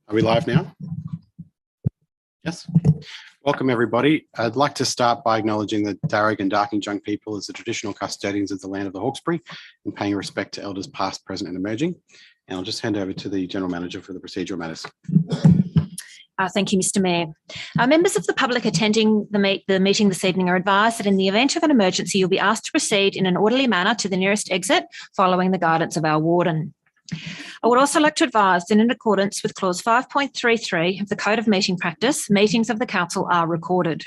Are we live now? Yes. Welcome, everybody. I'd like to start by acknowledging the Darug and Darkinjung people as the traditional custodians of the land of the Hawkesbury and paying respect to elders past, present and emerging. And I'll just hand over to the General Manager for the Procedural Matters. Thank you, Mr Mayor. Members of the public attending the meeting this evening are advised that in the event of an emergency, you'll be asked to proceed in an orderly manner to the nearest exit following the guidance of our warden. I would also like to advise that in accordance with clause 5.33 of the Code of Meeting Practice, meetings of the Council are recorded.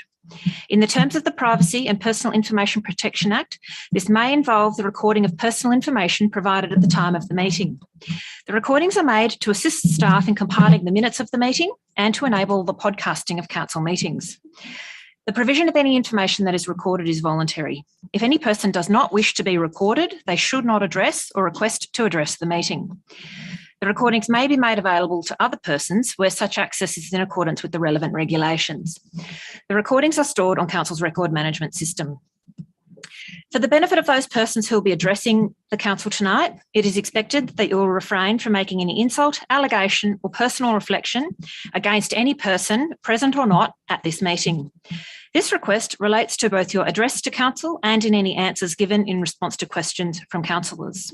In the terms of the Privacy and Personal Information Protection Act, this may involve the recording of personal information provided at the time of the meeting. The recordings are made to assist staff in compiling the minutes of the meeting and to enable the podcasting of Council meetings. The provision of any information that is recorded is voluntary. If any person does not wish to be recorded, they should not address or request to address the meeting. The recordings may be made available to other persons where such access is in accordance with the relevant regulations. The recordings are stored on Council's record management system. For the benefit of those persons who will be addressing the Council tonight, it is expected that you will refrain from making any insult, allegation or personal reflection against any person, present or not, at this meeting. This request relates to both your address to Council and in any answers given in response to questions from councillors.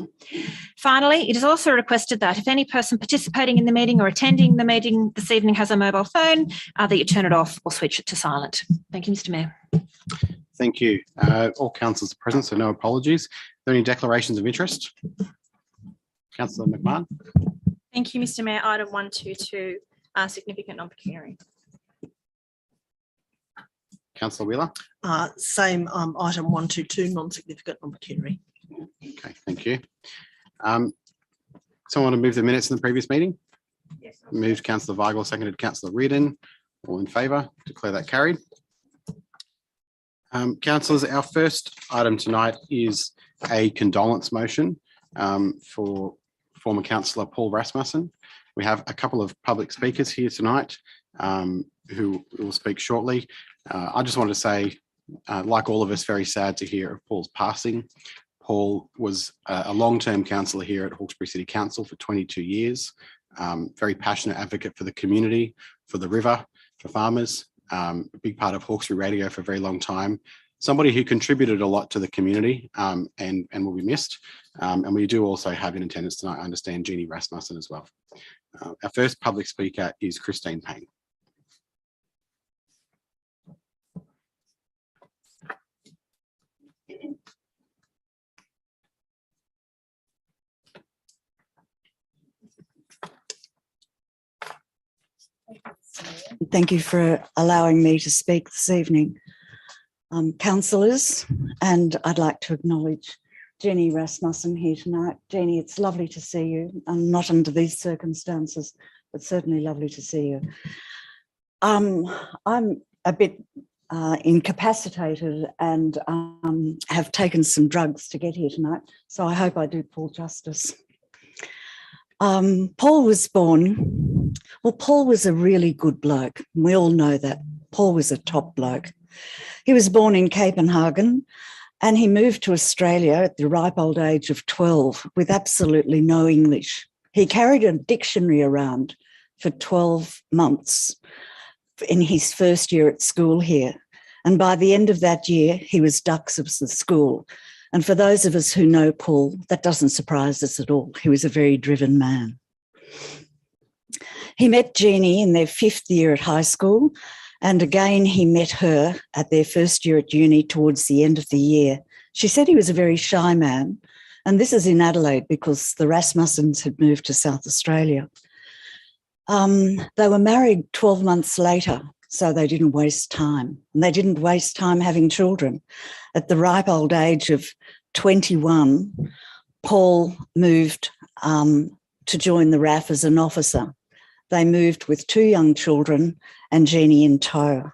Finally, it is also requested that if any person participating in the meeting or attending the meeting this evening has a mobile phone, that you turn it off or switch it to silent. Thank you, Mr Mayor. Thank you. All councillors are present, so no apologies. Are there any declarations of interest? Councillor McMahon. Thank you, Mr Mayor. Item 122, significant non-pecuniary. Councillor Wheeler. Same item 122, non-significant non-pecuniary. Okay, thank you. Someone want to move the minutes in the previous meeting? Yes. Moved Councillor Weigel, seconded Councillor Reardon. All in favour? Declare that carried. Councillors, our first item tonight is a condolence motion for former Councillor Paul Rasmussen. We have a couple of public speakers here tonight who will speak shortly. I just wanted to say, like all of us, very sad to hear of Paul's passing. Paul was a long-term councillor here at Hawkesbury City Council for 22 years, very passionate advocate for the community, for the river, for farmers, a big part of Hawkesbury Radio for a very long time. Somebody who contributed a lot to the community and will be missed. And we do also have in attendance tonight, I understand, Jeannie Rasmussen as well. Our first public speaker is Christine Payne. Thank you for allowing me to speak this evening. Councillors, and I'd like to acknowledge Jenny Rasmussen here tonight. Jenny, it's lovely to see you, and not under these circumstances, but certainly lovely to see you. I'm a bit incapacitated and have taken some drugs to get here tonight, so I hope I do Paul justice. Paul was born, well, Paul was a really good bloke. We all know that. Paul was a top bloke. He was born in Copenhagen and he moved to Australia at the ripe old age of 12 with absolutely no English. He carried a dictionary around for 12 months in his first year at school here. And by the end of that year, he was dux of the school. And for those of us who know Paul, that doesn't surprise us at all. He was a very driven man. He met Jeannie in their 5th year at high school, and again he met her at their first year at uni towards the end of the year. She said he was a very shy man, and this is in Adelaide because the Rasmussens had moved to South Australia. They were married 12 months later, so they didn't waste time. And they didn't waste time having children. At the ripe old age of 21, Paul moved to join the RAF as an officer. They moved with 2 young children and Jeannie in tow.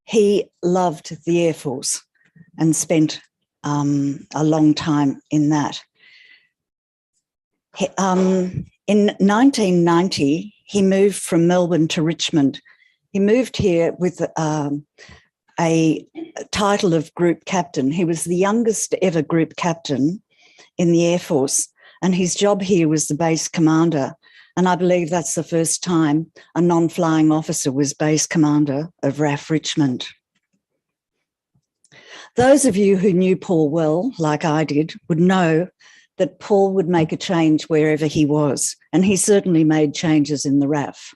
He loved the Air Force and spent a long time in that. In 1990, he moved from Melbourne to Richmond. He moved here with a title of group captain. He was the youngest ever group captain in the Air Force, and his job here was the base commander And I believe that's the first time a non-flying officer was base commander of RAF Richmond. Those of you who knew Paul well, like I did, would know that Paul would make a change wherever he was, and he certainly made changes in the RAF.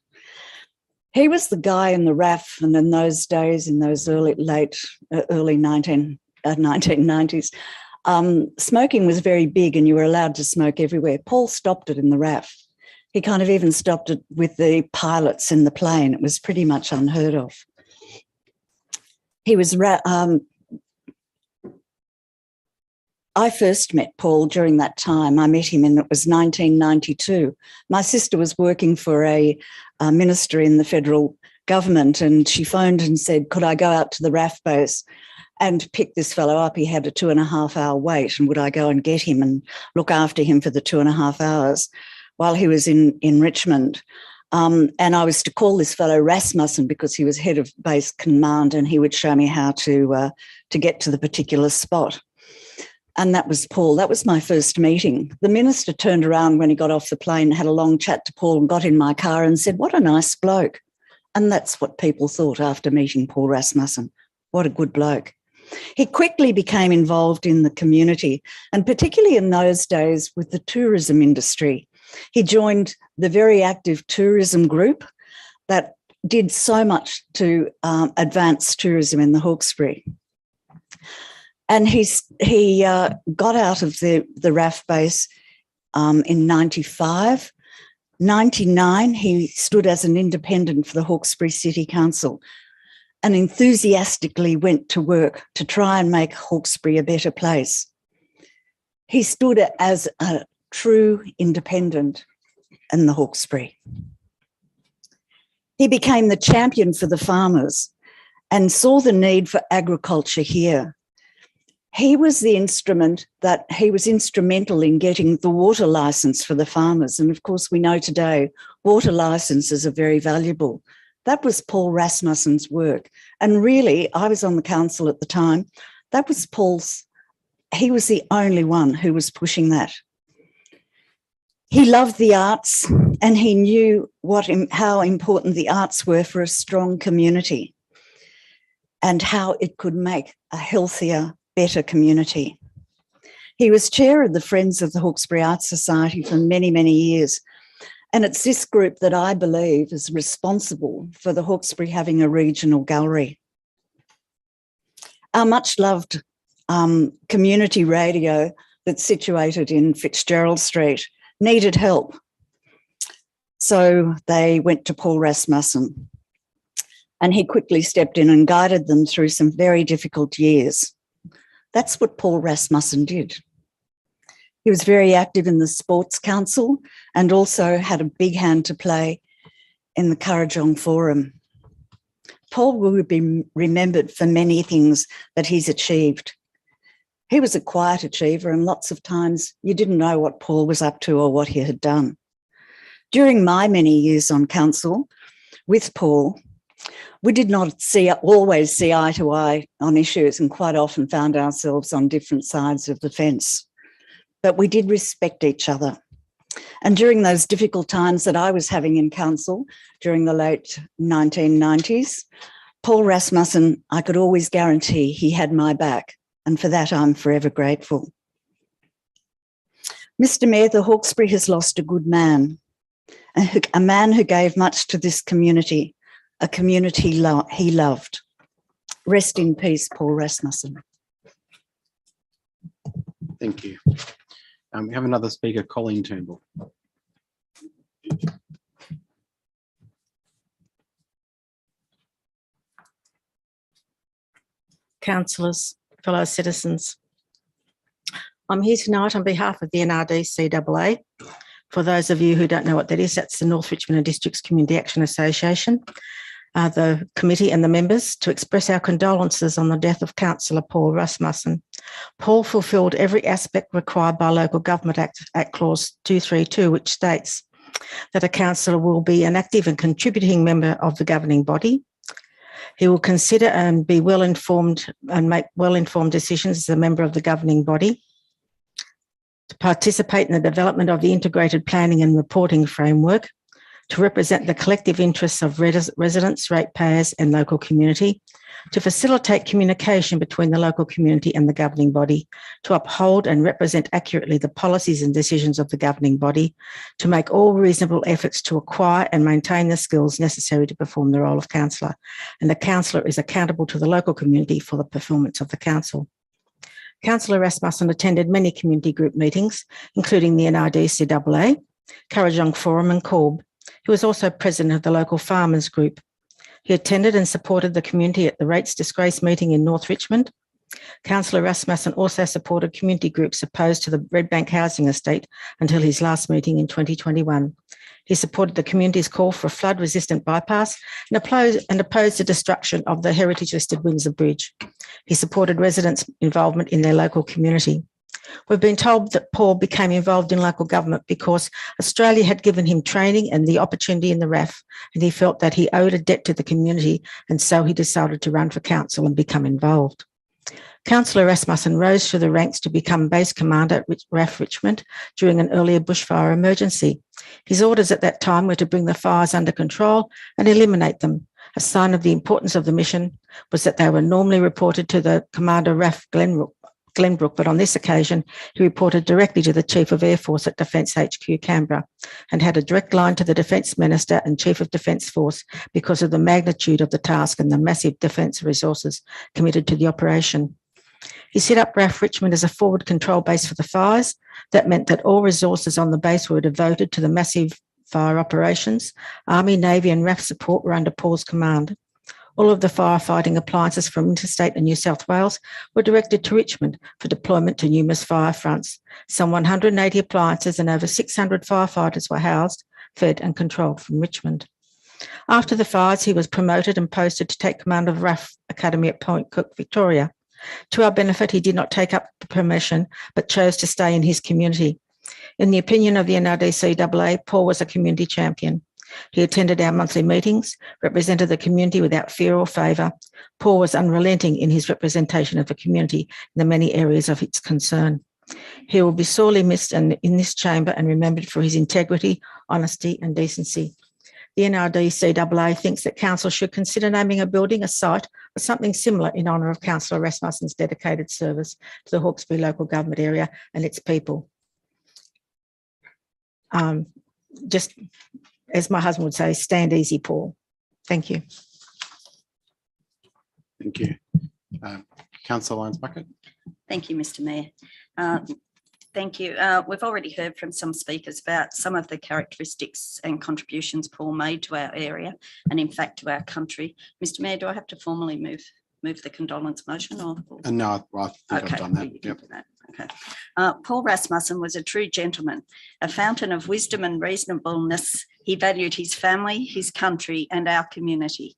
He was the guy in the RAF, and in those days, in those early 1990s, smoking was very big and you were allowed to smoke everywhere. Paul stopped it in the RAF. He kind of even stopped it with the pilots in the plane. It was pretty much unheard of. He was... I first met Paul during that time. I met him it was 1992. My sister was working for a minister in the federal government, and she phoned and said, could I go out to the RAF base and pick this fellow up? He had a 2.5-hour wait, and would I go and get him and look after him for the 2.5 hours while he was in Richmond? And I was to call this fellow Rasmussen because he was head of base command, and he would show me how to get to the particular spot. And that was Paul. That was my first meeting. The minister turned around when he got off the plane, had a long chat to Paul and got in my car and said, what a nice bloke. And that's what people thought after meeting Paul Rasmussen. What a good bloke. He quickly became involved in the community, and particularly in those days with the tourism industry. He joined the very active tourism group that did so much to advance tourism in the Hawkesbury. And he got out of the RAF base in 95. 99, he stood as an independent for the Hawkesbury City Council and enthusiastically went to work to try and make Hawkesbury a better place. He stood as a true independent in the Hawkesbury. He became the champion for the farmers and saw the need for agriculture here. He was instrumental in getting the water licence for the farmers. And of course, we know today water licences are very valuable. That was Paul Rasmussen's work. And really, I was on the council at the time. That was he was the only one who was pushing that. He loved the arts, and he knew how important the arts were for a strong community and how it could make a healthier, better community. He was chair of the Friends of the Hawkesbury Arts Society for many, many years. And it's this group that I believe is responsible for the Hawkesbury having a regional gallery. Our much loved community radio that's situated in Fitzgerald Street needed help. So they went to Paul Rasmussen, and he quickly stepped in and guided them through some very difficult years. That's what Paul Rasmussen did. He was very active in the Sports Council and also had a big hand to play in the Kurrajong Forum. Paul will be remembered for many things that he's achieved. He was a quiet achiever, and lots of times you didn't know what Paul was up to or what he had done. During my many years on council with Paul, we did not always see eye to eye on issues, and quite often found ourselves on different sides of the fence. But we did respect each other. And during those difficult times that I was having in council during the late 1990s, Paul Rasmussen, I could always guarantee he had my back, and for that I'm forever grateful. Mr. Mayor, the Hawkesbury has lost a good man, a man who gave much to this community, a community he loved. Rest in peace, Paul Rasmussen. Thank you. We have another speaker, Colleen Turnbull. Councillors, fellow citizens. I'm here tonight on behalf of the NRDCAA. For those of you who don't know what that is, that's the North Richmond and Districts Community Action Association, the committee and the members, to express our condolences on the death of Councillor Paul Rasmussen. Paul fulfilled every aspect required by Local Government Act Clause 232, which states that a councillor will be an active and contributing member of the governing body. He will consider and be well-informed and make well-informed decisions as a member of the governing body. to participate in the development of the integrated planning and reporting framework, to represent the collective interests of residents, ratepayers and local community, to facilitate communication between the local community and the governing body, to uphold and represent accurately the policies and decisions of the governing body, to make all reasonable efforts to acquire and maintain the skills necessary to perform the role of councillor. And the councillor is accountable to the local community for the performance of the council. Councillor Rasmussen attended many community group meetings, including the NRDCAA, Currajong Forum and Corb. He was also president of the local farmers group. He attended and supported the community at the Rates Disgrace meeting in North Richmond. Councillor Rasmussen also supported community groups opposed to the Redbank housing estate until his last meeting in 2021. He supported the community's call for a flood-resistant bypass and opposed the destruction of the heritage-listed Windsor Bridge. He supported residents' involvement in their local community. We've been told that Paul became involved in local government because Australia had given him training and the opportunity in the RAF, and he felt that he owed a debt to the community, and so he decided to run for council and become involved. Councillor Rasmussen rose through the ranks to become base commander at RAF Richmond during an earlier bushfire emergency. His orders at that time were to bring the fires under control and eliminate them. A sign of the importance of the mission was that they were normally reported to the Commander RAF Glenbrook, but on this occasion, he reported directly to the Chief of Air Force at Defence HQ Canberra and had a direct line to the Defence Minister and Chief of Defence Force because of the magnitude of the task and the massive defence resources committed to the operation. He set up RAF Richmond as a forward control base for the fires. That meant that all resources on the base were devoted to the massive fire operations. Army, Navy and RAF support were under Paul's command. All of the firefighting appliances from interstate and New South Wales were directed to Richmond for deployment to numerous fire fronts. Some 180 appliances and over 600 firefighters were housed, fed and controlled from Richmond. After the fires, he was promoted and posted to take command of RAF Academy at Point Cook, Victoria. To our benefit, he did not take up the promotion, but chose to stay in his community. In the opinion of the NRDCAA, Paul was a community champion. He attended our monthly meetings, represented the community without fear or favour. Paul was unrelenting in his representation of the community in the many areas of its concern. He will be sorely missed in this chamber and remembered for his integrity, honesty and decency. The NRDCAA thinks that council should consider naming a building, a site or something similar in honour of Councillor Rasmussen's dedicated service to the Hawkesbury local government area and its people. Just as my husband would say, stand easy, Paul. Thank you. Thank you. Councillor Lyons-Bucket. Thank you, Mr Mayor. Thank you. We've already heard from some speakers about some of the characteristics and contributions Paul made to our area and in fact to our country. Mr Mayor, do I have to formally move the condolence motion? Or? No, I think I've done that. Yep. Okay. Paul Rasmussen was a true gentleman, a fountain of wisdom and reasonableness. He valued his family, his country and our community.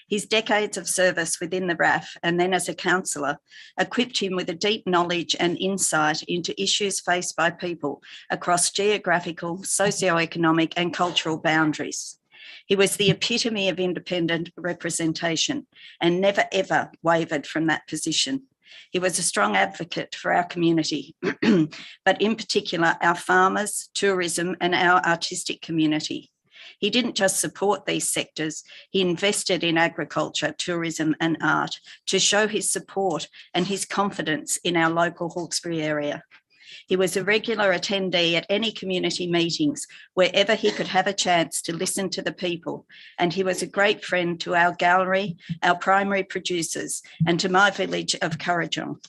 His decades of service within the RAF and then as a councillor equipped him with a deep knowledge and insight into issues faced by people across geographical, socio-economic and cultural boundaries. He was the epitome of independent representation and never ever wavered from that position. He was a strong advocate for our community, but in particular our farmers, tourism and our artistic community. He didn't just support these sectors, he invested in agriculture, tourism and art to show his support and his confidence in our local Hawkesbury area. He was a regular attendee at any community meetings wherever he could have a chance to listen to the people, and he was a great friend to our gallery, our primary producers and to my village of Currajong.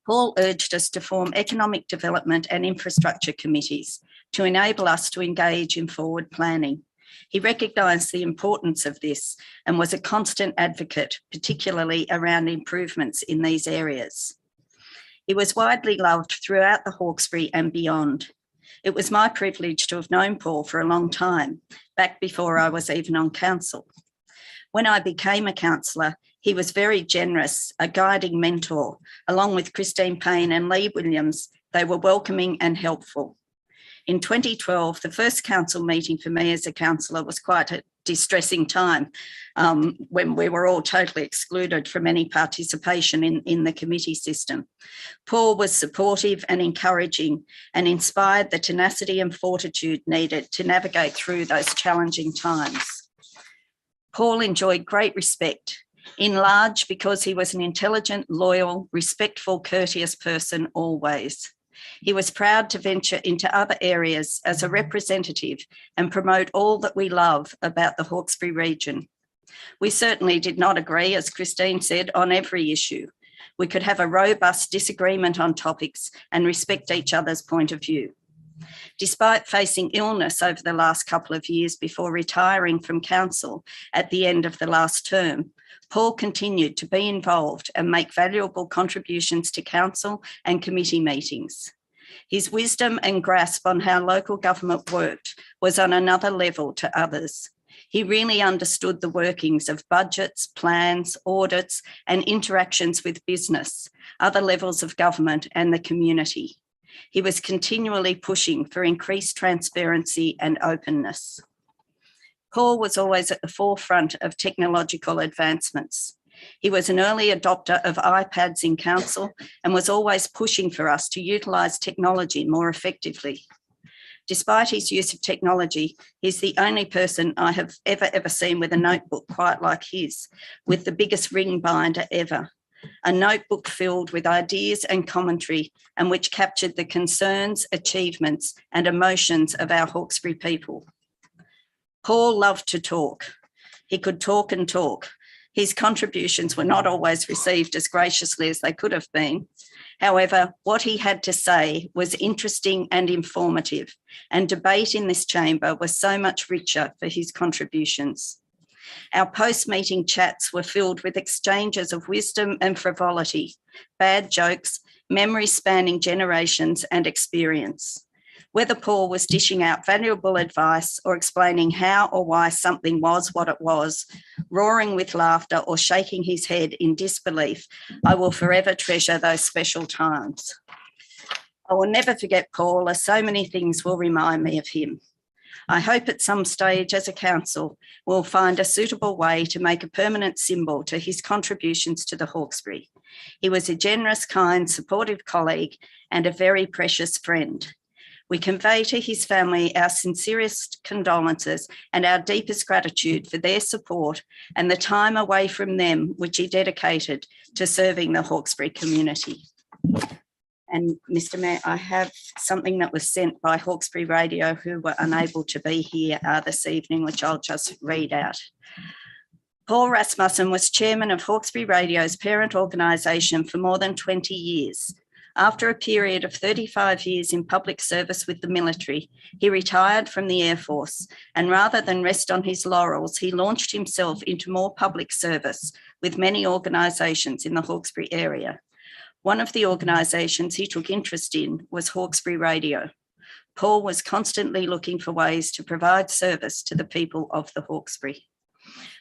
Paul urged us to form economic development and infrastructure committees to enable us to engage in forward planning. He recognised the importance of this and was a constant advocate, particularly around improvements in these areas. He was widely loved throughout the Hawkesbury and beyond. It was my privilege to have known Paul for a long time, back before I was even on council. When I became a councillor, he was very generous, a guiding mentor. Along with Christine Payne and Lee Williams, they were welcoming and helpful. In 2012, the first council meeting for me as a councillor was quite distressing time when we were all totally excluded from any participation in the committee system. Paul was supportive and encouraging and inspired the tenacity and fortitude needed to navigate through those challenging times. Paul enjoyed great respect, in large because he was an intelligent, loyal, respectful, courteous person always. He was proud to venture into other areas as a representative and promote all that we love about the Hawkesbury region. We certainly did not agree, as Christine said, on every issue. We could have a robust disagreement on topics and respect each other's point of view. Despite facing illness over the last couple of years before retiring from council at the end of the last term, Paul continued to be involved and make valuable contributions to council and committee meetings. His wisdom and grasp on how local government worked was on another level to others. He really understood the workings of budgets, plans, audits, and interactions with business, other levels of government, and the community. He was continually pushing for increased transparency and openness. Paul was always at the forefront of technological advancements. He was an early adopter of iPads in council and was always pushing for us to utilise technology more effectively. Despite his use of technology, he's the only person I have ever seen with a notebook quite like his, with the biggest ring binder ever. A notebook filled with ideas and commentary and which captured the concerns, achievements and emotions of our Hawkesbury people. Paul loved to talk. He could talk and talk. His contributions were not always received as graciously as they could have been. However, what he had to say was interesting and informative, and debate in this chamber was so much richer for his contributions. Our post-meeting chats were filled with exchanges of wisdom and frivolity, bad jokes, memories spanning generations and experience. Whether Paul was dishing out valuable advice or explaining how or why something was what it was, roaring with laughter or shaking his head in disbelief, I will forever treasure those special times. I will never forget Paul, as so many things will remind me of him. I hope at some stage as a council we'll find a suitable way to make a permanent symbol to his contributions to the Hawkesbury. He was a generous, kind, supportive colleague and a very precious friend. We convey to his family our sincerest condolences and our deepest gratitude for their support and the time away from them which he dedicated to serving the Hawkesbury community. And Mr. Mayor, I have something that was sent by Hawkesbury Radio, who were unable to be here this evening, which I'll just read out. Paul Rasmussen was chairman of Hawkesbury Radio's parent organisation for more than 20 years. After a period of 35 years in public service with the military, he retired from the Air Force, and rather than rest on his laurels, he launched himself into more public service with many organisations in the Hawkesbury area. One of the organisations he took interest in was Hawkesbury Radio. Paul was constantly looking for ways to provide service to the people of the Hawkesbury.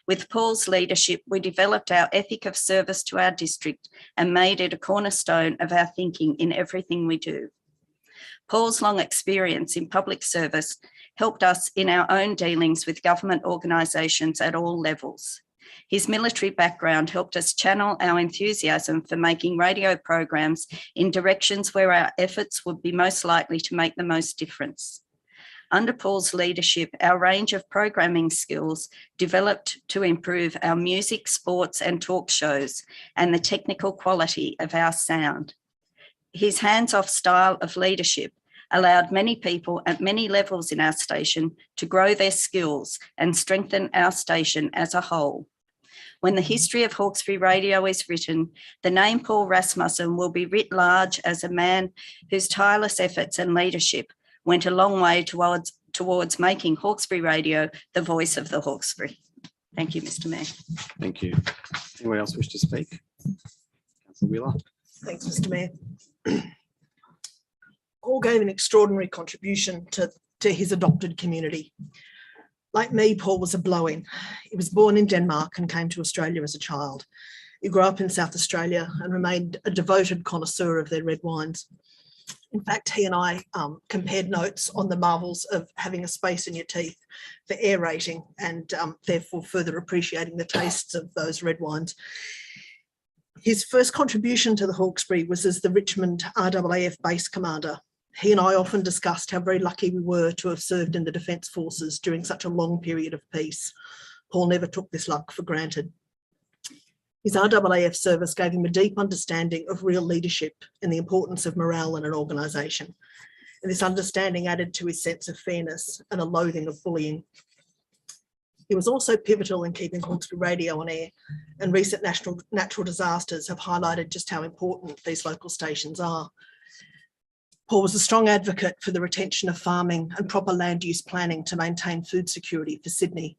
With Paul's leadership, we developed our ethic of service to our district and made it a cornerstone of our thinking in everything we do. Paul's long experience in public service helped us in our own dealings with government organisations at all levels. His military background helped us channel our enthusiasm for making radio programs in directions where our efforts would be most likely to make the most difference. Under Paul's leadership, our range of programming skills developed to improve our music, sports and talk shows and the technical quality of our sound. His hands-off style of leadership allowed many people at many levels in our station to grow their skills and strengthen our station as a whole. When the history of Hawkesbury Radio is written, the name Paul Rasmussen will be writ large as a man whose tireless efforts and leadership went a long way towards making Hawkesbury Radio the voice of the Hawkesbury. Thank you, Mr. Mayor. Thank you. Anyone else wish to speak? Councillor Wheeler. Thanks, Mr. Mayor. Paul gave an extraordinary contribution to his adopted community. Like me, Paul was a blow-in. He was born in Denmark and came to Australia as a child. He grew up in South Australia and remained a devoted connoisseur of their red wines. In fact, he and I compared notes on the marvels of having a space in your teeth for aerating and therefore further appreciating the tastes of those red wines. His first contribution to the Hawkesbury was as the Richmond RAAF base commander. He and I often discussed how very lucky we were to have served in the Defence Forces during such a long period of peace. Paul never took this luck for granted. His RAAF service gave him a deep understanding of real leadership and the importance of morale in an organisation. And this understanding added to his sense of fairness and a loathing of bullying. He was also pivotal in keeping Hawkesbury Radio on air, and recent natural disasters have highlighted just how important these local stations are. Paul was a strong advocate for the retention of farming and proper land use planning to maintain food security for Sydney.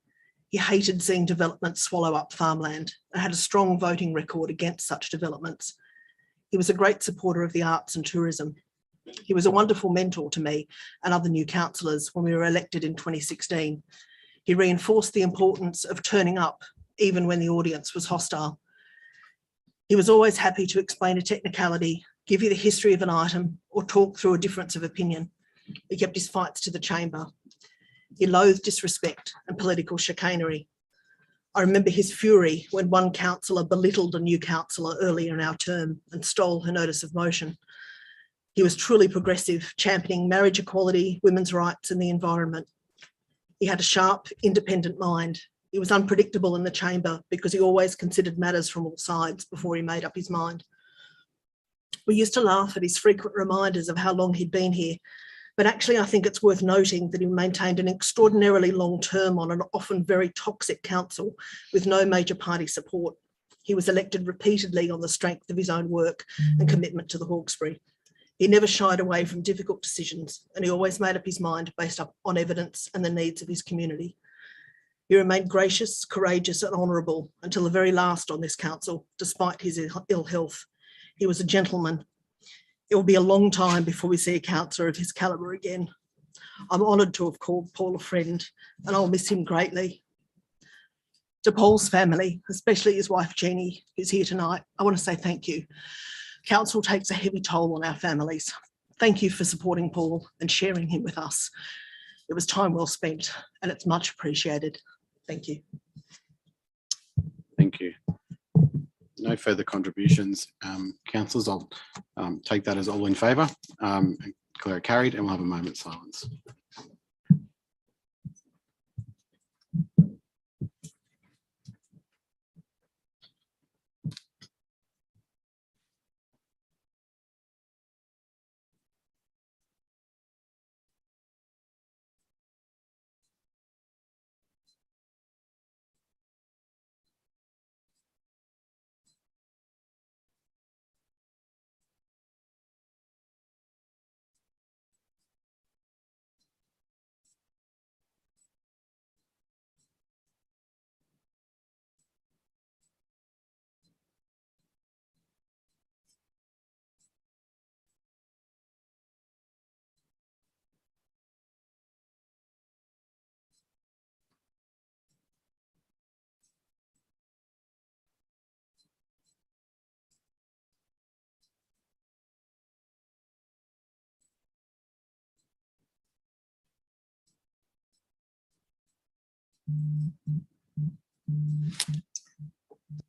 He hated seeing development swallow up farmland and had a strong voting record against such developments. He was a great supporter of the arts and tourism. He was a wonderful mentor to me and other new councillors when we were elected in 2016. He reinforced the importance of turning up even when the audience was hostile. He was always happy to explain a technicality, give you the history of an item, or talk through a difference of opinion. He kept his fights to the chamber. He loathed disrespect and political chicanery. I remember his fury when one councillor belittled a new councillor earlier in our term and stole her notice of motion. He was truly progressive, championing marriage equality, women's rights and the environment. He had a sharp, independent mind. He was unpredictable in the chamber because he always considered matters from all sides before he made up his mind. We used to laugh at his frequent reminders of how long he'd been here, but actually I think it's worth noting that he maintained an extraordinarily long term on an often very toxic council with no major party support. He was elected repeatedly on the strength of his own work and commitment to the Hawkesbury. He never shied away from difficult decisions, and he always made up his mind based on evidence and the needs of his community. He remained gracious, courageous and honourable until the very last on this council, despite his ill health. He was a gentleman. It will be a long time before we see a councillor of his calibre again. I'm honoured to have called Paul a friend, and I'll miss him greatly. To Paul's family, especially his wife Jeannie, who's here tonight, I want to say thank you. Council takes a heavy toll on our families. Thank you for supporting Paul and sharing him with us. It was time well spent and it's much appreciated. Thank you. Thank you. No further contributions. Councillors, I'll take that as all in favour. Declare it carried, and we'll have a moment's silence.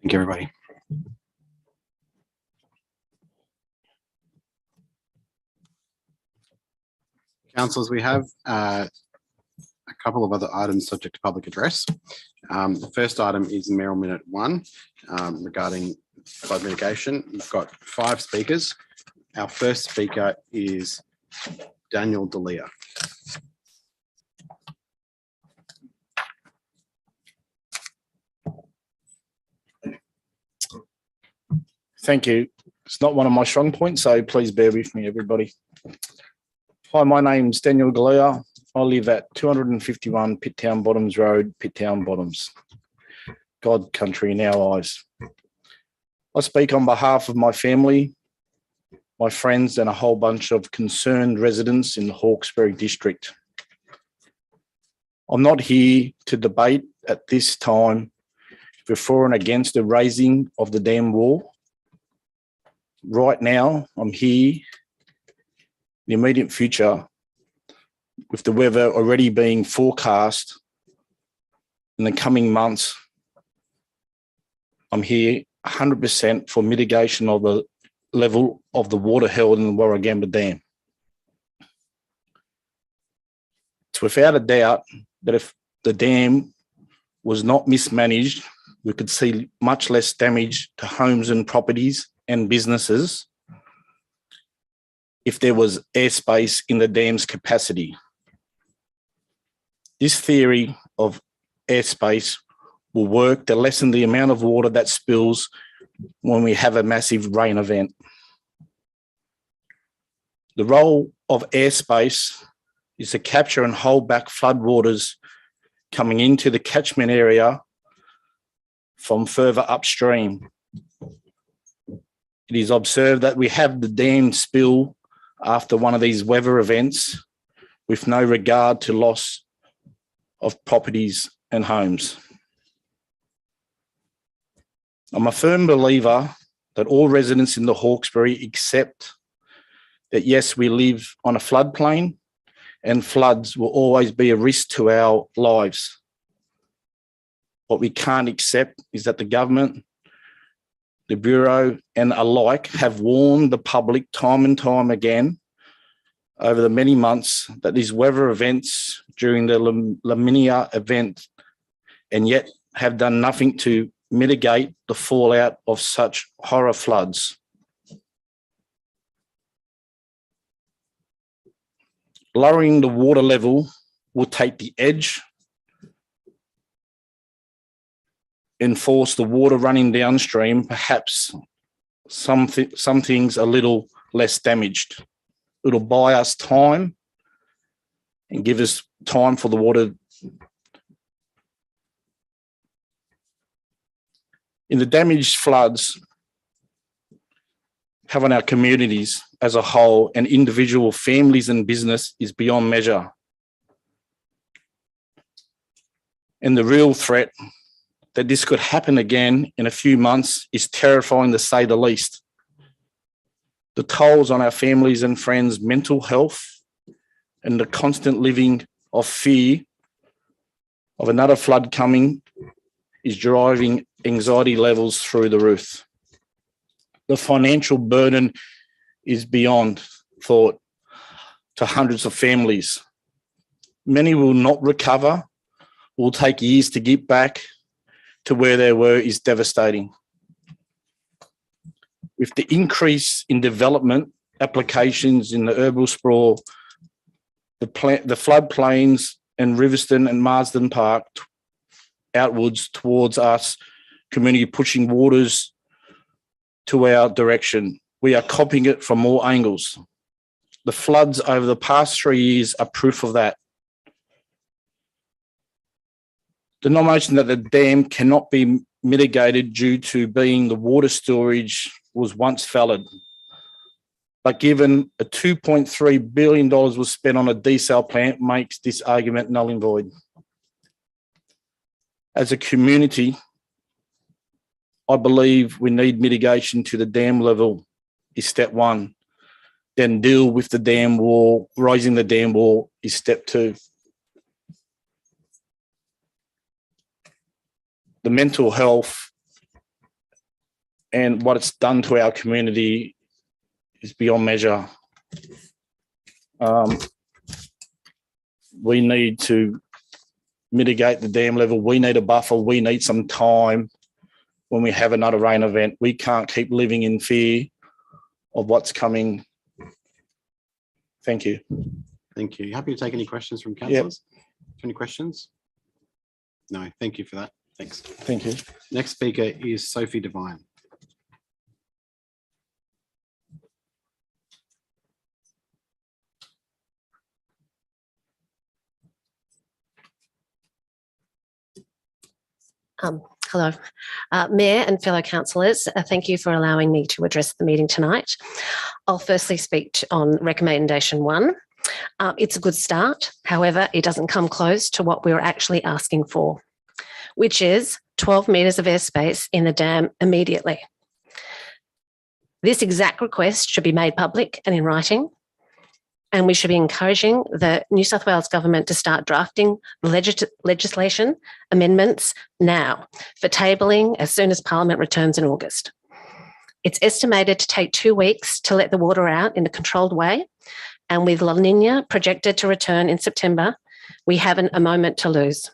Thank you, everybody. Councillors, we have a couple of other items subject to public address. The first item is Mayoral Minute 1 regarding flood mitigation. We've got 5 speakers. Our first speaker is Daniel Delia. Thank you. It's not one of my strong points, so please bear with me, everybody. Hi, my name's Daniel Delia. I live at 251 Pittown Bottoms Road, Pittown Bottoms. God country in our eyes. I speak on behalf of my family, my friends, and a whole bunch of concerned residents in the Hawkesbury district. I'm not here to debate at this time if we're for and against the raising of the dam wall. Right now, I'm here the immediate future, with the weather already being forecast in the coming months, I'm here 100% for mitigation of the level of the water held in the Warragamba Dam. It's without a doubt that if the dam was not mismanaged, we could see much less damage to homes and properties and businesses if there was airspace in the dam's capacity. This theory of airspace will work to lessen the amount of water that spills when we have a massive rain event. The role of airspace is to capture and hold back floodwaters coming into the catchment area from further upstream. It is observed that we have the dam spill after one of these weather events with no regard to loss of properties and homes. I'm a firm believer that all residents in the Hawkesbury accept that, yes, we live on a floodplain and floods will always be a risk to our lives. What we can't accept is that the government, the Bureau and alike have warned the public time and time again over the many months that these weather events during the La Niña event, and yet have done nothing to mitigate the fallout of such horror floods. Lowering the water level will take the edge and force the water running downstream, perhaps some things a little less damaged. It'll buy us time and give us time for the water. In the damaged floods, having our communities as a whole and individual families and business is beyond measure. And the real threat that this could happen again in a few months is terrifying, to say the least. The tolls on our families and friends' mental health and the constant living of fear of another flood coming is driving anxiety levels through the roof. The financial burden is beyond thought to hundreds of families. Many will not recover, will take years to get back to where they were is devastating. With the increase in development applications in the urban sprawl, the floodplains and Riverston and Marsden Park outwards towards us, community pushing waters to our direction. We are copying it from all angles. The floods over the past 3 years are proof of that. The nomination that the dam cannot be mitigated due to being the water storage was once valid. But given a $2.3 billion was spent on a desal plant makes this argument null and void. As a community, I believe we need mitigation to the dam level is step one. Then deal with the dam wall, raising the dam wall is step two. The mental health and what it's done to our community is beyond measure. We need to mitigate the dam level. We need a buffer. We need some time when we have another rain event. We can't keep living in fear of what's coming. Thank you. Thank you. Happy to take any questions from councillors? Yep. Any questions? No, thank you for that. Thanks. Thank you. Next speaker is Sophie Devine. Hello, Mayor and fellow councillors. Thank you for allowing me to address the meeting tonight. I'll firstly speak on recommendation 1. It's a good start. However, it doesn't come close to what we were actually asking for, which is 12 metres of airspace in the dam immediately. This exact request should be made public and in writing. and we should be encouraging the New South Wales government to start drafting legislation amendments now for tabling as soon as Parliament returns in August. It's estimated to take 2 weeks to let the water out in a controlled way, and with La Nina projected to return in September, we haven't a moment to lose.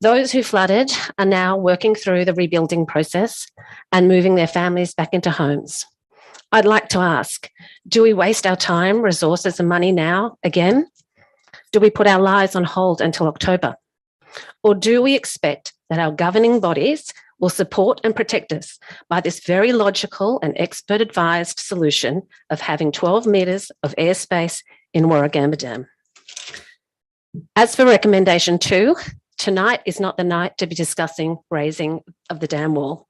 Those who flooded are now working through the rebuilding process and moving their families back into homes. I'd like to ask, do we waste our time, resources and money now again? Do we put our lives on hold until October? Or do we expect that our governing bodies will support and protect us by this very logical and expert advised solution of having 12 metres of airspace in Warragamba Dam? As for recommendation 2, tonight is not the night to be discussing raising of the dam wall.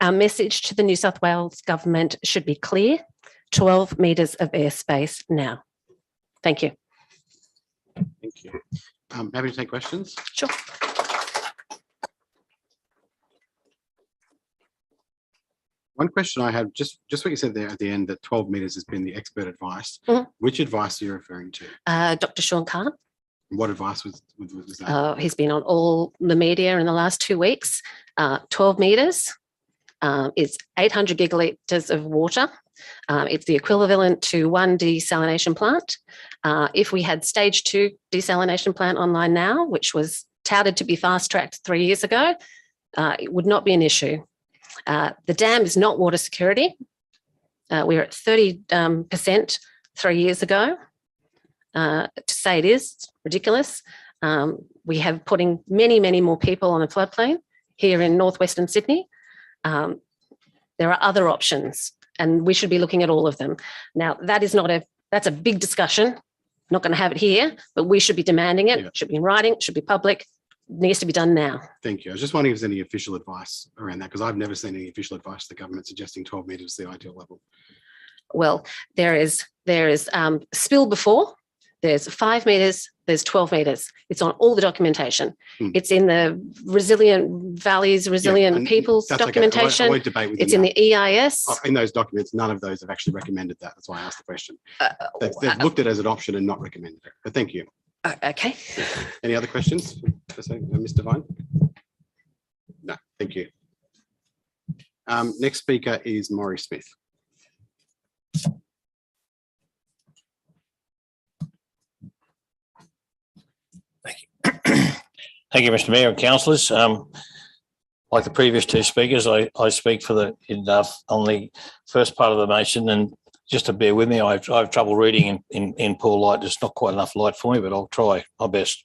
Our message to the New South Wales government should be clear: 12 metres of airspace now. Thank you. Thank you. Happy to take questions. Sure. One question I have, just what you said there at the end, that 12 metres has been the expert advice. Mhm. Which advice are you referring to? Dr. Sean Carr. What advice was that? He's been on all the media in the last 2 weeks. 12 metres is 800 gigalitres of water. It's the equivalent to 1 desalination plant. If we had stage 2 desalination plant online now, which was touted to be fast-tracked 3 years ago, it would not be an issue. The dam is not water security. We were at 30% 3 years ago. To say it is ridiculous. We have putting many, many more people on the floodplain here in northwestern Sydney. There are other options, and we should be looking at all of them. Now, that's a big discussion. Not going to have it here, but we should be demanding it. Yeah. It should be in writing. It should be public. It needs to be done now. Thank you. I was just wondering if there's any official advice around that, because I've never seen any official advice to the government suggesting 12 metres is the ideal level. Well, there is spill before. There's 5 metres, there's 12 metres. It's on all the documentation. It's in the resilient valleys, resilient peoples documentation. Okay. I won't debate with It's you in now. the EIS. In those documents, none of those have actually recommended that. That's why I asked the question. They've looked at it as an option and not recommended it. But thank you. Okay. Any other questions, Mr. Vine? No, thank you. Next speaker is Maurice Smith. Thank you, Mr. Mayor and councillors. Like the previous 2 speakers, I speak for on the first part of the motion, and just to bear with me, I have trouble reading in poor light. There's not quite enough light for me, but I'll try my best.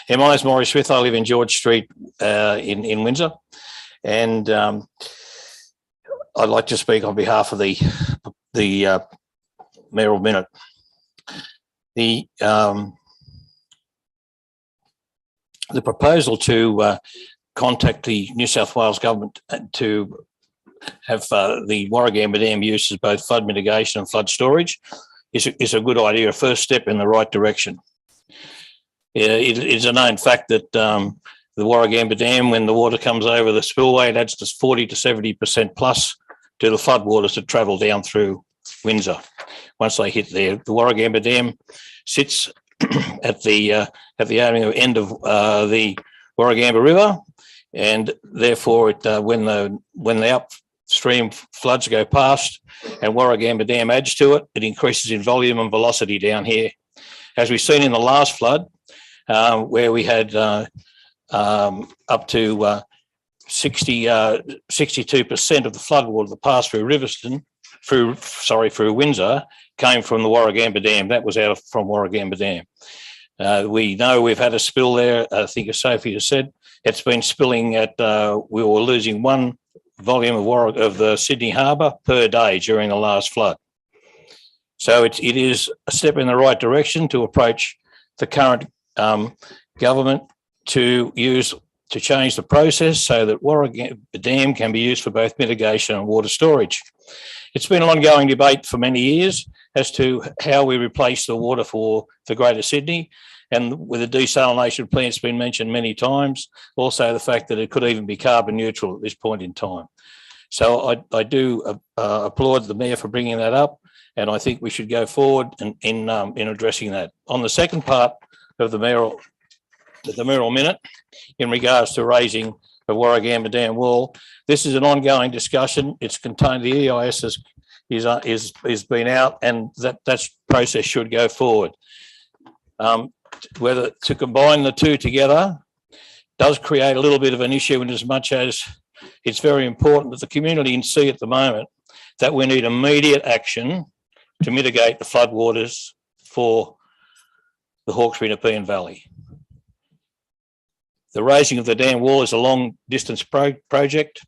Yeah, my name's Maurice Smith. I live in George Street in Windsor, and I'd like to speak on behalf of the mayoral minute. The proposal to contact the New South Wales government to have the Warragamba Dam used as both flood mitigation and flood storage is a good idea, a first step in the right direction. It is a known fact that the Warragamba Dam, when the water comes over the spillway, it adds to 40 to 70% plus to the flood waters that travel down through Windsor. Once they hit there, the Warragamba Dam sits at the end of the Warragamba River, and therefore when the upstream floods go past and Warragamba Dam adds to it, it increases in volume and velocity down here. As we've seen in the last flood, where we had up to 62% of the flood water that passed through through Windsor came from the Warragamba Dam. That was from Warragamba Dam. We know we've had a spill there. I think as Sophie has said, it's been spilling at, we were losing 1 volume of the Sydney Harbour per day during the last flood. So it is a step in the right direction to approach the current government to change the process so that Warragamba Dam can be used for both mitigation and water storage. It's been an ongoing debate for many years as to how we replace the water for the Greater Sydney, and with the desalination plant, it's been mentioned many times. Also, the fact that it could even be carbon neutral at this point in time. So I do applaud the Mayor for bringing that up, And I think we should go forward in addressing that. On the second part of the mayoral minute, in regards to raising the Warragamba Dam wall, this is an ongoing discussion. It's contained, the EIS is been out, and that process should go forward. Whether to combine the two together does create a little bit of an issue, in as much as it's very important that the community see at the moment that we need immediate action to mitigate the floodwaters for the Hawkesbury Nepean Valley. The raising of the dam wall is a long distance project.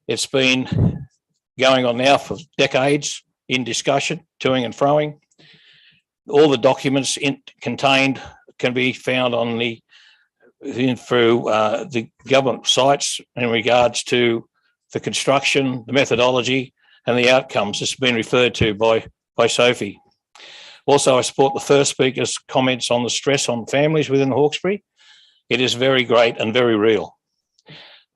It's been going on now for decades in discussion, toing and froing. All the documents contained can be found on through the government sites in regards to the construction, the methodology, and the outcomes. This has been referred to by Sophie. Also, I support the first speaker's comments on the stress on families within Hawkesbury. It is very great and very real.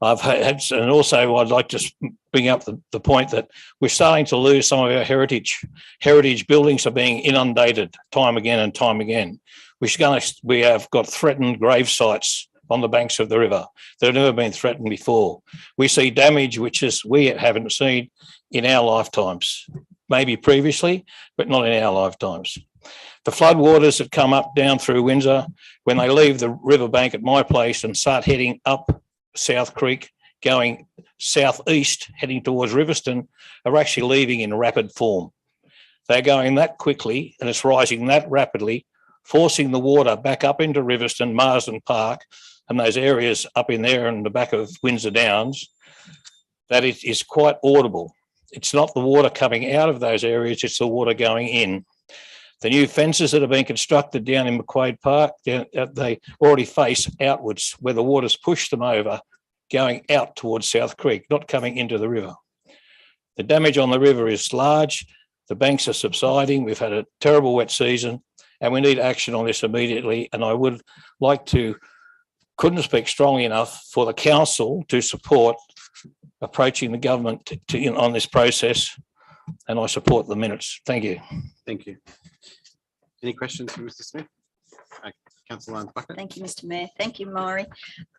And also I'd like to bring up the point that we're starting to lose some of our heritage. Heritage buildings are being inundated time again and time again. We have got threatened grave sites on the banks of the river that have never been threatened before. We see damage which we haven't seen in our lifetimes, maybe previously, but not in our lifetimes. The flood waters that come up down through Windsor, when they leave the riverbank at my place and start heading up South Creek, going southeast, heading towards Riverston, are actually leaving in rapid form. They're going that quickly and it's rising that rapidly, forcing the water back up into Riverston, Marsden Park, and those areas up in there in the back of Windsor Downs, that it is quite audible. It's not the water coming out of those areas, it's the water going in. The new fences that have been constructed down in McQuaid Park, they already face outwards, where the water's pushed them over, going out towards South Creek, not coming into the river. The damage on the river is large. The banks are subsiding. We've had a terrible wet season, and we need action on this immediately. And I would like to, couldn't speak strongly enough for the council to support approaching the government on this process, and I support the minutes. Thank you. Thank you. Any questions for Mr. Smith? Councillor Bucket. Thank you, Mr. Mayor. Thank you, Maury.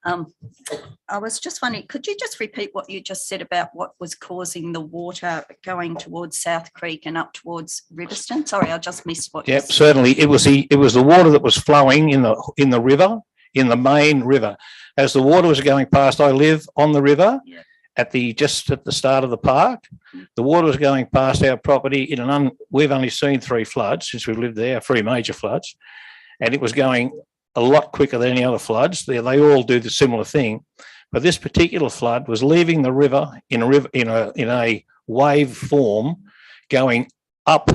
I was just wondering, could you just repeat what you just said about what was causing the water going towards South Creek and up towards Riverston? Sorry, I just missed what. Yep, certainly. It was the water that was flowing in the river, in the main river. As the water was going past, I live on the river. Yeah. Just at the start of the park, the water was going past our property we've only seen 3 floods since we've lived there, 3 major floods, and it was going a lot quicker than any other floods. They all do the similar thing, but this particular flood was leaving the river in a wave form, going up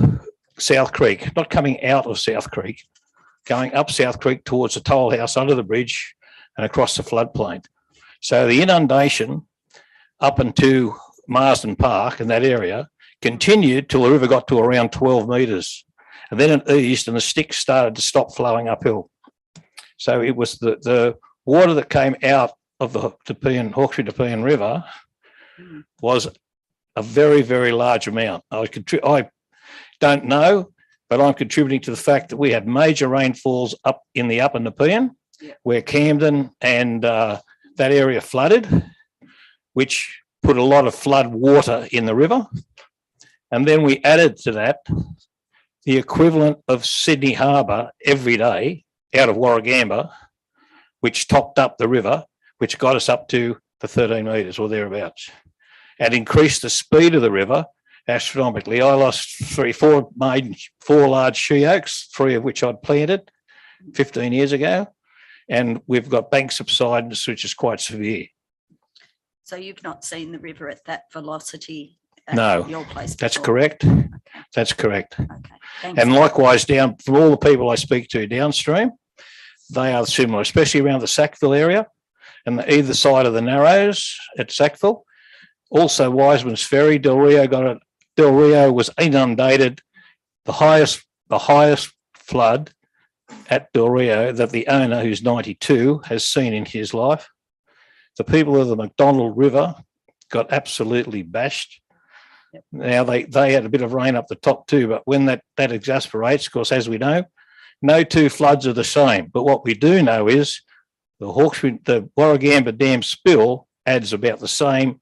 South Creek, not coming out of South Creek, going up South Creek towards the toll house under the bridge and across the floodplain. So the inundation up into Marsden Park and that area continued till the river got to around 12 metres. And then it eased and the sticks started to stop flowing uphill. So it was the water that came out of the Hawkesbury Nepean River was a very, very large amount. I don't know, but I'm contributing to the fact that we had major rainfalls up in the upper Nepean, where Camden and that area flooded, which put a lot of flood water in the river. And then we added to that the equivalent of Sydney Harbour every day out of Warragamba, which topped up the river, which got us up to the 13 metres or thereabouts, and increased the speed of the river astronomically. I lost 4 large she oaks, 3 of which I'd planted 15 years ago, and we've got bank subsidence, which is quite severe. So you've not seen the river at that velocity at your place before? That's correct. That's correct. Okay. Thanks. And likewise, down from all the people I speak to downstream, they are similar, especially around the Sackville area and either side of the Narrows at Sackville. Also, Wiseman's Ferry, Del Rio was inundated. The highest flood at Del Rio that the owner, who's 92, has seen in his life. The people of the McDonald River got absolutely bashed. Now they had a bit of rain up the top too, but when that exasperates, of course, as we know, no two floods are the same. But what we do know is the Warragamba Dam spill adds about the same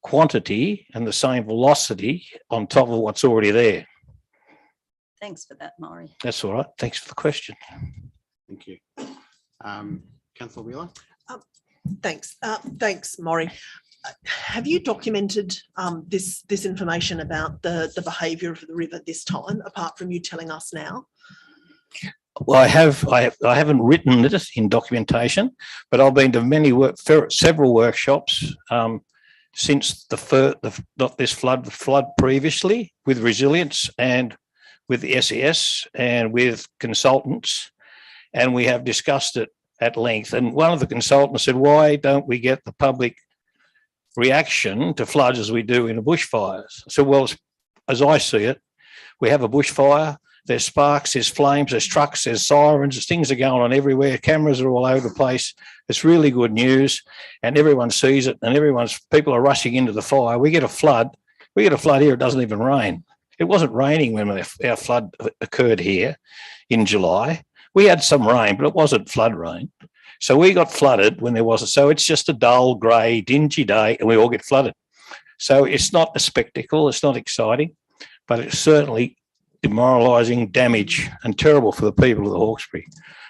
quantity and the same velocity on top of what's already there. Thanks for that, Maury. That's all right. Thanks for the question. Thank you. Councillor Wheeler? Thanks. Thanks, Maury. Have you documented this information about the behaviour of the river this time, apart from you telling us now? Well, I haven't written it in documentation, but I've been to several workshops since not this flood, the flood previously, with resilience and with the SES and with consultants, and we have discussed it at length. And one of the consultants said, "Why don't we get the public reaction to floods as we do in a bushfires?" So, well, as I see it, we have a bushfire. There's sparks, there's flames, there's trucks, there's sirens, things are going on everywhere. Cameras are all over the place. It's really good news, and everyone sees it, and people are rushing into the fire. We get a flood here. It doesn't even rain. It wasn't raining when our flood occurred here in July. We had some rain, but it wasn't flood rain. So we got flooded when there wasn't. So it's just a dull, grey, dingy day, and we all get flooded. So it's not a spectacle. It's not exciting, but it's certainly demoralising, damage, and terrible for the people of the Hawkesbury,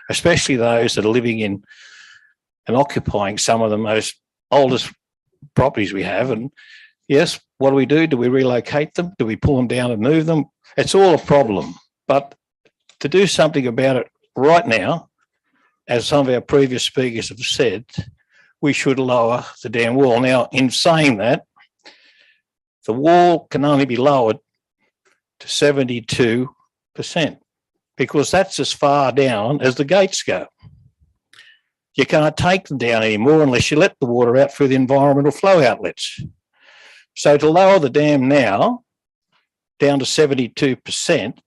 especially those that are living in and occupying some of the most oldest properties we have. And yes, what do? Do we relocate them? Do we pull them down and move them? It's all a problem. But to do something about it right now, as some of our previous speakers have said, we should lower the dam wall. Now, in saying that, the wall can only be lowered to 72% because that's as far down as the gates go. You can't take them down anymore unless you let the water out through the environmental flow outlets. So to lower the dam now down to 72%,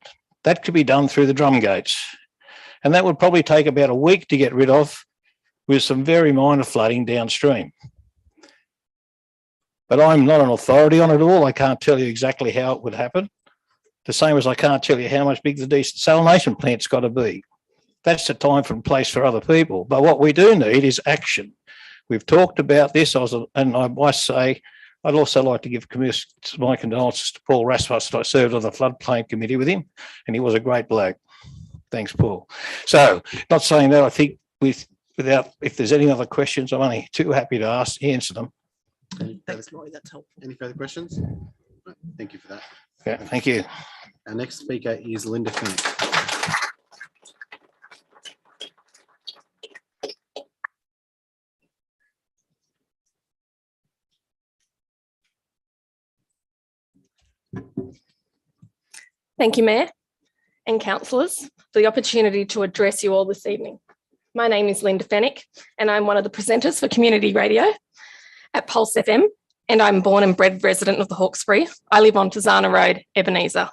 that could be done through the drum gates. And that would probably take about a week to get rid of with some very minor flooding downstream. But I'm not an authority on it all. I can't tell you exactly how it would happen. The same as I can't tell you how much big the desalination plant's got to be. That's the time and place for other people. But what we do need is action. We've talked about this, and I must say, I'd also like to give my condolences to Paul Rasmussen. I served on the floodplain committee with him, and he was a great bloke. Thanks, Paul. So, not saying that, I think if there's any other questions, I'm only too happy to answer them. Thanks, Maury. That's helpful. Any further questions? Thank you for that. Yeah, thank you. Our next speaker is Linda Fennick. Thank you, Mayor and councillors, for the opportunity to address you all this evening. My name is Linda Fennick, and I'm one of the presenters for community radio at Pulse FM, and I'm born and bred resident of the Hawkesbury. I live on Tazana Road, Ebenezer.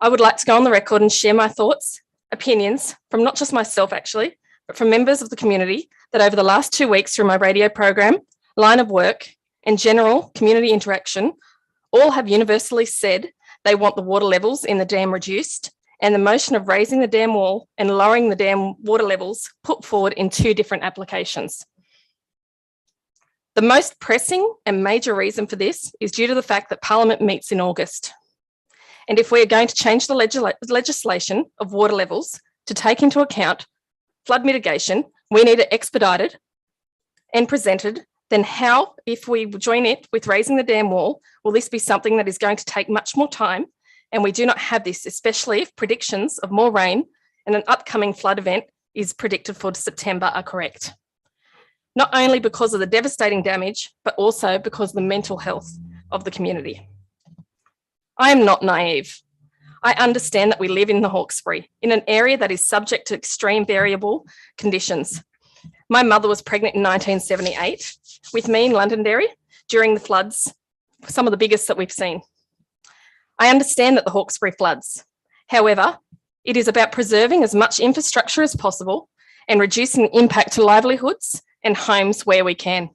I would like to go on the record and share my thoughts, opinions from not just myself actually, but from members of the community that over the last 2 weeks through my radio program, line of work and general community interaction, all have universally said they want the water levels in the dam reduced and the motion of raising the dam wall and lowering the dam water levels put forward in 2 different applications. The most pressing and major reason for this is due to the fact that Parliament meets in August. And if we are going to change the legislation of water levels to take into account flood mitigation, we need it expedited and presented. Then how, if we join it with raising the dam wall, will this be something that is going to take much more time? And we do not have this, especially if predictions of more rain and an upcoming flood event is predicted for September are correct. Not only because of the devastating damage, but also because of the mental health of the community. I am not naive. I understand that we live in the Hawkesbury, in an area that is subject to extreme variable conditions. My mother was pregnant in 1978 with me in Londonderry during the floods, some of the biggest that we've seen. I understand that the Hawkesbury floods. However, it is about preserving as much infrastructure as possible and reducing the impact to livelihoods and homes where we can.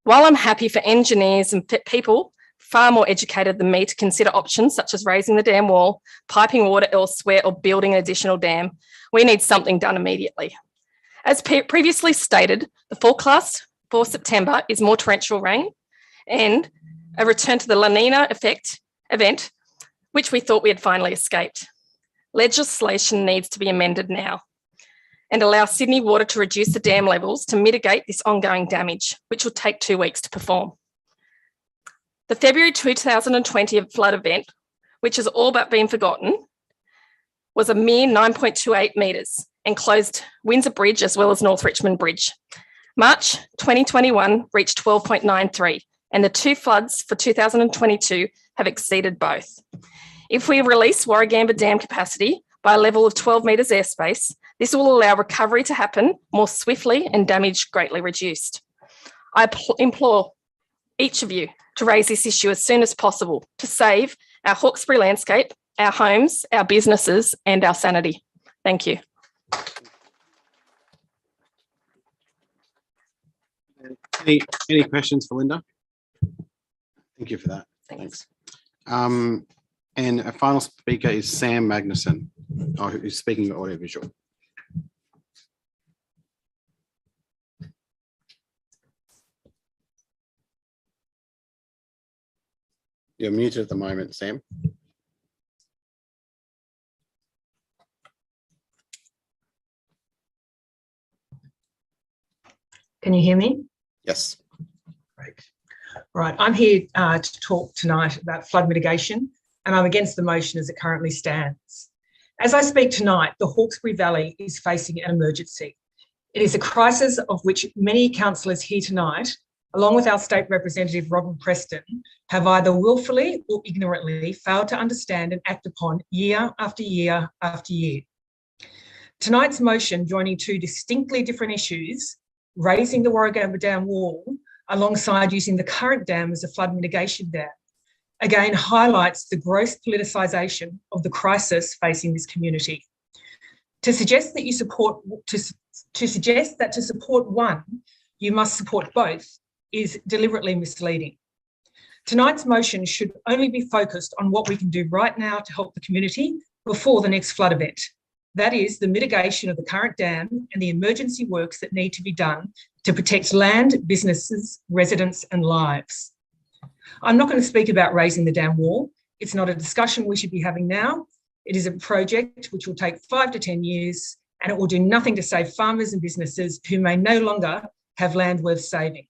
While I'm happy for engineers and people far more educated than me to consider options such as raising the dam wall, piping water elsewhere, or building an additional dam, we need something done immediately. As previously stated, the forecast for September is more torrential rain and a return to the La Nina event, which we thought we had finally escaped. Legislation needs to be amended now and allow Sydney Water to reduce the dam levels to mitigate this ongoing damage, which will take 2 weeks to perform. The February 2020 flood event, which has all but been forgotten, was a mere 9.28 metres and closed Windsor Bridge as well as North Richmond Bridge. March 2021 reached 12.93, and the 2 floods for 2022 have exceeded both. If we release Warragamba Dam capacity by a level of 12 metres airspace, this will allow recovery to happen more swiftly and damage greatly reduced. I implore each of you to raise this issue as soon as possible to save our Hawkesbury landscape, our homes, our businesses, and our sanity. Thank you. Any questions for Linda? Thank you for that. Thanks. And a final speaker is Sam Magnuson, who's speaking audiovisual. You're muted at the moment, Sam. Can you hear me? Yes. Great. Right, I'm here to talk tonight about flood mitigation, and I'm against the motion as it currently stands. As I speak tonight, the Hawkesbury Valley is facing an emergency. It is a crisis of which many councillors here tonight, along with our state representative, Robin Preston, have either willfully or ignorantly failed to understand and act upon year after year after year. Tonight's motion, joining 2 distinctly different issues, raising the Warragamba Dam wall alongside using the current dam as a flood mitigation dam, again highlights the gross politicisation of the crisis facing this community. To suggest that to support one, you must support both is deliberately misleading. Tonight's motion should only be focused on what we can do right now to help the community before the next flood event. That is the mitigation of the current dam and the emergency works that need to be done to protect land, businesses, residents and lives. I'm not going to speak about raising the dam wall. It's not a discussion we should be having now. It is a project which will take 5 to 10 years, and it will do nothing to save farmers and businesses who may no longer have land worth saving.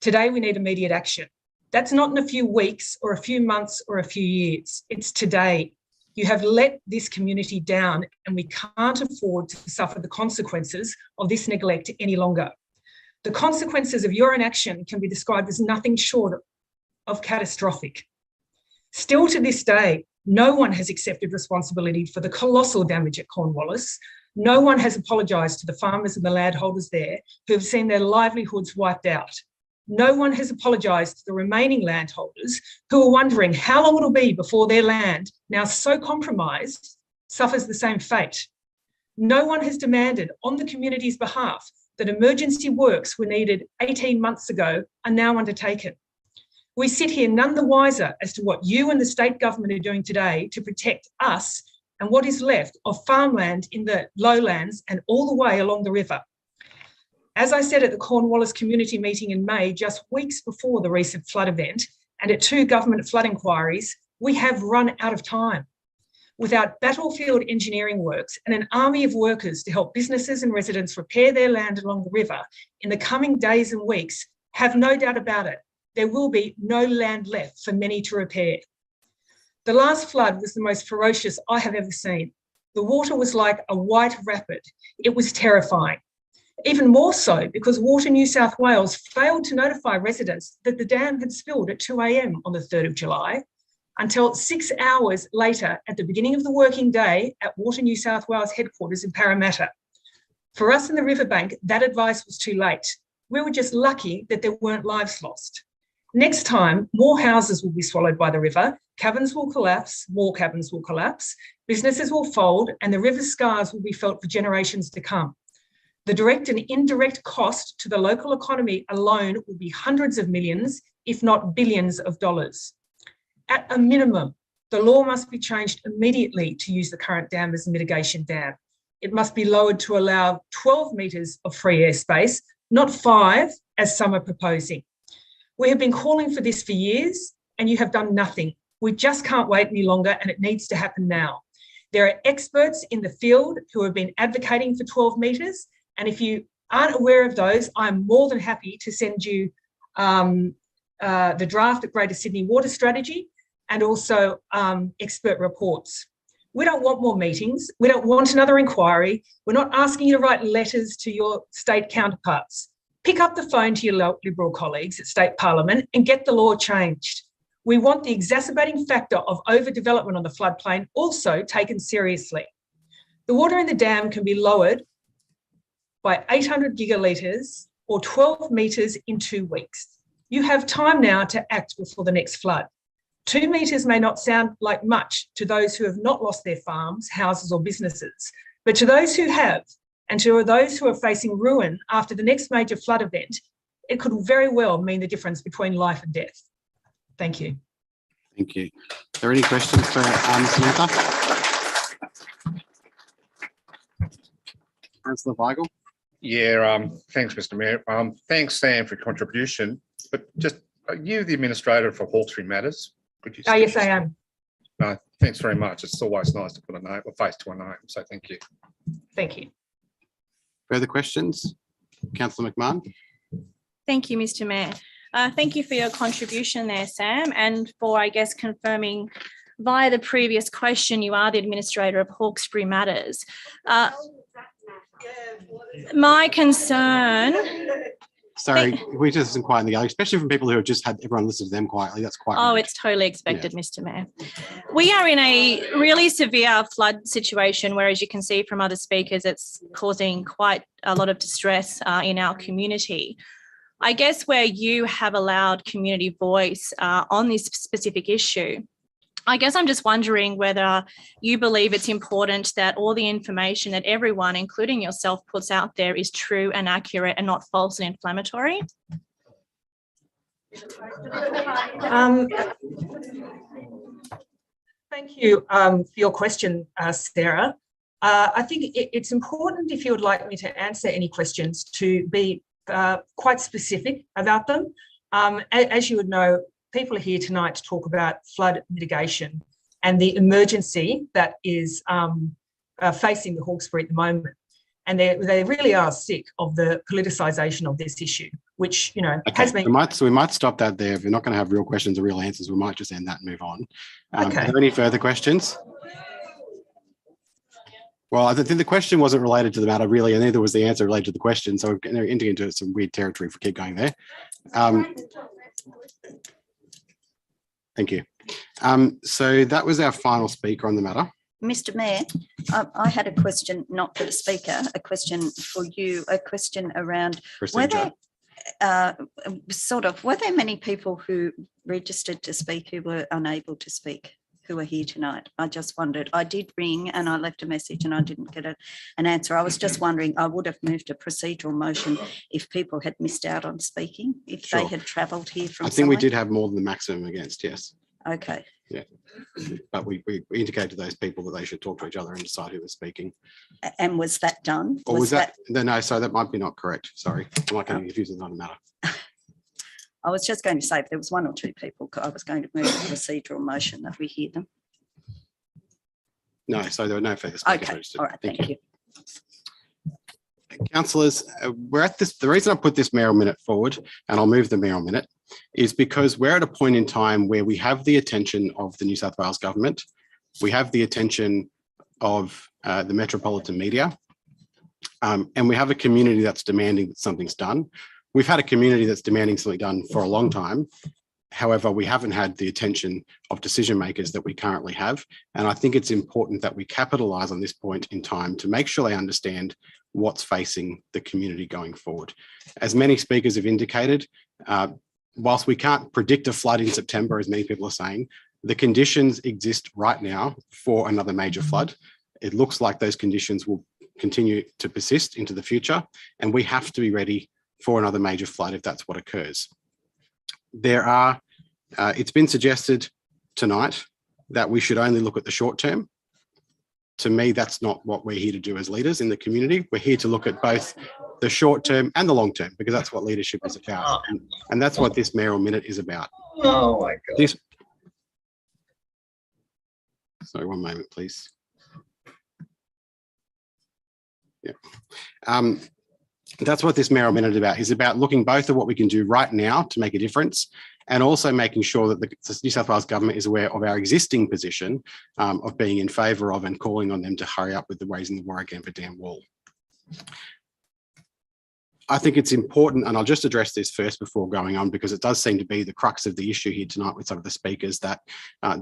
Today, we need immediate action. That's not in a few weeks or a few months or a few years. It's today. You have let this community down, and we can't afford to suffer the consequences of this neglect any longer. The consequences of your inaction can be described as nothing short of catastrophic. Still to this day, no one has accepted responsibility for the colossal damage at Cornwallis. No one has apologised to the farmers and the landholders there who have seen their livelihoods wiped out. No one has apologised to the remaining landholders who are wondering how long it'll be before their land, now so compromised, suffers the same fate. No one has demanded on the community's behalf that emergency works were needed 18 months ago are now undertaken. We sit here none the wiser as to what you and the state government are doing today to protect us and what is left of farmland in the lowlands and all the way along the river. As I said at the Cornwallis community meeting in May, just weeks before the recent flood event, and at 2 government flood inquiries, we have run out of time. Without battlefield engineering works and an army of workers to help businesses and residents repair their land along the river in the coming days and weeks, have no doubt about it, there will be no land left for many to repair. The last flood was the most ferocious I have ever seen. The water was like a white rapid. It was terrifying. Even more so because Water New South Wales failed to notify residents that the dam had spilled at 2 a.m. on the 3rd of July until 6 hours later at the beginning of the working day at Water New South Wales headquarters in Parramatta. For us in the riverbank, that advice was too late. We were just lucky that there weren't lives lost. Next time, more houses will be swallowed by the river, cabins will collapse, more cabins will collapse, businesses will fold, and the river's scars will be felt for generations to come. The direct and indirect cost to the local economy alone will be hundreds of millions, if not billions of dollars. At a minimum, the law must be changed immediately to use the current dam as a mitigation dam. It must be lowered to allow 12 metres of free airspace, not 5, as some are proposing. We have been calling for this for years, and you have done nothing. We just can't wait any longer, and it needs to happen now. There are experts in the field who have been advocating for 12 metres, and if you aren't aware of those, I'm more than happy to send you the draft of Greater Sydney Water Strategy and also expert reports. We don't want more meetings. We don't want another inquiry. We're not asking you to write letters to your state counterparts. Pick up the phone to your Liberal colleagues at State Parliament and get the law changed. We want the exacerbating factor of overdevelopment on the floodplain also taken seriously. The water in the dam can be lowered by 800 gigalitres or 12 metres in 2 weeks. You have time now to act before the next flood. 2 metres may not sound like much to those who have not lost their farms, houses or businesses, but to those who have, and to those who are facing ruin after the next major flood event, it could very well mean the difference between life and death. Thank you. Thank you. Are there any questions for Samantha? Councillor Weigel? Yeah, thanks, Mr. Mayor. Thanks, Sam, for your contribution. But just, are you the administrator for Hawkesbury Matters? Could you Yes, I am. No, thanks very much. It's always nice to put a name, a face to a name. So thank you. Thank you. Further questions? Councillor McMahon? Thank you, Mr. Mayor. Thank you for your contribution there, Sam, and for, I guess, confirming via the previous question you are the administrator of Hawkesbury Matters. My concern... Sorry, we just isn't quiet in the gallery, especially from people who have just had everyone listen to them quietly. That's quite rude. It's totally expected, Mr. Mayor. We are in a really severe flood situation where, as you can see from other speakers, it's causing quite a lot of distress in our community. I guess where you have allowed community voice on this specific issue, I guess I'm just wondering whether you believe it's important that all the information that everyone, including yourself, puts out there is true and accurate and not false and inflammatory. Thank you for your question, Sarah. I think it's important, if you would like me to answer any questions, to be quite specific about them. As you would know, people are here tonight to talk about flood mitigation and the emergency that is facing the Hawkesbury at the moment. And they really are sick of the politicisation of this issue, which, has been... We might stop that there. If you're not going to have real questions or real answers, we might just end that and move on. Okay. Are there any further questions? Well, I think the question wasn't related to the matter, really, and neither was the answer related to the question. So we're entering into some weird territory if we keep going there. Thank you. So that was our final speaker on the matter. Mr. Mayor, I had a question, not for the speaker, a question for you, a question around Procedure. were there many people who registered to speak who were unable to speak, who are here tonight? I just wondered. I did ring and I left a message and I didn't get an answer. I was just wondering, I would have moved a procedural motion if people had missed out on speaking, if they had travelled here from I think we somewhere. did have more than the maximum against, yes. Okay. Yeah, but we indicated to those people that they should talk to each other and decide who was speaking. And was that done? Or was that? No, so that might be not correct. Sorry, I'm not getting confused on the matter. I was just going to say if there was one or two people, I was going to move a procedural motion that we hear them. No, so there were no further speakers Okay, registered. all right, thank you. Councillors, we're at this. The reason I put this mayoral minute forward, and I'll move the mayoral minute, is because we're at a point in time where we have the attention of the New South Wales government, we have the attention of the metropolitan media, and we have a community that's demanding that something's done. We've had a community that's demanding something done for a long time. However, we haven't had the attention of decision makers that we currently have. And I think it's important that we capitalise on this point in time to make sure they understand what's facing the community going forward. As many speakers have indicated, whilst we can't predict a flood in September, as many people are saying, the conditions exist right now for another major flood. It looks like those conditions will continue to persist into the future, and we have to be ready for another major flood if that's what occurs. It's been suggested tonight that we should only look at the short term. To me, that's not what we're here to do as leaders in the community. We're here to look at both the short term and the long term, because that's what leadership is about. And that's what this mayoral minute is about. Oh my God. Sorry, one moment, please. Yeah. That's what this mayoral minute is about looking both at what we can do right now to make a difference, and also making sure that the New South Wales government is aware of our existing position of being in favour of and calling on them to hurry up with the raising the Warragamba Dam wall. I think it's important, and I'll just address this first before going on, because it does seem to be the crux of the issue here tonight with some of the speakers, that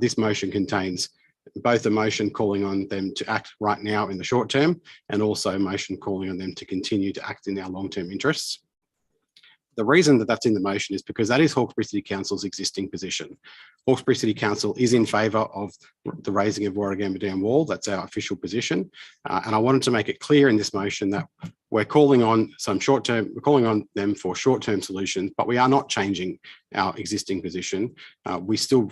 this motion contains both a motion calling on them to act right now in the short term, and also a motion calling on them to continue to act in our long-term interests. The reason that that's in the motion is because that is Hawkesbury City Council's existing position. Hawkesbury City Council is in favour of the raising of Warragamba Dam wall. That's our official position. And I wanted to make it clear in this motion that we're calling on we're calling on them for short-term solutions, but we are not changing our existing position. We still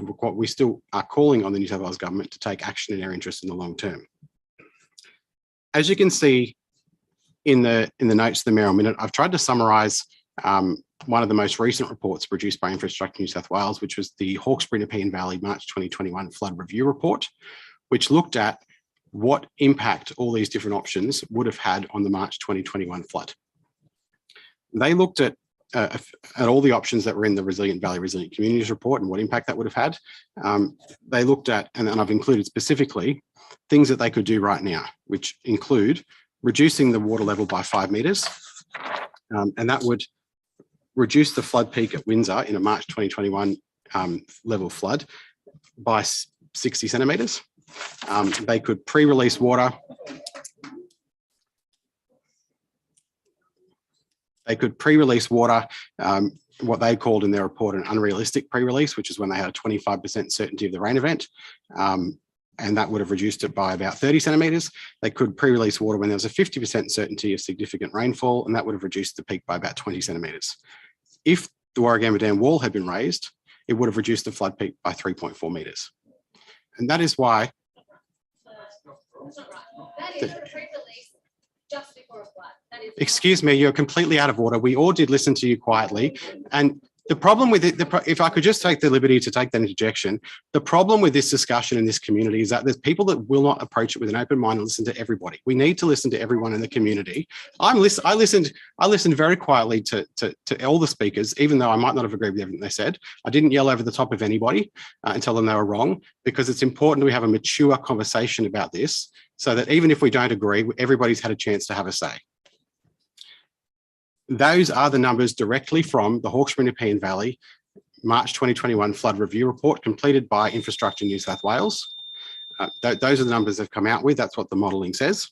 are calling on the New South Wales government to take action in our interest in the long term. As you can see in the notes of the mayoral minute, I've tried to summarise one of the most recent reports produced by Infrastructure New South Wales, which was the Hawkesbury Nepean Valley March 2021 Flood Review Report, which looked at what impact all these different options would have had on the March 2021 flood. They looked at all the options that were in the Resilient Valley Resilient Communities report and what impact that would have had. They looked at, and I've included specifically, things that they could do right now, which include reducing the water level by 5 metres, and that would reduce the flood peak at Windsor in a March 2021 level flood by 60 centimetres. They could pre-release water. They could pre-release water, what they called in their report an unrealistic pre-release, which is when they had a 25% certainty of the rain event. And that would have reduced it by about 30 centimetres. They could pre-release water when there was a 50% certainty of significant rainfall, and that would have reduced the peak by about 20 centimetres. If the Warragamba Dam wall had been raised, it would have reduced the flood peak by 3.4 metres. And that is why... Excuse me, you're completely out of order. We all did listen to you quietly. And the problem with it, if I could just take the liberty to take that interjection, the problem with this discussion in this community is that there's people that will not approach it with an open mind and listen to everybody. We need to listen to everyone in the community. I listened very quietly to all the speakers, even though I might not have agreed with everything they said. I didn't yell over the top of anybody and tell them they were wrong, because it's important we have a mature conversation about this, so that even if we don't agree, everybody's had a chance to have a say. Those are the numbers directly from the Hawkesbury Nepean Valley March 2021 Flood Review Report completed by Infrastructure New South Wales. Those are the numbers they've come out with. That's what the modelling says.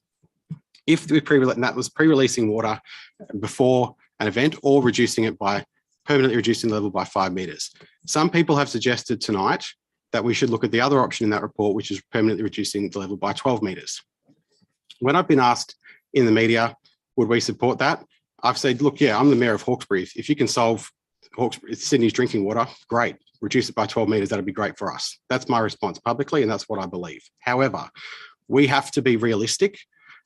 If that was pre-releasing water before an event, or reducing it by permanently reducing the level by 5 metres. Some people have suggested tonight that we should look at the other option in that report, which is permanently reducing the level by 12 metres. When I've been asked in the media, would we support that? I've said, look, yeah, I'm the Mayor of Hawkesbury. If you can solve Sydney's drinking water, great. Reduce it by 12 metres, that'd be great for us. That's my response publicly, and that's what I believe. However, we have to be realistic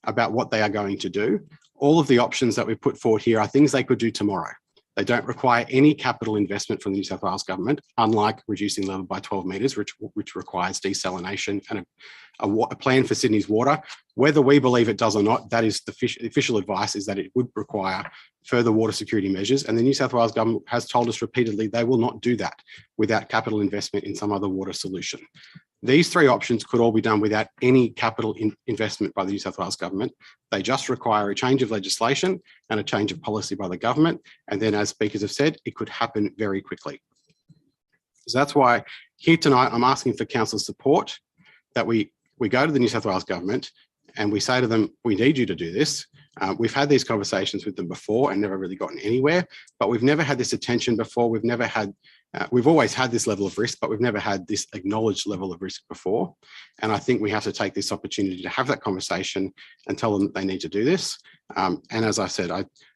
about what they are going to do. All of the options that we've put forward here are things they could do tomorrow. They don't require any capital investment from the New South Wales government, unlike reducing the level by 12 metres, which requires desalination and a plan for Sydney's water. Whether we believe it does or not, that is the official advice, is that it would require further water security measures. And the New South Wales government has told us repeatedly they will not do that without capital investment in some other water solution. These three options could all be done without any capital investment by the New South Wales government. They just require a change of legislation and a change of policy by the government. And then, as speakers have said, it could happen very quickly. So that's why here tonight, I'm asking for council support that we go to the New South Wales government and we say to them, we need you to do this. We've had these conversations with them before and never really gotten anywhere, but we've never had this attention before. We've never had We've always had this level of risk, but we've never had this acknowledged level of risk before. And I think we have to take this opportunity to have that conversation and tell them that they need to do this. And as I said,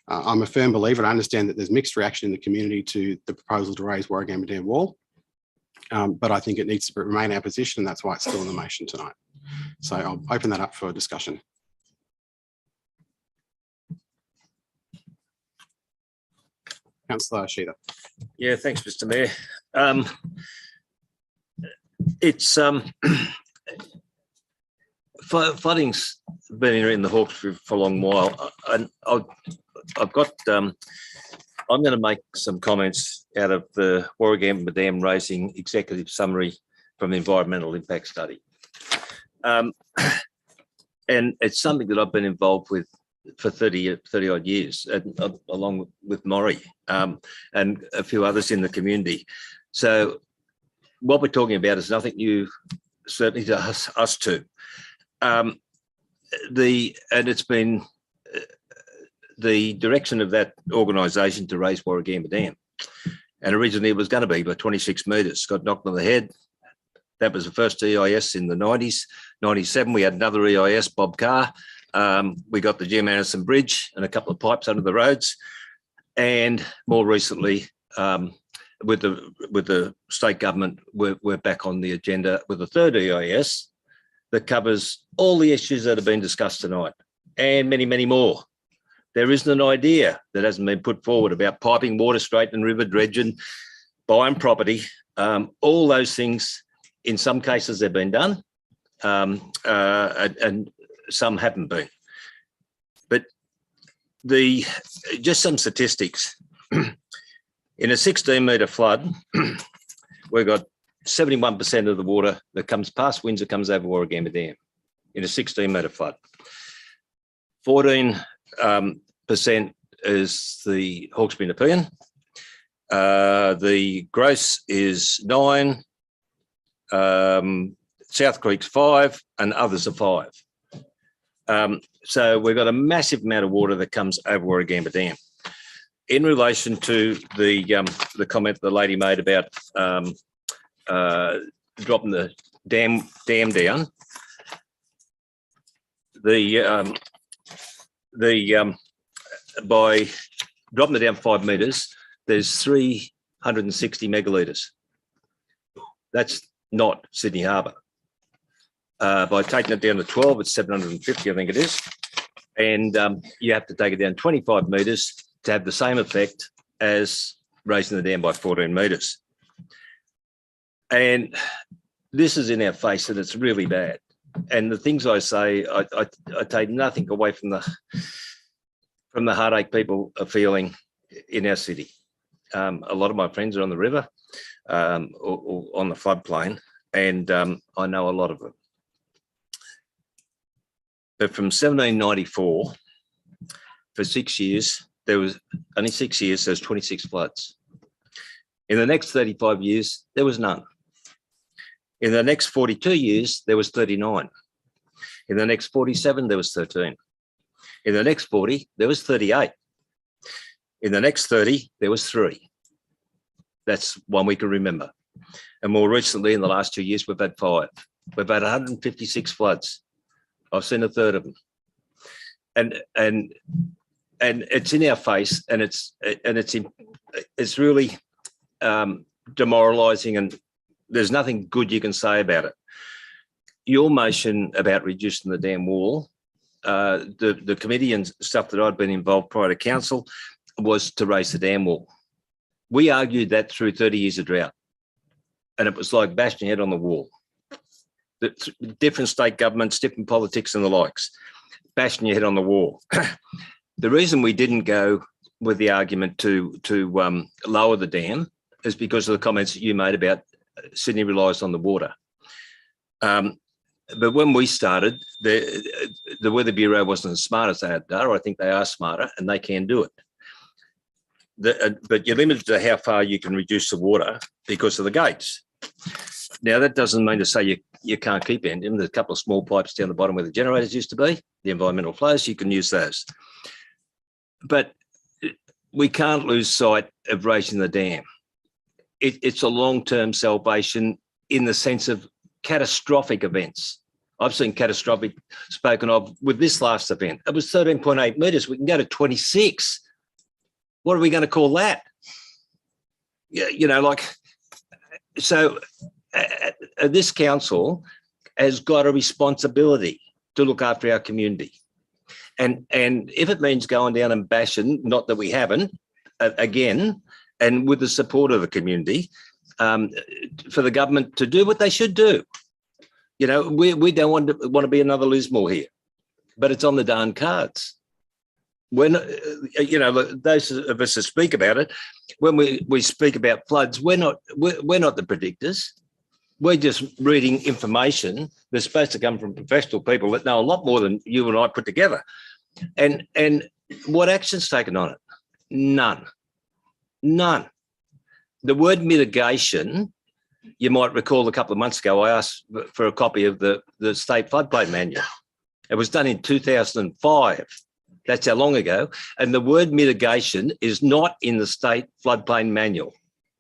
I'm a firm believer. I understand that there's mixed reaction in the community to the proposal to raise Warragamba Dam wall, but I think it needs to remain our position, and that's why it's still in the motion tonight. So I'll open that up for discussion. Councillor Sheether. Yeah, thanks, Mr. Mayor. It's flooding's been in the Hawkesbury for a long while, and I've got. I'm going to make some comments out of the Warragamba Dam raising executive summary from the environmental impact study, and it's something that I've been involved with for 30 odd years, along with Maury and a few others in the community. So what we're talking about is nothing new, certainly to us two. And it's been the direction of that organisation to raise Warragamba Dam. And originally it was going to be by 26 metres, got knocked on the head. That was the first EIS in the 90s. 97, we had another EIS, Bob Carr. We got the Jim Anderson Bridge and a couple of pipes under the roads. And more recently, with the state government, we're back on the agenda with a third EIS that covers all the issues that have been discussed tonight and many, many more. There isn't an idea that hasn't been put forward about piping water straight and river dredging, buying property, all those things. In some cases, they've been done, and some haven't been. But just some statistics. In a 16-metre flood, we've got 71% of the water that comes past Windsor comes over Warragamba Dam in a 16-metre flood. 14% is the Hawkesbury Nepean. The gross is 9. South Creek's 5, and others are 5. So we've got a massive amount of water that comes over Warragamba Dam. In relation to the comment the lady made about dropping the dam down, by dropping it down 5 metres, there's 360 megalitres. That's not Sydney Harbour. By taking it down to 12, it's 750, I think it is. And you have to take it down 25 metres to have the same effect as raising the dam by 14 metres. And this is in our face, and it's really bad. And the things I say, I take nothing away from the heartache people are feeling in our city. A lot of my friends are on the river or on the floodplain, and I know a lot of them. But from 1794, for 6 years, there was only 6 years, there's 26 floods. In the next 35 years, there was none. In the next 42 years, there was 39. In the next 47, there was 13. In the next 40, there was 38. In the next 30, there was 3. That's one we can remember. And more recently, in the last 2 years, we've had 5. We've had 156 floods. I've seen a third of them. And it's in our face, and it's really demoralising, and there's nothing good you can say about it. Your motion about reducing the dam wall, the committee and stuff that I'd been involved prior to council was to raise the dam wall. We argued that through 30 years of drought, and it was like bashing your head on the wall. The different state governments, different politics and the likes, bashing your head on the wall. The reason we didn't go with the argument to lower the dam is because of the comments that you made about Sydney relies on the water. But when we started, the Weather Bureau wasn't as smart as they are. I think they are smarter, and they can do it. But you're limited to how far you can reduce the water because of the gates. Now, that doesn't mean to say you can't keep ending. There's a couple of small pipes down the bottom where the generators used to be, the environmental flows, you can use those. But we can't lose sight of raising the dam. it's a long-term salvation in the sense of catastrophic events. I've seen catastrophic spoken of with this last event. It was 13.8 metres. We can go to 26. What are we going to call that? You know, like, so this council has got a responsibility to look after our community. And if it means going down and bashing, not that we haven't, again, and with the support of the community, for the government to do what they should do. You know, we don't want to be another Lismore here, but it's on the darn cards. When, you know, those of us that speak about it, when we speak about floods, we're not the predictors. We're just reading information that's supposed to come from professional people that know a lot more than you and I put together. And what action's taken on it? None. The word mitigation, you might recall a couple of months ago, I asked for a copy of the state floodplain manual. It was done in 2005. That's how long ago. And the word mitigation is not in the state floodplain manual.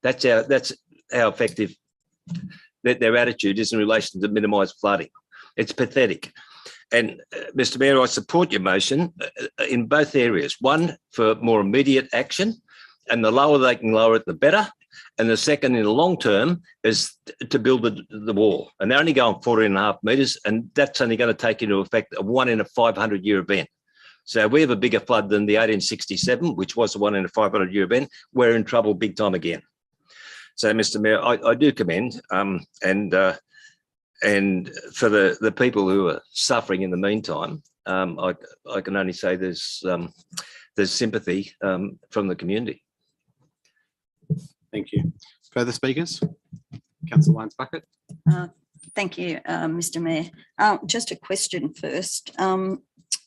That's how effective their attitude is in relation to minimise flooding. It's pathetic. And Mr. Mayor, I support your motion in both areas. One, for more immediate action, and the lower they can lower it, the better. And the second, in the long term, is to build the wall. And they're only going 14.5 metres, and that's only going to take into effect a 1 in a 500-year event. So if we have a bigger flood than the 1867, which was a 1 in a 500-year event, we're in trouble big time again. So, Mr. Mayor, I do commend, and for the people who are suffering in the meantime, I can only say there's sympathy from the community. Thank you. Further speakers? Councillor Lyons-Bucket. Thank you, Mr. Mayor. Just a question first.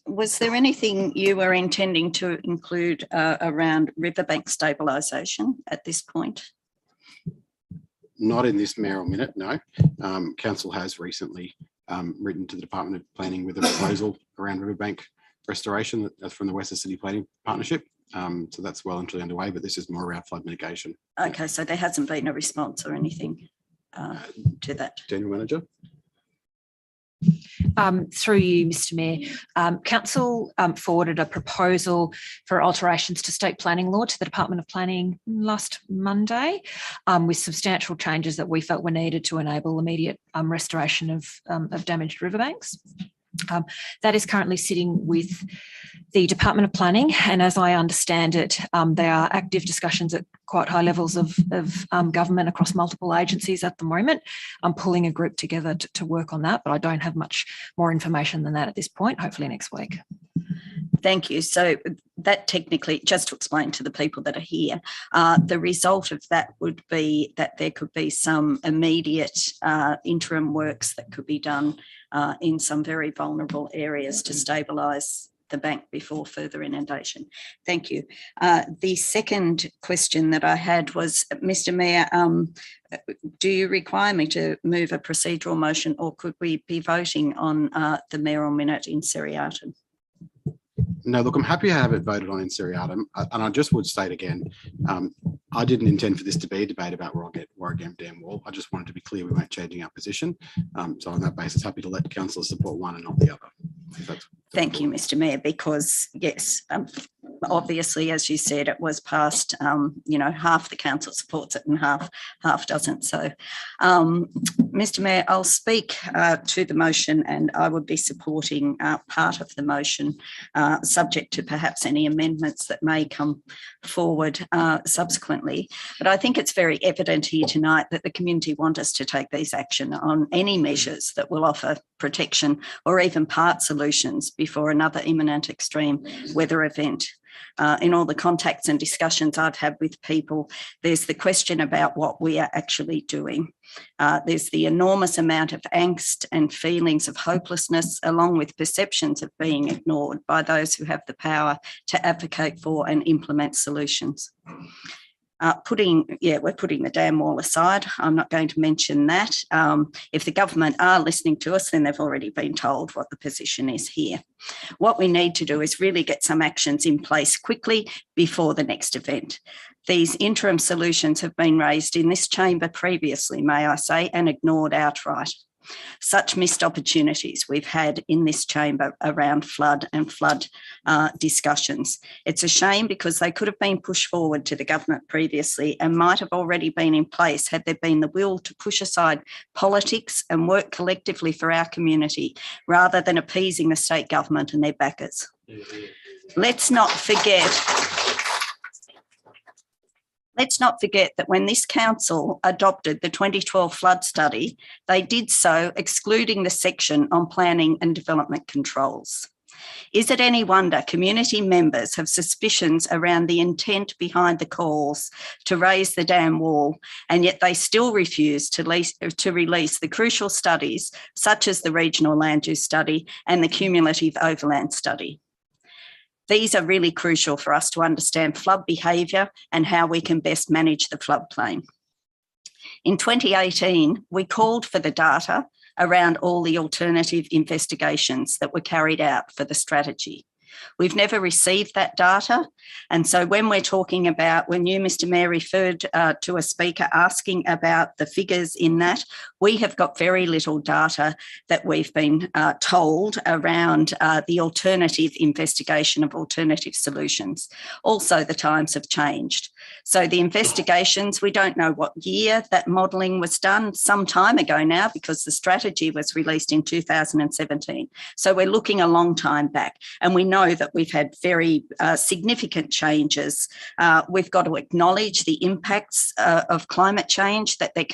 Was there anything you were intending to include around riverbank stabilisation at this point? Not in this mayoral minute, no. Council has recently written to the Department of Planning with a proposal around riverbank restoration. That's from the Western City Planning Partnership. So that's well and truly underway, but this is more around flood mitigation. Okay, so there hasn't been a response or anything to that. General Manager. Through you, Mr. Mayor, Council forwarded a proposal for alterations to state planning law to the Department of Planning last Monday, with substantial changes that we felt were needed to enable immediate restoration of damaged riverbanks. That is currently sitting with the Department of Planning, and as I understand it, there are active discussions at quite high levels of government across multiple agencies at the moment. I'm pulling a group together to work on that, but I don't have much more information than that at this point, hopefully next week. Thank you. So that technically, just to explain to the people that are here, the result of that would be that there could be some immediate interim works that could be done in some very vulnerable areas to stabilise the bank before further inundation. Thank you. The second question that I had was, Mr. Mayor, do you require me to move a procedural motion, or could we be voting on the mayoral minute in seriatim? No, look, I'm happy to have it voted on in seriatim, and I just would state again, I didn't intend for this to be a debate about Warragam Dam Wall. I just wanted to be clear we weren't changing our position. So on that basis, happy to let councillors support one and not the other. Thank you, Mr. Mayor, because yes, obviously, as you said, it was passed, half the council supports it and half doesn't. So, Mr. Mayor, I'll speak to the motion, and I would be supporting part of the motion, subject to perhaps any amendments that may come forward subsequently. But I think it's very evident here tonight that the community want us to take these action on any measures that will offer protection or even part solutions before another imminent extreme weather event. In all the contacts and discussions I've had with people, there's the question about what we are actually doing. There's the enormous amount of angst and feelings of hopelessness, along with perceptions of being ignored by those who have the power to advocate for and implement solutions. We're putting the dam wall aside. I'm not going to mention that. If the government are listening to us, then they've already been told what the position is here. What we need to do is really get some actions in place quickly before the next event. These interim solutions have been raised in this chamber previously, may I say, and ignored outright. Such missed opportunities we've had in this chamber around flood and flood discussions. It's a shame because they could have been pushed forward to the government previously and might have already been in place had there been the will to push aside politics and work collectively for our community rather than appeasing the state government and their backers. Let's not forget that when this council adopted the 2012 flood study, they did so excluding the section on planning and development controls. Is it any wonder community members have suspicions around the intent behind the calls to raise the dam wall, and yet they still refuse to release the crucial studies such as the regional land use study and the cumulative overland study? These are really crucial for us to understand flood behaviour and how we can best manage the floodplain. In 2018, we called for the data around all the alternative investigations that were carried out for the strategy. We've never received that data. And so when we're talking about, when you, Mr. Mayor, referred to a speaker asking about the figures in that, we have got very little data that we've been told around the alternative investigation of alternative solutions. Also, the times have changed. So the investigations, we don't know what year that modelling was done, some time ago now, because the strategy was released in 2017. So we're looking a long time back, and we know that we've had very significant changes. We've got to acknowledge the impacts of climate change, that they're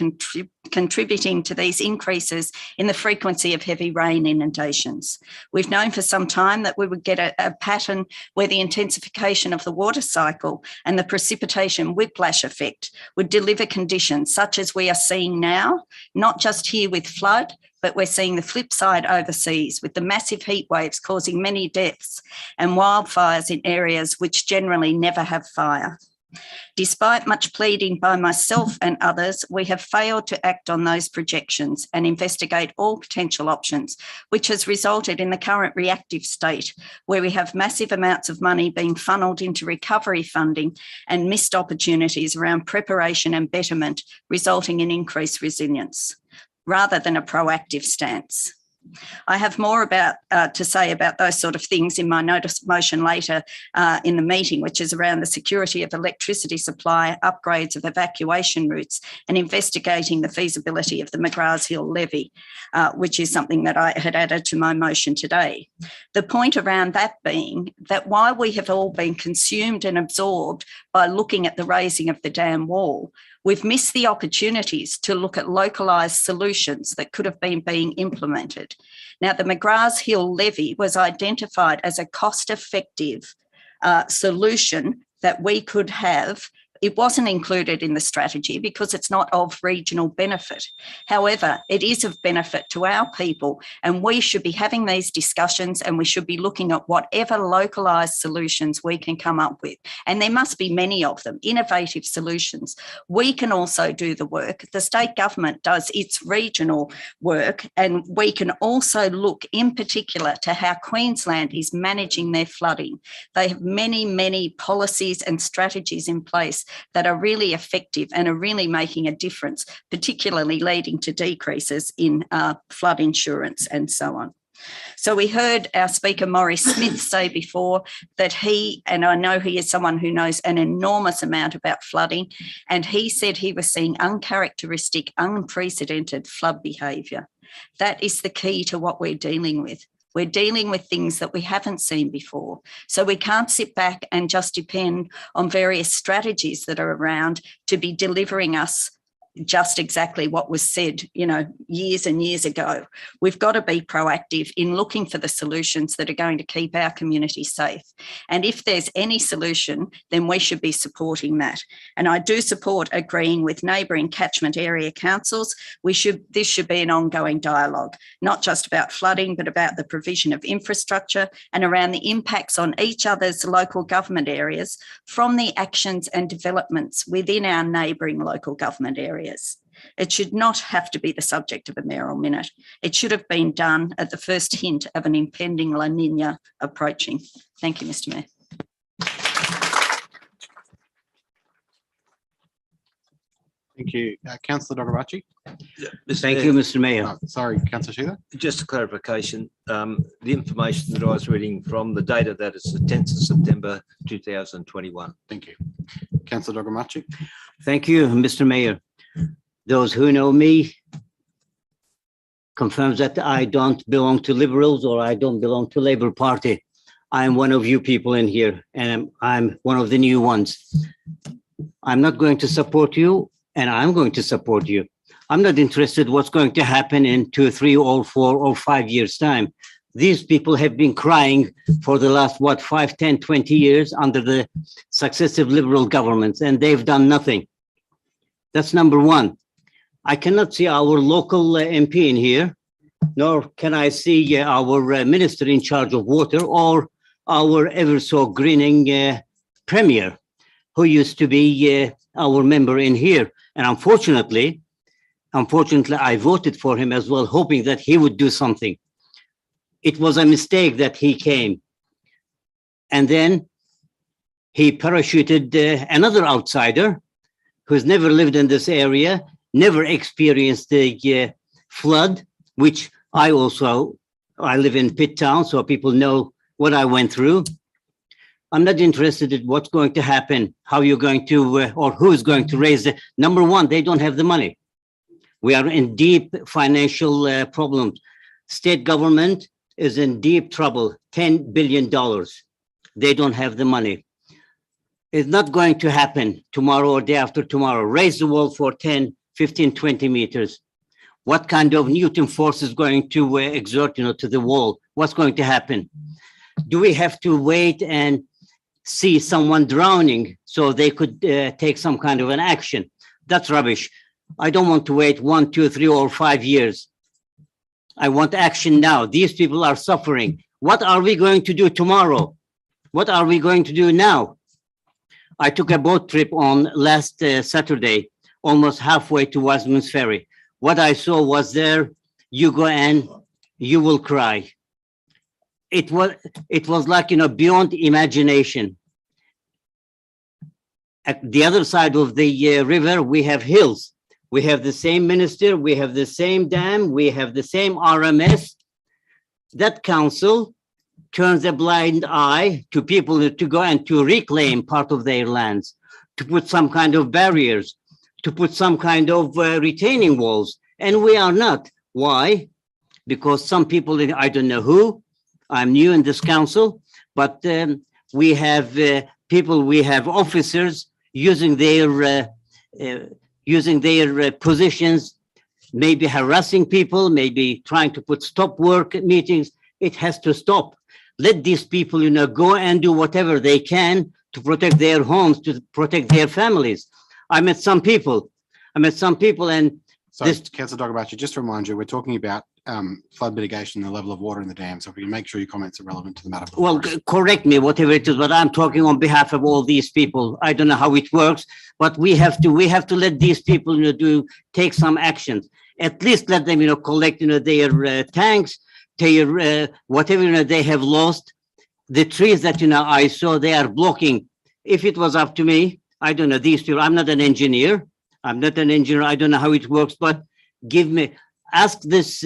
contributing to these increases in the frequency of heavy rain inundations. We've known for some time that we would get a pattern where the intensification of the water cycle and the precipitation whiplash effect would deliver conditions such as we are seeing now, not just here with flood, but we're seeing the flip side overseas with the massive heat waves causing many deaths and wildfires in areas which generally never have fire. Despite much pleading by myself and others, we have failed to act on those projections and investigate all potential options, which has resulted in the current reactive state where we have massive amounts of money being funneled into recovery funding and missed opportunities around preparation and betterment, resulting in increased resilience, rather than a proactive stance. I have more to say about those sort of things in my notice motion later in the meeting, which is around the security of electricity supply, upgrades of evacuation routes, and investigating the feasibility of the McGraths Hill levy, which is something that I had added to my motion today. The point around that being that while we have all been consumed and absorbed by looking at the raising of the dam wall, we've missed the opportunities to look at localised solutions that could have been being implemented. Now, the McGraths Hill levy was identified as a cost-effective solution that we could have. It wasn't included in the strategy because it's not of regional benefit. However, it is of benefit to our people, and we should be having these discussions and we should be looking at whatever localised solutions we can come up with. And there must be many of them, innovative solutions. We can also do the work. The state government does its regional work, and we can also look in particular to how Queensland is managing their flooding. They have many, many policies and strategies in place that are really effective and are really making a difference, particularly leading to decreases in flood insurance and so on. So we heard our speaker, Maurice Smith, say before that and I know he is someone who knows an enormous amount about flooding, and he said he was seeing uncharacteristic, unprecedented flood behaviour. That is the key to what we're dealing with. We're dealing with things that we haven't seen before. So we can't sit back and just depend on various strategies that are around to be delivering us just exactly what was said, years and years ago. We've got to be proactive in looking for the solutions that are going to keep our community safe. And if there's any solution, then we should be supporting that. And I do support agreeing with neighbouring catchment area councils. This should be an ongoing dialogue, not just about flooding, but about the provision of infrastructure and around the impacts on each other's local government areas from the actions and developments within our neighbouring local government areas. It should not have to be the subject of a mayoral minute. It should have been done at the first hint of an impending La Nina approaching. Thank you, Mr. Mayor. Thank you. Councillor Dogobachi. Thank you, Mr. Mayor. Oh, sorry, Councillor Sheila. Just a clarification, the information that I was reading from the data that is the 10th of September 2021. Thank you. Councillor Dogobachi. Thank you, Mr. Mayor. Those who know me confirms that I don't belong to Liberals or I don't belong to Labour Party. I'm one of you people in here, and I'm one of the new ones. I'm not going to support you, and I'm going to support you. I'm not interested what's going to happen in 2, 3, or 4 or 5 years' time. These people have been crying for the last, 5, 10, 20 years under the successive Liberal governments, and they've done nothing. That's number one. I cannot see our local MP in here, nor can I see our minister in charge of water or our ever so grinning premier, who used to be our member in here. And unfortunately, I voted for him as well, hoping that he would do something. It was a mistake that he came. And then he parachuted another outsider who's never lived in this area, never experienced the flood, which I live in Pitt Town, so people know what I went through. I'm not interested in what's going to happen, how you're going to, or who's going to raise it. Number one, they don't have the money. We are in deep financial problems. State government is in deep trouble, $10 billion. They don't have the money. It's not going to happen tomorrow or day after tomorrow. Raise the wall for 10, 15, 20 meters. What kind of Newton force is going to exert, to the wall? What's going to happen? Do we have to wait and see someone drowning so they could take some kind of an action? That's rubbish. I don't want to wait 1, 2, 3, or 5 years. I want action now. These people are suffering. What are we going to do tomorrow? What are we going to do now? I took a boat trip on last Saturday, almost halfway to Rasmussen Ferry. What I saw was there, you go and you will cry. It was like, beyond imagination. At the other side of the river, we have hills. We have the same minister, we have the same dam, we have the same RMS. That council turns a blind eye to people to go and to reclaim part of their lands, to put some kind of barriers, to put some kind of retaining walls. And we are not. Why? Because some people, I don't know who, I'm new in this council, but we have people, we have officers using their positions, maybe harassing people, maybe trying to put stop work meetings. It has to stop. Let these people, go and do whatever they can to protect their homes, to protect their families. I met some people and So, Councillor Dogobachi, just to remind you, we're talking about flood mitigation and the level of water in the dam. So if you can make sure your comments are relevant to the matter. Well, correct me, whatever it is, but I'm talking on behalf of all these people. I don't know how it works, but we have to let these people, take some actions. At least let them, collect, their tanks, their whatever, they have lost. The trees that, I saw, they are blocking. If it was up to me, I don't know, these people, I'm not an engineer. I don't know how it works, but ask this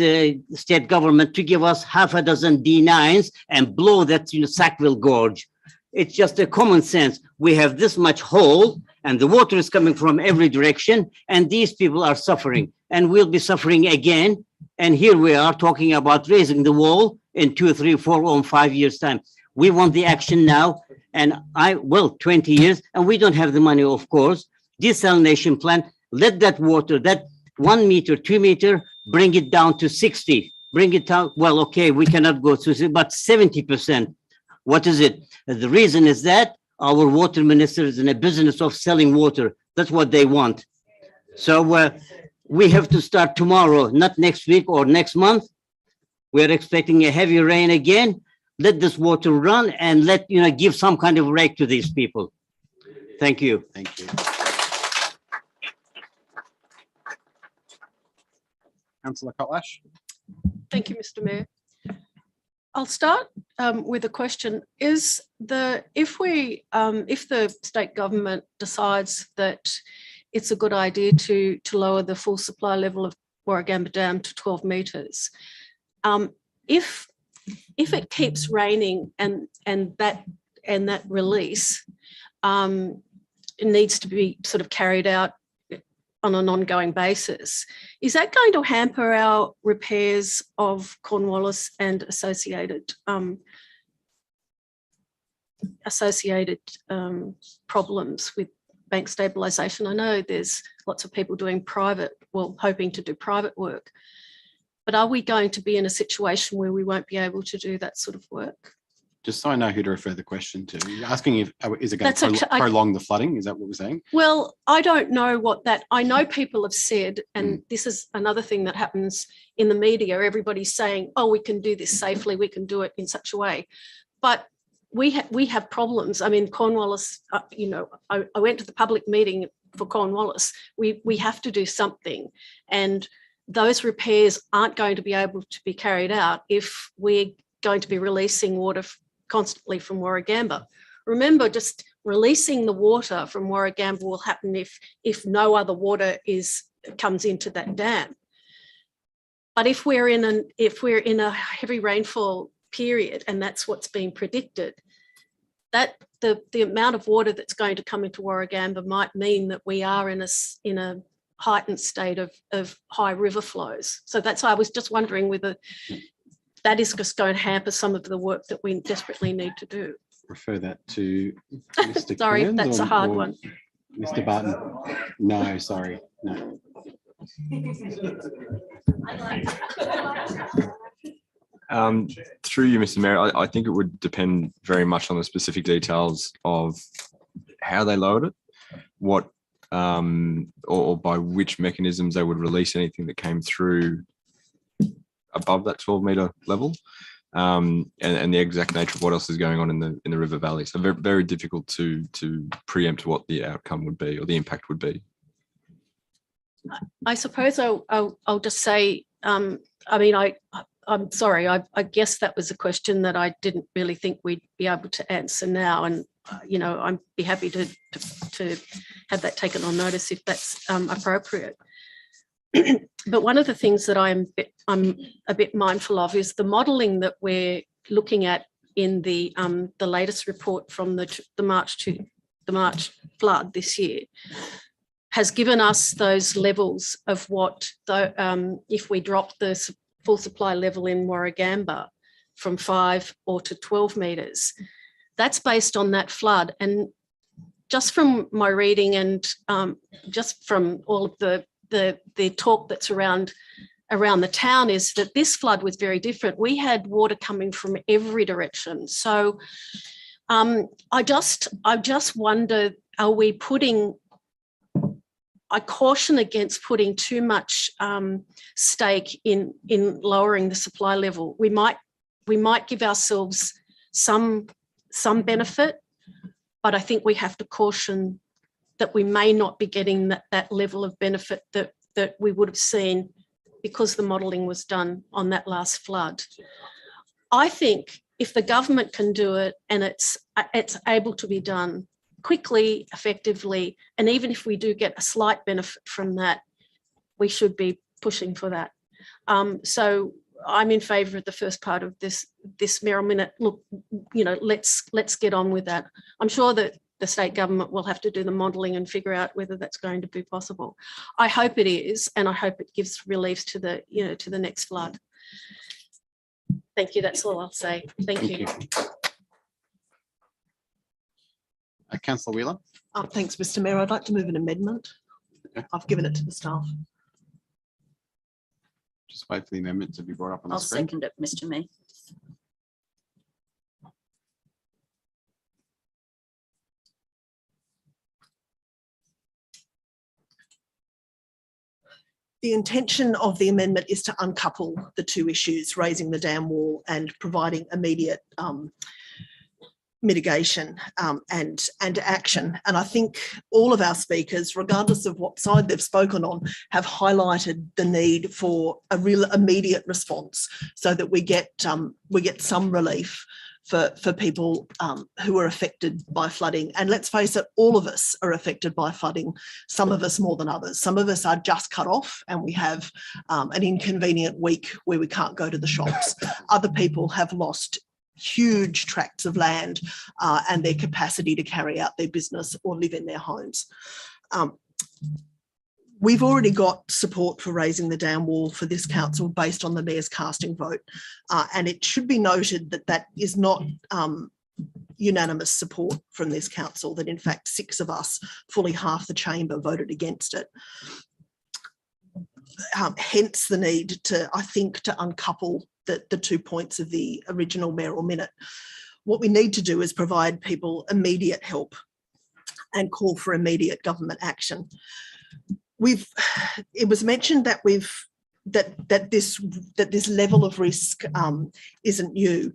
state government to give us half a dozen D9s and blow that Sackville Gorge. It's just a common sense. We have this much hole and the water is coming from every direction and these people are suffering and we'll be suffering again. And here we are talking about raising the wall in 2, 3, 4, or 5 years' time. We want the action now. And 20 years, and we don't have the money, of course. Desalination plant, let that water, that 1 meter, 2 meter, bring it down to 60, bring it down. Well, okay, we cannot go to, but 70%. What is it? The reason is that our water minister is in a business of selling water. That's what they want. So we have to start tomorrow, not next week or next month. We're expecting a heavy rain again. Let this water run and give some kind of rake to these people. Thank you. Thank you. Councillor Kotlash. Thank you, Mr. Mayor. I'll start with a question. If the state government decides that it's a good idea to lower the full supply level of Warragamba Dam to 12 metres. If it keeps raining and that release it needs to be sort of carried out on an ongoing basis, is that going to hamper our repairs of Cornwallis and associated problems with bank stabilisation? I know there's lots of people doing hoping to do private work, but are we going to be in a situation where we won't be able to do that sort of work? Just so I know who to refer the question to. You're asking is it going to prolong the flooding? Is that what we're saying? Well, I don't know I know people have said, and this is another thing that happens in the media, everybody's saying, oh, we can do this safely, we can do it in such a way. But we have problems. I mean, Cornwallis, I went to the public meeting for Cornwallis. We have to do something. And those repairs aren't going to be able to be carried out if we're going to be releasing water constantly from Warragamba. Remember, just releasing the water from Warragamba will happen if no other water comes into that dam. But if we're in a heavy rainfall period, and that's what's being predicted, that the amount of water that's going to come into Warragamba might mean that we are in a heightened state of high river flows. So that's why I was just wondering whether that is just going to hamper some of the work that we desperately need to do. Refer that to Mr. Sorry, Kearns that's a hard one. Mr. Barton. No, sorry, no. Through you, Mr. Mayor, I think it would depend very much on the specific details of how they lowered it, what or by which mechanisms they would release anything that came through above that 12-metre level, and the exact nature of what else is going on in the river valley. So very, very difficult to preempt what the outcome would be or the impact would be. I suppose I'll just say, I'm sorry, I guess that was a question that I didn't really think we'd be able to answer now. And, I'd be happy to have that taken on notice if that's appropriate. But one of the things that I'm a bit mindful of is the modelling that we're looking at in the latest report from the March flood this year has given us those levels of what if we drop the full supply level in Warragamba from 5 or to 12 metres. That's based on that flood. And just from my reading and just from all of the talk that's around the town is that this flood was very different. We had water coming from every direction. So I just wonder, are we putting, I caution against putting too much stake in lowering the supply level. We might give ourselves some benefit, but I think we have to caution that we may not be getting that level of benefit that we would have seen because the modelling was done on that last flood. I think if the government can do it and it's able to be done quickly, effectively, and even if we do get a slight benefit from that, we should be pushing for that. So I'm in favour of the first part of this Mayoral Minute. Look, let's get on with that. I'm sure that the state government will have to do the modelling and figure out whether that's going to be possible. I hope it is, and I hope it gives relief to the next flood. Thank you. That's all I'll say. Thank you. Councillor Wheeler. Thanks, Mr. Mayor. I'd like to move an amendment. Okay. I've given it to the staff. Just wait for the amendment to be brought up on the screen. I'll second it, Mr. Mayor. The intention of the amendment is to uncouple the two issues, raising the dam wall and providing immediate mitigation and action. And I think all of our speakers, regardless of what side they've spoken on, have highlighted the need for a real immediate response so that we get some relief for people who are affected by flooding. And let's face it, all of us are affected by flooding, some of us more than others. Some of us are just cut off and we have an inconvenient week where we can't go to the shops. Other people have lost huge tracts of land and their capacity to carry out their business or live in their homes. We've already got support for raising the dam wall for this council based on the Mayor's casting vote. And it should be noted that that is not unanimous support from this council, that in fact 6 of us, fully half the chamber, voted against it. Hence the need to, I think, to uncouple the 2 points of the original mayoral minute. What we need to do is provide people immediate help and call for immediate government action. It was mentioned that this level of risk isn't new.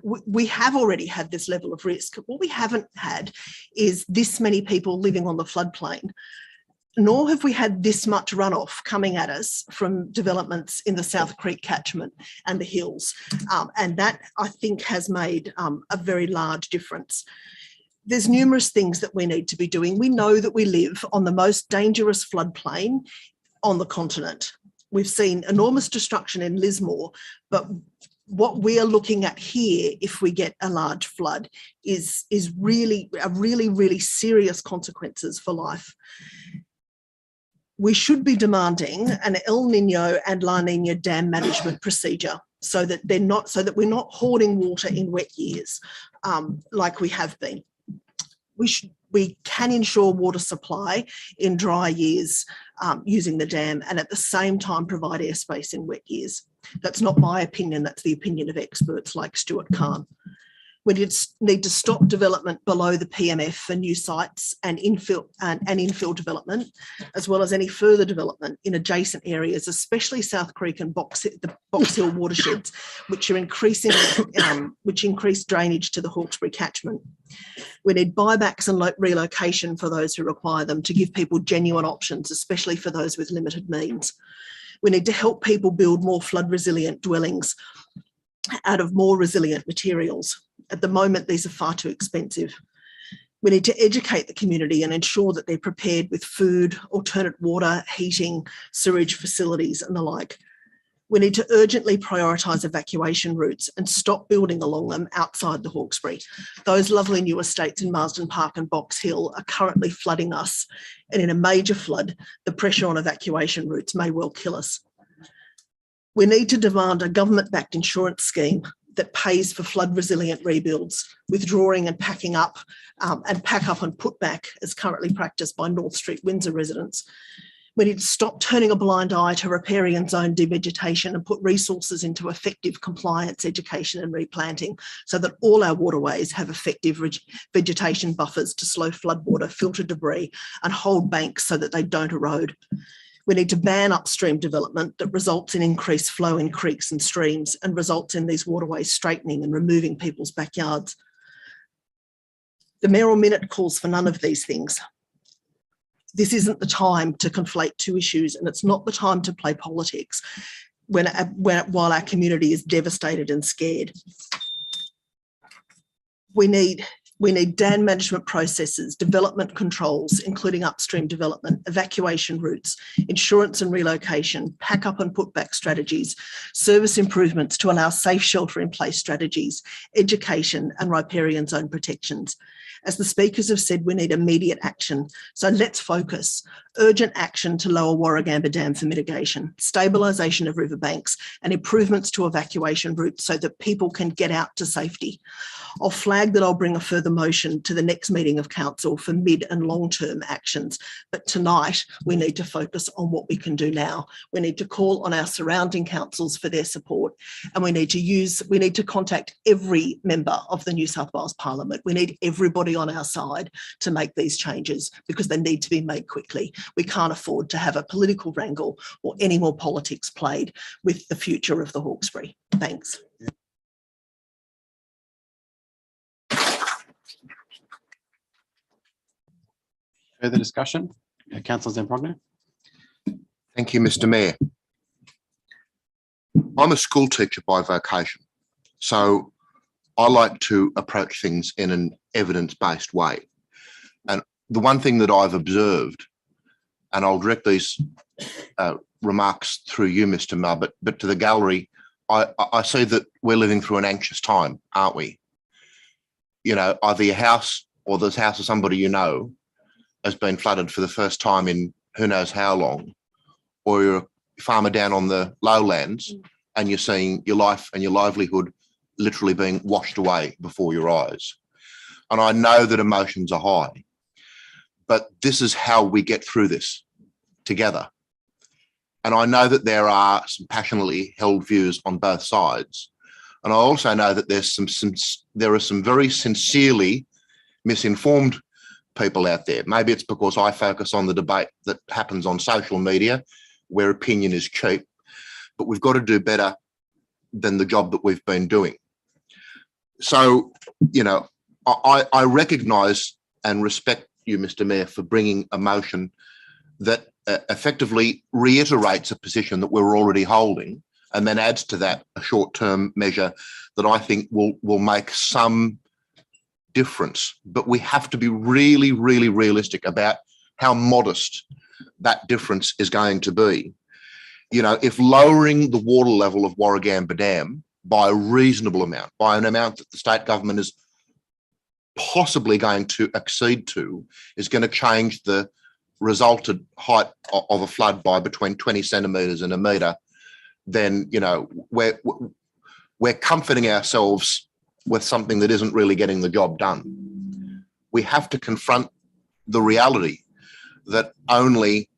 We have already had this level of risk. What we haven't had is this many people living on the floodplain, nor have we had this much runoff coming at us from developments in the South Creek catchment and the hills. And that, I think, has made a very large difference. There's numerous things that we need to be doing. We know that we live on the most dangerous floodplain on the continent. We've seen enormous destruction in Lismore, but what we are looking at here, if we get a large flood, is really serious consequences for life. We should be demanding an El Nino and La Nina dam management procedure so that we're not hoarding water in wet years like we have been. We can ensure water supply in dry years using the dam and at the same time provide airspace in wet years. That's not my opinion, that's the opinion of experts like Stuart Kahn. We need to stop development below the PMF for new sites and infill development, as well as any further development in adjacent areas, especially South Creek and the Box Hill watersheds, which increase drainage to the Hawkesbury catchment. We need buybacks and relocation for those who require them to give people genuine options, especially for those with limited means. We need to help people build more flood resilient dwellings out of more resilient materials. At the moment, these are far too expensive. We need to educate the community and ensure that they're prepared with food, alternate water, heating, sewage facilities and the like. We need to urgently prioritise evacuation routes and stop building along them outside the Hawkesbury. Those lovely new estates in Marsden Park and Box Hill are currently flooding us, and in a major flood, the pressure on evacuation routes may well kill us. We need to demand a government-backed insurance scheme that pays for flood resilient rebuilds, withdrawing and packing up and pack up and put back as currently practiced by North Street Windsor residents. We need to stop turning a blind eye to riparian zone devegetation and put resources into effective compliance, education and replanting so that all our waterways have effective vegetation buffers to slow floodwater, filter debris and hold banks so that they don't erode. We need to ban upstream development that results in increased flow in creeks and streams and results in these waterways straightening and removing people's backyards. The mayoral minute calls for none of these things. This isn't the time to conflate two issues, and it's not the time to play politics while our community is devastated and scared. We need dam management processes, development controls, including upstream development, evacuation routes, insurance and relocation, pack up and put back strategies, service improvements to allow safe shelter in place strategies, education and riparian zone protections. As the speakers have said, we need immediate action. So let's focus. Urgent action to lower Warragamba Dam for mitigation, stabilisation of riverbanks and improvements to evacuation routes so that people can get out to safety. I'll flag that I'll bring a further motion to the next meeting of council for mid and long-term actions. But tonight we need to focus on what we can do now. We need to call on our surrounding councils for their support, and we need to contact every member of the New South Wales Parliament. We need everybody on our side to make these changes because they need to be made quickly. We can't afford to have a political wrangle or any more politics played with the future of the Hawkesbury. Thanks. Further discussion? Councillor Zamprogno. Thank you, Mr. Mayor. I'm a school teacher by vocation, so I like to approach things in an evidence-based way. And the one thing that I've observed, and I'll direct these remarks through you, Mr. Mull, but to the gallery, I see that we're living through an anxious time, aren't we? You know, either your house or this house of somebody you know has been flooded for the first time in who knows how long, or you're a farmer down on the lowlands and you're seeing your life and your livelihood literally being washed away before your eyes. And I know that emotions are high, but this is how we get through this together. And I know that there are some passionately held views on both sides. And I also know that there are some very sincerely misinformed people out there. Maybe it's because I focus on the debate that happens on social media where opinion is cheap, but we've got to do better than the job that we've been doing. So, you know, I recognise and respect you, Mr. Mayor, for bringing a motion that effectively reiterates a position that we're already holding, and then adds to that a short-term measure that I think will make some difference. But we have to be really, really realistic about how modest that difference is going to be. You know, if lowering the water level of Warragamba Dam by a reasonable amount, by an amount that the state government is possibly going to accede to, is going to change the resulted height of a flood by between 20 centimetres and a metre, then, you know, we're comforting ourselves with something that isn't really getting the job done. We have to confront the reality that only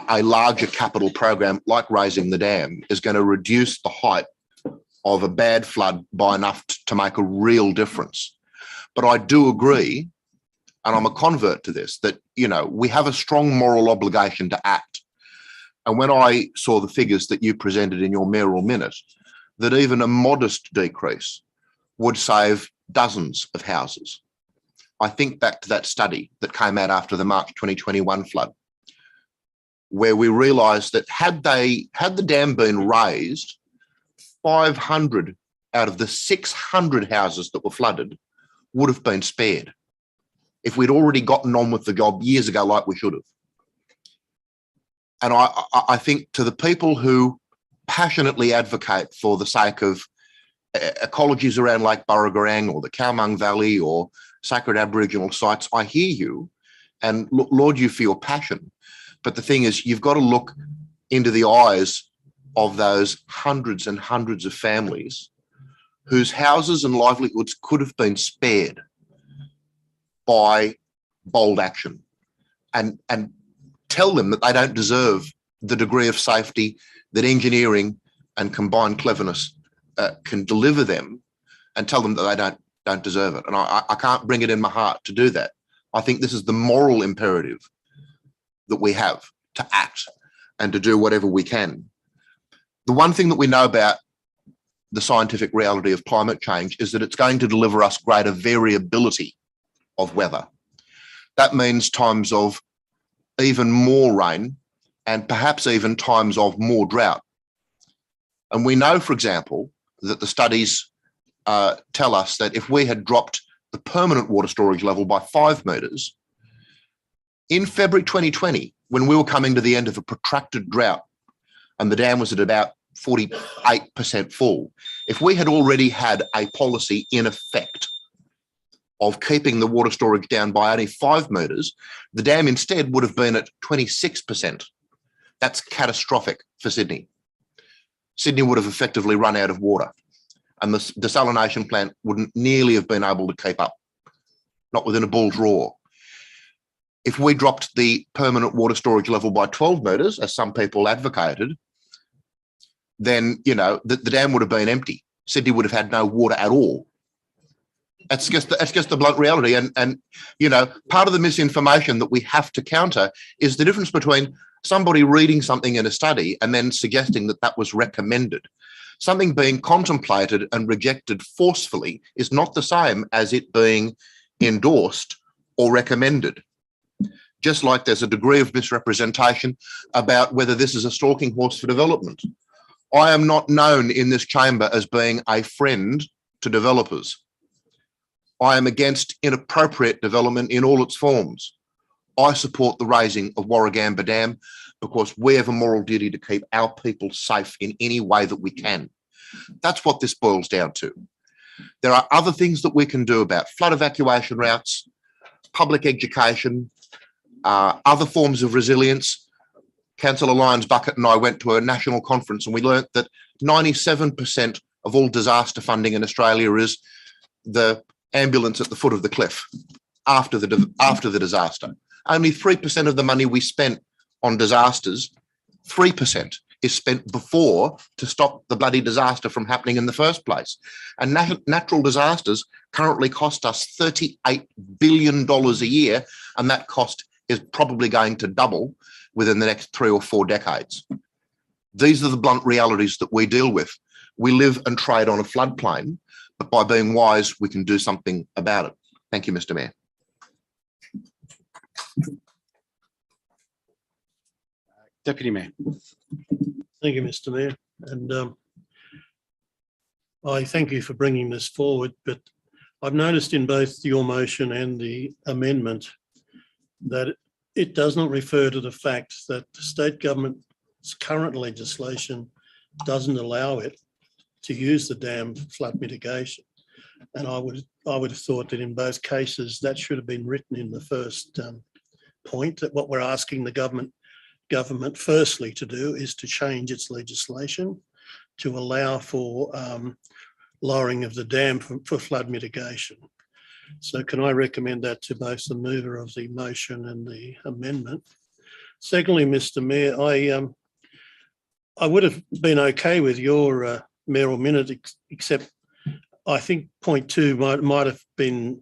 a larger capital program like raising the dam is going to reduce the height of a bad flood by enough to make a real difference. But I do agree, and I'm a convert to this, that, you know, we have a strong moral obligation to act. And when I saw the figures that you presented in your mayoral minute, that even a modest decrease would save dozens of houses. I think back to that study that came out after the March 2021 flood, where we realised that had the dam been raised, 500 out of the 600 houses that were flooded would have been spared if we'd already gotten on with the job years ago like we should have. And I think to the people who passionately advocate for the sake of ecologies around Lake Burragarang or the Cowmung Valley or sacred Aboriginal sites, I hear you and laud you for your passion. But the thing is, you've got to look into the eyes of those hundreds and hundreds of families whose houses and livelihoods could have been spared by bold action, and tell them that they don't deserve the degree of safety that engineering and combined cleverness can deliver them, and tell them that they don't deserve it. And I can't bring it in my heart to do that. I think this is the moral imperative that we have to act and to do whatever we can. The one thing that we know about the scientific reality of climate change is that it's going to deliver us greater variability of weather. That means times of even more rain and perhaps even times of more drought. And we know, for example, that the studies tell us that if we had dropped the permanent water storage level by 5 metres, in February 2020, when we were coming to the end of a protracted drought and the dam was at about 48% full, if we had already had a policy in effect of keeping the water storage down by only 5 metres, the dam instead would have been at 26%. That's catastrophic for Sydney. Sydney would have effectively run out of water, and the desalination plant wouldn't nearly have been able to keep up, not within a bull's roar. If we dropped the permanent water storage level by 12 metres, as some people advocated, then, you know, the dam would have been empty. Sydney would have had no water at all. That's just the blunt reality. And you know, part of the misinformation that we have to counter is the difference between somebody reading something in a study and then suggesting that that was recommended. Something being contemplated and rejected forcefully is not the same as it being endorsed or recommended. Just like there's a degree of misrepresentation about whether this is a stalking horse for development. I am not known in this chamber as being a friend to developers. I am against inappropriate development in all its forms. I support the raising of Warragamba Dam because we have a moral duty to keep our people safe in any way that we can. That's what this boils down to. There are other things that we can do about flood evacuation routes, public education, other forms of resilience. Councillor Lyons Bucket and I went to a national conference and we learnt that 97% of all disaster funding in Australia is the ambulance at the foot of the cliff after the disaster. Only 3% of the money we spent on disasters, 3%, is spent before to stop the bloody disaster from happening in the first place. And natural disasters currently cost us $38 billion a year, and that cost is probably going to double within the next 3 or 4 decades. These are the blunt realities that we deal with. We live and trade on a floodplain, but by being wise, we can do something about it. Thank you, Mr. Mayor. Deputy Mayor. Thank you, Mr. Mayor. And I thank you for bringing this forward, but I've noticed in both your motion and the amendment that it does not refer to the fact that the state government's current legislation doesn't allow it to use the dam for flood mitigation. And I would have thought that in both cases that should have been written in the first point, that what we're asking the government firstly to do is to change its legislation to allow for lowering of the dam for flood mitigation. So can I recommend that to both the mover of the motion and the amendment? Secondly, Mr. Mayor, I would have been okay with your mayoral minute, except I think point 2 might have been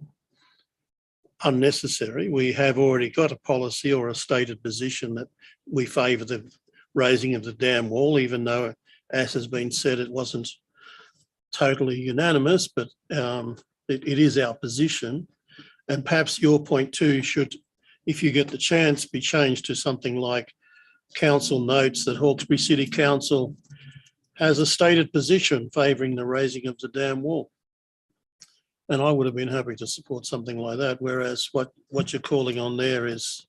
unnecessary. We have already got a policy or a stated position that we favour the raising of the dam wall, even though, as has been said, it wasn't totally unanimous, but it is our position. And perhaps your point 2 should, if you get the chance, be changed to something like council notes that Hawkesbury City Council has a stated position favouring the raising of the dam wall. And I would have been happy to support something like that, whereas what you're calling on there is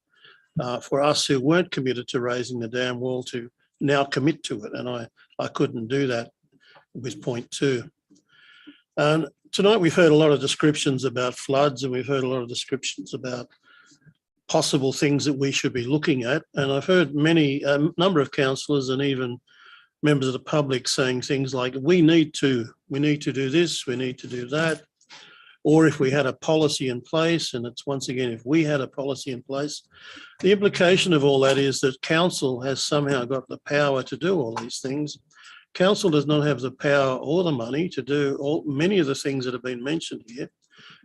for us who weren't committed to raising the dam wall to now commit to it. And I couldn't do that with point 2. And tonight we've heard a lot of descriptions about floods, and we've heard a lot of descriptions about possible things that we should be looking at. And I've heard a number of councillors and even members of the public saying things like, we need to do this, we need to do that. Or if we had a policy in place, and it's once again, if we had a policy in place, the implication of all that is that council has somehow got the power to do all these things. Council does not have the power or the money to do many of the things that have been mentioned here.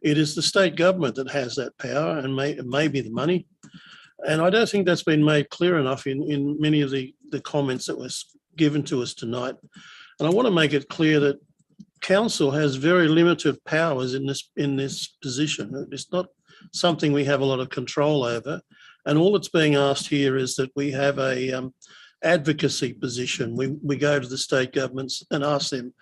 It is the state government that has that power and maybe the money. And I don't think that's been made clear enough in many of the comments that was given to us tonight. And I want to make it clear that council has very limited powers in this position. It's not something we have a lot of control over. And all that's being asked here is that we have a advocacy position. We go to the state governments and ask them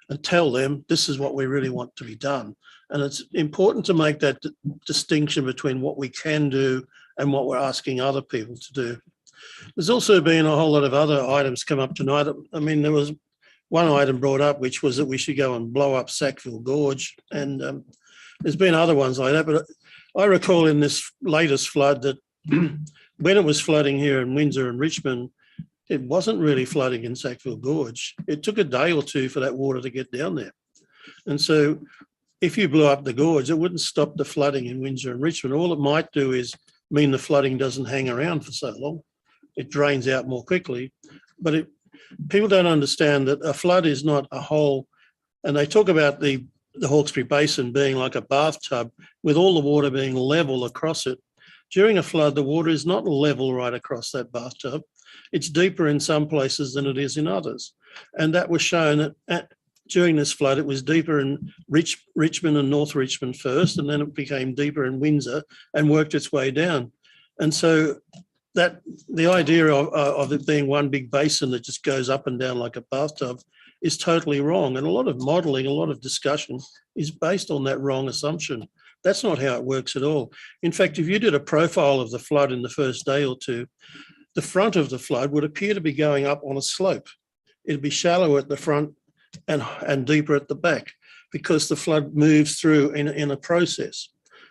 and tell them this is what we really want to be done. And it's important to make that distinction between what we can do and what we're asking other people to do. There's also been a whole lot of other items come up tonight. I mean, there was one item brought up, which was that we should go and blow up Sackville Gorge. And there's been other ones like that. But I recall in this latest flood that when it was flooding here in Windsor and Richmond, it wasn't really flooding in Sackville Gorge. It took a day or two for that water to get down there. And so if you blew up the gorge, it wouldn't stop the flooding in Windsor and Richmond. All it might do is mean the flooding doesn't hang around for so long. It drains out more quickly. But people don't understand that a flood is not a whole, and they talk about the Hawkesbury Basin being like a bathtub with all the water being level across it. During a flood, the water is not level right across that bathtub. It's deeper in some places than it is in others. And that was shown that during this flood, it was deeper in Richmond and North Richmond first, and then it became deeper in Windsor and worked its way down. And so that the idea of it being one big basin that just goes up and down like a bathtub is totally wrong. And a lot of modelling, a lot of discussion is based on that wrong assumption. That's not how it works at all. In fact, if you did a profile of the flood in the first day or two, the front of the flood would appear to be going up on a slope. It'd be shallow at the front and deeper at the back because the flood moves through in a process.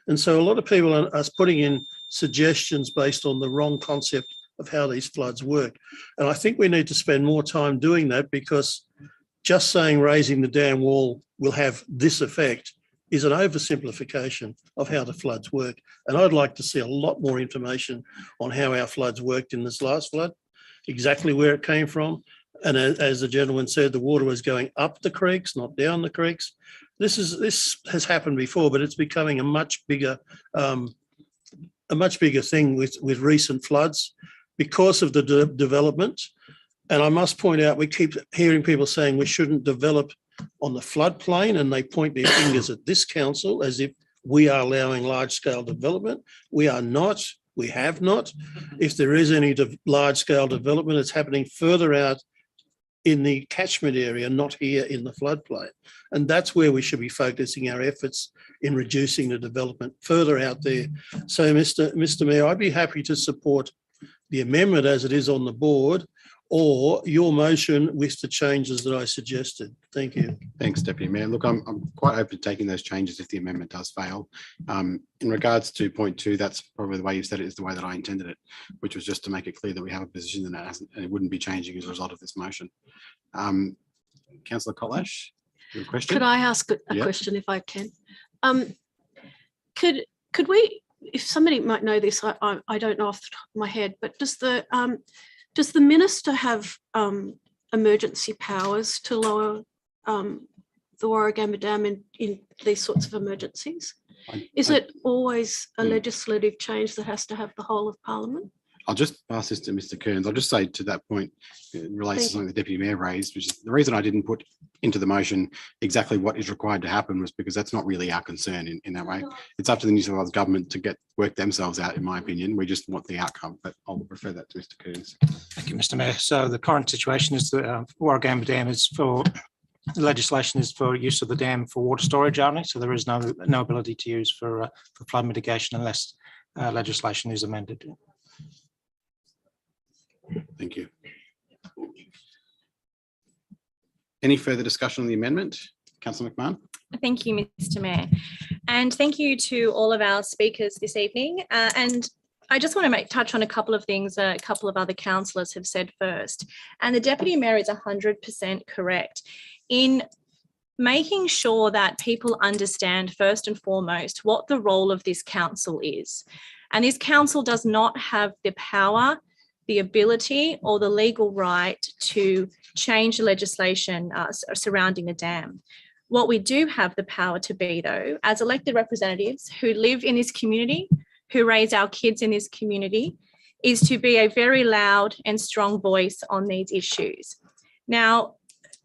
And so a lot of people are putting in suggestions based on the wrong concept of how these floods work. And I think we need to spend more time doing that, because just saying raising the dam wall will have this effect is an oversimplification of how the floods work. And I'd like to see a lot more information on how our floods worked in this last flood, exactly where it came from. And as the gentleman said, the water was going up the creeks, not down the creeks. This has happened before, but it's becoming a much bigger thing with recent floods because of the development. And I must point out, we keep hearing people saying we shouldn't develop on the floodplain, and they point their fingers at this council as if we are allowing large-scale development. We are not. We have not. If there is any large-scale development, it's happening further out in the catchment area, not here in the floodplain. And that's where we should be focusing our efforts in reducing the development further out there. So, Mr. Mayor, I'd be happy to support the amendment as it is on the board, or your motion with the changes that I suggested. Thank you. Thanks, Deputy Mayor. Look, I'm quite open to taking those changes if the amendment does fail. In regards to point 2, that's probably the way you said it is the way that I intended it, which was just to make it clear that we have a position that it wouldn't be changing as a result of this motion. Councillor Kolash, your question? Could I ask a question if I can? Could we, if somebody might know this, I don't know off the top of my head, but does the minister have emergency powers to lower the Warragamba Dam in these sorts of emergencies? Is it always a legislative change that has to have the whole of Parliament? I'll just pass this to Mr. Kearns. I'll just say to that point, it relates to something the Deputy Mayor raised, which is the reason I didn't put into the motion exactly what is required to happen was because that's not really our concern in that way. It's up to the New South Wales government to work themselves out, in my opinion. We just want the outcome, but I'll refer that to Mr. Kearns. Thank you, Mr. Mayor. So the current situation is that Warragamba Dam is the legislation is for use of the dam for water storage only. So there is no ability to use for flood mitigation unless legislation is amended. Thank you. Any further discussion on the amendment? Councillor McMahon. Thank you, Mr. Mayor. And thank you to all of our speakers this evening. And I just want to touch on a couple of things a couple of other councillors have said first. And the Deputy Mayor is 100% correct in making sure that people understand first and foremost what the role of this council is. And this council does not have the power, the ability or the legal right to change the legislation surrounding the dam. What we do have the power to be, though, as elected representatives who live in this community, who raise our kids in this community, is to be a very loud and strong voice on these issues. Now,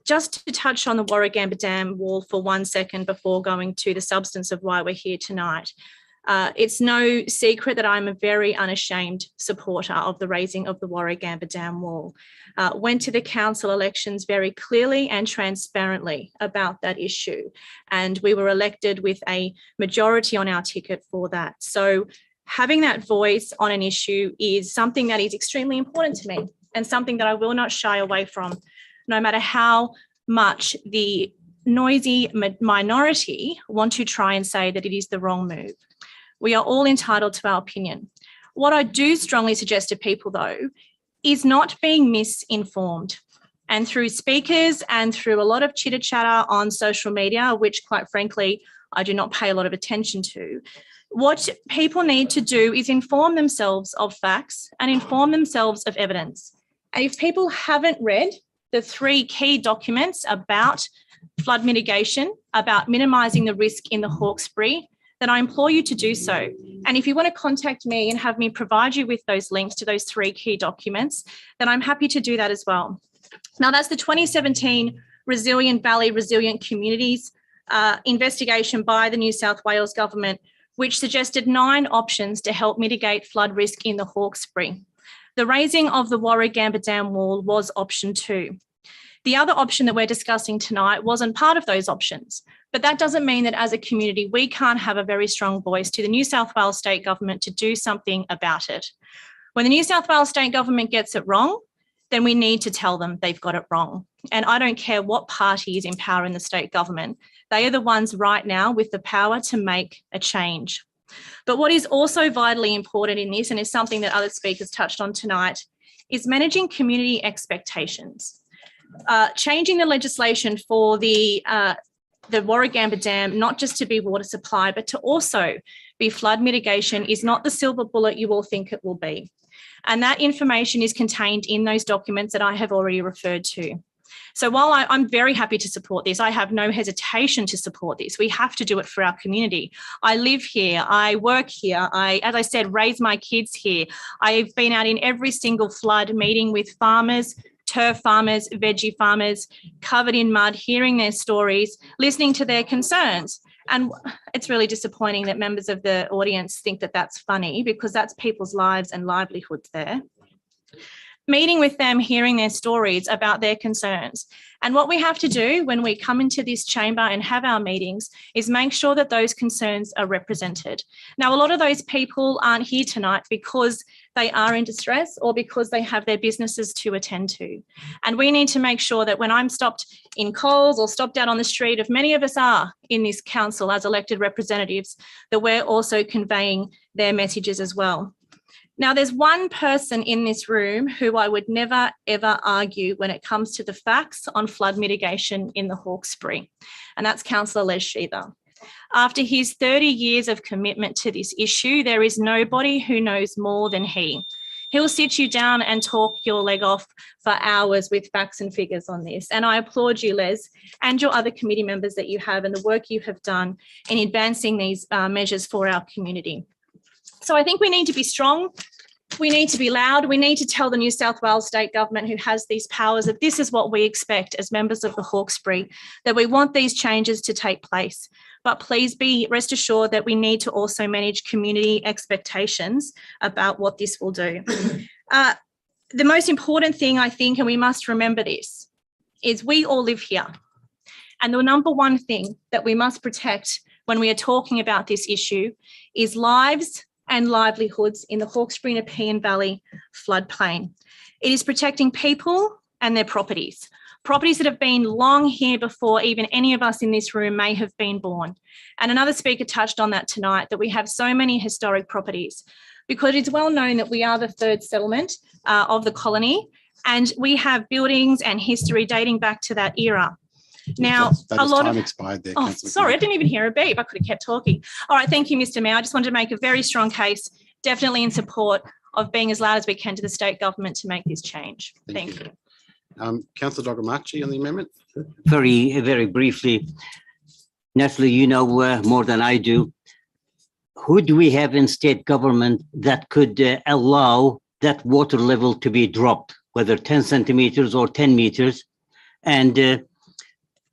just to touch on the Warragamba Dam wall for 1 second before going to the substance of why we're here tonight. It's no secret that I'm a very unashamed supporter of the raising of the Warragamba Dam wall. Went to the council elections very clearly and transparently about that issue. And we were elected with a majority on our ticket for that. So having that voice on an issue is something that is extremely important to me and something that I will not shy away from, no matter how much the noisy minority want to try and say that it is the wrong move. We are all entitled to our opinion. What I do strongly suggest to people, though, is not being misinformed. And through speakers and through a lot of chitter-chatter on social media, which quite frankly, I do not pay a lot of attention to, what people need to do is inform themselves of facts and inform themselves of evidence. And if people haven't read the 3 key documents about flood mitigation, about minimising the risk in the Hawkesbury, then I implore you to do so. And if you want to contact me and have me provide you with those links to those 3 key documents, then I'm happy to do that as well. Now, that's the 2017 Resilient Valley, Resilient Communities investigation by the New South Wales government, which suggested 9 options to help mitigate flood risk in the Hawkesbury. The raising of the Warragamba Dam wall was option 2. The other option that we're discussing tonight wasn't part of those options. But that doesn't mean that as a community, we can't have a very strong voice to the New South Wales State Government to do something about it. When the New South Wales State Government gets it wrong, then we need to tell them they've got it wrong. And I don't care what party is in power in the state government. They are the ones right now with the power to make a change. But what is also vitally important in this, and is something that other speakers touched on tonight, is managing community expectations. Changing the legislation for the Warragamba Dam, not just to be water supply, but to also be flood mitigation, is not the silver bullet you all think it will be. And that information is contained in those documents that I have already referred to. So while I'm very happy to support this, I have no hesitation to support this. We have to do it for our community. I live here, I work here, as I said, raise my kids here. I've been out in every single flood meeting with farmers, turf farmers, veggie farmers, covered in mud, hearing their stories, listening to their concerns. And it's really disappointing that members of the audience think that that's funny, because that's people's lives and livelihoods there. Meeting with them, hearing their stories about their concerns. And what we have to do when we come into this chamber and have our meetings is make sure that those concerns are represented. Now, a lot of those people aren't here tonight because they are in distress or because they have their businesses to attend to. And we need to make sure that when I'm stopped in Coles or stopped out on the street, if many of us are in this council as elected representatives, that we're also conveying their messages as well. Now, there's one person in this room who I would never, ever argue when it comes to the facts on flood mitigation in the Hawkesbury, and that's Councillor Les Sheether. After his 30 years of commitment to this issue, there is nobody who knows more than he. He'll sit you down and talk your leg off for hours with facts and figures on this. And I applaud you, Les, and your other committee members that you have and the work you have done in advancing these measures for our community. So I think we need to be strong. We need to be loud. We need to tell the New South Wales State Government, who has these powers, that this is what we expect as members of the Hawkesbury, that we want these changes to take place. But please rest assured that we need to also manage community expectations about what this will do. The most important thing, I think, and we must remember this, is we all live here. And the number one thing that we must protect when we are talking about this issue is lives and livelihoods in the Hawkesbury and Nepean Valley floodplain. It is protecting people and their properties that have been long here before even any of us in this room may have been born. And another speaker touched on that tonight, that we have so many historic properties, because it's well known that we are the third settlement of the colony, and we have buildings and history dating back to that era. Now, a lot of time expired there. Oh, sorry, I didn't even hear a beep. I could have kept talking. All right, thank you, Mr. Mayor. I just wanted to make a very strong case, definitely in support of being as loud as we can to the state government to make this change. Thank you. Councillor Dogamachi on the amendment. Very briefly, Natalie, you know more than I do. Who do we have in state government that could allow that water level to be dropped, whether 10 centimeters or 10 meters? And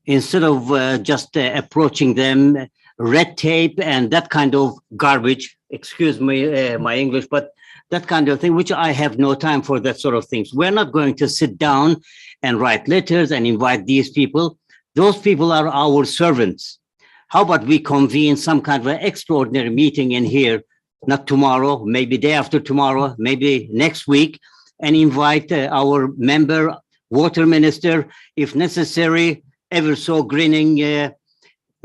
instead of just approaching them, red tape and that kind of garbage, excuse me, my English, but that kind of thing, which I have no time for that sort of things. We're not going to sit down and write letters and invite these people. Those people are our servants. How about we convene some kind of an extraordinary meeting in here, not tomorrow, maybe day after tomorrow, maybe next week, and invite our member, water minister, if necessary, ever so grinning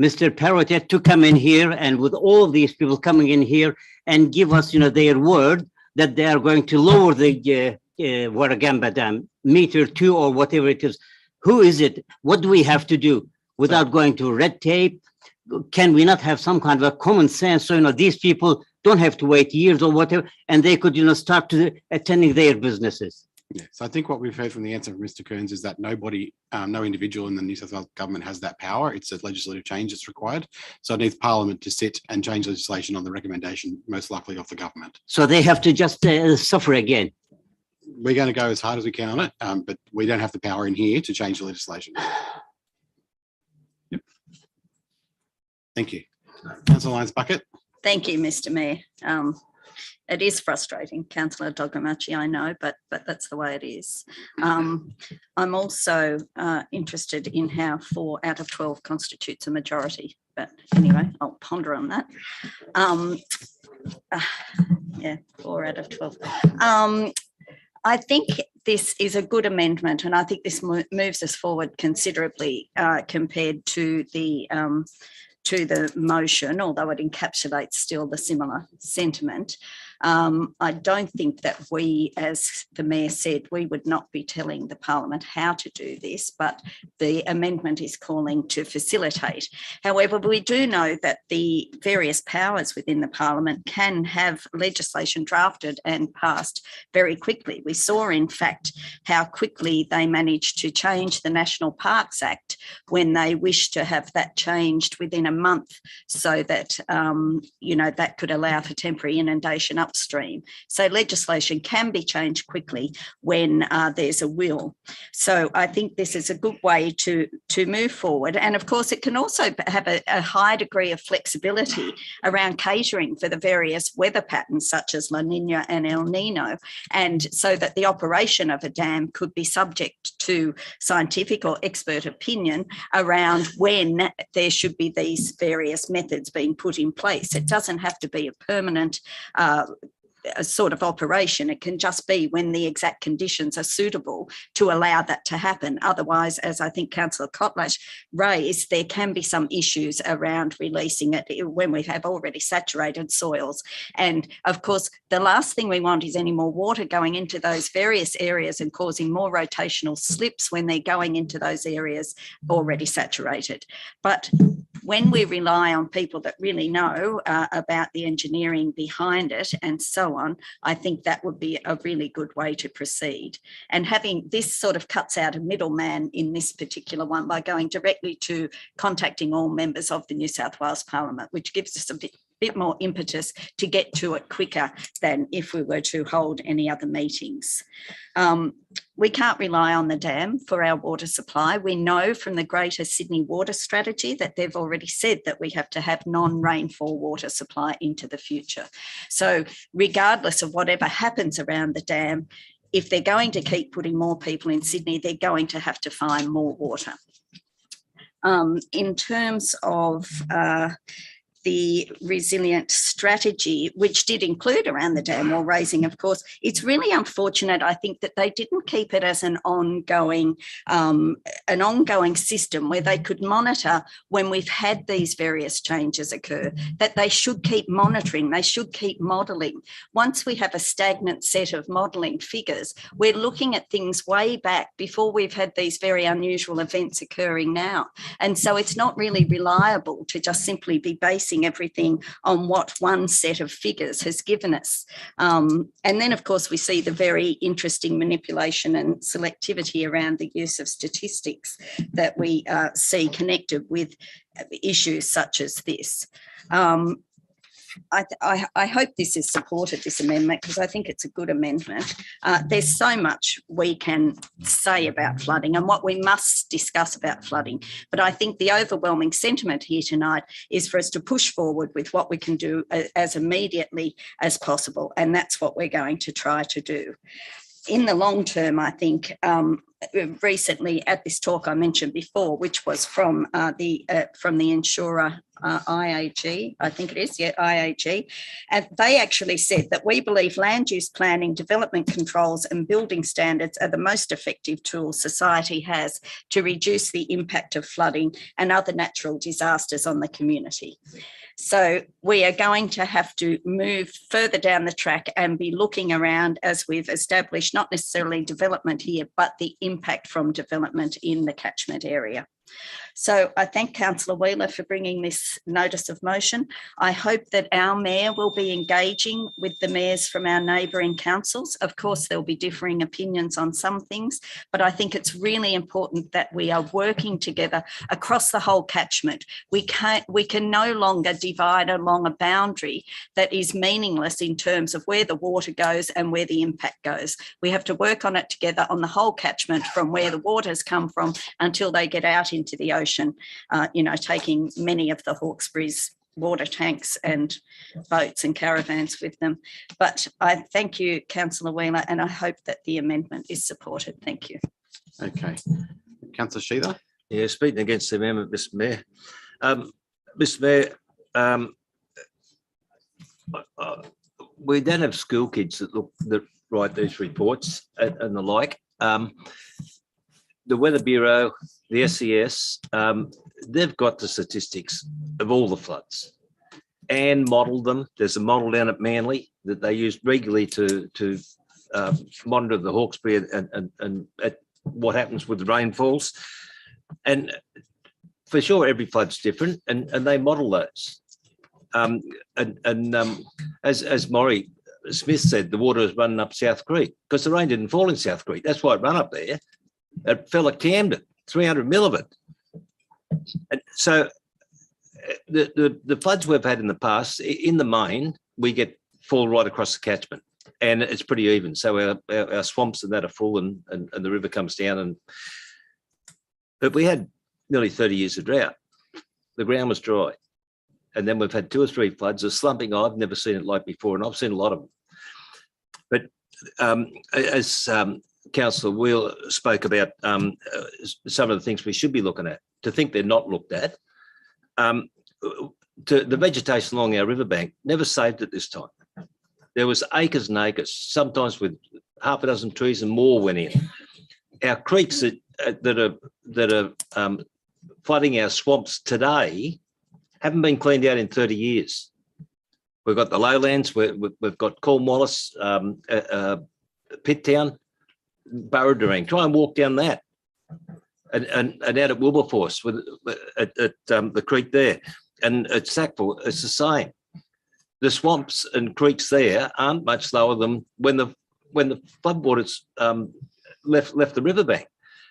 Mr. Parrotet, to come in here, and with all these people coming in here and give us, their word that they are going to lower the Warragamba Dam, meter 2 or whatever it is. Who is it? What do we have to do without going to red tape? Can we not have some kind of a common sense? So, these people don't have to wait years or whatever, and they could, start to attending their businesses. Yeah, so I think what we've heard from the answer from Mr. Kearns is that nobody, no individual in the New South Wales government has that power. It's a legislative change that's required. So it needs Parliament to sit and change legislation on the recommendation, most likely of the government. So they have to just suffer again. We're going to go as hard as we can on it, but we don't have the power in here to change the legislation. Yep. Thank you. Councillor Lyons-Bucket. Thank you, Mr. Mayor. It is frustrating, Councillor Dogamachi, I know, but that's the way it is. I'm also interested in how 4 out of 12 constitutes a majority. But anyway, I'll ponder on that. Yeah, 4 out of 12. I think this is a good amendment, and I think this moves us forward considerably compared to the motion, although it encapsulates still the similar sentiment. I don't think that we, as the Mayor said, we would not be telling the Parliament how to do this, but the amendment is calling to facilitate. However, we do know that the various powers within the Parliament can have legislation drafted and passed very quickly. We saw, in fact, how quickly they managed to change the National Parks Act when they wished to have that changed within a month so that, that could allow for temporary inundation upstream. So legislation can be changed quickly when there's a will. So I think this is a good way to move forward. And of course, it can also have a high degree of flexibility around catering for the various weather patterns such as La Nina and El Nino, and so that the operation of a dam could be subject to scientific or expert opinion around when there should be these various methods being put in place. It doesn't have to be a permanent sort of operation. It can just be when the exact conditions are suitable to allow that to happen. Otherwise, as I think Councillor Kotlash raised, there can be some issues around releasing it when we have already saturated soils. And of course, the last thing we want is any more water going into those various areas and causing more rotational slips when they're going into those areas already saturated. But when we rely on people that really know about the engineering behind it and so on, I think that would be a really good way to proceed. And having this sort of cuts out a middleman in this particular one by going directly to contacting all members of the New South Wales Parliament, which gives us a bit more impetus to get to it quicker than if we were to hold any other meetings. We can't rely on the dam for our water supply. We know from the Greater Sydney Water Strategy that they've already said that we have to have non-rainfall water supply into the future. So regardless of whatever happens around the dam, if they're going to keep putting more people in Sydney, they're going to have to find more water. In terms of the resilient strategy, which did include around the dam wall raising, of course, it's really unfortunate, I think, that they didn't keep it as an ongoing system where they could monitor when we've had these various changes occur, that they should keep monitoring, they should keep modelling. Once we have a stagnant set of modelling figures, we're looking at things way back before we've had these very unusual events occurring now. And so it's not really reliable to just simply be basing everything on what one set of figures has given us. And then, of course, we see the very interesting manipulation and selectivity around the use of statistics that we see connected with issues such as this. I hope this is supported, this amendment, because I think it's a good amendment. There's so much we can say about flooding and what we must discuss about flooding. But I think the overwhelming sentiment here tonight is for us to push forward with what we can do as immediately as possible. And that's what we're going to try to do. In the long term, I think recently at this talk I mentioned before, which was from the insurer IAG, I think it is, yeah, IAG, and they actually said that we believe land use planning, development controls and building standards are the most effective tools society has to reduce the impact of flooding and other natural disasters on the community. So we are going to have to move further down the track and be looking around, as we've established, not necessarily development here, but the impact from development in the catchment area. So I thank Councillor Wheeler for bringing this notice of motion. I hope that our mayor will be engaging with the mayors from our neighbouring councils. Of course, there'll be differing opinions on some things, but I think it's really important that we are working together across the whole catchment. We can no longer divide along a boundary that is meaningless in terms of where the water goes and where the impact goes. We have to work on it together on the whole catchment from where the waters come from until they get out into the ocean, taking many of the Hawkesbury's water tanks and boats and caravans with them. But I thank you, Councillor Wheeler, and I hope that the amendment is supported. Thank you. Okay. Councillor Sheila? Yeah, speaking against the amendment, Mr. Mayor. Mr. Mayor, we don't have school kids that write these reports and the like. The Weather Bureau, the SES, they've got the statistics of all the floods and modelled them. There's a model down at Manly that they use regularly to monitor the Hawkesbury and what happens with the rainfalls. And for sure, every flood's different, and they model those. As Maurice Smith said, the water was running up South Creek because the rain didn't fall in South Creek. That's why it ran up there. It fell at Camden, 300 mil of it. And so the floods we've had in the past, in the main, we fall right across the catchment, and it's pretty even. So our swamps and that are full, and the river comes down. But we had nearly 30 years of drought. The ground was dry. And then we've had 2 or 3 floods, a slumping. I've never seen it like before, and I've seen a lot of them. But as Councillor Wheeler spoke about some of the things we should be looking at, to think they're not looked at, the vegetation along our riverbank never saved at this time. There was acres and acres, sometimes with half a dozen trees and more went in. Our creeks that are flooding our swamps today haven't been cleaned out in 30 years. We've got the lowlands, we've got Cornwallis, Pitttown, Burradurang. Try and walk down that, and out at Wilberforce at the creek there, and at Sackville, it's the same. The swamps and creeks there aren't much lower than when the floodwaters left the riverbank,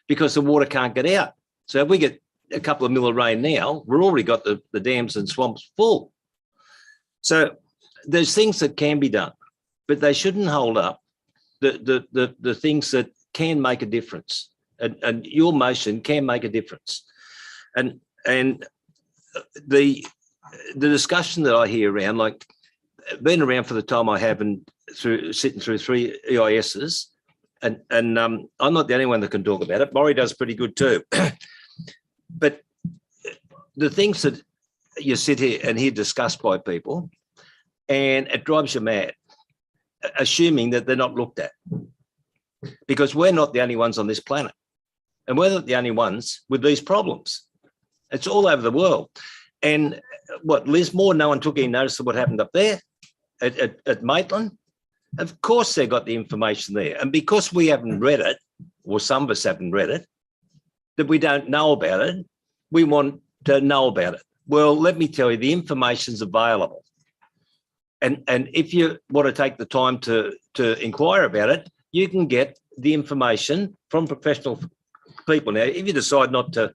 because the water can't get out. So if we get a couple of mil of rain now, we've already got the dams and swamps full. So there's things that can be done, but they shouldn't hold up the things that can make a difference. And your motion can make a difference. And the discussion that I hear around, like being around for the time I have and sitting through 3 EISs, and I'm not the only one that can talk about it. Maury does pretty good too. But the things that you sit here and hear discussed by people, and it drives you mad, assuming that they're not looked at. Because we're not the only ones on this planet. And we're not the only ones with these problems. It's all over the world. And what, Lismore, no one took any notice of what happened up there at Maitland? Of course they got the information there. And because we haven't read it, or some of us haven't read it, that we don't know about it, we want to know about it. Well, let me tell you, the information's available. And if you want to take the time to inquire about it, you can get the information from professional people. Now, if you decide not to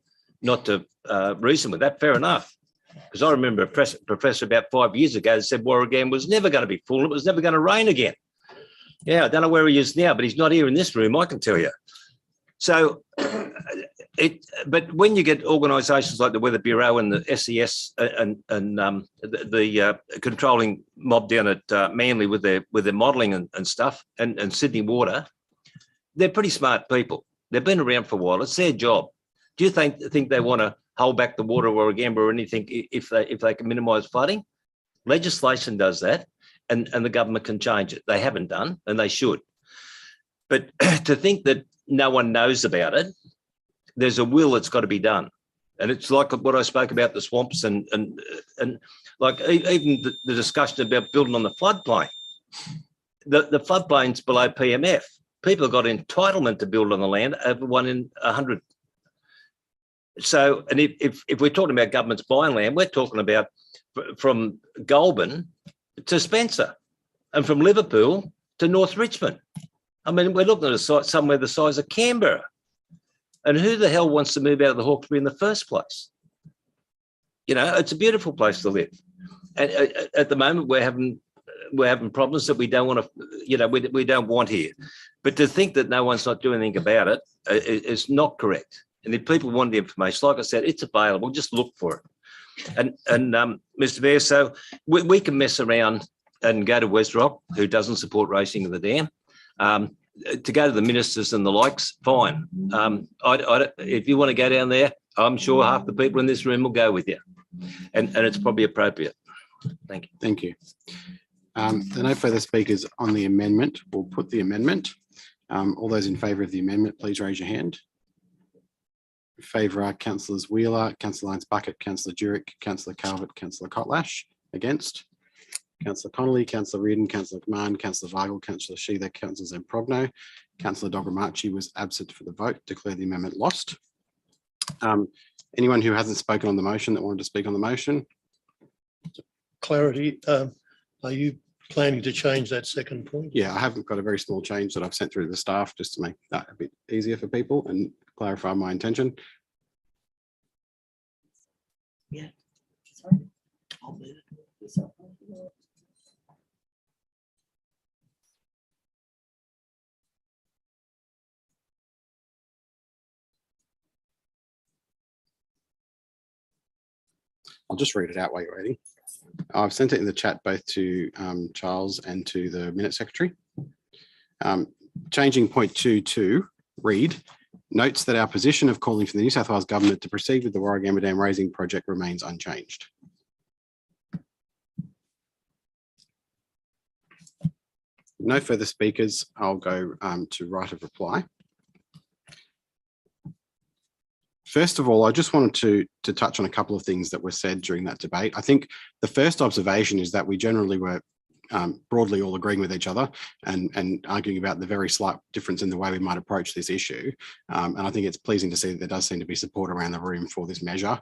reason with that, fair enough. Because I remember a professor about 5 years ago that said Warragam was never going to be full. It was never going to rain again. Yeah, I don't know where he is now, but he's not here in this room, I can tell you. So, but when you get organisations like the Weather Bureau and the SES and the controlling mob down at Manly with their modelling and stuff, and Sydney Water, they're pretty smart people. They've been around for a while. It's their job. Do you think they want to hold back the water or again or anything if they can minimise flooding? Legislation does that, and the government can change it. They haven't done, and they should. But to think that no one knows about it, there's a will that's got to be done. And it's like what I spoke about, the swamps and like even the discussion about building on the floodplain. The floodplain's below PMF. People have got entitlement to build on the land over 1 in 100. So, and if we're talking about governments buying land, we're talking about from Goulburn to Spencer and from Liverpool to North Richmond. I mean, we're looking at a site somewhere the size of Canberra. And who the hell wants to move out of the Hawkesbury in the first place? You know, it's a beautiful place to live. And at the moment, we're having problems that we don't want to, you know, we don't want here. But to think that no one's not doing anything about it is not correct. And if people want the information, like I said, it's available. Just look for it. And Mr. Mayor, so we can mess around and go to West Rock, who doesn't support raising of the dam. To go to the ministers and the likes, fine. If you want to go down there, I'm sure half the people in this room will go with you. And it's probably appropriate. Thank you. Thank you. There are no further speakers on the amendment. We'll put the amendment. All those in favour of the amendment, please raise your hand. In favour are Councillors Wheeler, Councillor Lyons-Bucket, Councillor Durick, Councillor Calvert, Councillor Kotlash. Against? Councillor Connolly, Councillor Reardon, Councillor McMahon, Councillor Weigel, Councillor Sheether, Councillor Zamprogno. Councillor Dogramachi was absent for the vote. Declare the amendment lost. Anyone who hasn't spoken on the motion that wanted to speak on the motion? Clarity, are you planning to change that second point? Yeah, I have got a very small change that I've sent through to the staff just to make that a bit easier for people and clarify my intention. Yeah. Sorry. I'll move it. I'll just read it out while you're waiting. I've sent it in the chat both to Charles and to the minute secretary. Changing point 2 to read, notes that our position of calling for the New South Wales government to proceed with the Warragamba Dam raising project remains unchanged. No further speakers. I'll go to right of reply. First of all, I just wanted to touch on a couple of things that were said during that debate. I think the first observation is that we generally were broadly all agreeing with each other and arguing about the very slight difference in the way we might approach this issue. And I think it's pleasing to see that there does seem to be support around the room for this measure.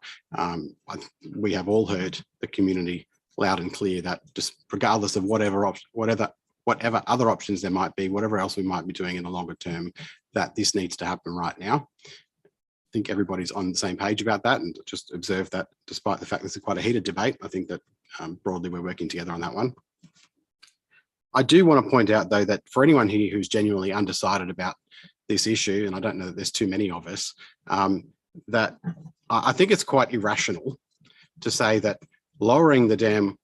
We have all heard the community loud and clear that just regardless of whatever other options there might be, whatever else we might be doing in the longer term, that this needs to happen right now. I think everybody's on the same page about that, and just observe that despite the fact this is quite a heated debate, I think that broadly we're working together on that one. I do want to point out though that for anyone here who's genuinely undecided about this issue, and I don't know that there's too many of us, that I think it's quite irrational to say that lowering the dam,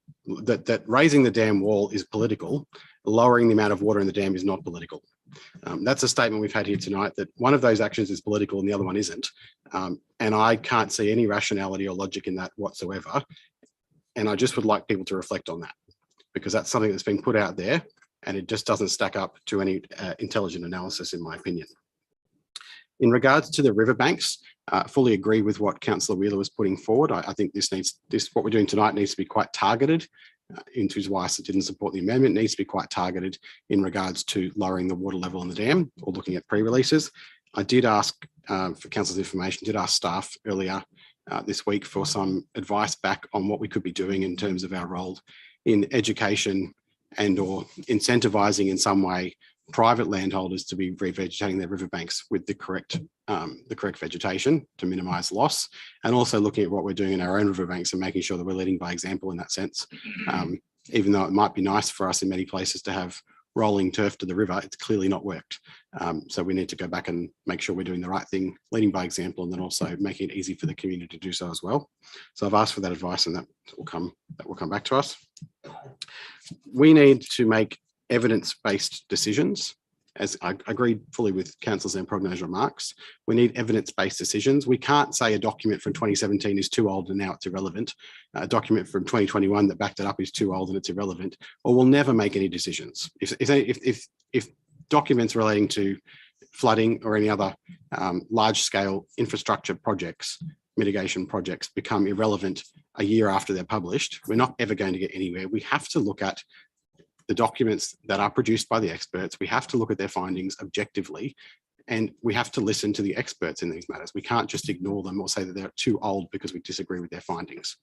that raising the dam wall is political, lowering the amount of water in the dam is not political. That's a statement we've had here tonight, that one of those actions is political and the other one isn't. And I can't see any rationality or logic in that whatsoever. And I just would like people to reflect on that, because that's something that's been put out there and it just doesn't stack up to any intelligent analysis, in my opinion. In regards to the riverbanks, fully agree with what Councillor Wheeler was putting forward. I think what we're doing tonight needs to be quite targeted. Into his why I didn't support the amendment, needs to be quite targeted in regards to lowering the water level in the dam or looking at pre-releases. I did ask for council's information, did ask staff earlier this week for some advice back on what we could be doing in terms of our role in education and or incentivising in some way private landholders to be revegetating their riverbanks with the correct vegetation to minimise loss, and also looking at what we're doing in our own riverbanks and making sure that we're leading by example in that sense. Even though it might be nice for us in many places to have rolling turf to the river, it's clearly not worked. So we need to go back and make sure we're doing the right thing, leading by example, and then also making it easy for the community to do so as well. So I've asked for that advice, and that will come back to us. We need to make evidence-based decisions. As I agreed fully with Councillor Zamprogno's remarks, we need evidence-based decisions. We can't say a document from 2017 is too old and now it's irrelevant. A document from 2021 that backed it up is too old and it's irrelevant, or we'll never make any decisions. If documents relating to flooding or any other large-scale infrastructure projects, mitigation projects, become irrelevant a year after they're published, we're not ever going to get anywhere. We have to look at the documents that are produced by the experts. We have to look at their findings objectively, and we have to listen to the experts in these matters. We can't just ignore them or say that they're too old because we disagree with their findings.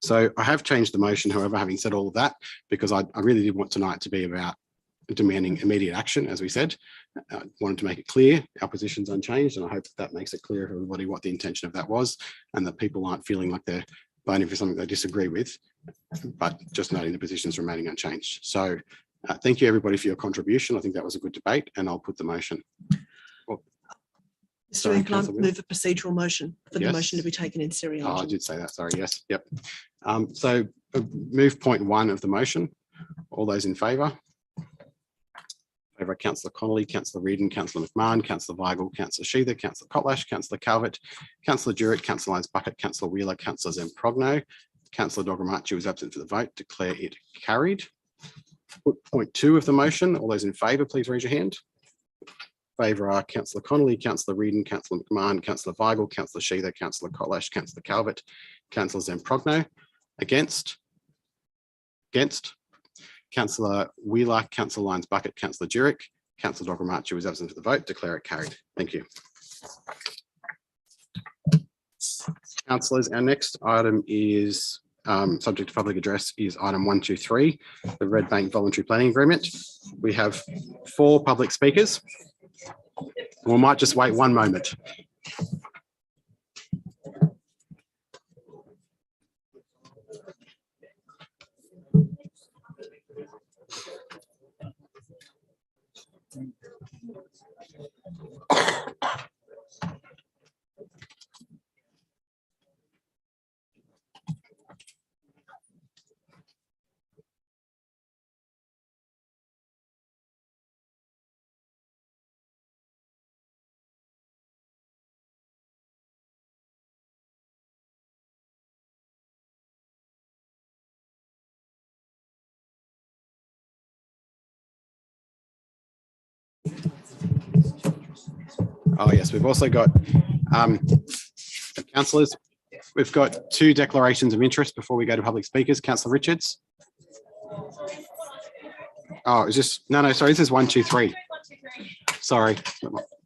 So I have changed the motion, however, having said all of that, because I really did want tonight to be about demanding immediate action, as we said. I wanted to make it clear our position's unchanged, and I hope that makes it clear to everybody what the intention of that was, and that people aren't feeling like they're voting for something they disagree with, but just noting the positions remaining unchanged. So thank you everybody for your contribution. I think that was a good debate, and I'll put the motion. Mr. Sorry, Mayor, can I Councillor move a procedural motion for the Yes. motion to be taken in Oh, I seriatim? did say that. Sorry. Yes. Yep. So move point 1 of the motion. All those in favour? Favour, Councillor Connolly, Councillor Reardon, Councillor McMahon, Councillor Weigel, Councillor Sheether, Councillor Kotlash, Councillor Calvert, Councillor Jurek, Councillor Lyons Bucket, Councillor Wheeler, Councillor Zemprogno, Councillor Dogamachi was absent for the vote. Declare it carried. Point 2 of the motion. All those in favour, please raise your hand. Favour are Councillor Connolly, Councillor Reardon, Councillor McMahon, Councillor Weigel, Councillor Sheether, Councillor Kotlash, Councillor Calvert, Councillor Zemprogno. Against? Against? Councillor Wheeler, Councillor Lyons Bucket, Councillor Jurek, Councillor Dogamachi was absent for the vote. Declare it carried. Thank you. Councillors, our next item is subject to public address is item 123, the Red Bank Voluntary Planning Agreement. We have 4 public speakers. We might just wait one moment. Oh, yes, we've also got councillors. We've got 2 declarations of interest before we go to public speakers. Councillor Richards. Oh, is this? No, sorry, this is 123. Sorry,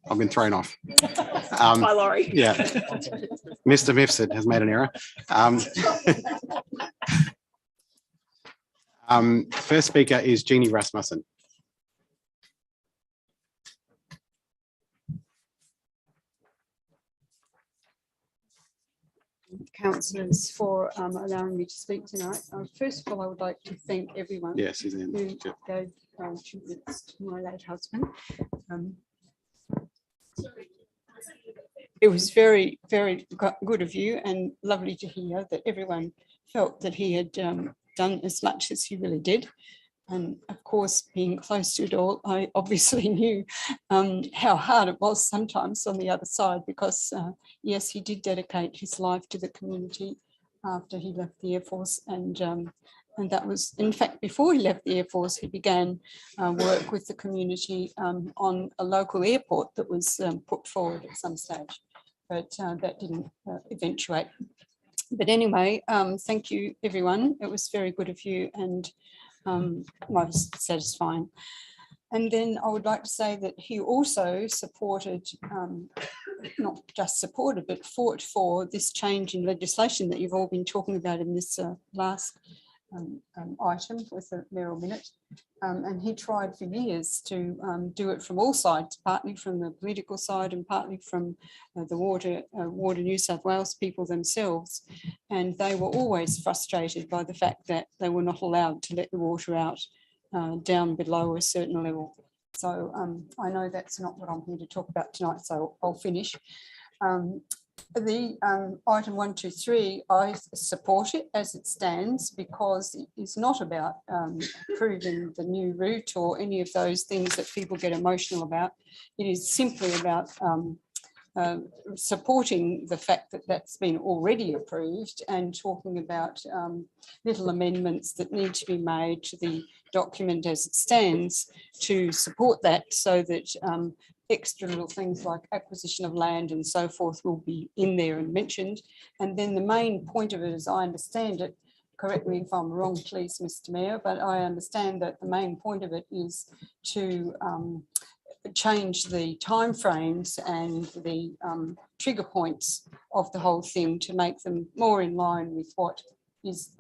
I've been thrown off. Hi, Laurie. Yeah, Mr. Mifsud has made an error. First speaker is Jeannie Rasmussen. Councillors for allowing me to speak tonight. First of all, I would like to thank everyone Yes, he's in. who gave tributes to my late husband. It was very, very good of you and lovely to hear that everyone felt that he had done as much as he really did. And of course, being close to it all, I obviously knew how hard it was sometimes on the other side because, yes, he did dedicate his life to the community after he left the Air Force. And that was, in fact, before he left the Air Force, he began work with the community on a local airport that was put forward at some stage. But that didn't eventuate. But anyway, thank you, everyone. It was very good of you and most satisfying. And then I would like to say that he also supported, not just supported, but fought for this change in legislation that you've all been talking about in this last item with the mayoral minute. And he tried for years to do it from all sides, partly from the political side and partly from the Water New South Wales people themselves. And they were always frustrated by the fact that they were not allowed to let the water out down below a certain level. So I know that's not what I'm here to talk about tonight, so I'll finish. The item 123, I support it as it stands because it is not about approving the new route or any of those things that people get emotional about. It is simply about supporting the fact that that's been already approved and talking about little amendments that need to be made to the document as it stands to support that so that extra little things like acquisition of land and so forth will be in there and mentioned. And then the main point of it, as I understand it, correct me if I'm wrong, please, Mr. Mayor, but I understand that the main point of it is to change the timeframes and the trigger points of the whole thing to make them more in line with what is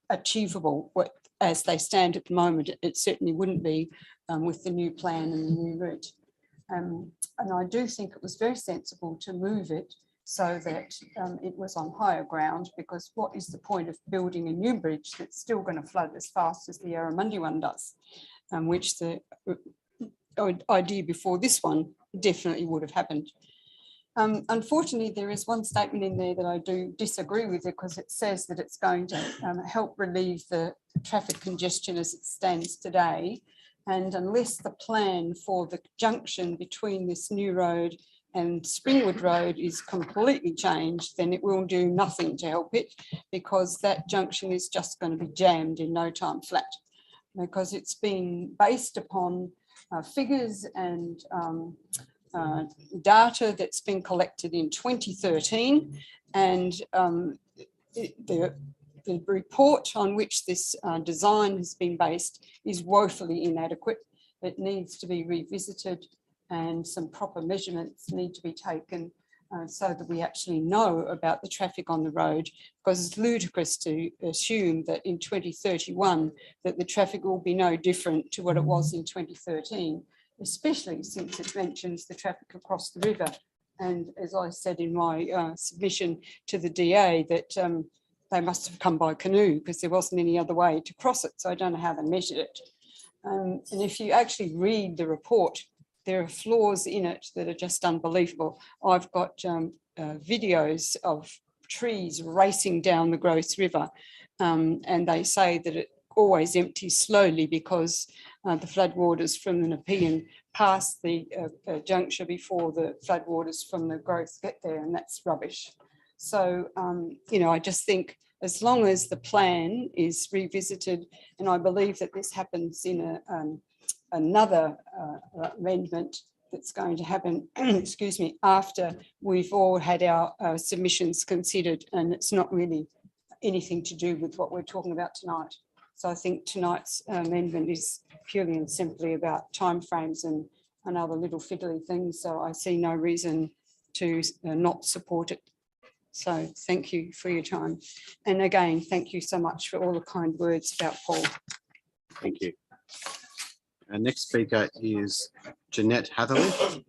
achievable. As they stand at the moment, it certainly wouldn't be with the new plan and the new route. And I do think it was very sensible to move it so that it was on higher ground, because what is the point of building a new bridge that's still going to flood as fast as the Yarramundi one does, which the idea before this one definitely would have happened. Unfortunately, there is one statement in there that I do disagree with, because it says that it's going to help relieve the traffic congestion as it stands today. And unless the plan for the junction between this new road and Springwood Road is completely changed, then it will do nothing to help it, because that junction is just going to be jammed in no time flat, because it's been based upon figures and data that's been collected in 2013, and the report on which this design has been based is woefully inadequate. It needs to be revisited, and some proper measurements need to be taken so that we actually know about the traffic on the road, because it's ludicrous to assume that in 2031 that the traffic will be no different to what it was in 2013, especially since it mentions the traffic across the river. And as I said in my submission to the DA, that they must have come by canoe, because there wasn't any other way to cross it. So I don't know how they measured it. And if you actually read the report, there are flaws in it that are just unbelievable. I've got videos of trees racing down the Gross River, and they say that it always empties slowly because the floodwaters from the Nepean pass the juncture before the floodwaters from the Gross get there, and that's rubbish. So, you know, I just think as long as the plan is revisited, and I believe that this happens in another amendment that's going to happen, excuse me, after we've all had our submissions considered, and it's not really anything to do with what we're talking about tonight. So I think tonight's amendment is purely and simply about timeframes and other little fiddly things. So I see no reason to not support it. So thank you for your time. And again, thank you so much for all the kind words about Paul. Thank you. Our next speaker is Jeanette Hatherley.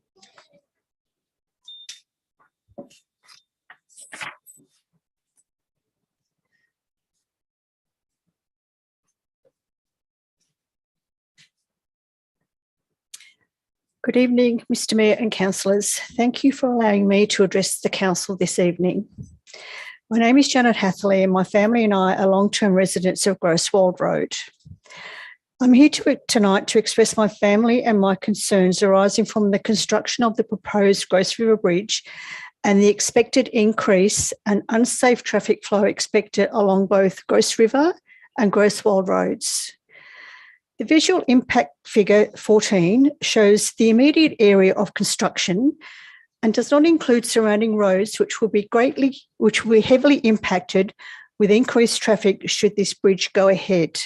Good evening, Mr Mayor and councillors. Thank you for allowing me to address the council this evening. My name is Janet Hatherley, and my family and I are long-term residents of Groswold Road. I'm here tonight to express my family and my concerns arising from the construction of the proposed Gross River Bridge and the expected increase and unsafe traffic flow expected along both Gross River and Groswold roads. The visual impact figure 14 shows the immediate area of construction and does not include surrounding roads, which will be heavily impacted with increased traffic should this bridge go ahead.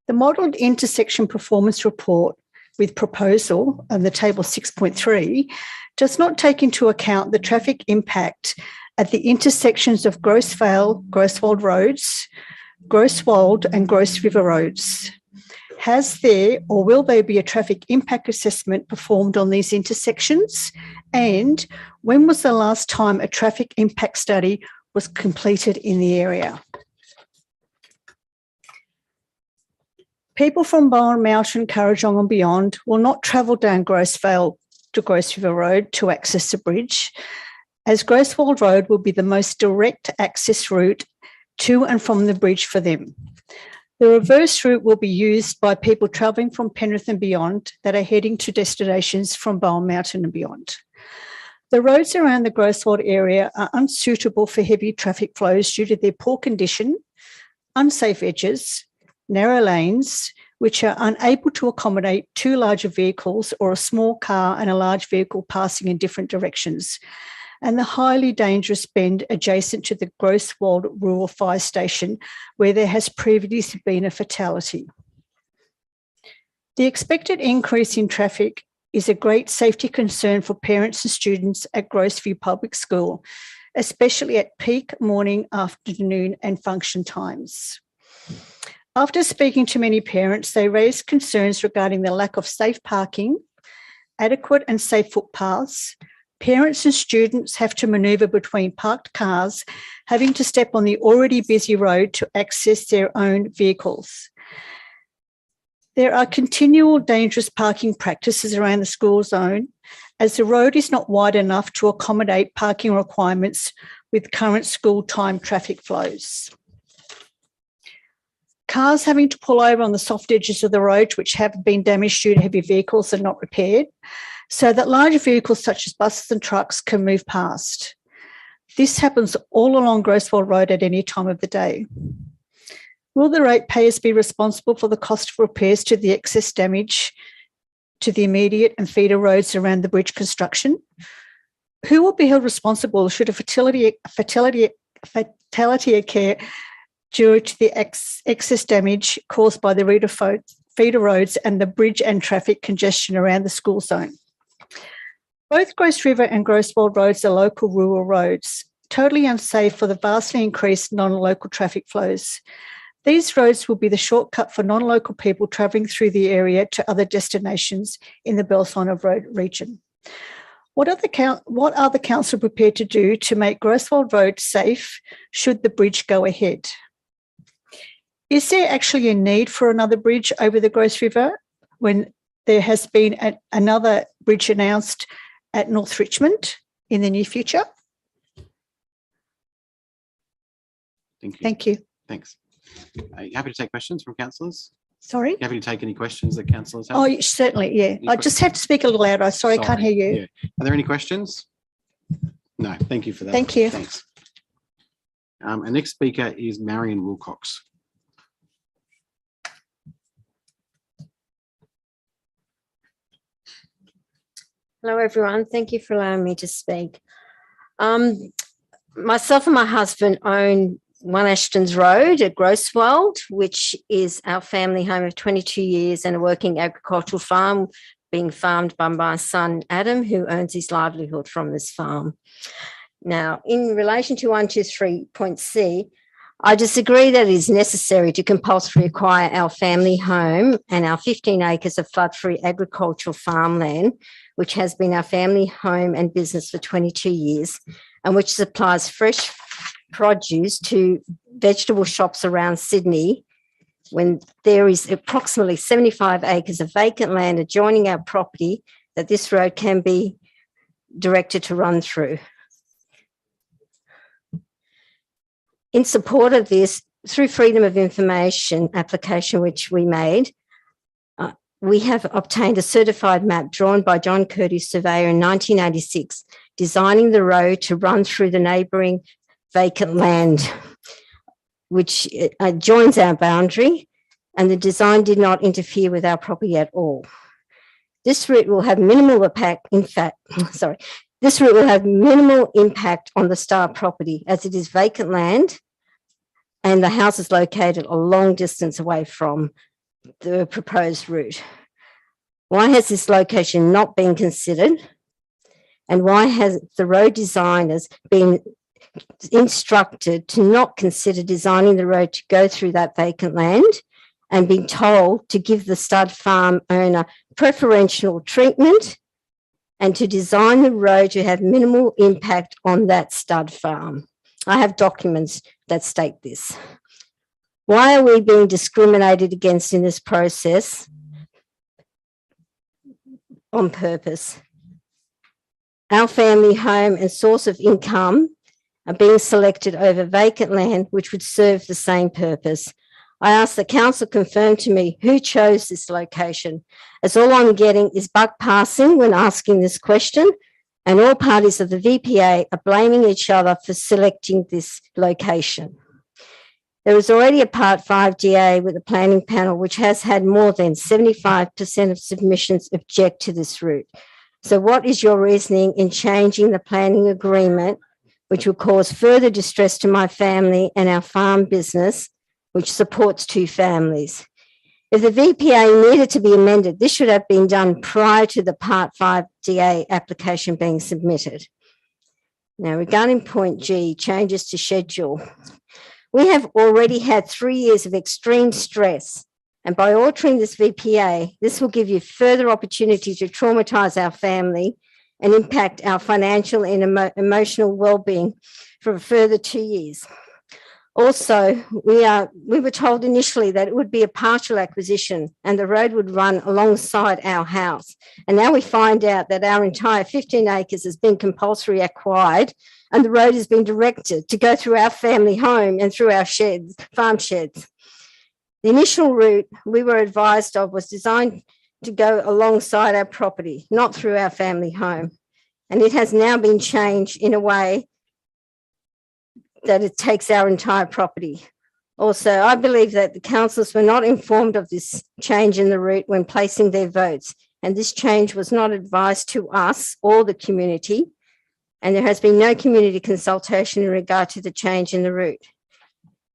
The modelled intersection performance report with proposal and the table 6.3 does not take into account the traffic impact at the intersections of Grosvale, Groswold roads, Groswold and Gross River roads. Has there or will there be a traffic impact assessment performed on these intersections? And when was the last time a traffic impact study was completed in the area? People from Bowen Mountain, Currajong and beyond will not travel down Grosvale to Gross River Road to access the bridge, as Groswold Road will be the most direct access route to and from the bridge for them. The reverse route will be used by people travelling from Penrith and beyond that are heading to destinations from Bowen Mountain and beyond. The roads around the Groswold area are unsuitable for heavy traffic flows due to their poor condition, unsafe edges, narrow lanes, which are unable to accommodate two larger vehicles or a small car and a large vehicle passing in different directions, and the highly dangerous bend adjacent to the Groswold Rural Fire Station, where there has previously been a fatality. The expected increase in traffic is a great safety concern for parents and students at Grosview Public School, especially at peak morning, afternoon and function times. After speaking to many parents, they raised concerns regarding the lack of safe parking, adequate and safe footpaths. Parents and students have to manoeuvre between parked cars, having to step on the already busy road to access their own vehicles. There are continual dangerous parking practices around the school zone, as the road is not wide enough to accommodate parking requirements with current school time traffic flows. Cars having to pull over on the soft edges of the road, which have been damaged due to heavy vehicles and not repaired, so that larger vehicles such as buses and trucks can move past. This happens all along Groswell Road at any time of the day. Will the ratepayers be responsible for the cost of repairs to the excess damage to the immediate and feeder roads around the bridge construction? Who will be held responsible should a fatality occur due to the excess damage caused by the feeder roads and the bridge and traffic congestion around the school zone? Both Gross River and Groswell roads are local rural roads, totally unsafe for the vastly increased non-local traffic flows. These roads will be the shortcut for non-local people travelling through the area to other destinations in the Bellsinore Road region. What are the council prepared to do to make Groswell Road safe should the bridge go ahead? Is there actually a need for another bridge over the Gross River when there has been another bridge announced at North Richmond in the near future? Thank you. Thank you. Thanks. Are you happy to take questions from councillors? Sorry? You happy to take any questions that councillors have? Oh, certainly, yeah. I just have to speak a little louder. Sorry, I can't hear you. Yeah. Are there any questions? No, thank you for that. Thank you. Thanks. Our next speaker is Marion Wilcox. Hello, everyone. Thank you for allowing me to speak. Myself and my husband own One Ashton's Road at Groswell, which is our family home of 22 years and a working agricultural farm being farmed by my son, Adam, who earns his livelihood from this farm. Now, in relation to 123.C, I disagree that it is necessary to compulsorily acquire our family home and our 15 acres of flood-free agricultural farmland, which has been our family home and business for 22 years, and which supplies fresh produce to vegetable shops around Sydney, when there is approximately 75 acres of vacant land adjoining our property that this road can be directed to run through. In support of this, through Freedom of Information application which we made, we have obtained a certified map drawn by John Curtis Surveyor in 1986, designing the road to run through the neighbouring vacant land, which joins our boundary, and the design did not interfere with our property at all. This route will have minimal impact, this route will have minimal impact on the Star property as it is vacant land and the house is located a long distance away from the proposed route. Why has this location not been considered? And why has the road designers been instructed to not consider designing the road to go through that vacant land and been told to give the stud farm owner preferential treatment and to design the road to have minimal impact on that stud farm? I have documents that state this. Why are we being discriminated against in this process on purpose? Our family home and source of income are being selected over vacant land which would serve the same purpose. I ask the council confirm to me who chose this location, as all I'm getting is buck passing when asking this question, and all parties of the VPA are blaming each other for selecting this location. There is already a Part 5 DA with the planning panel which has had more than 75% of submissions object to this route. So what is your reasoning in changing the planning agreement which will cause further distress to my family and our farm business, which supports two families? If the VPA needed to be amended, this should have been done prior to the Part 5 DA application being submitted. Now, regarding point G, changes to schedule. We have already had 3 years of extreme stress, and by altering this VPA, this will give you further opportunity to traumatise our family and impact our financial and emotional well-being for a further 2 years. Also, we were told initially that it would be a partial acquisition and the road would run alongside our house. And now we find out that our entire 15 acres has been compulsory acquired and the road has been directed to go through our family home and through our sheds, farm sheds. The initial route we were advised of was designed to go alongside our property, not through our family home. And it has now been changed in a way that it takes our entire property. Also, I believe that the councillors were not informed of this change in the route when placing their votes, and this change was not advised to us or the community, and there has been no community consultation in regard to the change in the route.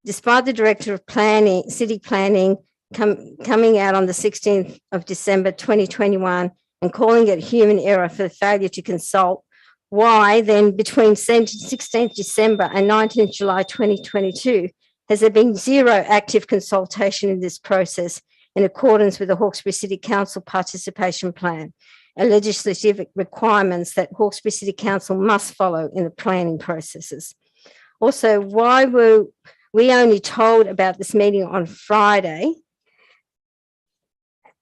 Despite the Director of Planning, City Planning, coming out on the 16th of December 2021 and calling it human error for the failure to consult, why then between 16th December and 19th July 2022 has there been zero active consultation in this process in accordance with the Hawkesbury City Council Participation Plan and legislative requirements that Hawkesbury City Council must follow in the planning processes? Also, why were we only told about this meeting on Friday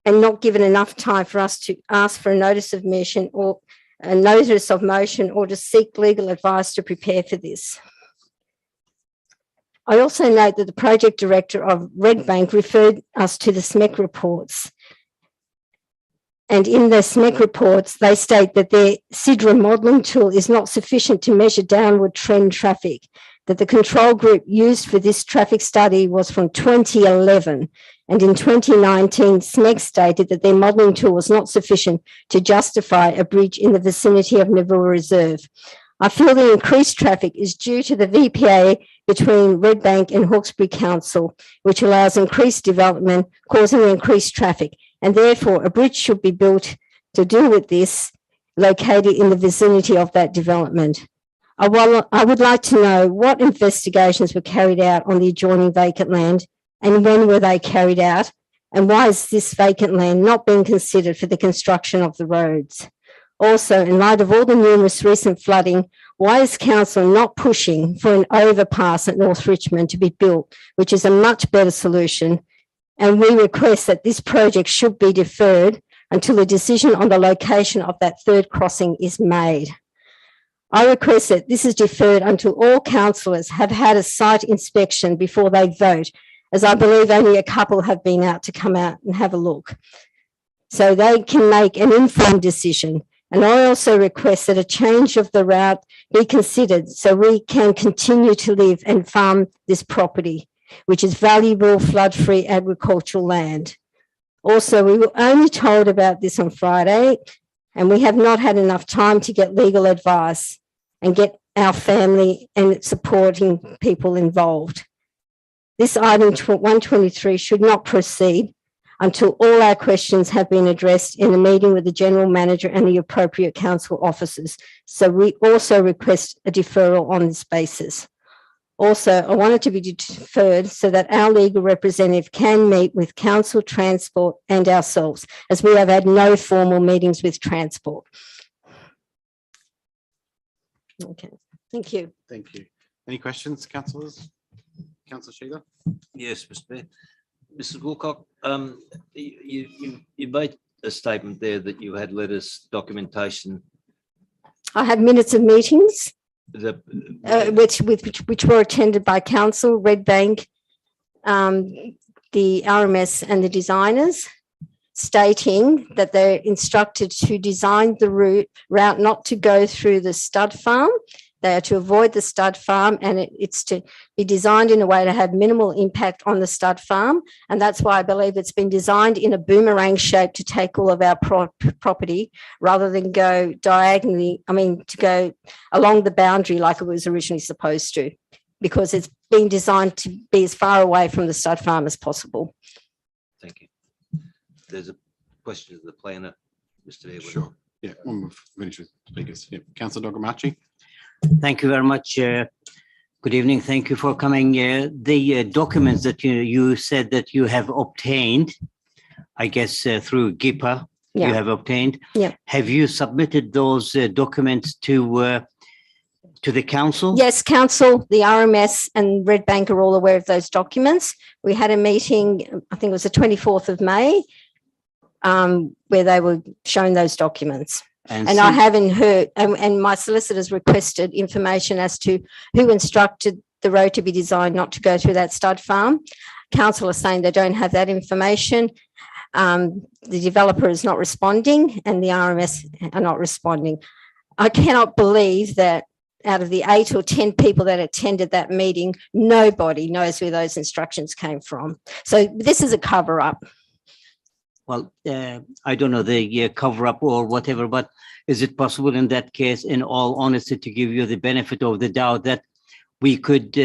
and not given enough time for us to ask for a notice of motion or a notice of motion or to seek legal advice to prepare for this? I also note that the project director of Redbank referred us to the SMEC reports. And in the SMEC reports, they state that their SIDRA modelling tool is not sufficient to measure downward trend traffic, that the control group used for this traffic study was from 2011. And in 2019, SMEC stated that their modelling tool was not sufficient to justify a bridge in the vicinity of Neville Reserve. I feel the increased traffic is due to the VPA between Redbank and Hawkesbury Council, which allows increased development, causing increased traffic, and therefore a bridge should be built to deal with this, located in the vicinity of that development. I would like to know what investigations were carried out on the adjoining vacant land and when were they carried out, and why is this vacant land not being considered for the construction of the roads? Also, in light of all the numerous recent flooding, why is council not pushing for an overpass at North Richmond to be built, which is a much better solution? And we request that this project should be deferred until a decision on the location of that third crossing is made. I request that this is deferred until all councillors have had a site inspection before they vote, as I believe only a couple have been out to come out and have a look, so they can make an informed decision. And I also request that a change of the route be considered so we can continue to live and farm this property, which is valuable flood-free agricultural land. Also, we were only told about this on Friday, and we have not had enough time to get legal advice and get our family and supporting people involved. This item 123 should not proceed until all our questions have been addressed in a meeting with the General Manager and the appropriate council officers. So we also request a deferral on this basis. Also, I want it to be deferred so that our legal representative can meet with council, transport and ourselves, as we have had no formal meetings with transport. Okay, thank you. Thank you. Any questions, councillors? Councillor Sheila? Yes, Mr. Mayor. Mrs. Woolcock, you made a statement there that you had letters, documentation. I had minutes of meetings which were attended by council, Redbank, the RMS and the designers, stating that they're instructed to design the route not to go through the stud farm. They are to avoid the stud farm, and it's to be designed in a way to have minimal impact on the stud farm. And that's why I believe it's been designed in a boomerang shape to take all of our property rather than go diagonally, to go along the boundary like it was originally supposed to, because it's been designed to be as far away from the stud farm as possible. Thank you. There's a question of the planner, Mr. Mayor. Sure. Yeah, we'll finish with speakers. Yeah. Councillor Dogamachi. Thank you very much. Good evening. Thank you for coming. The documents that you said that you have obtained, I guess through GIPA, you have obtained. Yeah. Have you submitted those documents to to the council? Yes, council, the RMS and Redbank are all aware of those documents. We had a meeting, I think it was the 24th of May, where they were shown those documents. And I haven't heard, and my solicitors requested information as to who instructed the road to be designed not to go through that stud farm. Council are saying they don't have that information. The developer is not responding and the RMS are not responding. I cannot believe that out of the 8 or 10 people that attended that meeting, nobody knows where those instructions came from. So this is a cover up. Well, I don't know the cover up or whatever, but is it possible in that case, in all honesty, to give you the benefit of the doubt that we could,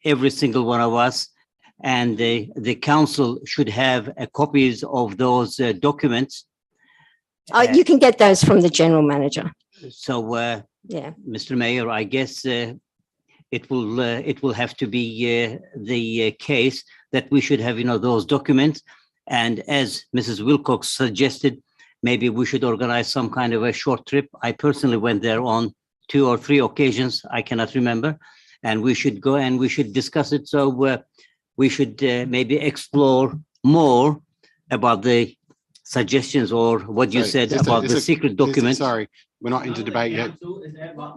every single one of us and the council should have copies of those documents? You can get those from the general manager. So, yeah, Mr. Mayor, I guess it will have to be the case that we should have, those documents. And as Mrs. Wilcox suggested, maybe we should organize some kind of a short trip. I personally went there on 2 or 3 occasions. I cannot remember. And we should go and we should discuss it. So we should maybe explore more about the suggestions or what you said about the secret document. Sorry, we're not into debate yet.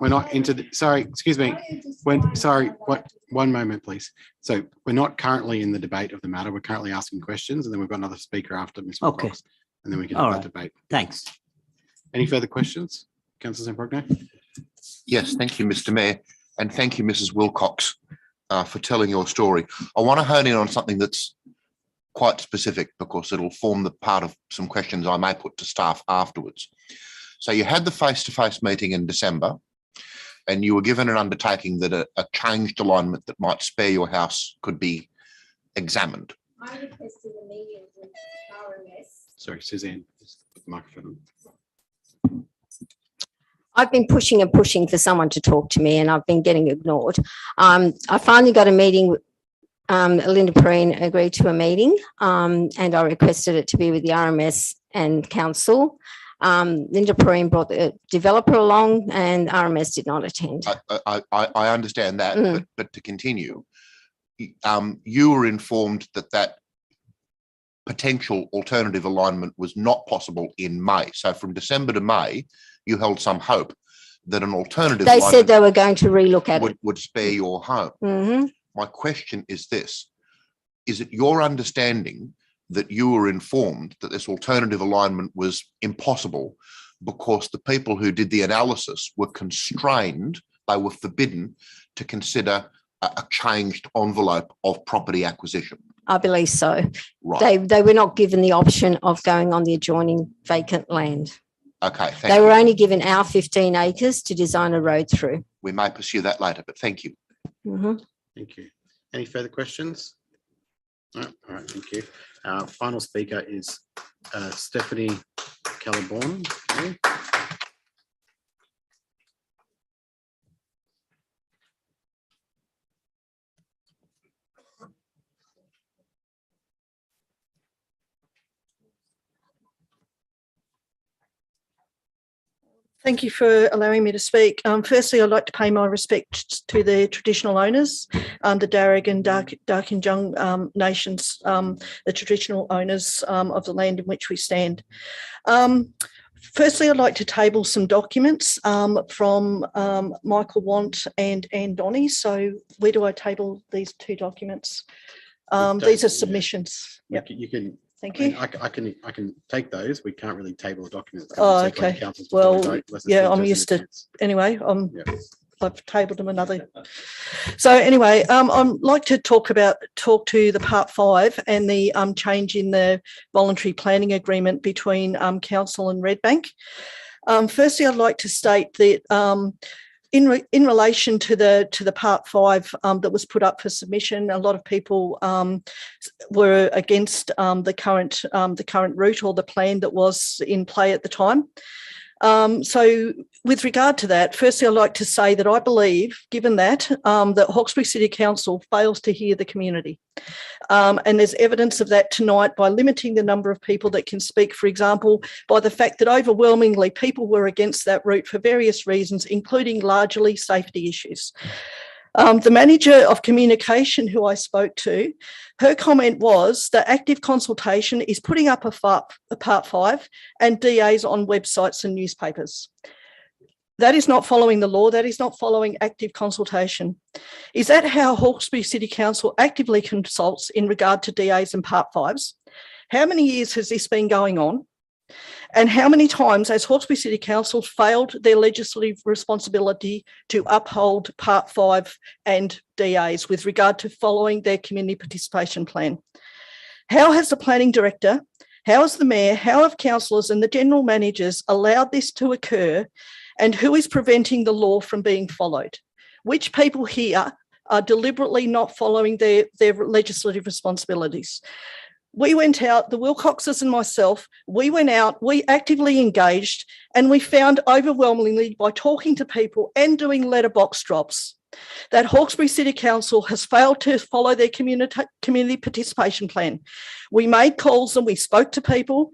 We're not into, sorry, excuse me. One moment, please. So we're not currently in the debate of the matter. We're currently asking questions and then we've got another speaker after Ms. Okay. Wilcox, and then we can have that debate. Thanks. Any further questions? Councillor Zambrogno? Yes, thank you, Mr. Mayor. And thank you, Mrs. Wilcox, for telling your story. I want to hone in on something that's quite specific because it'll form the part of some questions I may put to staff afterwards. So you had the face-to-face meeting in December and you were given an undertaking that a changed alignment that might spare your house could be examined. I requested a meeting with RMS. Sorry, Suzanne, just put the microphone on. I've been pushing and pushing for someone to talk to me and I've been getting ignored. I finally got a meeting. Linda Perrine agreed to a meeting and I requested it to be with the RMS and council. Linda Perrine brought the developer along and RMS did not attend. I understand that, but to continue, you were informed that potential alternative alignment was not possible in May. So from December to May, you held some hope that an alternative They said they were going to relook at it. Would spare your home. Mm-hmm. My question is this: is it your understanding that you were informed that this alternative alignment was impossible because the people who did the analysis were constrained, they were forbidden to consider a changed envelope of property acquisition? I believe so. Right. They were not given the option of going on the adjoining vacant land. Okay, They were only given our 15 acres to design a road through. We may pursue that later, but thank you. Mm-hmm. Thank you. Any further questions? No? All right, thank you. Our final speaker is Stephanie Caliborn. Okay. Thank you for allowing me to speak. Firstly, I'd like to pay my respects to the traditional owners, the Darug and Darkinjung nations, the traditional owners of the land in which we stand. Firstly, I'd like to table some documents from Michael Want and Anne Donny. So where do I table these 2 documents? These are submissions. Yep. You can. Thank you. I can take those. We can't really table the documents. Oh, okay. Well, yeah, I'm used to, anyway, I've tabled them another. So anyway, I'd like to talk to the part 5 and the change in the voluntary planning agreement between council and Redbank. Firstly, I'd like to state that in relation to the part 5 that was put up for submission, a lot of people were against the current route or the plan that was in play at the time. So with regard to that, firstly, I'd like to say that I believe, given that, that Hawkesbury City Council fails to hear the community. And there's evidence of that tonight by limiting the number of people that can speak, for example, by the fact that overwhelmingly people were against that route for various reasons, including largely safety issues. The manager of communication who I spoke to, her comment was that active consultation is putting up a part 5 and DAs on websites and newspapers. That is not following the law. That is not following active consultation. Is that how Hawkesbury City Council actively consults in regard to DAs and part 5s? How many years has this been going on? And how many times has Hawkesbury City Council failed their legislative responsibility to uphold Part 5 and DAs with regard to following their community participation plan? How has the planning director, how has the mayor, how have councillors and the general managers allowed this to occur, and who is preventing the law from being followed? Which people here are deliberately not following their legislative responsibilities? We went out, the Wilcoxes and myself, we went out, we actively engaged, and we found overwhelmingly by talking to people and doing letterbox drops that Hawkesbury City Council has failed to follow their community participation plan. We made calls and we spoke to people,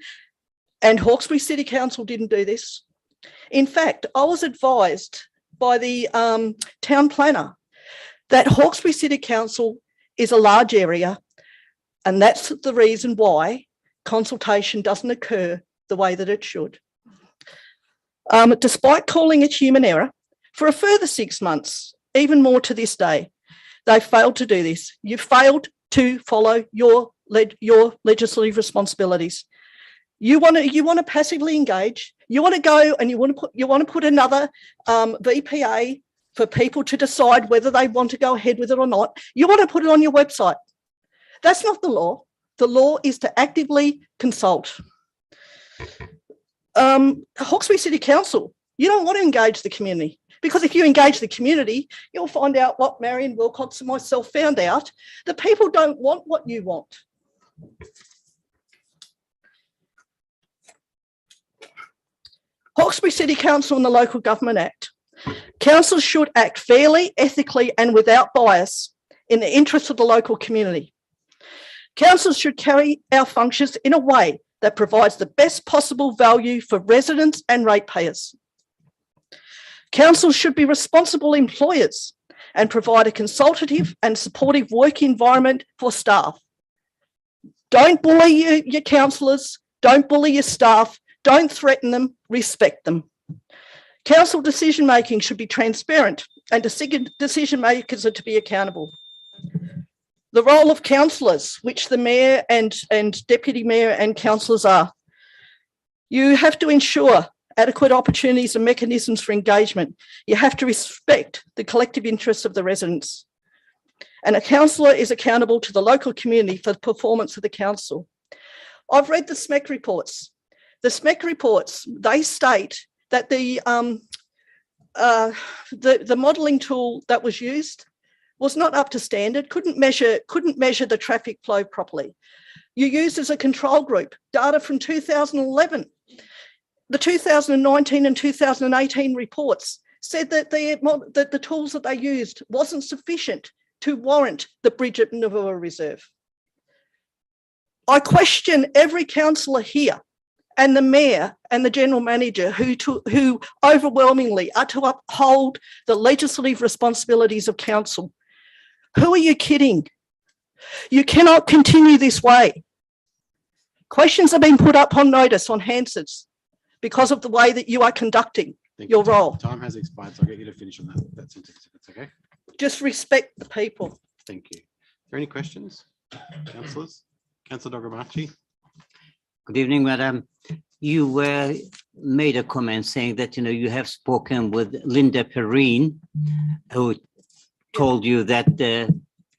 and Hawkesbury City Council didn't do this. In fact, I was advised by the town planner that Hawkesbury City Council is a large area, and that's the reason why consultation doesn't occur the way that it should. Despite calling it human error, for a further 6 months, even more to this day, they failed to do this. You failed to follow your legislative responsibilities. You want to passively engage. You want to go and you want to put another VPA for people to decide whether they want to go ahead with it or not. You want to put it on your website. That's not the law. The law is to actively consult. Hawkesbury City Council, you don't want to engage the community, because if you engage the community, you'll find out what Marion Wilcox and myself found out, that people don't want what you want. Hawkesbury City Council and the Local Government Act. Councils should act fairly, ethically and without bias in the interest of the local community. Councils should carry out functions in a way that provides the best possible value for residents and ratepayers. Councils should be responsible employers and provide a consultative and supportive work environment for staff. Don't bully your councillors, don't bully your staff, don't threaten them, respect them. Council decision making should be transparent and decision makers are to be accountable. The role of councillors, which the mayor and deputy mayor and councillors are. You have to ensure adequate opportunities and mechanisms for engagement. You have to respect the collective interests of the residents. And a councillor is accountable to the local community for the performance of the council. I've read the SMEC reports. The SMEC reports, they state that the modelling tool that was used was not up to standard, couldn't measure the traffic flow properly. You used as a control group data from 2011. The 2019 and 2018 reports said that the tools that they used wasn't sufficient to warrant the bridge at Navua Reserve. I question every councillor here and the mayor and the general manager who overwhelmingly are to uphold the legislative responsibilities of council. Who are you kidding? You cannot continue this way. Questions are being put up on notice on Hansard's because of the way that you are conducting your role. Time has expired, so I'll get you to finish on that sentence, if that's okay. Just respect the people. Thank you. Are there any questions, councillors? Councillor Dogamachi. Good evening, Madam. You made a comment saying that, you have spoken with Linda Perrine, who told you that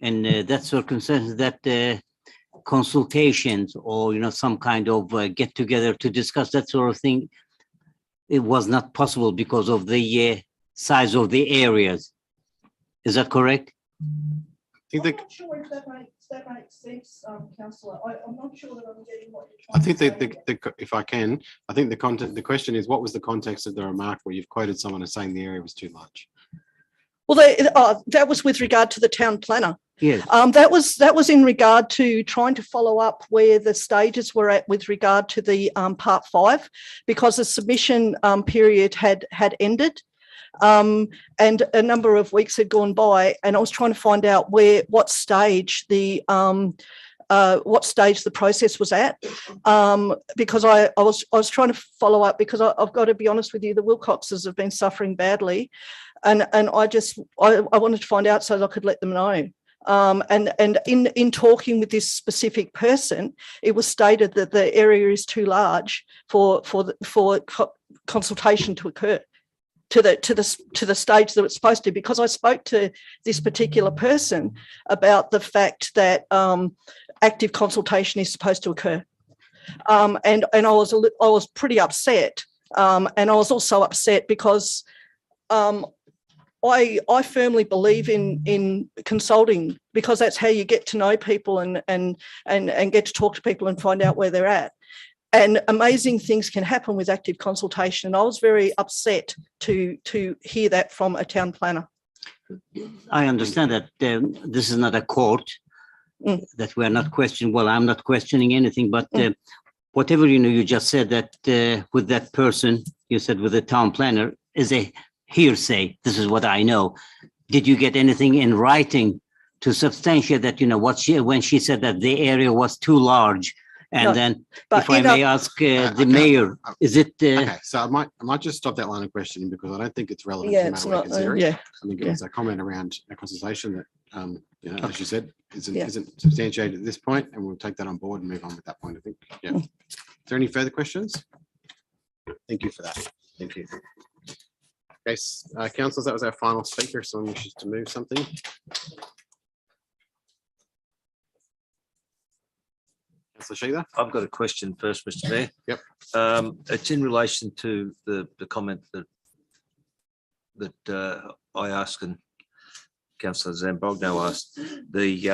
in that circumstance that consultations or, some kind of get together to discuss that sort of thing, it was not possible because of the size of the areas. Is that correct? think I'm not sure if that makes sense, Councillor. I'm not sure that I'm getting what you're I trying think to say. if I can, I think the question is, what was the context of the remark where you've quoted someone as saying the area was too large? Well, that was with regard to the town planner. Yes. That was in regard to trying to follow up where the stages were at with regard to the part 5, because the submission period had ended. And a number of weeks had gone by, and I was trying to find out what stage the process was at, because I was trying to follow up, because I've got to be honest with you, the Wilcoxes have been suffering badly, and I wanted to find out so that I could let them know. And in talking with this specific person, it was stated that the area is too large for consultation to occur to the stage that it's supposed to, because I spoke to this particular person about the fact that active consultation is supposed to occur, and I was pretty upset, and I was also upset because I firmly believe in consulting, because that's how you get to know people and get to talk to people and find out where they're at. And amazing things can happen with active consultation. And I was very upset to hear that from a town planner. I understand that this is not a court, that we're not questioning. Well, I'm not questioning anything, but whatever, you just said that with that person, you said with the town planner, is a hearsay. This is what I know. Did you get anything in writing to substantiate that, when she said that the area was too large? And No, then, but if I may ask the mayor, is it? Okay, so I might just stop that line of questioning, because I don't think it's relevant to the matter we're considering. I think it was a comment around a consultation that, as you said, isn't substantiated at this point, and we'll take that on board and move on with that point, I think. Yeah. Is there any further questions? Thank you for that. Thank you. Okay, councillors, that was our final speaker. If someone wishes to move something. I've got a question first, Mr. Mayor. Yep. It's in relation to the comment that I asked and Councillor Zambrogno asked. The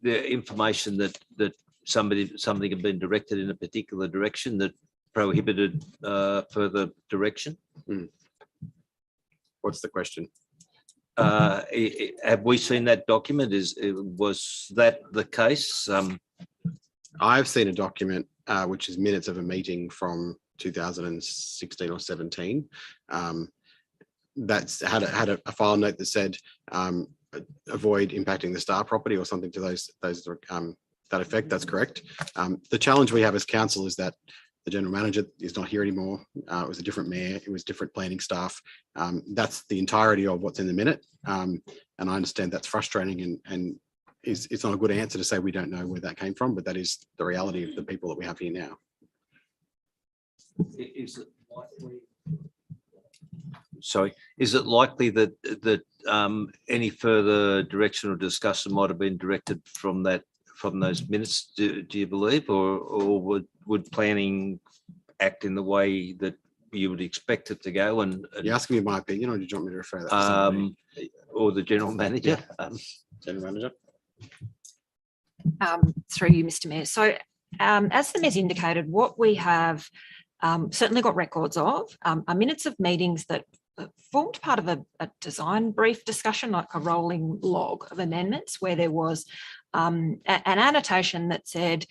information that something had been directed in a particular direction that prohibited further direction. What's the question? Have we seen that document? Was that the case? I've seen a document which is minutes of a meeting from 2016 or 17. That's had a file note that said avoid impacting the Star property or something to that effect. That's correct. The challenge we have as council is that the general manager is not here anymore. It was a different mayor. It was different planning staff. That's the entirety of what's in the minute. And I understand that's frustrating and it's not a good answer to say we don't know where that came from, but that is the reality of the people that we have here now. Is it likely? Sorry, is it likely that any further direction or discussion might have been directed from those minutes? Do you believe, or would planning act in the way that you would expect it to go? And you're asking me my opinion, or do you want me to refer that to somebody? Or the general manager? Yeah. General manager. Through you, Mr. Mayor. So, as the Mayor's indicated, what we have certainly got records of are minutes of meetings that formed part of a design brief discussion, like a rolling log of amendments, where there was an annotation that said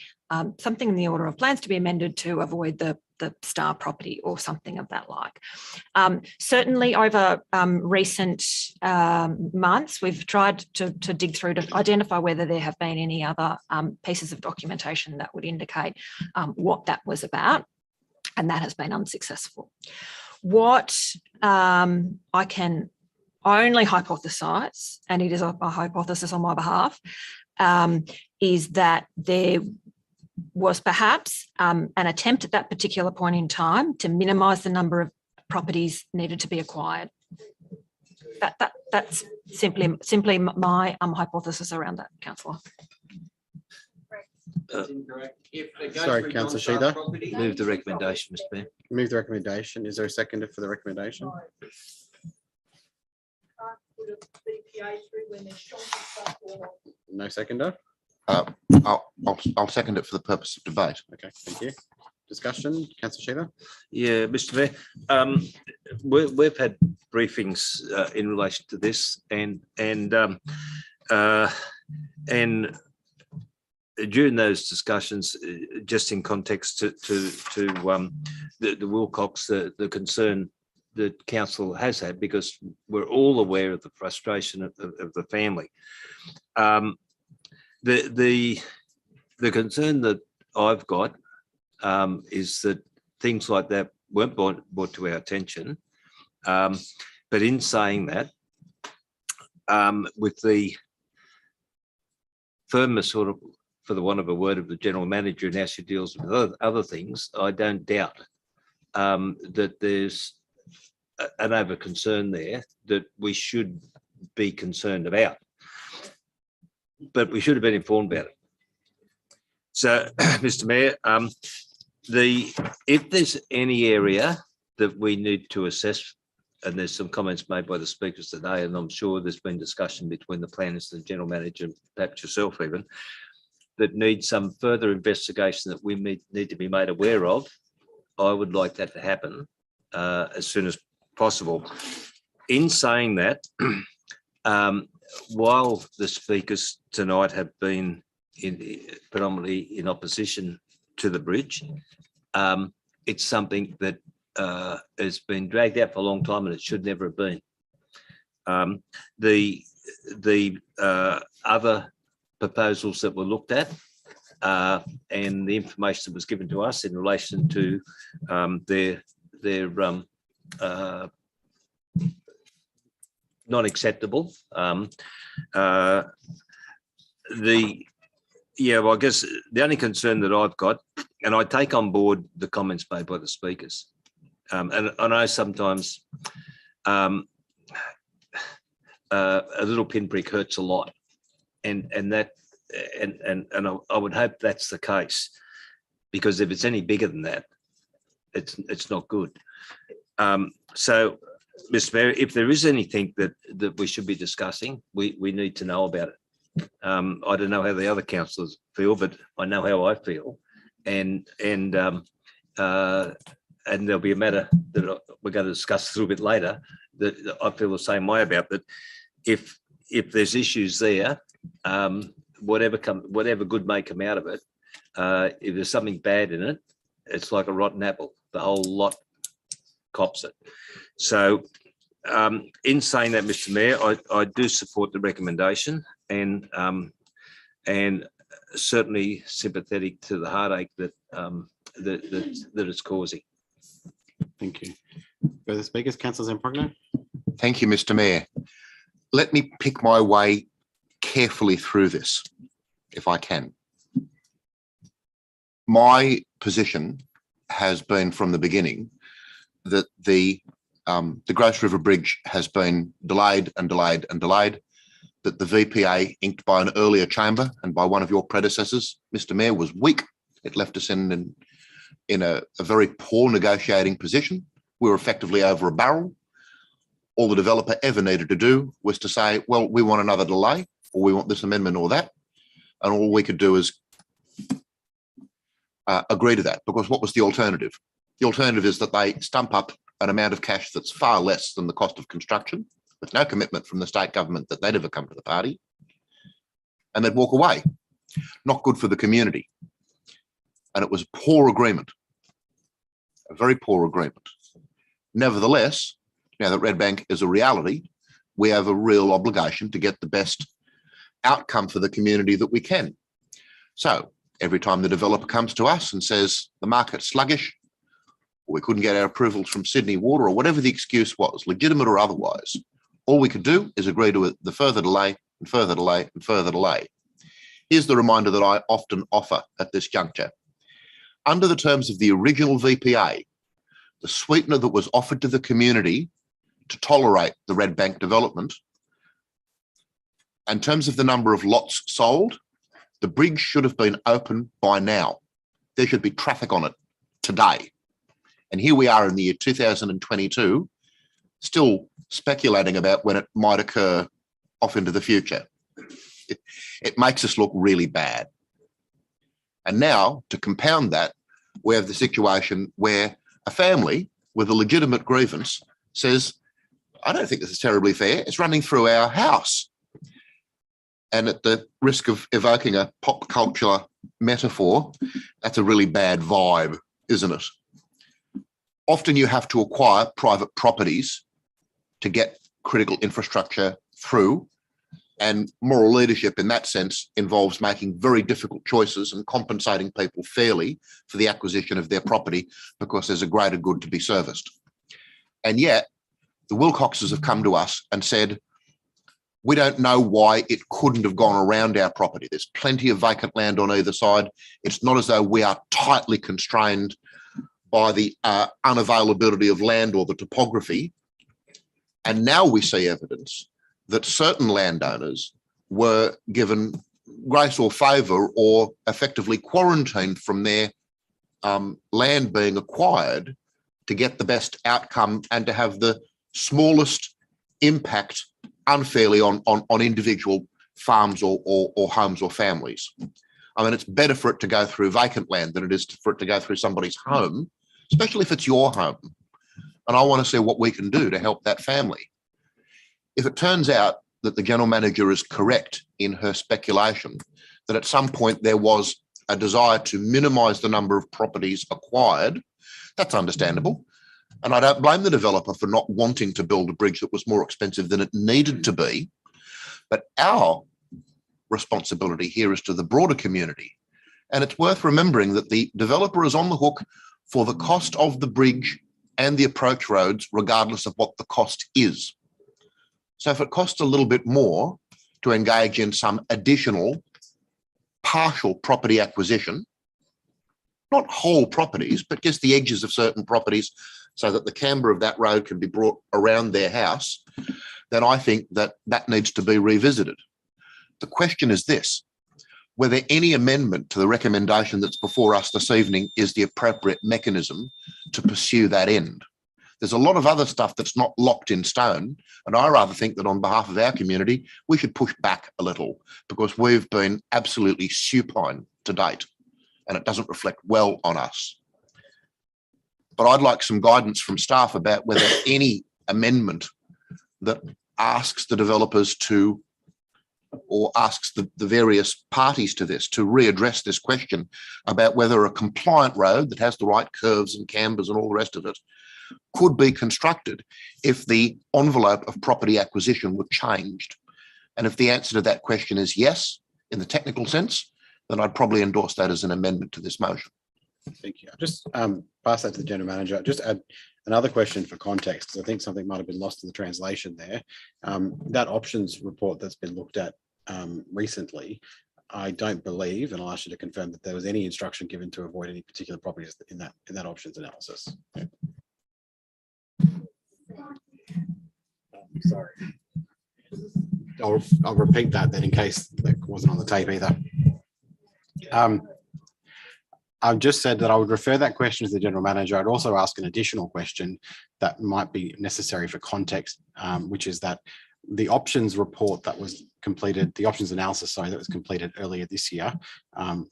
something in the order of plans to be amended to avoid the Star property or something of that like. Certainly over recent months, we've tried to dig through to identify whether there have been any other pieces of documentation that would indicate what that was about, and that has been unsuccessful. What I can only hypothesize, and it is a hypothesis on my behalf, is that there was perhaps an attempt at that particular point in time to minimise the number of properties needed to be acquired. That's simply my hypothesis around that, Councillor. Sorry, Councillor Sheether. Move the recommendation, Mr. Mayor. Move the recommendation. Is there a seconder for the recommendation? put a BPA through when there's shocking stuff going on. No seconder? I'll second it for the purpose of debate. Okay, thank you. Discussion, Councillor Sheila? Yeah, Mr. Mayor, we've had briefings in relation to this, and during those discussions, just in context to the Wilcox, the concern that council has had, because we're all aware of the frustration of the family. The concern that I've got is that things like that weren't brought to our attention. But in saying that, with the firmness, sort of, for the want of a word, of the general manager and how she deals with other things, I don't doubt that there's an over concern there that we should be concerned about. But we should have been informed about it. So, Mr. Mayor, if there's any area that we need to assess, and there's some comments made by the speakers today, and I'm sure there's been discussion between the planners and the general manager, and perhaps yourself even, that needs some further investigation that we need to be made aware of, I would like that to happen as soon as possible. In saying that, while the speakers tonight have been predominantly in opposition to the bridge, it's something that has been dragged out for a long time, and it should never have been. The other proposals that were looked at and the information that was given to us in relation to their not acceptable. Well, I guess the only concern that I've got, and I take on board the comments made by the speakers, and I know sometimes a little pinprick hurts a lot, and I would hope that's the case, because if it's any bigger than that, it's not good. So, Mr. Mayor, if there is anything that we should be discussing, we need to know about it. I don't know how the other councillors feel, but I know how I feel, and there'll be a matter that we're going to discuss a little bit later that I feel the same way about. That if there's issues there, whatever good may come out of it, if there's something bad in it, it's like a rotten apple. The whole lot cops it. So, in saying that, Mr. Mayor, I do support the recommendation, and certainly sympathetic to the heartache that it's causing. Thank you. Further speakers, Councillor Zamprogno? Thank you, Mr. Mayor. Let me pick my way carefully through this, if I can. My position has been from the beginning that the Grace River Bridge has been delayed and delayed and delayed, that the VPA inked by an earlier chamber and by one of your predecessors, Mr. Mayor, was weak. It left us in a very poor negotiating position. We were effectively over a barrel. All the developer ever needed to do was to say, well, we want another delay, or we want this amendment or that. And all we could do is agree to that, because what was the alternative? The alternative is that they stump up an amount of cash that's far less than the cost of construction, with no commitment from the state government that they'd ever come to the party, and they'd walk away. Not good for the community. And it was a poor agreement, a very poor agreement. Nevertheless, now that Red Bank is a reality, we have a real obligation to get the best outcome for the community that we can. So every time the developer comes to us and says the market's sluggish, or we couldn't get our approvals from Sydney Water, or whatever the excuse was, legitimate or otherwise, all we could do is agree to the further delay and further delay and further delay. Here's the reminder that I often offer at this juncture. Under the terms of the original VPA, the sweetener that was offered to the community to tolerate the Red Bank development, in terms of the number of lots sold, the bridge should have been open by now. There should be traffic on it today. And here we are in the year 2022, still speculating about when it might occur off into the future. It makes us look really bad. And now, to compound that, we have the situation where a family with a legitimate grievance says, I don't think this is terribly fair. It's running through our house. And at the risk of evoking a pop culture metaphor, that's a really bad vibe, isn't it? Often you have to acquire private properties to get critical infrastructure through, and moral leadership in that sense involves making very difficult choices and compensating people fairly for the acquisition of their property because there's a greater good to be serviced. And yet the Wilcoxes have come to us and said, we don't know why it couldn't have gone around our property. There's plenty of vacant land on either side. It's not as though we are tightly constrained by the unavailability of land or the topography. And now we see evidence that certain landowners were given grace or favour or effectively quarantined from their land being acquired to get the best outcome and to have the smallest impact unfairly on individual farms or homes or families. I mean, it's better for it to go through vacant land than it is for it to go through somebody's home, especially if it's your home. And I want to see what we can do to help that family. If it turns out that the general manager is correct in her speculation, that at some point there was a desire to minimise the number of properties acquired, that's understandable. And I don't blame the developer for not wanting to build a bridge that was more expensive than it needed to be. But our responsibility here is to the broader community. And it's worth remembering that the developer is on the hook for the cost of the bridge and the approach roads, regardless of what the cost is. So if it costs a little bit more to engage in some additional partial property acquisition, not whole properties, but just the edges of certain properties so that the camber of that road can be brought around their house, then I think that that needs to be revisited. The question is this: whether any amendment to the recommendation that's before us this evening is the appropriate mechanism to pursue that end. There's a lot of other stuff that's not locked in stone, and I rather think that on behalf of our community, we should push back a little because we've been absolutely supine to date, and it doesn't reflect well on us. But I'd like some guidance from staff about whether any amendment that asks the developers to, or asks the various parties to this to readdress this question about whether a compliant road that has the right curves and cambers and all the rest of it could be constructed if the envelope of property acquisition were changed. And if the answer to that question is yes, in the technical sense, then I'd probably endorse that as an amendment to this motion. Thank you. I'll just pass that to the General Manager. Just add another question for context, because I think something might have been lost in the translation there. That options report that's been looked at recently, I don't believe, and I'll ask you to confirm, that there was any instruction given to avoid any particular properties in that options analysis. Yeah. Sorry. I'll repeat that then in case that wasn't on the tape either. I've just said that I would refer that question to the General Manager. I'd also ask an additional question that might be necessary for context, which is that the options report that was completed, the options analysis, sorry, that was completed earlier this year,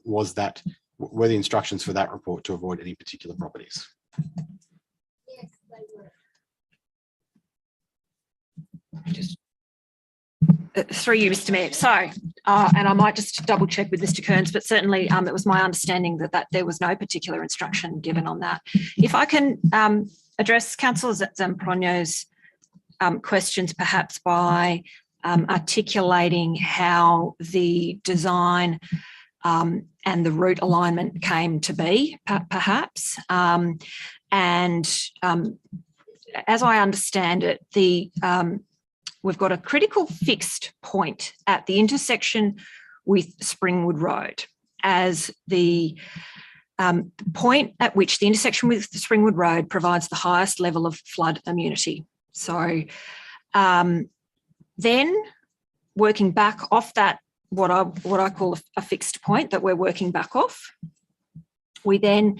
were the instructions for that report to avoid any particular properties? Yes, they were. Through you, Mr. Mayor. So, and I might just double check with Mr. Kearns, but certainly it was my understanding that there was no particular instruction given on that. If I can address Councillor Zampronio's questions perhaps by articulating how the design and the route alignment came to be, perhaps. And as I understand it, we've got a critical fixed point at the intersection with Springwood Road as the point at which the intersection with Springwood Road provides the highest level of flood immunity. So then working back off that, what I call a fixed point that we're working back off, we then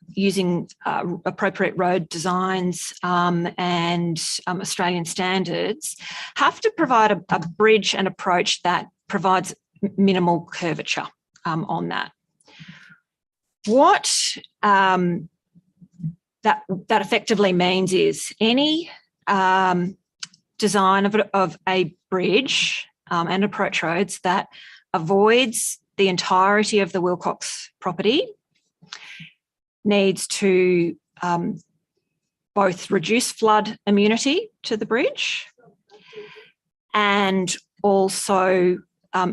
using appropriate road designs and Australian standards, have to provide a bridge and approach that provides minimal curvature on that. What that effectively means is any design of a bridge and approach roads that avoids the entirety of the Wilcox property needs to both reduce flood immunity to the bridge and also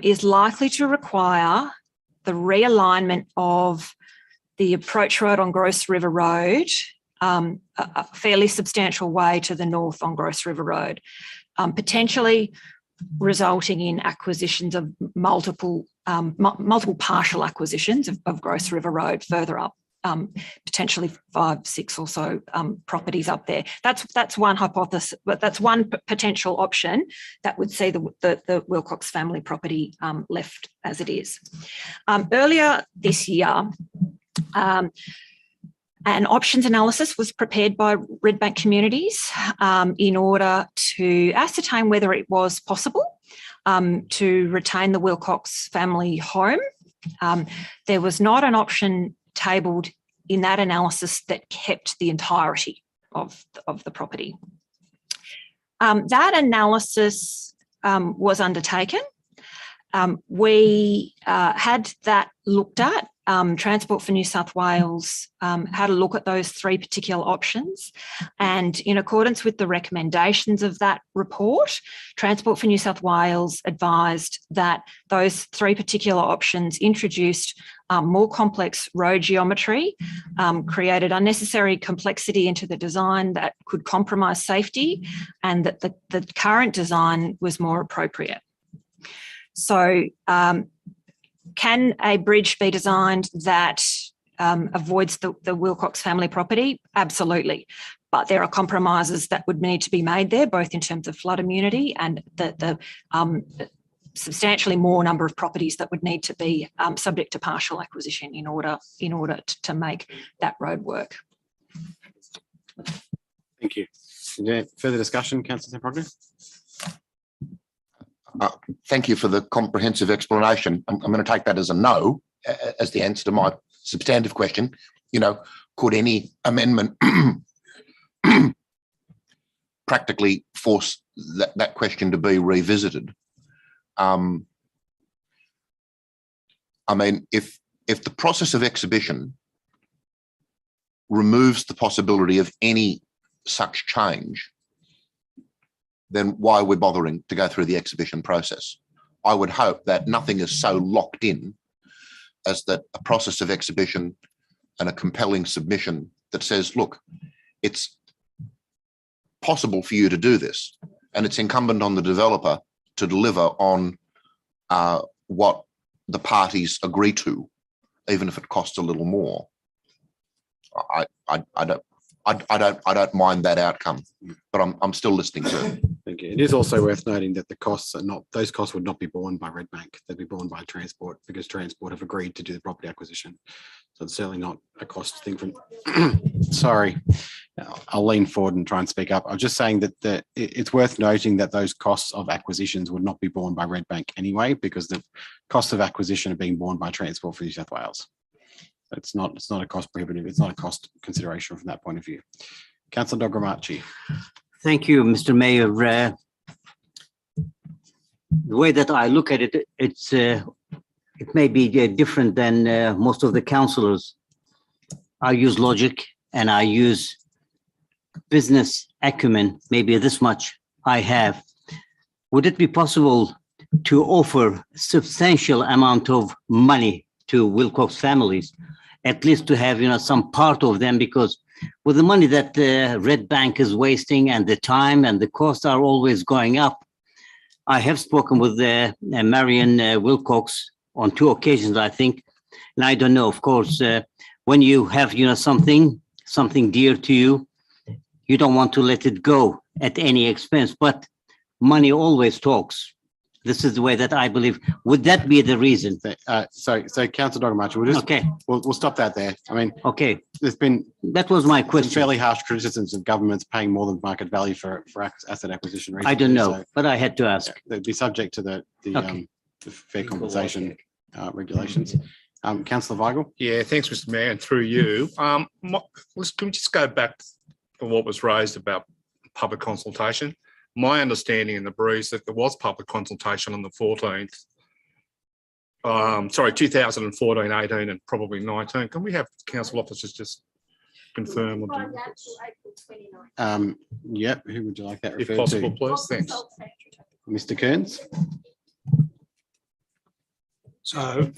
is likely to require the realignment of the approach road on Gross River Road a fairly substantial way to the north on Gross River Road, potentially resulting in acquisitions of multiple partial acquisitions of Gross River Road further up, potentially 5, 6 or so properties up there. That's one hypothesis, but that's one potential option that would see the Wilcox family property left as it is. Earlier this year, an options analysis was prepared by Redbank Communities in order to ascertain whether it was possible to retain the Wilcox family home. There was not an option tabled in that analysis that kept the entirety of the property. That analysis was undertaken. We had that looked at. Transport for New South Wales had a look at those 3 particular options, and in accordance with the recommendations of that report, Transport for New South Wales advised that those 3 particular options introduced more complex road geometry, created unnecessary complexity into the design that could compromise safety, and that the current design was more appropriate. So can a bridge be designed that avoids the Wilcox family property? Absolutely. But there are compromises that would need to be made there, both in terms of flood immunity and the substantially more number of properties that would need to be subject to partial acquisition in order to make that road work. Thank you. Is there further discussion, Councillor Proctor? Thank you for the comprehensive explanation. I'm going to take that as a no, as the answer to my substantive question. Could any amendment practically force that question to be revisited? I mean, if the process of exhibition removes the possibility of any such change, then why are we bothering to go through the exhibition process? I would hope that nothing is so locked in as that a process of exhibition and a compelling submission that says, look, it's possible for you to do this, and it's incumbent on the developer to deliver on what the parties agree to, even if it costs a little more. I don't mind that outcome, but I'm still listening to it. Thank you. It is also worth noting that those costs would not be borne by Redbank. They'd be borne by Transport, because Transport have agreed to do the property acquisition. So it's certainly not a cost thing from. Sorry, I'll lean forward and try and speak up. I'm just saying that it's worth noting that those costs of acquisitions would not be borne by Redbank anyway, because the costs of acquisition are being borne by Transport for New South Wales. It's not a cost prohibitive. It's not a cost consideration from that point of view. Councillor Dogramachi. Thank you, Mr. Mayor. The way that I look at it, it may be different than most of the councillors. I use logic and I use business acumen. Maybe this much I have. Would it be possible to offer substantial amount of money to Wilcox families, at least to have some part of them, because with the money that Redbank is wasting and the time and the costs are always going up. I have spoken with Marion Wilcox on 2 occasions, I think, and I don't know, of course, when you have something dear to you, you don't want to let it go at any expense, but money always talks. This is the way that I believe. Would that be the reason? So Councillor Dogamachi, we'll stop that there. I mean, okay, that was my question. Fairly harsh criticisms of governments paying more than market value for asset acquisition. Recently, I don't know, but I had to ask. They'd be subject to the fair compensation regulations. Councillor Weigel. Yeah, thanks, Mr. Mayor, and through you. Can we just go back to what was raised about public consultation? My understanding in the briefs that there was public consultation on the 14th. 2014, 18, and probably 19. Can we have council officers just confirm? Yep. Who would you like that if referred possible, to? please? Thanks. Mr. Kearns. So,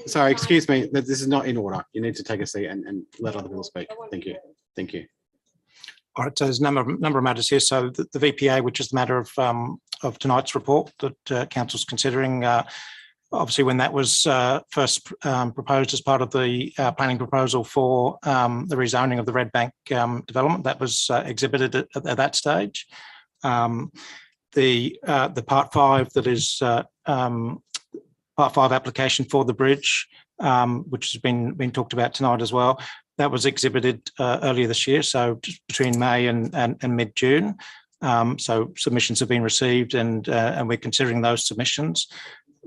sorry, excuse me. This is not in order. You need to take a seat and let other people speak. Thank you. Thank you. All right, so there's a number of matters here. So the VPA, which is the matter of tonight's report that Council's considering, obviously when that was first proposed as part of the planning proposal for the rezoning of the Red Bank development, that was exhibited at that stage. The Part 5 that is Part 5 application for the bridge, which has been talked about tonight as well. That was exhibited earlier this year, so just between May and mid-June. So submissions have been received, and we're considering those submissions.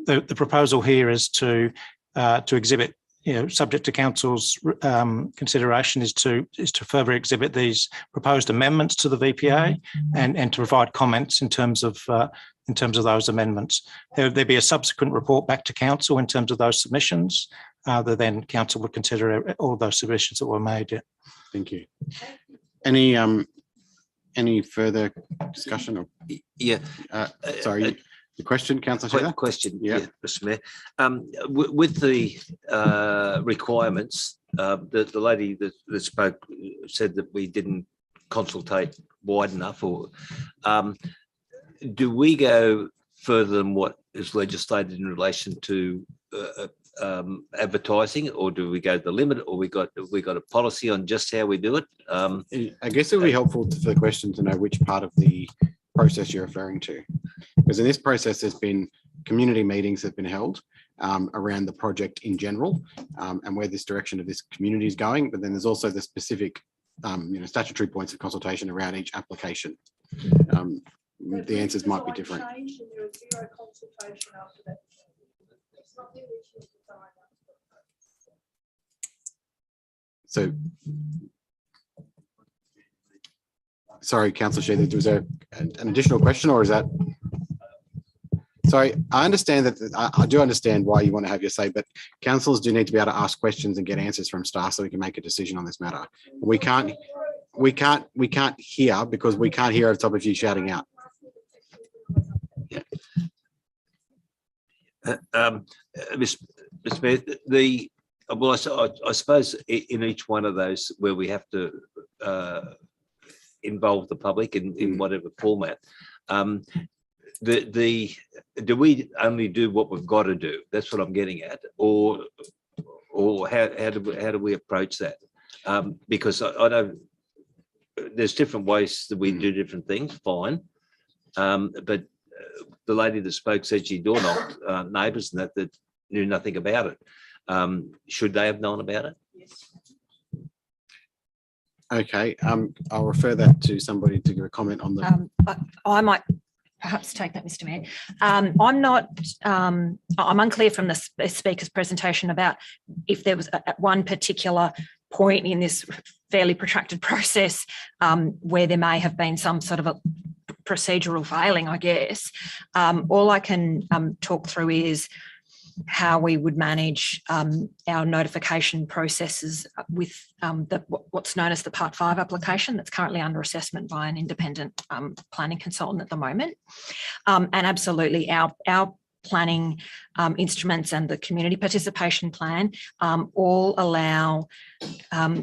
The proposal here is to exhibit, subject to council's consideration, is to further exhibit these proposed amendments to the VPA and to provide comments in terms of those amendments. There'll be a subsequent report back to council in terms of those submissions. That then council would consider all of those submissions that were made. Yeah. Thank you. Any further discussion? Or, yeah. Sorry, the question, Councillor Shearer? Question, yeah, Mr. Mayor. With the requirements, the lady that spoke said that we didn't consultate wide enough, or do we go further than what is legislated in relation to advertising, or do we go to the limit, or we got a policy on just how we do it? I guess it would be helpful for the question to know which part of the process you're referring to, because in this process there's been community meetings that have been held around the project in general, and where this direction of this community is going, but then there's also the specific statutory points of consultation around each application. The answers might be different. So, sorry, Councillor Shearer, was there an additional question, or is that? Sorry, I understand that. I do understand why you want to have your say, but councillors do need to be able to ask questions and get answers from staff so we can make a decision on this matter. We can't hear, because we can't hear over top of you shouting out. Yeah. Mr. Smith, I suppose in each one of those where we have to involve the public in whatever format, do we only do what we've got to do? That's what I'm getting at, or how do we approach that? Because I know there's different ways that we do different things. Fine, but the lady that spoke said she door knocked neighbours and that knew nothing about it. Should they have known about it? Yes. Okay, I'll refer that to somebody to give a comment on the. I might perhaps take that, Mr. Mayor. I'm unclear from the speaker's presentation about if there was at one particular point in this fairly protracted process where there may have been some sort of a procedural failing, I guess. All I can talk through is how we would manage our notification processes with what's known as the Part 5 application that's currently under assessment by an independent planning consultant at the moment. And absolutely our planning instruments and the community participation plan all allow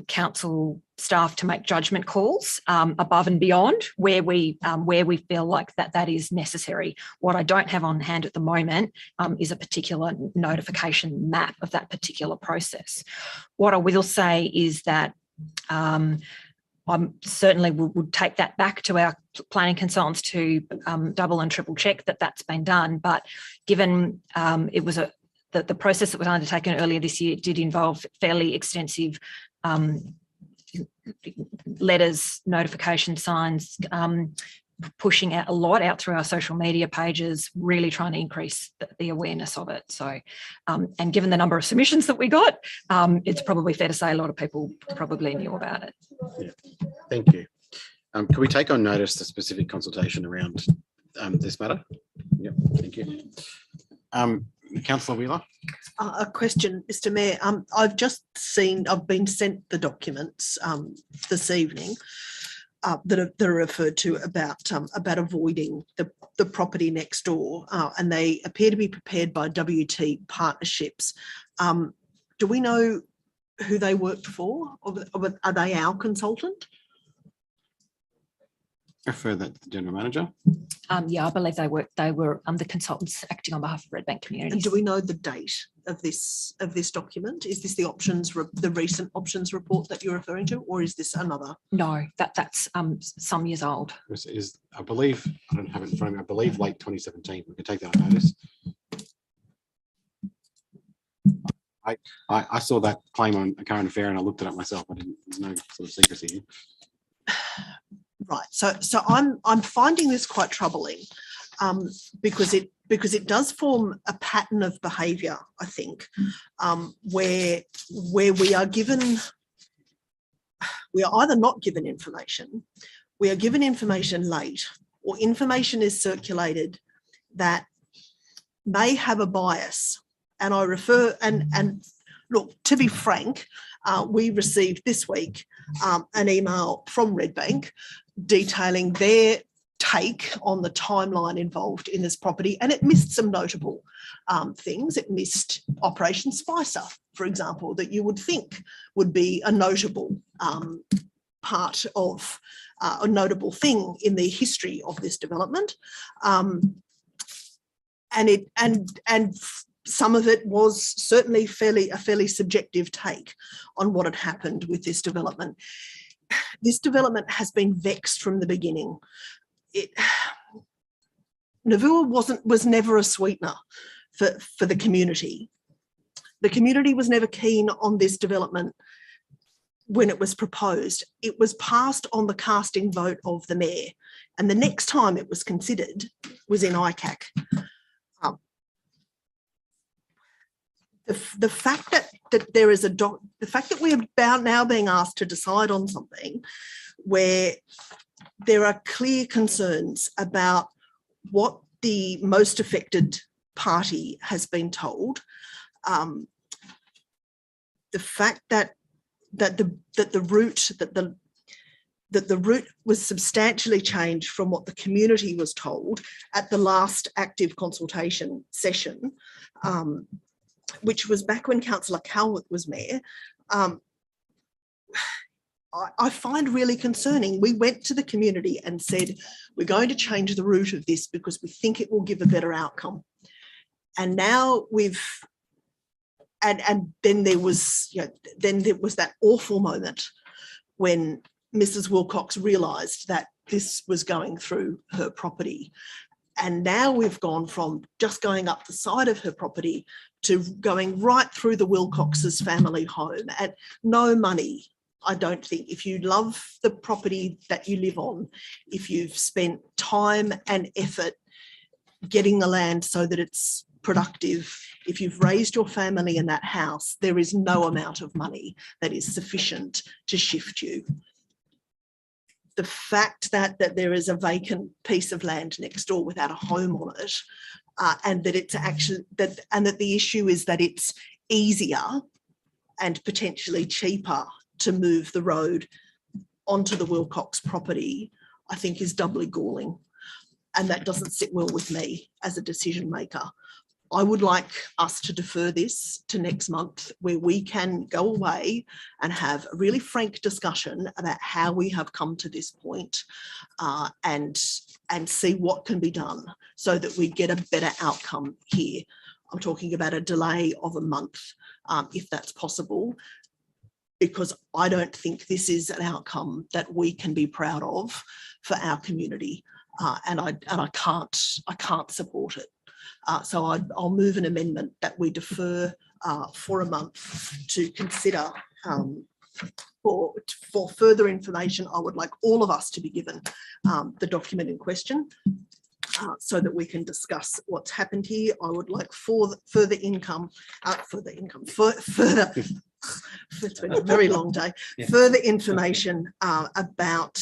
council staff to make judgment calls above and beyond where we feel like that is necessary. What I don't have on hand at the moment is a particular notification map of that particular process. What I will say is that I'm certainly would take that back to our planning consultants to double and triple check that that's been done. But given it was the process that was undertaken earlier this year did involve fairly extensive letters, notification signs, pushing out a lot out through our social media pages, really trying to increase the awareness of it. So, and given the number of submissions that we got, it's probably fair to say a lot of people probably knew about it. Yeah. Thank you. Can we take on notice the specific consultation around this matter? Yep, thank you. Councillor Wheeler. A question, Mr. Mayor. I've been sent the documents this evening that are referred to about avoiding the property next door, and they appear to be prepared by WT Partnerships. Do we know who they worked for? Or are they our consultant? Refer that to the General Manager. Yeah, I believe they were the consultants acting on behalf of Redbank Communities. And do we know the date of this document? Is this the recent options report that you're referring to, or is this another? No, that's some years old. This is, I believe, I don't have it in front of me, I believe late 2017. We can take that on notice. I saw that claim on a current affair and I looked it up myself. There's no sort of secrecy here. Right. So I'm finding this quite troubling because it does form a pattern of behaviour, I think, where we are either not given information, we are given information late, or information is circulated that may have a bias. And I refer and look, to be frank, we received this week an email from Redbank detailing their take on the timeline involved in this property, and it missed some notable things. It missed Operation Spicer, for example, that you would think would be a notable part of a notable thing in the history of this development, and some of it was certainly a fairly subjective take on what had happened with this development. This development has been vexed from the beginning. Navua was never a sweetener for the community. The community was never keen on this development when it was proposed. It was passed on the casting vote of the mayor, and the next time it was considered was in ICAC. The fact that there is the fact that we are now being asked to decide on something where there are clear concerns about what the most affected party has been told, the fact that the route was substantially changed from what the community was told at the last active consultation session, which was back when Councillor Calvert was mayor, I find really concerning. We went to the community and said, we're going to change the route of this because we think it will give a better outcome. And now and then there was, that awful moment when Mrs. Wilcox realised that this was going through her property. And now we've gone from just going up the side of her property to going right through the Wilcox's family home at no money. I don't think, if you love the property that you live on, if you've spent time and effort getting the land so that it's productive, if you've raised your family in that house, there is no amount of money that is sufficient to shift you. The fact that there is a vacant piece of land next door without a home on it, and that it's actually that the issue is that it's easier and potentially cheaper to move the road onto the Wilcox property, I think is doubly galling, and that doesn't sit well with me as a decision maker. I would like us to defer this to next month, where we can go away and have a really frank discussion about how we have come to this point, and see what can be done so that we get a better outcome here. I'm talking about a delay of a month, if that's possible. because I don't think this is an outcome that we can be proud of for our community, and I can't support it. So I'll move an amendment that we defer for a month to consider for further information. I would like all of us to be given the document in question so that we can discuss what's happened here. I would like further it's been a very long day. Yeah. Further information about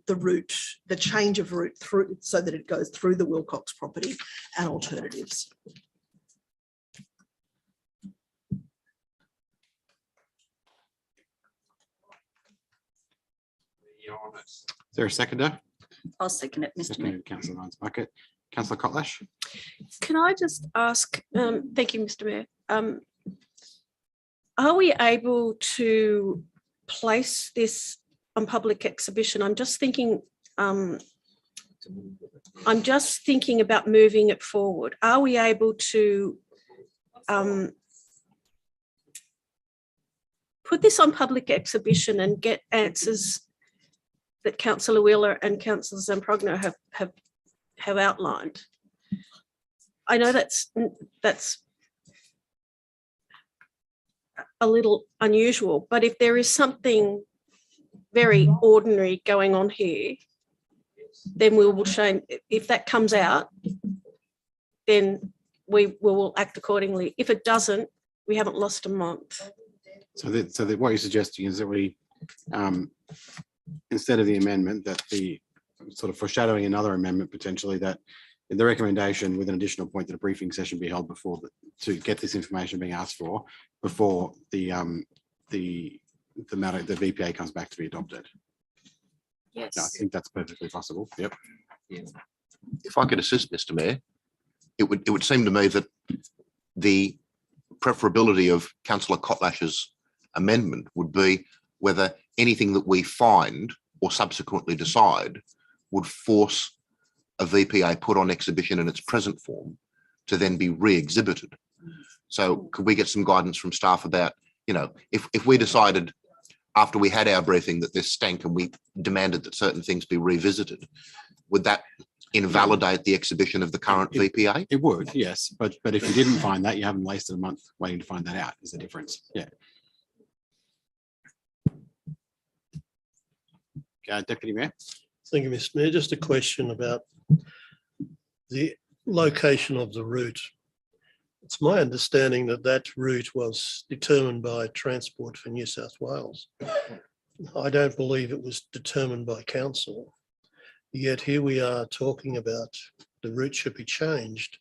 the route, the change of route through, so that it goes through the Wilcox property and alternatives. Is there a seconder? I'll second it, Mr. Mayor. Councillor Nines Bucket. Councillor Kotlash. Can I just ask, thank you, Mr. Mayor. Are we able to place this on public exhibition? I'm just thinking about moving it forward. Are we able to put this on public exhibition and get answers that Councillor Wheeler and Councillor Zamprogno have outlined? I know that's a little unusual, but if there is something very ordinary going on here, then we will show. If that comes out, then we will act accordingly. If it doesn't, we haven't lost a month. So what you're suggesting is that we, instead of the amendment, that the sort of foreshadowing another amendment potentially, that the recommendation with an additional point that a briefing session be held before to get this information being asked for before the matter, the VPA comes back to be adopted. Yes, no, I think that's perfectly possible. Yep. Yeah. If I could assist, Mr. Mayor, it would seem to me that the preferability of Councillor Kotlash's amendment would be whether anything that we find or subsequently decide would force a VPA put on exhibition in its present form to then be re-exhibited. So could we get some guidance from staff about, you know, if we decided after we had our briefing that this stank and we demanded that certain things be revisited, would that invalidate the exhibition of the current VPA? It would, yes. But if you didn't find that, you haven't wasted a month waiting to find that out, is the difference. Yeah. Deputy Mayor. Thank you, Mr. Mayor. Just a question about the location of the route. It's my understanding that that route was determined by Transport for New South Wales. I don't believe it was determined by council. Yet here we are talking about the route should be changed.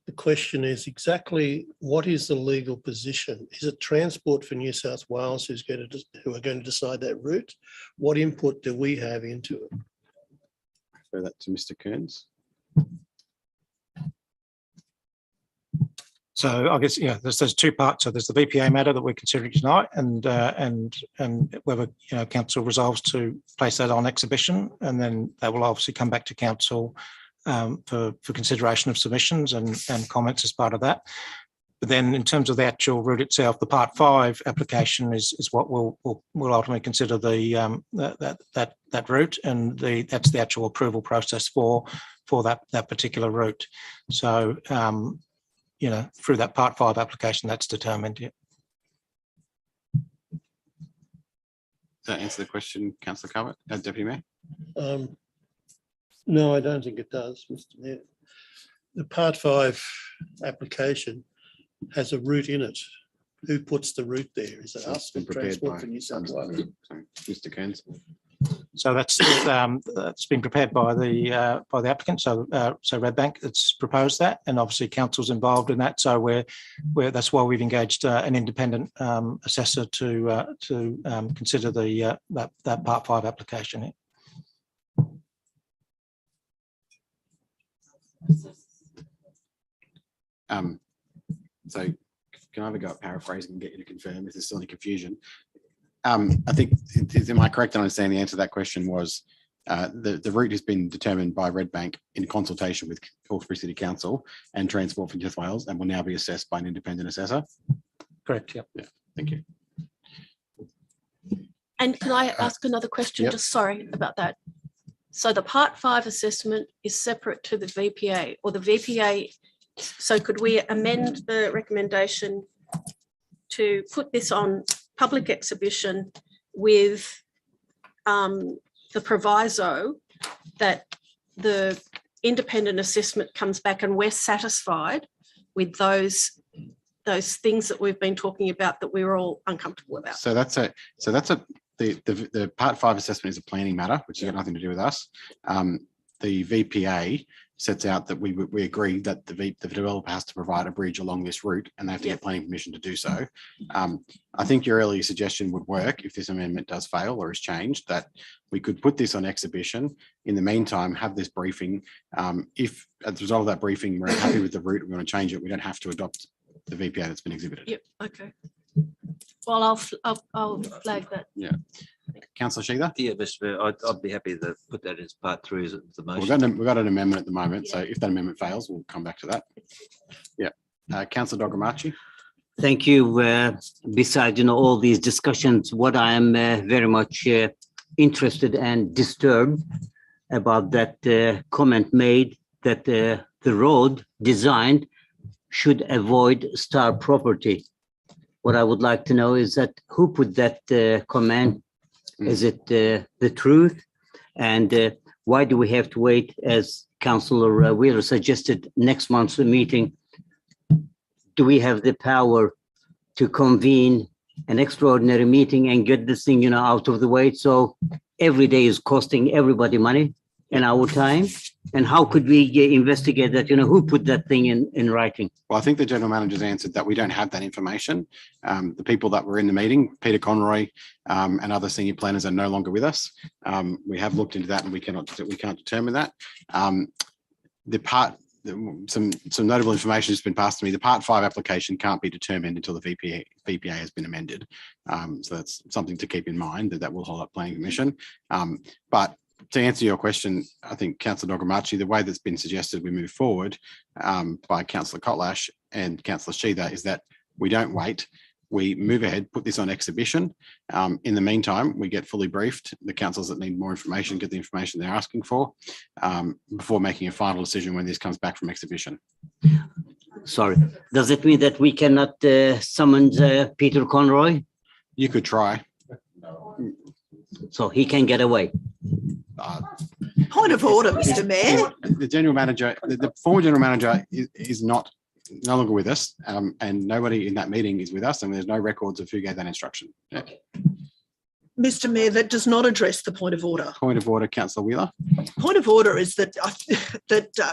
The question is exactly what is the legal position? Is it Transport for New South Wales who are going to decide that route? What input do we have into it? Refer that to Mr. Kearns. So I guess, yeah, there's two parts. So there's the VPA matter that we're considering tonight, and whether council resolves to place that on exhibition, and then that will obviously come back to council for consideration of submissions and comments as part of that. But then in terms of the actual route itself, the Part 5 application is what we'll ultimately consider that route, and that's the actual approval process for that particular route. So through that Part 5 application, that's determined. Yeah. Does that answer the question, Councillor Carver, Deputy Mayor? No, I don't think it does, Mr. Mayor. The Part 5 application has a route in it. Who puts the route there? Is it us? Transport for New South Wales? Sorry, Mr. Kearns. So that's been prepared by the applicant. So Redbank that's proposed that, and obviously council's involved in that. So that's why we've engaged an independent assessor to consider that Part 5 application. So can I have a go at paraphrasing and get you to confirm if there's still any confusion? I think, am I correct in understanding the answer to that question was the route has been determined by Redbank in consultation with Hawkesbury City Council and Transport for New South Wales, and will now be assessed by an independent assessor? Correct, yep. Yeah, thank you. And can I ask another question? Yep. Just sorry about that. So the Part 5 assessment is separate to the VPA, or the VPA. So could we amend the recommendation to put this on public exhibition with the proviso that the independent assessment comes back and we're satisfied with those things that we've been talking about that we were all uncomfortable about? The Part 5 assessment is a planning matter, which has got nothing to do with us. The VPA sets out that we agree that the developer has to provide a bridge along this route, and they have to get planning permission to do so. I think your earlier suggestion would work if this amendment does fail or is changed, that we could put this on exhibition. In the meantime, have this briefing. If as a result of that briefing, we're happy with the route, we want to change it, we don't have to adopt the VPA that's been exhibited. Yep. Okay. Well, I'll flag that. Yeah. Councillor Sheether? Yeah, Mr. Mayor, I'd be happy to put that as part 3 as the motion. We've got an amendment at the moment, so if that amendment fails, we'll come back to that. Yeah. Councillor Dogamachi? Thank you. Besides, all these discussions, what I am very much interested and disturbed about that comment made that the road designed should avoid star property. What I would like to know is that who put that comment? Is it the truth? And why do we have to wait, as Councillor Wheeler suggested, next month's meeting? Do we have the power to convene an extraordinary meeting and get this thing, out of the way? So every day is costing everybody money and our time. And how could we investigate that? Who put that thing in writing? Well, I think the general manager's answered that we don't have that information. The people that were in the meeting, Peter Conroy and other senior planners, are no longer with us. We have looked into that and we can't determine that. Some notable information has been passed to me. The Part 5 application can't be determined until the VPA has been amended. So that's something to keep in mind, that will hold up planning permission. But to answer your question, I think Councillor Dogamachi, the way that's been suggested we move forward by Councillor Kotlash and Councillor Sheether is that we don't wait. We move ahead, put this on exhibition. In the meantime, we get fully briefed. The councils that need more information get the information they're asking for before making a final decision when this comes back from exhibition. Sorry. Does it mean that we cannot summon Peter Conroy? You could try. So he can get away. Point of order, Mr. Mayor. The general manager, the former general manager is no longer with us, and nobody in that meeting is with us, and there's no records of who gave that instruction. Yeah. Mr. Mayor, that does not address the point of order. Point of order, Councillor Wheeler. Point of order is that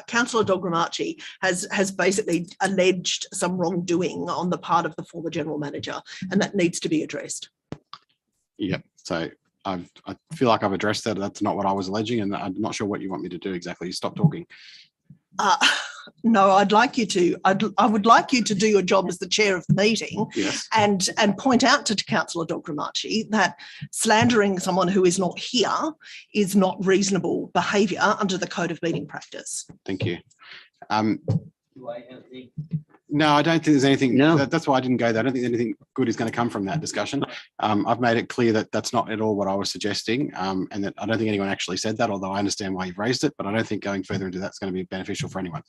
Councillor Dogamachi has basically alleged some wrongdoing on the part of the former general manager, and that needs to be addressed. Yep. So I feel like I've addressed that. That's not what I was alleging, and I'm not sure what you want me to do exactly. Stop talking. No, I'd like you to. I would like you to do your job as the chair of the meeting, yes, and point out to Councillor Dogamachi that slandering someone who is not here is not reasonable behaviour under the Code of Meeting Practice. Thank you. No, I don't think there's anything. No, that's why I didn't go there. I don't think anything good is going to come from that discussion. I've made it clear that that's not at all what I was suggesting, and that I don't think anyone actually said that, although I understand why you've raised it, but I don't think going further into that's going to be beneficial for anyone.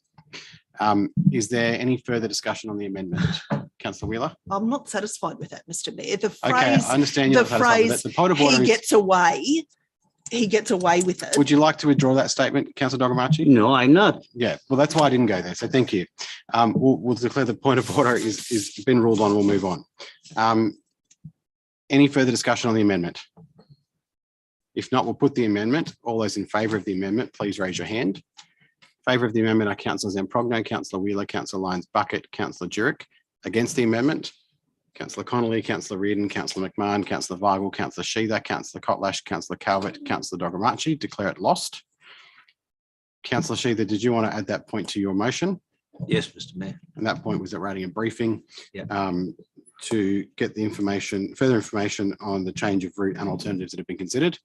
Is there any further discussion on the amendment? Councillor Wheeler? I'm not satisfied with that, Mr. Mayor. The phrase, okay, I understand you're the phrase, the point of order he gets away with it. Would you like to withdraw that statement, Councillor Dogamachi? No, I'm not. Yeah, well, that's why I didn't go there. So thank you. We'll declare the point of order is been ruled on. We'll move on. Any further discussion on the amendment? If not, we'll put the amendment. All those in favour of the amendment, please raise your hand. In favour of the amendment are Councillor Zamprogno, Councillor Wheeler, Councillor Lyons Bucket, Councillor Jurek. Against the amendment, Councillor Connolly, Councillor Reardon, Councillor McMahon, Councillor Weigel, Councillor Sheether, Councillor Kotlash, Councillor Calvert, Councillor Dogamachi. Declare it lost. Councillor Sheether, did you want to add that point to your motion? Yes, Mr. Mayor. And that point was at writing a briefing to get the information, further information on the change of route and alternatives that have been considered.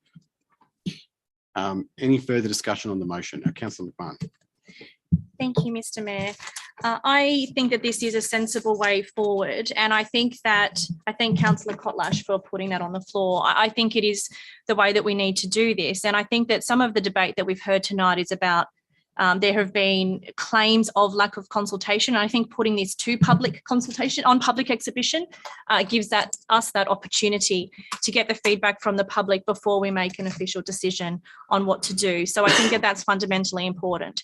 Any further discussion on the motion? Councillor McMahon. Thank you, Mr. Mayor. I think that this is a sensible way forward, and I thank Councillor Kotlash for putting that on the floor. I think it is the way that we need to do this, and I think that some of the debate that we've heard tonight is about there have been claims of lack of consultation. I think putting this to public consultation on public exhibition gives us that opportunity to get the feedback from the public before we make an official decision on what to do. So I think that that's fundamentally important.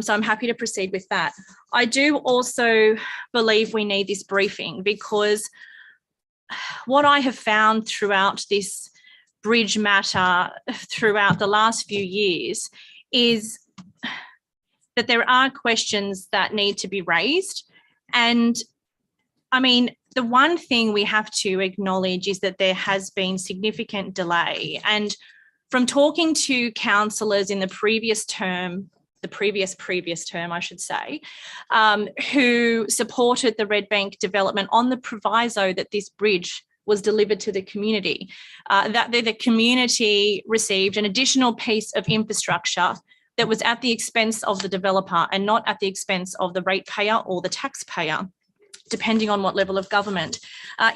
So I'm happy to proceed with that. I do also believe we need this briefing, because what I have found throughout this bridge matter throughout the last few years is that there are questions that need to be raised. And I mean, the one thing we have to acknowledge is that there has been significant delay. And from talking to councillors in the previous term, the previous term, I should say, who supported the Red Bank development on the proviso that this bridge was delivered to the community, that the community received an additional piece of infrastructure that was at the expense of the developer and not at the expense of the ratepayer or the taxpayer, depending on what level of government,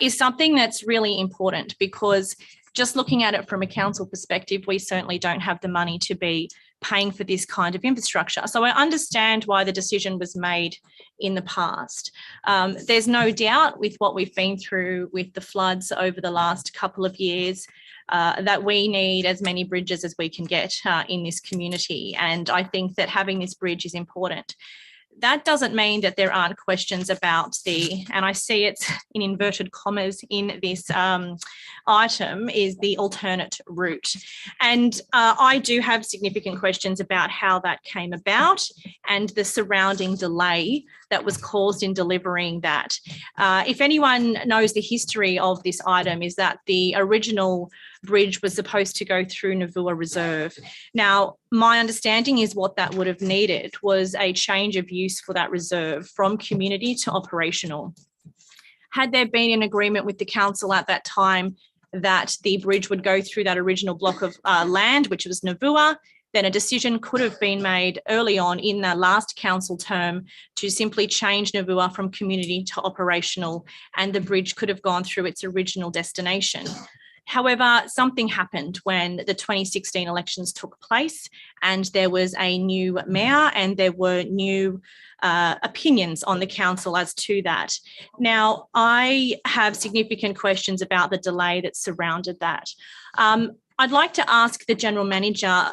is something that's really important, because just looking at it from a council perspective, we certainly don't have the money to be paying for this kind of infrastructure. So I understand why the decision was made in the past. There's no doubt with what we've been through with the floods over the last couple of years, that we need as many bridges as we can get in this community. And I think that having this bridge is important. That doesn't mean that there aren't questions about and I see it's in inverted commas in this item, is the alternate route. And I do have significant questions about how that came about and the surrounding delay that was caused in delivering that. If anyone knows the history of this item, is that the original bridge was supposed to go through Navua Reserve. Now, my understanding is what that would have needed was a change of use for that reserve from community to operational. Had there been an agreement with the council at that time that the bridge would go through that original block of land, which was Navua, then a decision could have been made early on in the last council term to simply change Navua from community to operational, and the bridge could have gone through its original destination. However, something happened when the 2016 elections took place, and there was a new mayor and there were new opinions on the council as to that. Now, I have significant questions about the delay that surrounded that. I'd like to ask the General Manager,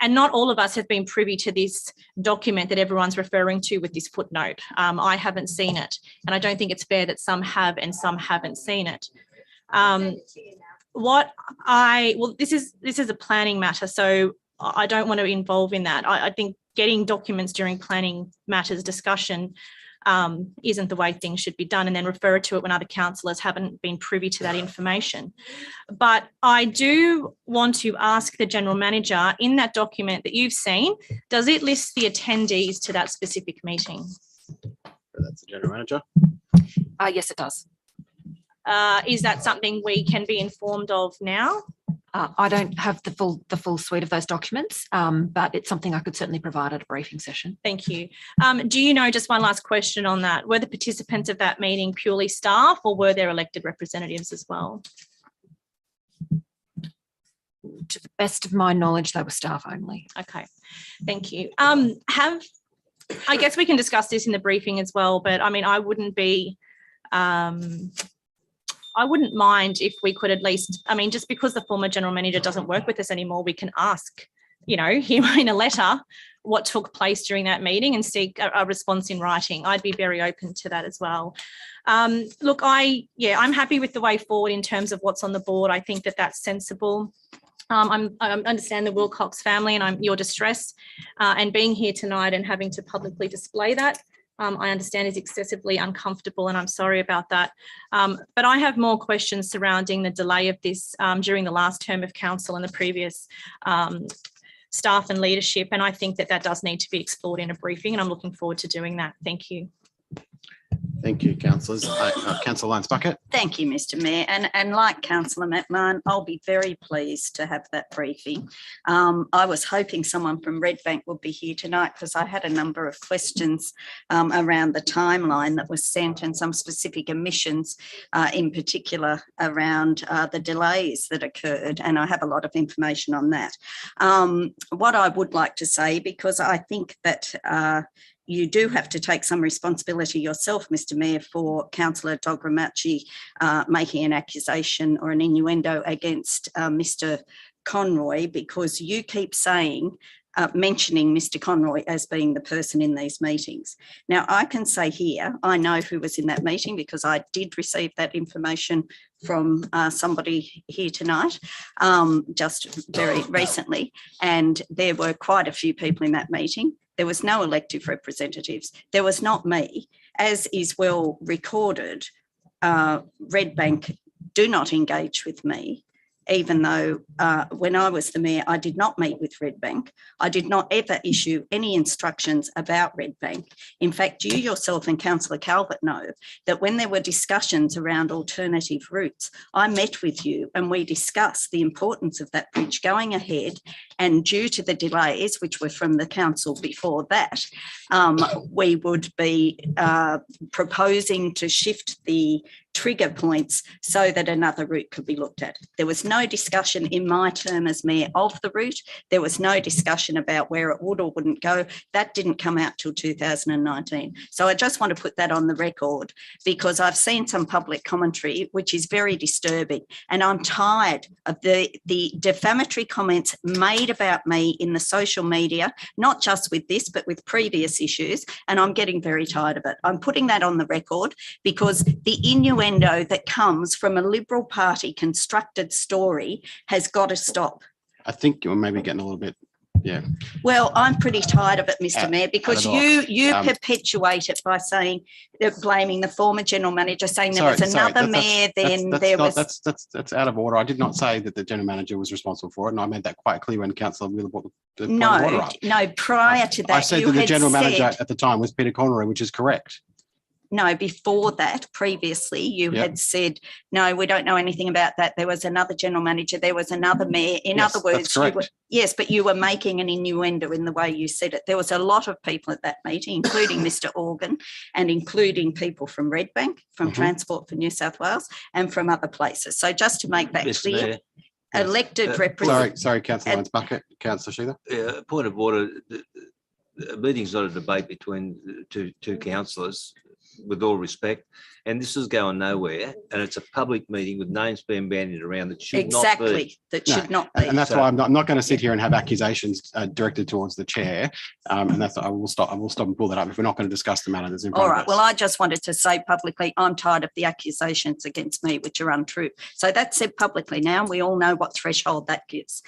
and not all of us have been privy to this document that everyone's referring to with this footnote. I haven't seen it, and I don't think it's fair that some have and some haven't seen it. This is a planning matter, so I don't want to involve in that. I think getting documents during planning matters discussion isn't the way things should be done, and then refer to it when other councillors haven't been privy to that information. But I do want to ask the General Manager, in that document that you've seen, does it list the attendees to that specific meeting? That's the General Manager. Yes, it does. Is that something we can be informed of now? I don't have the full suite of those documents, but it's something I could certainly provide at a briefing session. Thank you. Do you know, just one last question on that, were the participants of that meeting purely staff, or were there elected representatives as well? To the best of my knowledge, they were staff only. Okay, thank you. I guess we can discuss this in the briefing as well, but I mean, I wouldn't mind if we could at least, I mean, just because the former General Manager doesn't work with us anymore, we can ask, him in a letter what took place during that meeting and seek a response in writing. I'd be very open to that as well. Look, I'm happy with the way forward in terms of what's on the board. I think that that's sensible. I understand the Wilcox family and your distress, and being here tonight and having to publicly display that. I understand is excessively uncomfortable, and I'm sorry about that. But I have more questions surrounding the delay of this during the last term of council and the previous staff and leadership, and I think that does need to be explored in a briefing, and I'm looking forward to doing that. Thank you. Thank you, councillors. Councillor Lyons Bucket. Thank you, Mr Mayor. And like Councillor McMahon, I'll be very pleased to have that briefing. I was hoping someone from Redbank would be here tonight because I had a number of questions around the timeline that was sent and some specific omissions, in particular around the delays that occurred. And I have a lot of information on that. What I would like to say, because I think that you do have to take some responsibility yourself, Mr Mayor, for Councillor Dogramachi making an accusation or an innuendo against Mr Conroy, because you keep saying, mentioning Mr Conroy as being the person in these meetings. Now, I can say here, I know who was in that meeting because I did receive that information from somebody here tonight, just very recently, and there were quite a few people in that meeting. There was no elective representatives. There was not me. As is well recorded, Redbank do not engage with me, even though when I was the mayor, I did not meet with Redbank. I did not ever issue any instructions about Redbank. In fact, you yourself and Councillor Calvert know that when there were discussions around alternative routes, I met with you and we discussed the importance of that bridge going ahead. And due to the delays, which were from the council before that, we would be proposing to shift the trigger points so that another route could be looked at. There was no discussion in my term as mayor of the route. There was no discussion about where it would or wouldn't go. That didn't come out till 2019. So I just want to put that on the record because I've seen some public commentary, which is very disturbing. And I'm tired of the defamatory comments made about me in the social media, not just with this, but with previous issues. And I'm getting very tired of it. I'm putting that on the record because the innuendo that comes from a Liberal Party constructed story has got to stop. I think you're maybe getting a little bit, yeah. Well, I'm pretty tired of it, Mr Mayor, because you perpetuate it by saying, blaming the former general manager, saying there was another mayor, then there was... That's out of order. I did not say that the general manager was responsible for it, and I made that quite clear when Councillor Wheeler brought the point of order up. No, prior to that, I said that the general manager at the time was Peter Conroy, which is correct. No, before that, previously, you had said, no, we don't know anything about that. There was another general manager, there was another mayor. In other words, yes, but you were making an innuendo in the way you said it. There was a lot of people at that meeting, including Mr Organ and including people from Redbank, from Transport for New South Wales and from other places. So just to make that clear, elected representatives. Sorry, Councillor Lyons Bucket. Councillor Sheila. Yeah, point of order. The meeting's not a debate between two councillors, with all respect, and this is going nowhere, and it's a public meeting with names being bandied around that should not be. That should not be. And that's why I'm not going to sit here and have accusations directed towards the chair. And that's I will stop and pull that up if we're not going to discuss the matter that's in front of us. All right. Well, I just wanted to say publicly, I'm tired of the accusations against me, which are untrue. So that's said publicly now. We all know what threshold that gives.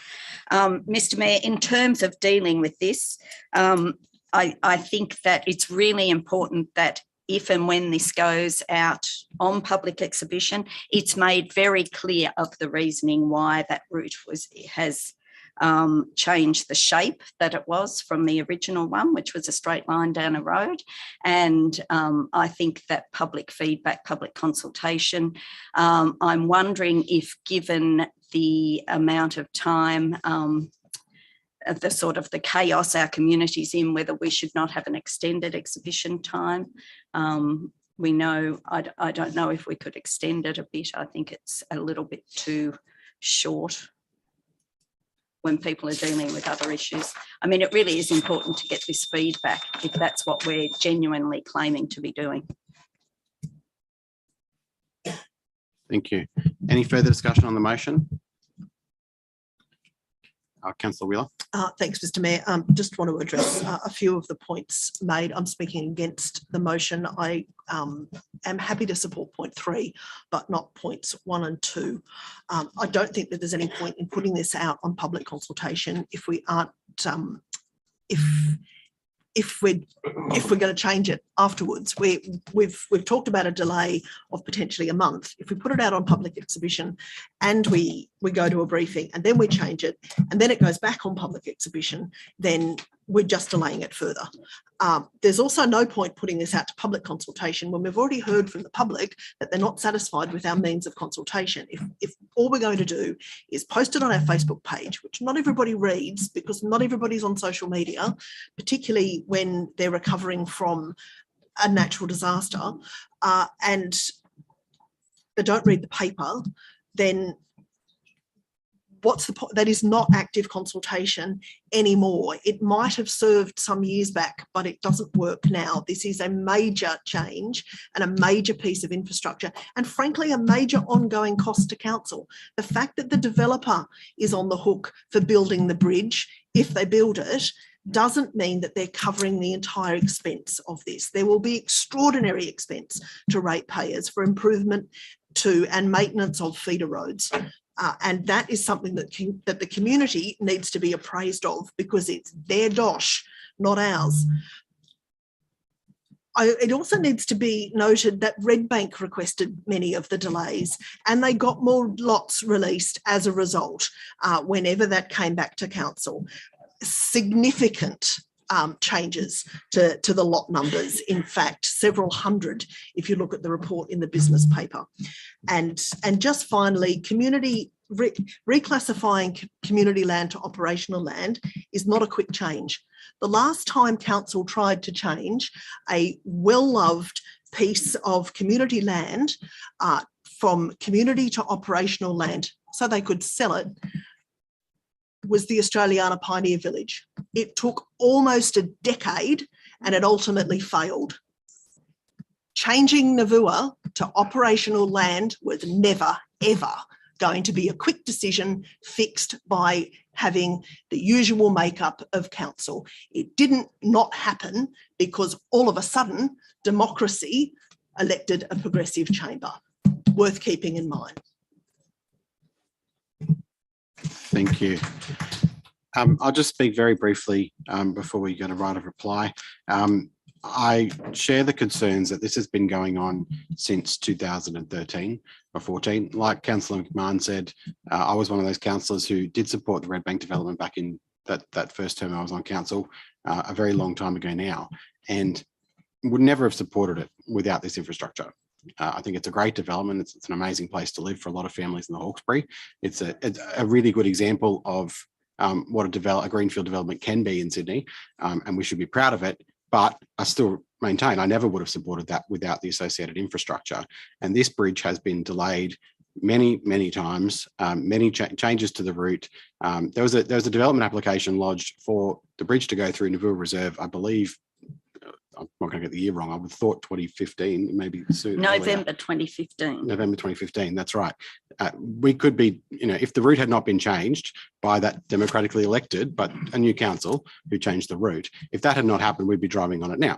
Mr Mayor, in terms of dealing with this, I think that it's really important that if and when this goes out on public exhibition, it's made very clear of the reasoning why that route has changed the shape that it was from the original one, which was a straight line down a road. And I think that public feedback, public consultation, I'm wondering if given the amount of time of the sort of the chaos our community's in, whether we should not have an extended exhibition time. We know, I don't know if we could extend it a bit. I think it's a little bit too short when people are dealing with other issues. I mean, it really is important to get this feedback if that's what we're genuinely claiming to be doing. Thank you. Any further discussion on the motion? Councillor Wheeler. Thanks, Mr Mayor. Just want to address a few of the points made. I'm speaking against the motion. I am happy to support point 3, but not points 1 and 2. I don't think that there's any point in putting this out on public consultation if we aren't, if we're going to change it afterwards. We've talked about a delay of potentially a month. If we put it out on public exhibition and we go to a briefing and then we change it and then it goes back on public exhibition, then we're just delaying it further. There's also no point putting this out to public consultation when we've already heard from the public that they're not satisfied with our means of consultation. If all we're going to do is post it on our Facebook page, which not everybody reads because not everybody's on social media, particularly when they're recovering from a natural disaster, and they don't read the paper, then what's the point? That is not active consultation anymore. It might have served some years back, but it doesn't work now. This is a major change and a major piece of infrastructure, and frankly, a major ongoing cost to council. The fact that the developer is on the hook for building the bridge, if they build it, doesn't mean that they're covering the entire expense of this. There will be extraordinary expense to ratepayers for improvement to and maintenance of feeder roads. And that is something that the community needs to be appraised of because it's their dosh, not ours. It also needs to be noted that Redbank requested many of the delays and they got more lots released as a result whenever that came back to council. Significant changes to the lot numbers, in fact, several hundred if you look at the report in the business paper. And just finally, reclassifying community land to operational land is not a quick change. The last time council tried to change a well-loved piece of community land from community to operational land so they could sell it was the Australiana Pioneer Village. It took almost a decade and it ultimately failed. Changing Navua to operational land was never, ever going to be a quick decision fixed by having the usual makeup of council. It didn't not happen because all of a sudden democracy elected a progressive chamber. Worth keeping in mind. Thank you. I'll just speak very briefly before we go to right of reply. I share the concerns that this has been going on since 2013 or 14. Like Councillor McMahon said, I was one of those councillors who did support the Redbank development back in that first term I was on council a very long time ago now, and would never have supported it without this infrastructure. I think it's a great development. It's an amazing place to live for a lot of families in the Hawkesbury. It's a really good example of what a greenfield development can be in Sydney, and we should be proud of it. But I still maintain I never would have supported that without the associated infrastructure. And this bridge has been delayed many, many times, many changes to the route. There was a development application lodged for the bridge to go through Navua Reserve, I believe. I'm not going to get the year wrong. I would have thought 2015, maybe soon. November 2015. November 2015, that's right. We could be, if the route had not been changed by that democratically elected, but a new council who changed the route, if that had not happened, we'd be driving on it now,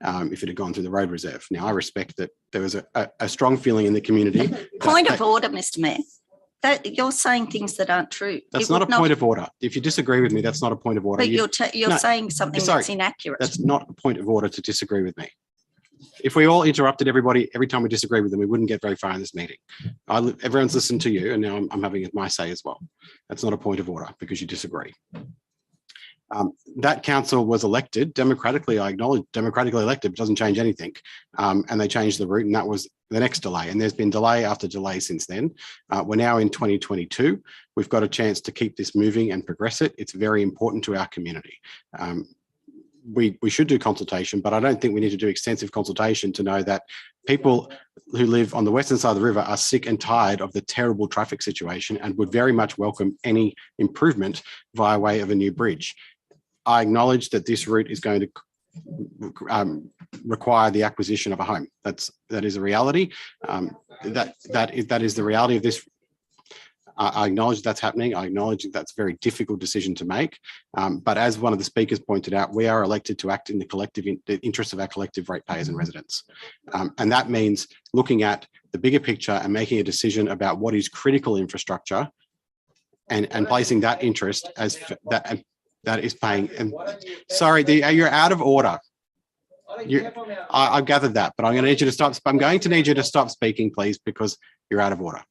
if it had gone through the road reserve. Now, I respect that there was a strong feeling in the community. Point of order, Mr. Mayor. That you're saying things that aren't true. That's not a point of order. If you disagree with me, that's not a point of order. But you're saying something that's inaccurate. That's not a point of order to disagree with me. If we all interrupted everybody every time we disagree with them, we wouldn't get very far in this meeting. Everyone's listened to you, and now I'm having my say as well. That's not a point of order because you disagree. That council was elected democratically. I acknowledge democratically elected, but doesn't change anything. And they changed the route, and that was the next delay. And there's been delay after delay since then. We're now in 2022. We've got a chance to keep this moving and progress it. It's very important to our community. We should do consultation, but I don't think we need to do extensive consultation to know that people who live on the western side of the river are sick and tired of the terrible traffic situation and would very much welcome any improvement via way of a new bridge. I acknowledge that this route is going to require the acquisition of a home. That is a reality. That is the reality of this. I acknowledge that's happening. I acknowledge that's a very difficult decision to make. But as one of the speakers pointed out, we are elected to act in the interest of our collective ratepayers and residents. And that means looking at the bigger picture and making a decision about what is critical infrastructure and placing that interest as that is paying. And sorry, you're out of order. I've gathered that, but I'm going to need you to stop. I'm going to need you to stop speaking, please, because you're out of order.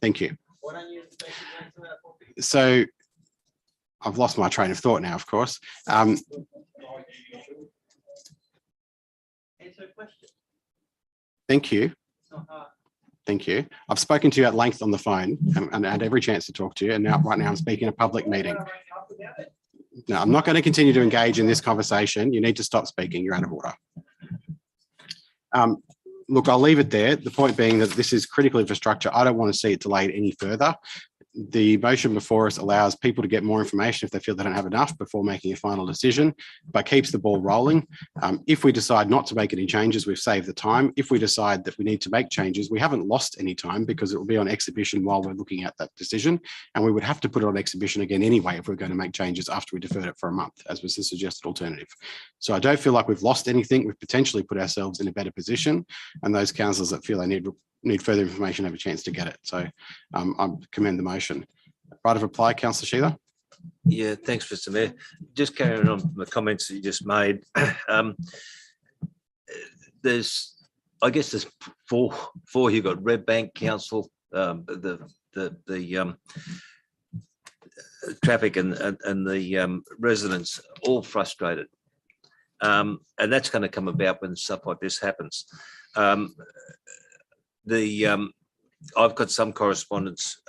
Thank you. So I've lost my train of thought now, of course. Thank you. Thank you. I've spoken to you at length on the phone and I had every chance to talk to you. And now, right now, I'm speaking in a public meeting. No, I'm not going to continue to engage in this conversation. You need to stop speaking. You're out of order. Look, I'll leave it there. The point being that this is critical infrastructure. I don't want to see it delayed any further. The motion before us allows people to get more information if they feel they don't have enough before making a final decision, but keeps the ball rolling. If we decide not to make any changes, we've saved the time. If we decide that we need to make changes, we haven't lost any time because it will be on exhibition while we're looking at that decision. And we would have to put it on exhibition again anyway if we're going to make changes after we deferred it for a month, as was the suggested alternative. So I don't feel like we've lost anything. We've potentially put ourselves in a better position. And those councillors that feel they need further information have a chance to get it. So I commend the motion. Right of reply, Councillor Sheila. Yeah, thanks, Mr. Mayor. Just carrying on from the comments that you just made. I guess there's four. You've got Redbank Council, the traffic and the residents all frustrated. And that's going to come about when stuff like this happens. I've got some correspondence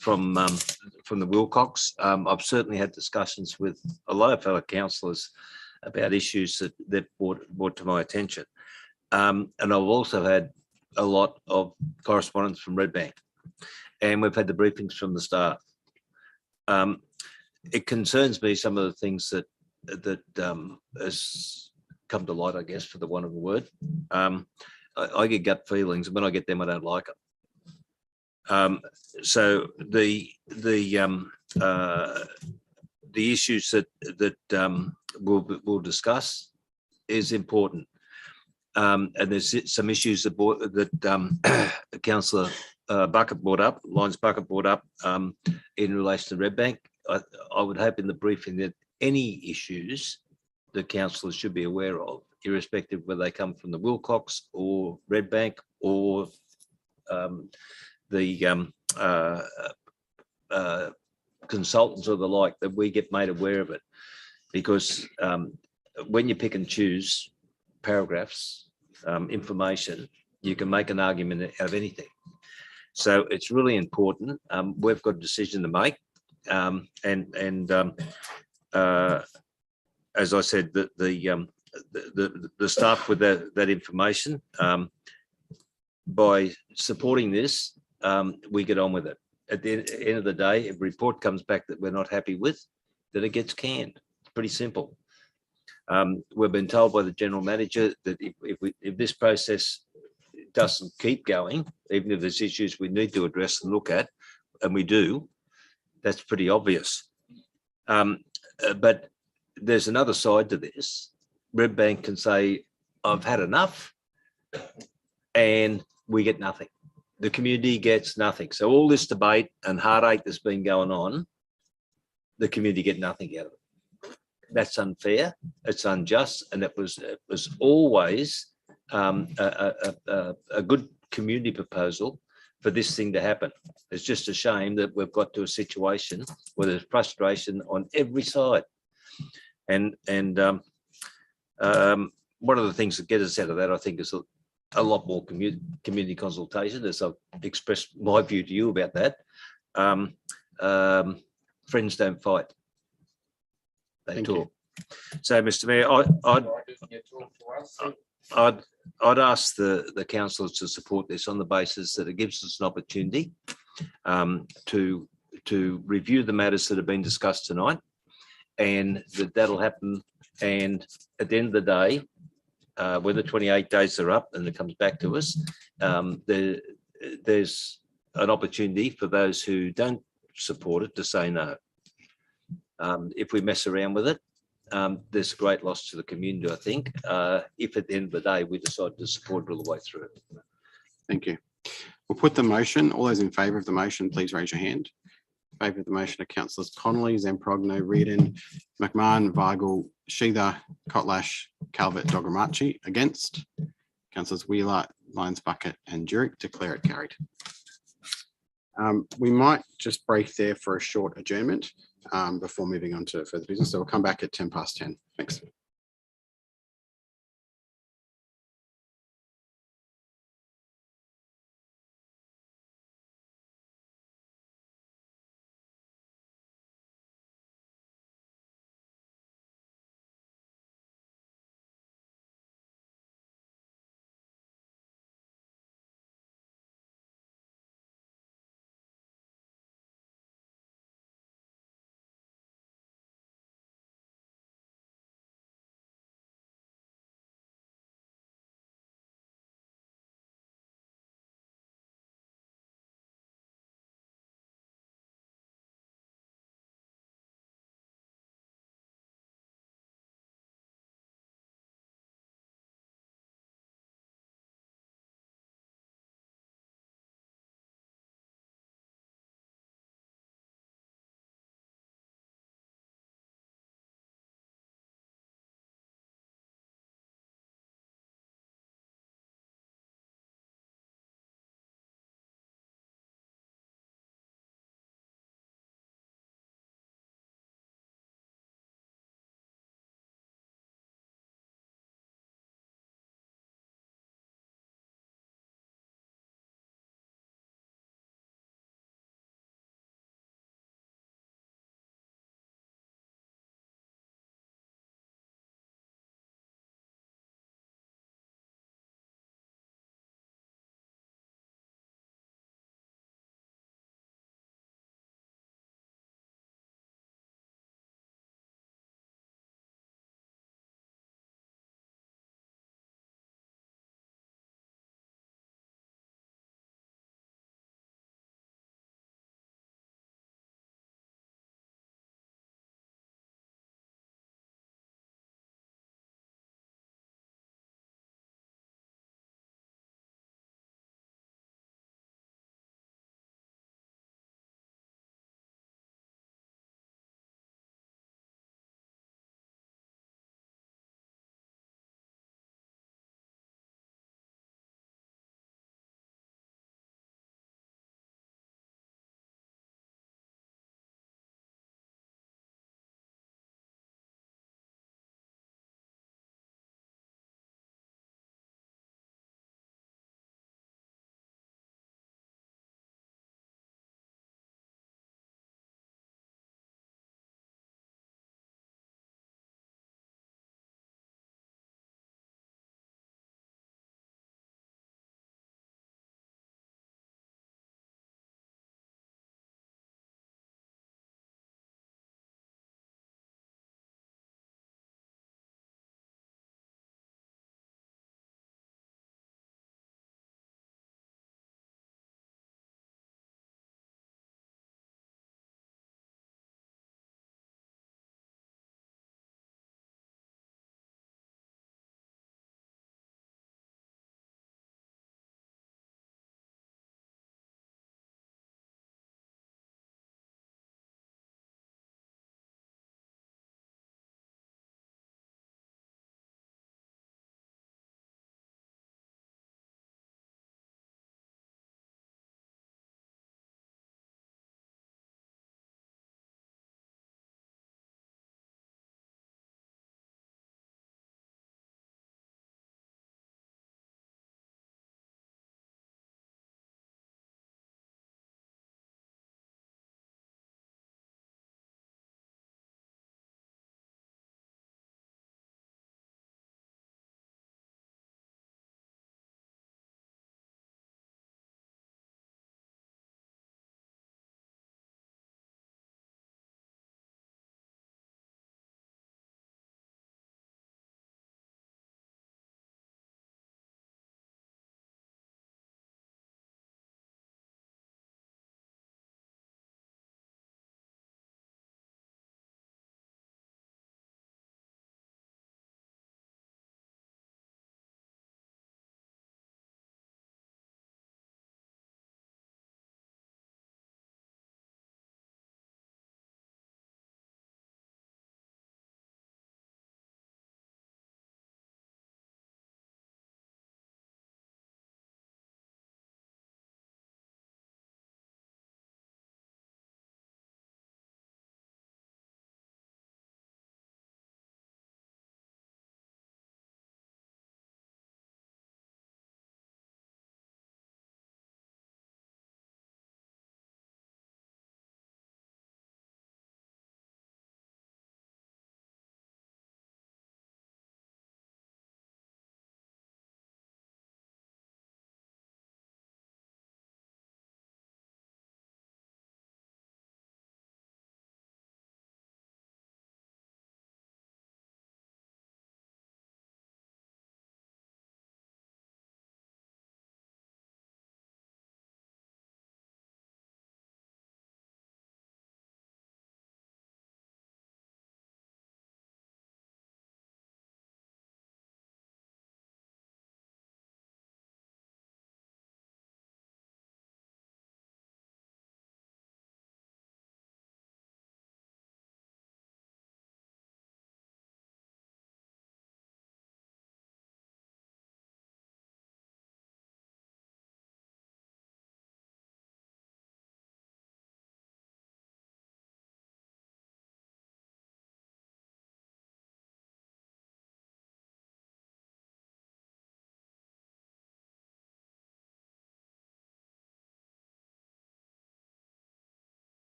from the Wilcox. I've certainly had discussions with a lot of fellow councillors about issues that they've brought to my attention. And I've also had a lot of correspondence from Redbank, and we've had the briefings from the staff. It concerns me, some of the things that has come to light, I guess, for the want of a word. I get gut feelings, and when I get them, I don't like them. So the issues that we'll discuss is important, and there's some issues that Councillor Bucket brought up, Lyons Bucket brought up in relation to Redbank. I would hope in the briefing that any issues the councillors should be aware of, irrespective whether they come from the Wilcox or Redbank or the consultants or the like, that we get made aware of it. Because when you pick and choose paragraphs, information, you can make an argument out of anything. So it's really important. We've got a decision to make. As I said, the staff with that information, by supporting this, we get on with it. At the end of the day, if a report comes back that we're not happy with, then it gets canned. It's pretty simple. We've been told by the general manager that if this process doesn't keep going, even if there's issues we need to address and look at, and we do, that's pretty obvious. But there's another side to this. Redbank can say, I've had enough, and we get nothing. The community gets nothing. So all this debate and heartache that's been going on, the community get nothing out of it. That's unfair, it's unjust, and it was always a good community proposal for this thing to happen. It's just a shame that we've got to a situation where there's frustration on every side. And one of the things that get us out of that, I think, is a lot more community consultation, as I've expressed my view to you about that. Friends don't fight, they talk. So, Mr. Mayor, I'd ask the councillors to support this on the basis that it gives us an opportunity to review the matters that have been discussed tonight, and that'll happen. And at the end of the day, whether 28 days are up and it comes back to us, there's an opportunity for those who don't support it to say no. If we mess around with it, there's a great loss to the community, I think, if at the end of the day we decide to support it all the way through. Thank you. We'll put the motion. All those in favour of the motion, please raise your hand. In favour of the motion are Councillors Connolly, Zamprogno, Reardon, McMahon, Weigel, Sheether, Kotlash, Calvert, Dogramachi. Against? Councillors Wheeler, Lyons Bucket and Jurek. Declare it carried. We might just break there for a short adjournment. before moving on to further business. So we'll come back at 10:10. Thanks.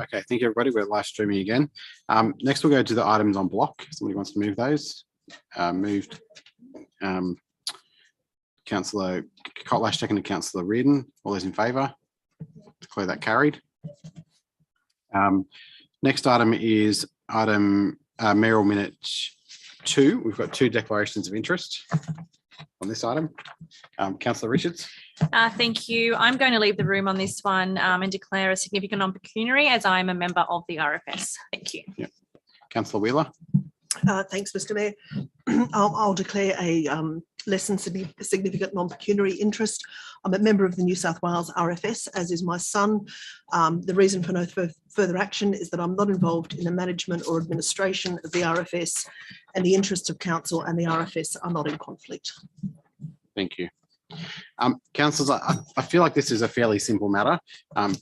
Okay, thank you, everybody. We're live streaming again. Next, we'll go to the items on block. Somebody wants to move those. Moved. Councillor Kotlash, seconded Councillor Reardon. All those in favour? Declare that carried. Next item is item mayoral minute 2. We've got 2 declarations of interest on this item. Councillor Richards. Thank you. I'm going to leave the room on this one and declare a significant non-pecuniary as I am a member of the RFS. Thank you. Yep. Councillor Wheeler. Thanks, Mr. Mayor. I'll declare a less than significant non-pecuniary interest. I'm a member of the New South Wales RFS, as is my son. The reason for no further action is that I'm not involved in the management or administration of the RFS, and the interests of council and the RFS are not in conflict. Thank you. Councillors, I feel like this is a fairly simple matter,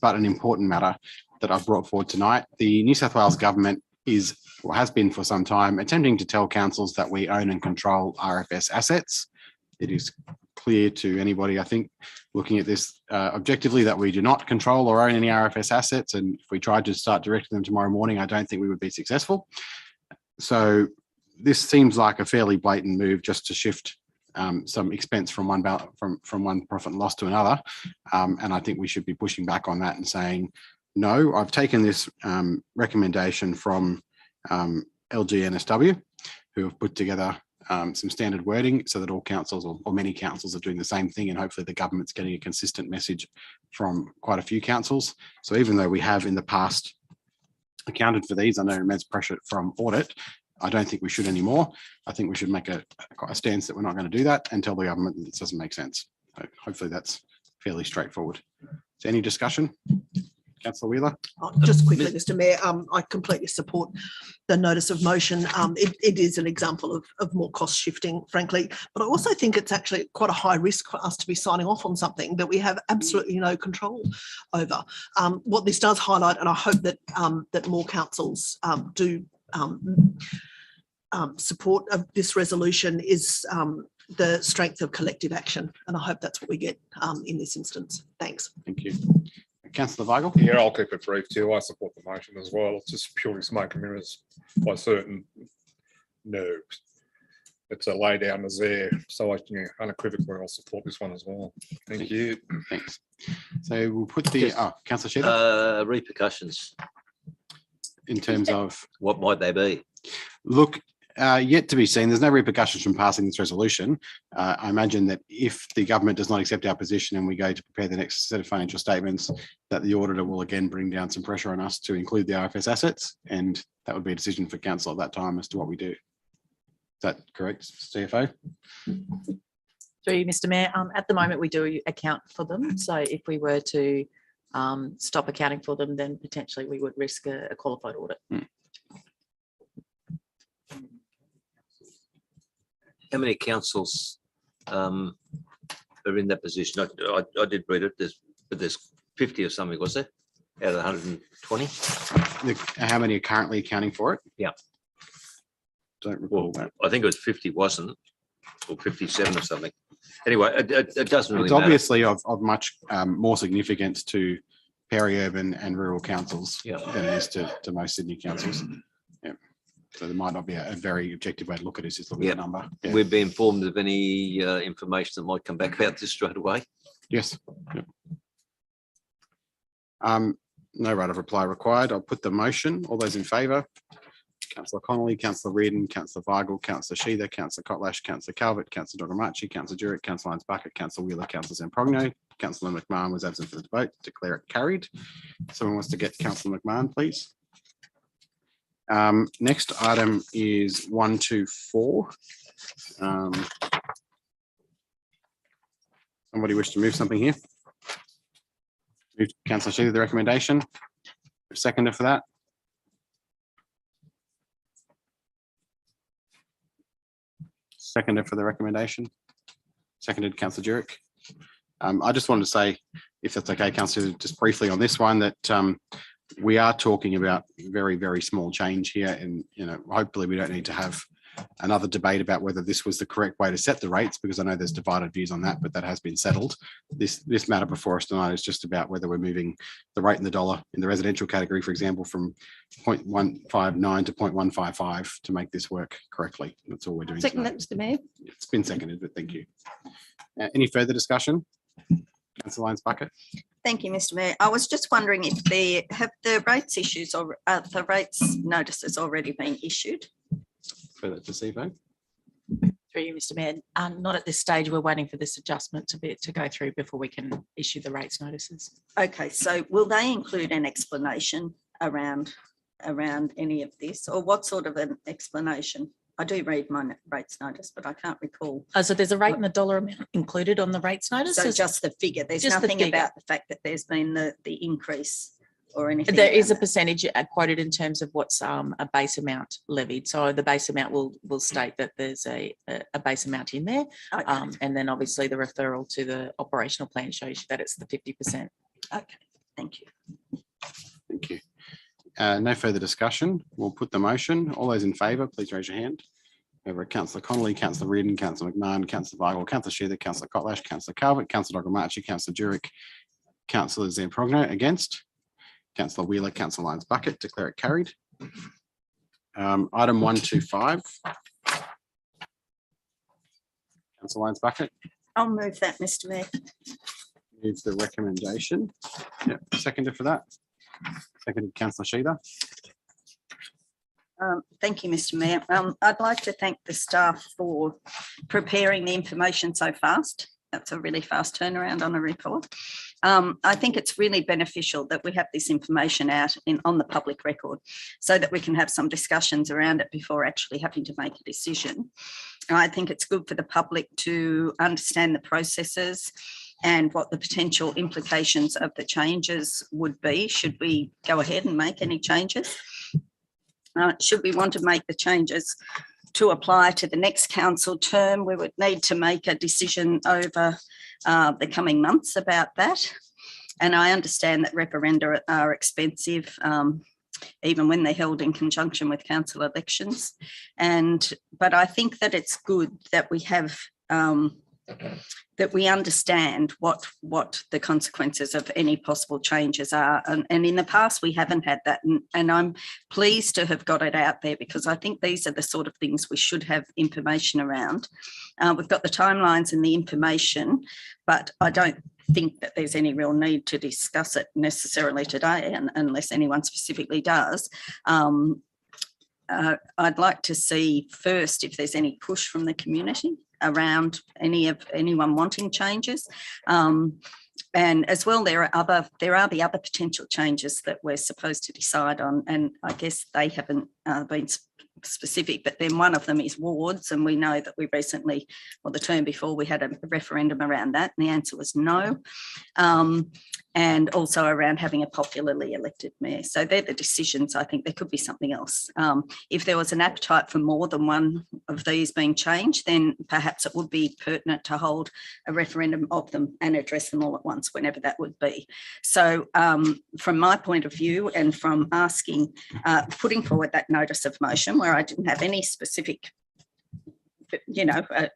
but an important matter that I've brought forward tonight. The New South Wales government is, or has been for some time, attempting to tell councils that we own and control RFS assets. It is clear to anybody, I think, looking at this objectively, that we do not control or own any RFS assets. And if we tried to start directing them tomorrow morning, I don't think we would be successful. So this seems like a fairly blatant move just to shift some expense from one profit and loss to another. And I think we should be pushing back on that and saying, no, I've taken this recommendation from LGNSW, who have put together some standard wording so that all councils or many councils are doing the same thing, and hopefully the government's getting a consistent message from quite a few councils. So even though we have in the past accounted for these, I know immense pressure from audit, I don't think we should anymore. I think we should make a stance that we're not going to do that and tell the government that this doesn't make sense. So hopefully that's fairly straightforward. Is there any discussion? Councillor Wheeler. Just quickly, Mr. Mayor, I completely support the notice of motion. It is an example of more cost shifting, frankly, but I also think it's actually quite a high risk for us to be signing off on something that we have absolutely no control over. What this does highlight, and I hope that that more councils do support of this resolution, is the strength of collective action, and I hope that's what we get in this instance. Thanks. Thank you. Councillor Weigel. Yeah, I'll keep it brief too. I support the motion as well. It's just purely smoke and mirrors by certain nerves. It's a lay down as there, so I unequivocally I'll support this one as well. Thank you. Thanks. So we'll put the Councillor Sheeter. Repercussions. In terms of what might they be? Look, yet to be seen. There's no repercussions from passing this resolution. I imagine that if the government does not accept our position and we go to prepare the next set of financial statements, that the auditor will again bring down some pressure on us to include the RFS assets, and that would be a decision for council at that time as to what we do. Is that correct, CFO? Through you, Mr. Mayor. At the moment, we do account for them. So if we were to stop accounting for them, then potentially we would risk a qualified audit. How many councils are in that position? I did read it, but there's 50 or something, was there, out of 120? How many are currently accounting for it? Yeah. Don't recall that. I think it was 50, wasn't it? Or 57 or something. Anyway, it doesn't really It's matter. obviously of much more significance to peri-urban and rural councils than it is to most Sydney councils. Yeah. So there might not be a very objective way to look at it, just look at the number. Yeah. We'll be informed of any information that might come back about this straight away. Yes. Yep. No right of reply required. I'll put the motion. All those in favour? Councillor Connolly, Councillor Reardon, Councillor Weigel, Councillor Sheether, Councillor Kotlash, Councillor Calvert, Councillor Dogamachi, Councillor Jurek, Councillor Lyons Bucket, Councillor Wheeler, Councillor Zamprogno. Councillor McMahon was absent for the debate. Declare it carried. Someone wants to get Councillor McMahon, please. Next item is 124. Somebody wish to move something here? Move Councillor Sheether the recommendation. Seconder for that. Seconder for the recommendation. Seconded, Councillor Jurek. I just wanted to say, if that's okay, Councillor, just briefly on this one, that we are talking about very, very small change here, and hopefully we don't need to have another debate about whether this was the correct way to set the rates, because I know there's divided views on that, but that has been settled. This matter before us tonight is just about whether we're moving the rate in the dollar in the residential category, for example, from 0.159 to 0.155 to make this work correctly. That's all we're doing. Second tonight. that, Mr. Mayor. It's been seconded, but thank you. Any further discussion? Councillor Lyons Bucket. Thank you, Mr. Mayor. I was just wondering if the rates issues or the rates notices already been issued? Further to see, vote. Through you, Mr. Mayor. Not at this stage. We're waiting for this adjustment to go through before we can issue the rates notices. Okay, so will they include an explanation around any of this, or what sort of an explanation? I do read my rates notice, but I can't recall. Oh, so there's a rate and the dollar amount included on the rates notice? So just the figure. There's just the nothing figure. about the fact that there's been the increase or anything. There is a about percentage quoted in terms of what's a base amount levied. So the base amount will state that there's a base amount in there. Okay. And then obviously the referral to the operational plan shows you that it's the 50%. Okay, thank you. Thank you. No further discussion. We'll put the motion. All those in favour, please raise your hand. Over Councillor Connolly, Councillor Reardon, Councillor McMahon, Councillor Weigel, Councillor Sheether, Councillor Kotlash, Councillor Calvert, Councillor Dogramarchi, Councillor Jurek, Councillor Zamprogno against, Councillor Wheeler, Councillor Lyons Bucket, declare it carried. Item 125. Councillor Lyons Bucket. I'll move that, Mr. Mayor. Moves the recommendation. Yep, seconded for that. Seconded Councillor Sheether. Thank you, Mr. Mayor. I'd like to thank the staff for preparing the information so fast. That's a really fast turnaround on a report. I think it's really beneficial that we have this information out on the public record so that we can have some discussions around it before actually having to make a decision. I think it's good for the public to understand the processes and what the potential implications of the changes would be should we go ahead and make any changes. Should we want to make the changes to apply to the next council term, we would need to make a decision over the coming months about that. And I understand that referenda are expensive, even when they're held in conjunction with council elections. But I think that it's good that we have that we understand what the consequences of any possible changes are. And in the past, we haven't had that. And I'm pleased to have got it out there because I think these are the sort of things we should have information around. We've got the timelines and the information, but I don't think that there's any real need to discuss it necessarily today, unless anyone specifically does. I'd like to see first if there's any push from the community around anyone wanting changes. And as well, there are the other potential changes that we're supposed to decide on, and I guess they haven't been specific, but then one of them is wards, and we know that we recently, or the term before, we had a referendum around that, and the answer was no. And also around having a popularly elected mayor. So they're the decisions. I think there could be something else. If there was an appetite for more than one of these being changed, then perhaps it would be pertinent to hold a referendum of them and address them all at once, whenever that would be. So from my point of view, and from asking, putting forward that notice of motion where I didn't have any specific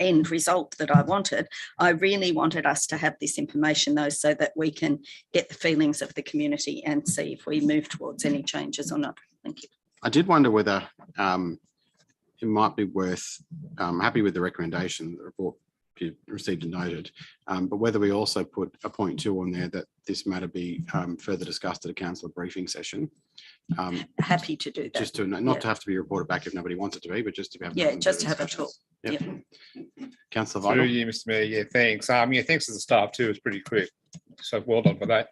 end result that I wanted. I really wanted us to have this information though, so that we can get the feelings of the community and see if we move towards any changes or not. Thank you. I did wonder whether it might be worth, happy with the recommendation, the report you received and noted, but whether we also put a point 2 on there that this matter be further discussed at a council briefing session. Happy to do that. Just to not to have to be reported back if nobody wants it to be, but just to have just to have a talk. Yep. Councillor Through Weigel. you, Mr. Mayor. Yeah, thanks. Thanks to the staff too. It's pretty quick. So well done for that.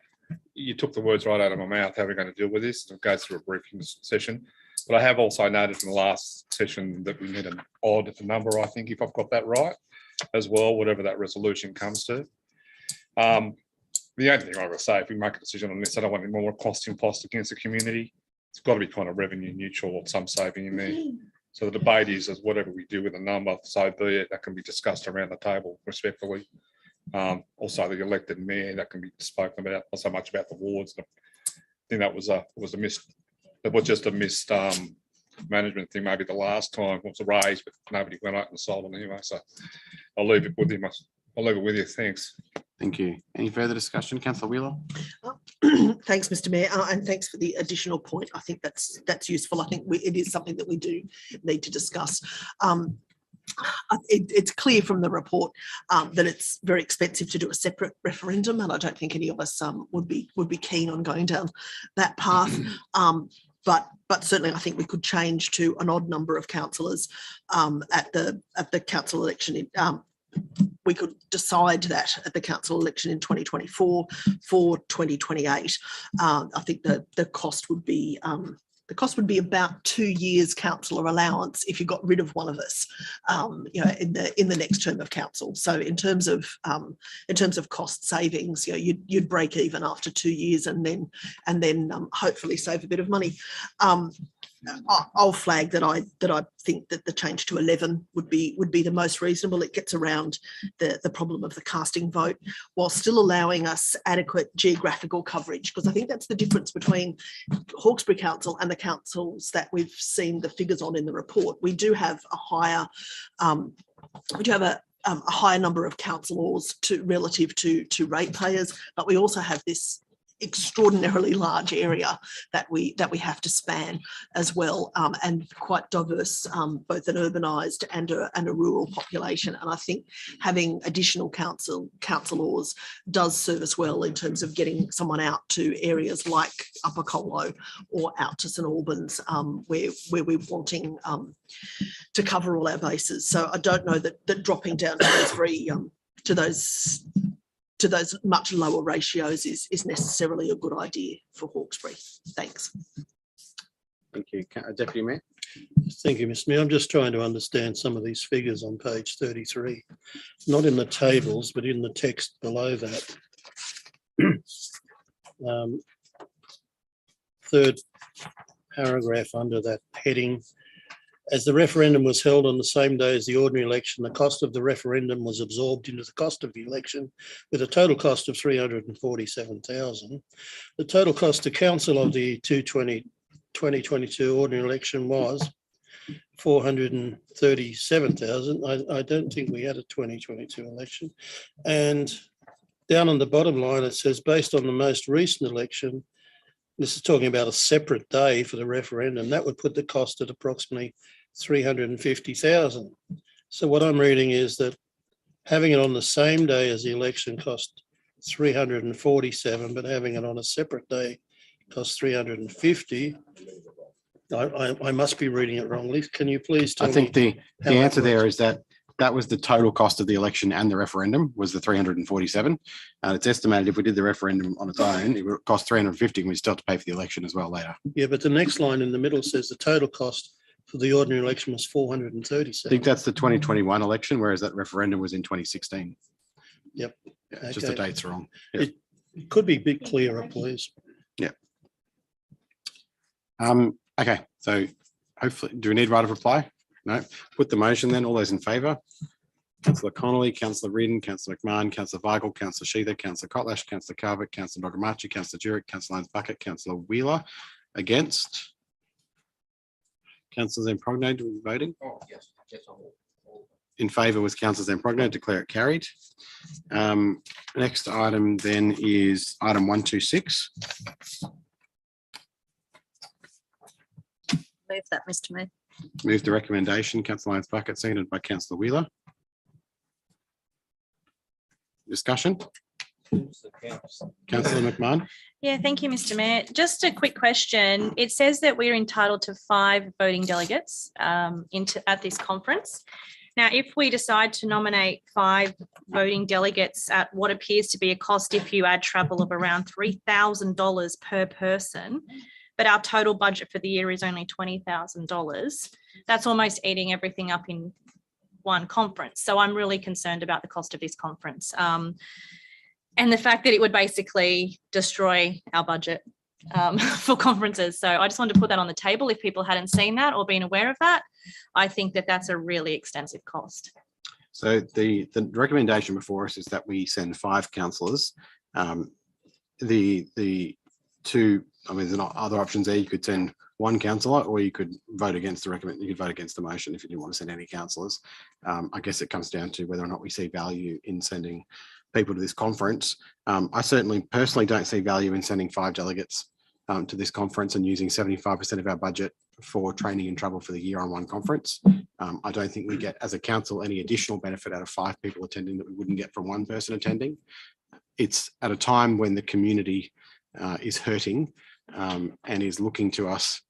You took the words right out of my mouth. How we're going to deal with this? It goes through a briefing session. But I have also noted in the last session that we need an odd number, I think, if I've got that right, as well, whatever that resolution comes to. The only thing I would say, if we make a decision on this, I don't want any more cost imposed against the community. It's got to be kind of revenue neutral or some saving in there. So the debate is whatever we do with the number, so be it, that can be discussed around the table respectfully. Also the elected mayor, that can be spoken about, not so much about the wards. I think that was just a missed management thing, maybe the last time it was raised, but nobody went out and sold them anyway. So I'll leave it with you. I'll leave it with you. Thanks. Thank you. Any further discussion, Councillor Wheeler? Thanks, Mr. Mayor, and thanks for the additional point. I think that's useful. I think it is something that we do need to discuss. It's clear from the report that it's very expensive to do a separate referendum, and I don't think any of us would be keen on going down that path. But certainly, I think we could change to an odd number of councillors at the council election. We could decide that at the council election in 2024 for 2028. I think the cost would be about 2 years councillor allowance if you got rid of one of us, in the next term of council. So in terms of cost savings, you'd break even after 2 years and then hopefully save a bit of money. I'll flag that I think that the change to 11 would be the most reasonable. It gets around the problem of the casting vote while still allowing us adequate geographical coverage, because I think that's the difference between Hawkesbury Council and the councils that we've seen the figures on in the report. We do have a higher a higher number of councillors relative to ratepayers, but we also have this extraordinarily large area that we have to span as well, and quite diverse, both an urbanised and a rural population. And I think having additional councillors does serve us well in terms of getting someone out to areas like Upper Colo or out to St Albans, where we're wanting to cover all our bases. So I don't know that dropping down to those much lower ratios is necessarily a good idea for Hawkesbury. Thanks. Thank you. Deputy Mayor. Thank you, Mr. Mayor. I'm just trying to understand some of these figures on page 33, not in the tables, but in the text below that. Third paragraph under that heading. As the referendum was held on the same day as the ordinary election, the cost of the referendum was absorbed into the cost of the election with a total cost of $347,000. The total cost to council of the 2022 ordinary election was $437,000. I don't think we had a 2022 election. And down on the bottom line, it says, based on the most recent election, this is talking about a separate day for the referendum, that would put the cost at approximately $350,000. So what I'm reading is that having it on the same day as the election cost $347,000, but having it on a separate day cost $350,000. I must be reading it wrongly. Can you please tell me? I think the answer there is that was the total cost of the election and the referendum was the 347. And it's estimated if we did the referendum on its own, it would cost 350 and we still have to pay for the election as well later. Yeah, but the next line in the middle says the total cost for the ordinary election was 437. I think that's the 2021 election, whereas that referendum was in 2016. Yep. Yeah, okay. Just the date's wrong. Yeah. It could be a bit clearer, please. Yeah. Okay, so hopefully, do we need right of reply? No. Put the motion then. All those in favour? Councillor Connolly, Councillor Reardon, Councillor McMahon, Councillor Weigel, Councillor Sheether, Councillor Kotlash, Councillor Carver, Councillor Nogamachi, Councillor Jurek, Councillor Lyons Bucket, Councillor Wheeler. Against? Councillors Improgno, do we be voting? Oh, yes. In favour was Councillors Improgno, declare it carried. Next item then is item 126. Move that, Mr. Mayor. Move the recommendation, Councillor Lyons Bucket, seconded by Councillor Wheeler. Discussion? Councillor McMahon. Yeah, thank you, Mr. Mayor. Just a quick question. It says that we're entitled to 5 voting delegates at this conference. Now, if we decide to nominate 5 voting delegates at what appears to be a cost, if you add travel, of around $3,000 per person, but our total budget for the year is only $20,000, that's almost eating everything up in one conference. So I'm really concerned about the cost of this conference. And the fact that it would basically destroy our budget for conferences. So I just wanted to put that on the table if people hadn't seen that or been aware of that. I think that that's a really extensive cost. So the recommendation before us is that we send 5 councillors. The 2 I mean, there's not other options there. You could send one councillor, or you could vote against the recommend. You could vote against the motion if you didn't want to send any councillors. I guess it comes down to whether or not we see value in sending people to this conference. I certainly personally don't see value in sending 5 delegates to this conference and using 75% of our budget for training and travel for the year on one conference. I don't think we get, as a council, any additional benefit out of 5 people attending that we wouldn't get from one person attending. It's at a time when the community is hurting and is looking to us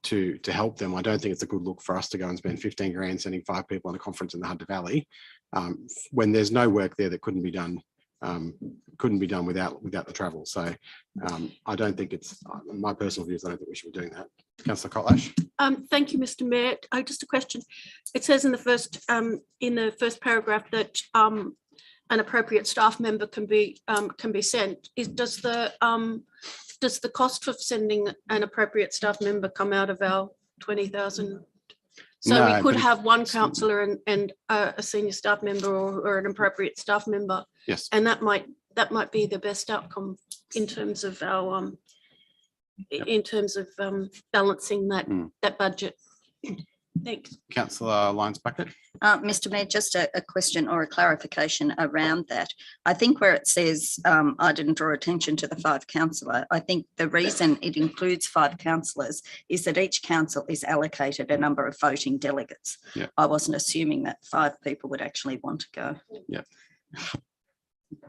to help them. I don't think it's a good look for us to go and spend 15 grand sending 5 people on a conference in the Hunter Valley when there's no work there that couldn't be done without the travel. So I don't think it's, my personal view is I don't think we should be doing that. Councillor Kotlash. Thank you, Mr. Mayor. Just a question. It says in the first paragraph that an appropriate staff member can be sent. Does the cost of sending an appropriate staff member come out of our 20,000? So No, we could but have one councillor and a senior staff member or an appropriate staff member. Yes. And that might be the best outcome in terms of our balancing that budget. Thanks. Councillor Lyons-Bucket. Mr. Mayor, just a question or a clarification around that. I think where it says, I didn't draw attention to the 5 councillor, I think the reason it includes 5 councillors is that each council is allocated a number of voting delegates. Yeah. I wasn't assuming that 5 people would actually want to go. Yeah.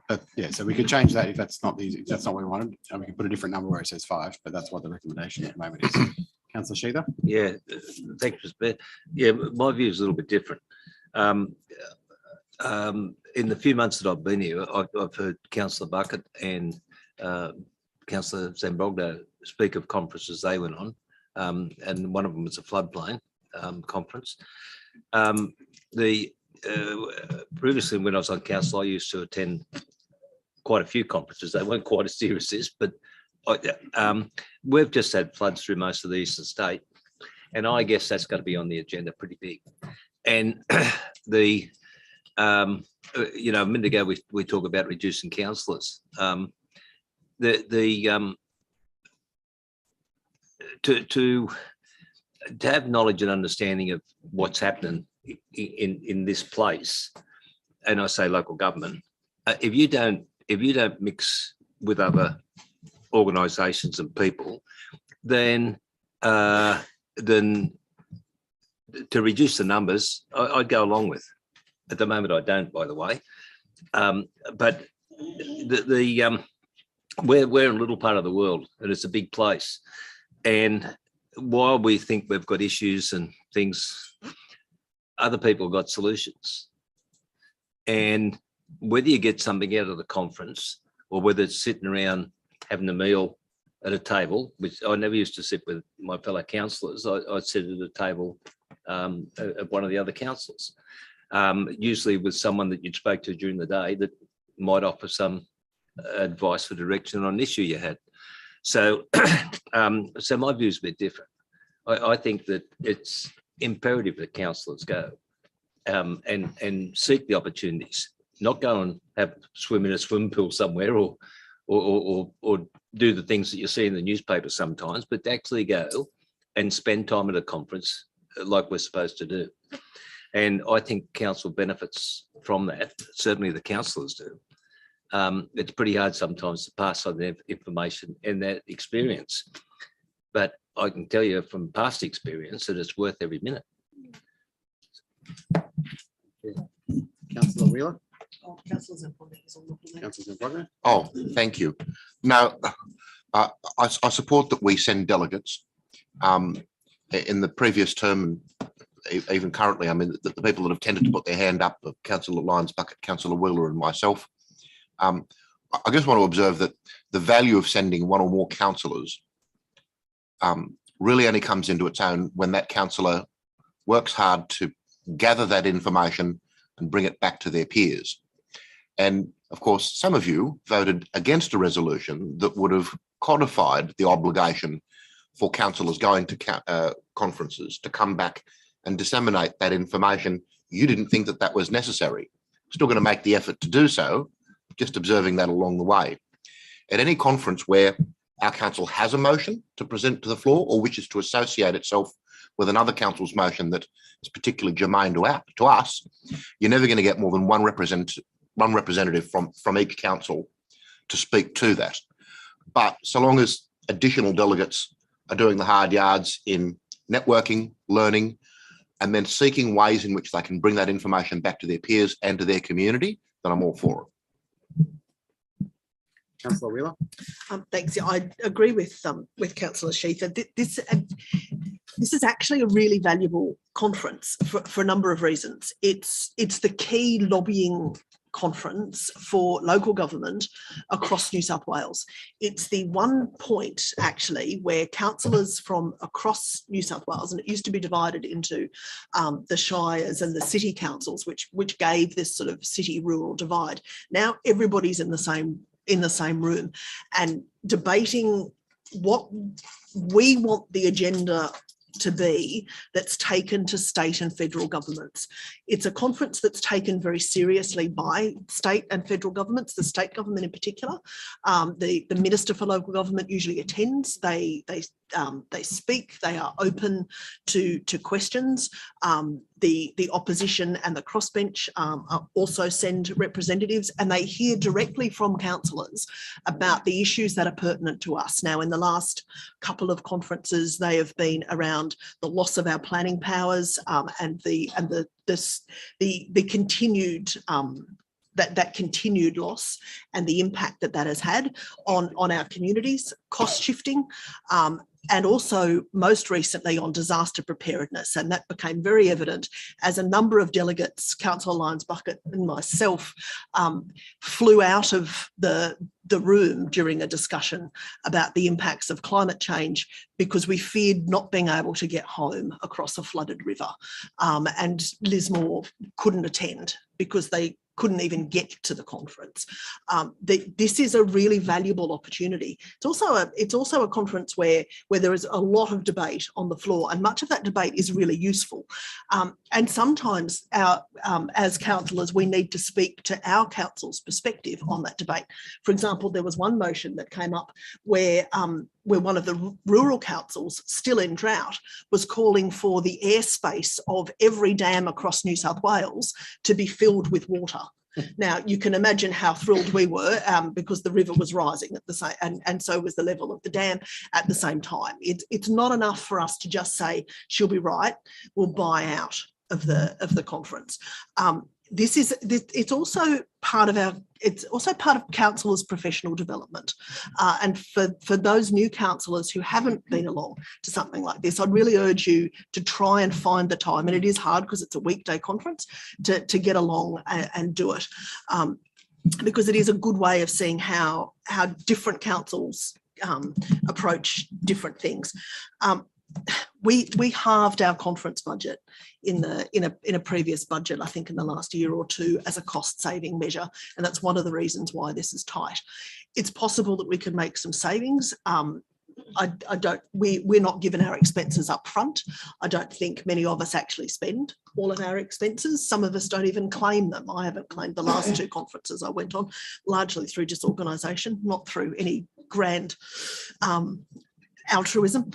But yeah, so we could change that if that's not what we wanted. And we can put a different number where it says 5, but that's what the recommendation at the moment is. Councillor Sheether. Yeah, thanks, Mr. Mayor. Yeah, my view is a little bit different. In the few months that I've been here, I've heard Councillor Bucket and Councillor Zambrogno speak of conferences they went on, and one of them was a floodplain conference. Previously, when I was on council, I used to attend quite a few conferences. They weren't quite as serious as this, but we've just had floods through most of the eastern state, and I guess that's going to be on the agenda pretty big. And a minute ago we talked about reducing councillors. To have knowledge and understanding of what's happening in this place, and I say local government, if you don't mix with other organisations and people, then to reduce the numbers, I'd go along with. At the moment, I don't, by the way. But we're a little part of the world, and it's a big place. And while we think we've got issues and things, other people have got solutions. And whether you get something out of the conference or whether it's sitting around having a meal at a table, which I never used to sit with my fellow councillors, I'd sit at a table at one of the other councils, usually with someone that you'd spoke to during the day that might offer some advice for direction on an issue you had. So, so my view is a bit different. I think that it's imperative that councillors go and seek the opportunities, not go and swim in a swimming pool somewhere or do the things that you see in the newspaper sometimes, but actually go and spend time at a conference like we're supposed to do. And I think council benefits from that. Certainly the councillors do. It's pretty hard sometimes to pass on their information and that experience. But I can tell you from past experience that it's worth every minute. Councillor Wheeler. Oh, thank you. Now, I support that we send delegates. In the previous term, even currently, I mean, the people that have tended to put their hand up, Councillor Lyons-Bucket, Councillor Wheeler and myself, I just want to observe that the value of sending one or more councillors really only comes into its own when that councillor works hard to gather that information and bring it back to their peers. And of course, some of you voted against a resolution that would have codified the obligation for councillors going to conferences to come back and disseminate that information. You didn't think that that was necessary. Still going to make the effort to do so, just observing that along the way. At any conference where our council has a motion to present to the floor or wishes to associate itself with another council's motion that is particularly germane to us, you're never going to get more than one representative from each council to speak to that. But so long as additional delegates are doing the hard yards in networking, learning, and then seeking ways in which they can bring that information back to their peers and to their community, then I'm all for it. Councillor Wheeler. Thanks. Yeah, I agree with Councillor Sheether. This is actually a really valuable conference for a number of reasons. It's the key lobbying conference for local government across New South Wales. It's the one point actually where councillors from across New South Wales, and it used to be divided into the shires and the city councils, which gave this sort of city-rural divide. Now everybody's in the same room and debating what we want the agenda to be that's taken to state and federal governments. It's a conference that's taken very seriously by state and federal governments, the state government in particular. The Minister for Local Government usually attends. They speak, they are open to questions. The opposition and the crossbench also send representatives, and they hear directly from councillors about the issues that are pertinent to us. Now, in the last couple of conferences, they have been around the loss of our planning powers and the continued that continued loss and the impact that has had on our communities, cost shifting, and also most recently on disaster preparedness. And that became very evident as a number of delegates, Councillor Lyons Bucket and myself, flew out of the room during a discussion about the impacts of climate change because we feared not being able to get home across a flooded river. And Lismore couldn't attend because they couldn't even get to the conference. This is a really valuable opportunity. It's also a conference where there is a lot of debate on the floor, and much of that debate is really useful. And sometimes as councillors, we need to speak to our council's perspective on that debate. For example, there was one motion that came up where one of the rural councils, still in drought, was calling for the airspace of every dam across New South Wales to be filled with water. Now, you can imagine how thrilled we were because the river was rising at the same, and so was the level of the dam at the same time. It's not enough for us to just say, she'll be right, we'll buy out of the conference. It's also part of councillors' professional development. And for those new councillors who haven't been along to something like this, I'd really urge you to try and find the time, and it is hard because it's a weekday conference, to get along and do it. Because it is a good way of seeing how different councils approach different things. We halved our conference budget in a previous budget, I think in the last year or two, as a cost saving measure, and that's one of the reasons why this is tight. It's possible that we could make some savings. We're not given our expenses up front. I don't think many of us actually spend all of our expenses. Some of us don't even claim them. I haven't claimed the last two conferences I went on, largely through disorganisation, not through any grand altruism.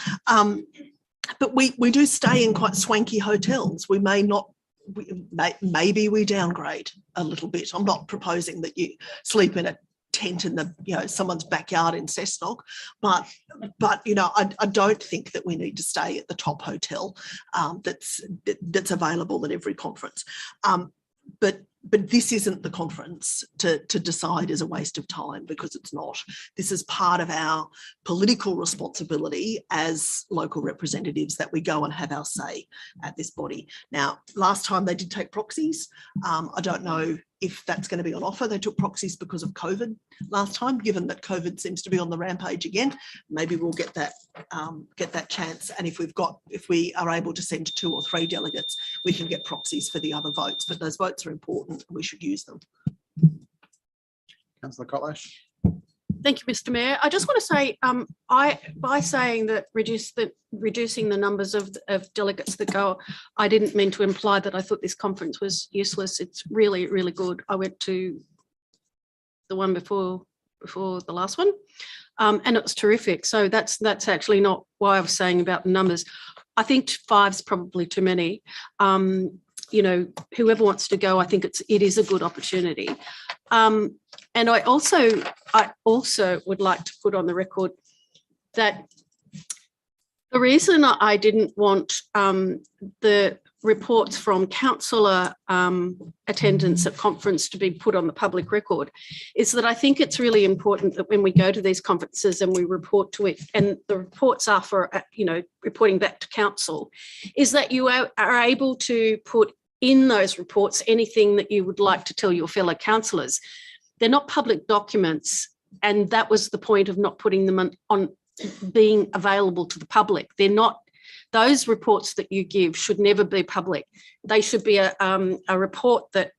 But we do stay in quite swanky hotels. We may not, maybe we downgrade a little bit. I'm not proposing that you sleep in a tent in someone's backyard in Cessnock, but I don't think that we need to stay at the top hotel that's available at every conference. But this isn't the conference to decide is a waste of time, because it's not. This is part of our political responsibility as local representatives, that we go and have our say at this body. Now, last time they did take proxies. I don't know if that's going to be on offer. They took proxies because of COVID last time. Given that COVID seems to be on the rampage again, maybe we'll get that chance. And if we are able to send 2 or 3 delegates, we can get proxies for the other votes. But those votes are important, and we should use them. Councillor Kotlash. Thank you, Mr. Mayor. I just want to say, by saying that reducing the numbers of delegates that go, I didn't mean to imply that I thought this conference was useless. It's really, really good. I went to the one before before the last one. And it was terrific. So that's actually not why I was saying about the numbers. I think 5's probably too many. Whoever wants to go, I think it is a good opportunity. And I also would like to put on the record that the reason I didn't want the reports from councillor attendance at conference to be put on the public record is that I think it's really important that when we go to these conferences and we report to it, and the reports are for, reporting back to council, is that you are able to put in those reports anything that you would like to tell your fellow councillors. They're not public documents, and that was the point of not putting them on being available to the public. They're not. Those reports that you give should never be public. They should be a report that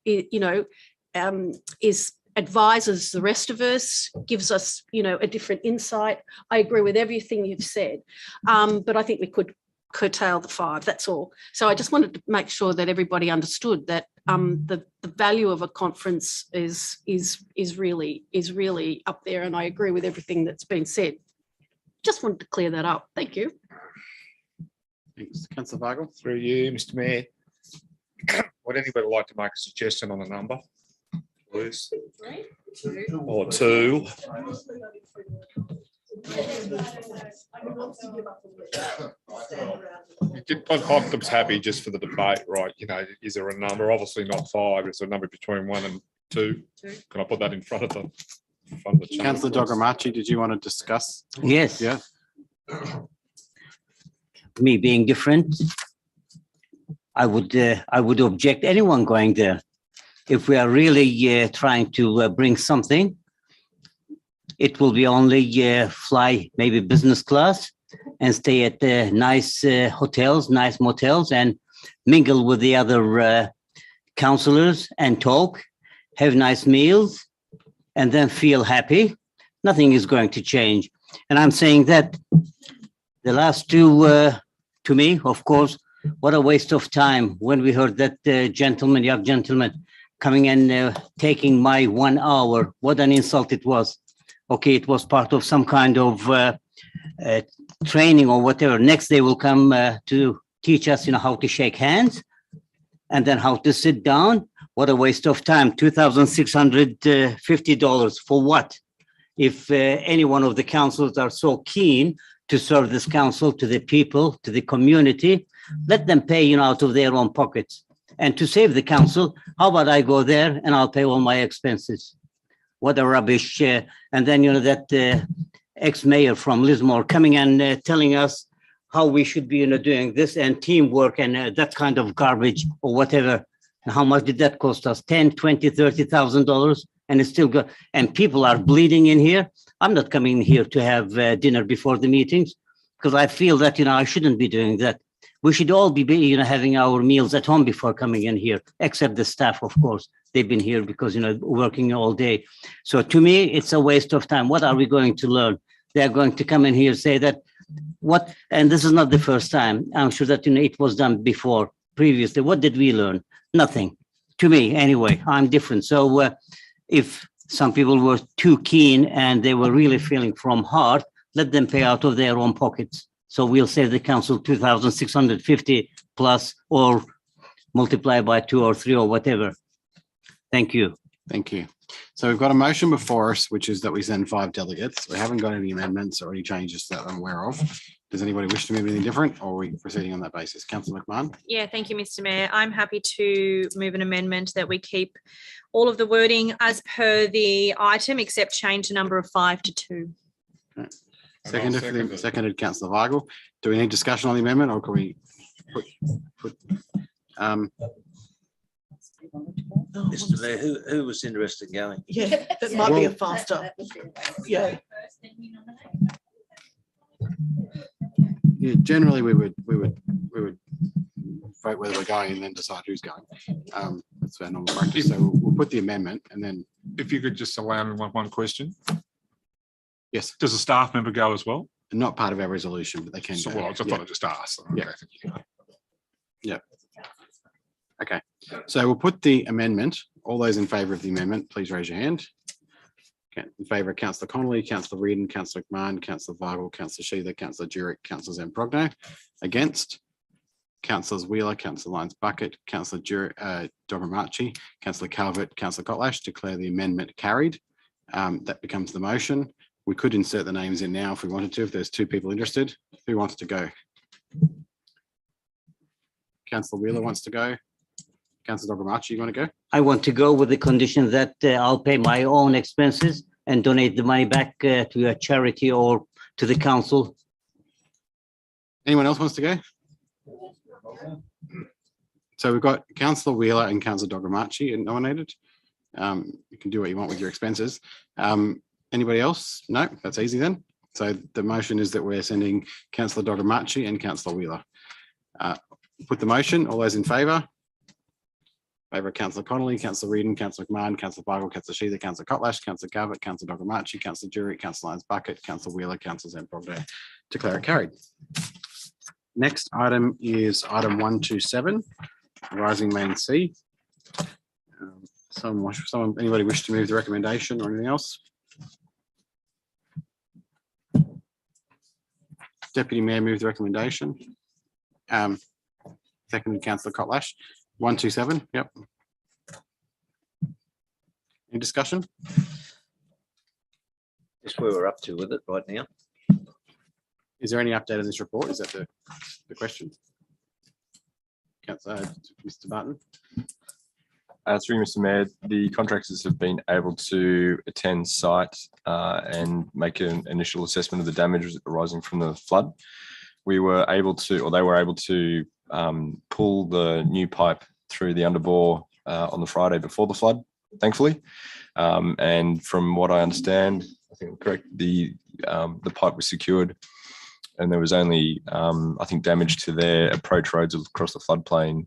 advises the rest of us, gives us a different insight. I agree with everything you've said, but I think we could curtail the 5. That's all. So I just wanted to make sure that everybody understood that the value of a conference is really up there, and I agree with everything that's been said. Just wanted to clear that up. Thank you. Thanks. Councillor Vogel. Through you, Mr. Mayor. Would anybody like to make a suggestion on a number, please? 3, 2. Or 2? I'm happy just for the debate, right? Is there a number? Obviously not 5. Is there a number between 1 and 2? Can I put that in front of the Councillor Dogamachi, did you want to discuss? Yes. Yeah. Me being different, I would object anyone going there. If we are really trying to bring something, it will be only fly maybe business class and stay at nice hotels, nice motels, and mingle with the other councillors and talk, have nice meals, and then feel happy. Nothing is going to change. And I'm saying that the last 2, to me, of course, what a waste of time when we heard that young gentleman coming and taking my 1 hour. What an insult it was. Okay, it was part of some kind of training or whatever. Next, they will come to teach us, how to shake hands and then how to sit down. What a waste of time. $2,650 for what? If any one of the councils are so keen to serve this council to the people, to the community, let them pay out of their own pockets. And to save the council, how about I go there and I'll pay all my expenses? What a rubbish. And then, that ex-mayor from Lismore coming and telling us how we should be doing this and teamwork and that kind of garbage or whatever. And how much did that cost us? $10,000, $20,000, $30,000? And it's still good. And people are bleeding in here. I'm not coming here to have dinner before the meetings because I feel that, I shouldn't be doing that. We should all be, having our meals at home before coming in here, except the staff, of course. They've been here because, working all day. So to me, it's a waste of time. What are we going to learn? They're going to come in here, say that and this is not the first time. I'm sure that, it was done before, previously. What did we learn? Nothing. To me, anyway, I'm different. So if some people were too keen and they were really feeling from heart, let them pay out of their own pockets. So we'll save the council $2,650 plus or multiply by 2 or 3 or whatever. Thank you. Thank you. So we've got a motion before us, which is that we send 5 delegates. We haven't got any amendments or any changes that I'm aware of. Does anybody wish to move anything different, or are we proceeding on that basis? Councillor McMahon? Yeah, thank you, Mr. Mayor. I'm happy to move an amendment that we keep all of the wording as per the item, except change the number of 5 to 2. Okay. Seconded, Councillor Weigel. Do we need discussion on the amendment, or can we put Mr. Mayor, who was interested in going? Yeah, that might be a faster. Yeah. Yeah, generally we would vote whether we're going and then decide who's going. That's our normal practice. So we'll put the amendment and then. If you could just allow me one question. Yes. Does a staff member go as well? Not part of our resolution, but they can. So, go. well, I just thought I'd just ask. Yeah. Yeah. Okay. So we'll put the amendment. All those in favour of the amendment, please raise your hand. In favour, Councillor Connolly, Councillor Reardon, Councillor McMahon, Councillor Vargal, Councillor Sheether, Councillor Jurek, Councillor Zamprogno. Against, Councillors Wheeler, Councillor Lyons Bucket, Councillor Dogamachi, Councillor Calvert, Councillor Kotlash. Declare the amendment carried. That becomes the motion. We could insert the names in now if we wanted to, if there's two people interested. Who wants to go? Councillor Wheeler wants to go. Councillor Dogamachi, you want to go? I want to go with the condition that I'll pay my own expenses and donate the money back to a charity or to the council. Anyone else wants to go? So we've got Councillor Wheeler and Councillor Dogamachi nominated. You can do what you want with your expenses. Anybody else? No, that's easy then. So the motion is that we're sending Councillor Dogamachi and Councillor Wheeler. Put the motion. All those in favour? Favour of Councillor Connolly, Councillor Reardon, Councillor McMahon, Councillor Bargle, Councillor Sheether, Councillor Kotlash, Councillor Calvert, Councillor Dogamachi, Councillor Jury, Councillor Lyons Bucket, Councillor Wheeler, Councillor Zamprogno. Declare it carried. Next item is item 127, Rising Main C. Anybody wish to move the recommendation or anything else? Deputy Mayor move the recommendation. Seconded Councillor Kotlash. 127, yep. Any discussion? Just where we're up to with it right now. Is there any update on this report? Is that the question? Councillor, Mr. Barton. Through Mr. Mayor, the contractors have been able to attend site and make an initial assessment of the damage arising from the flood. We were able to, or they were able to pull the new pipe through the underbore on the Friday before the flood, thankfully. And from what I understand, I think I'm correct, the pipe was secured and there was only, I think, damage to their approach roads across the floodplain,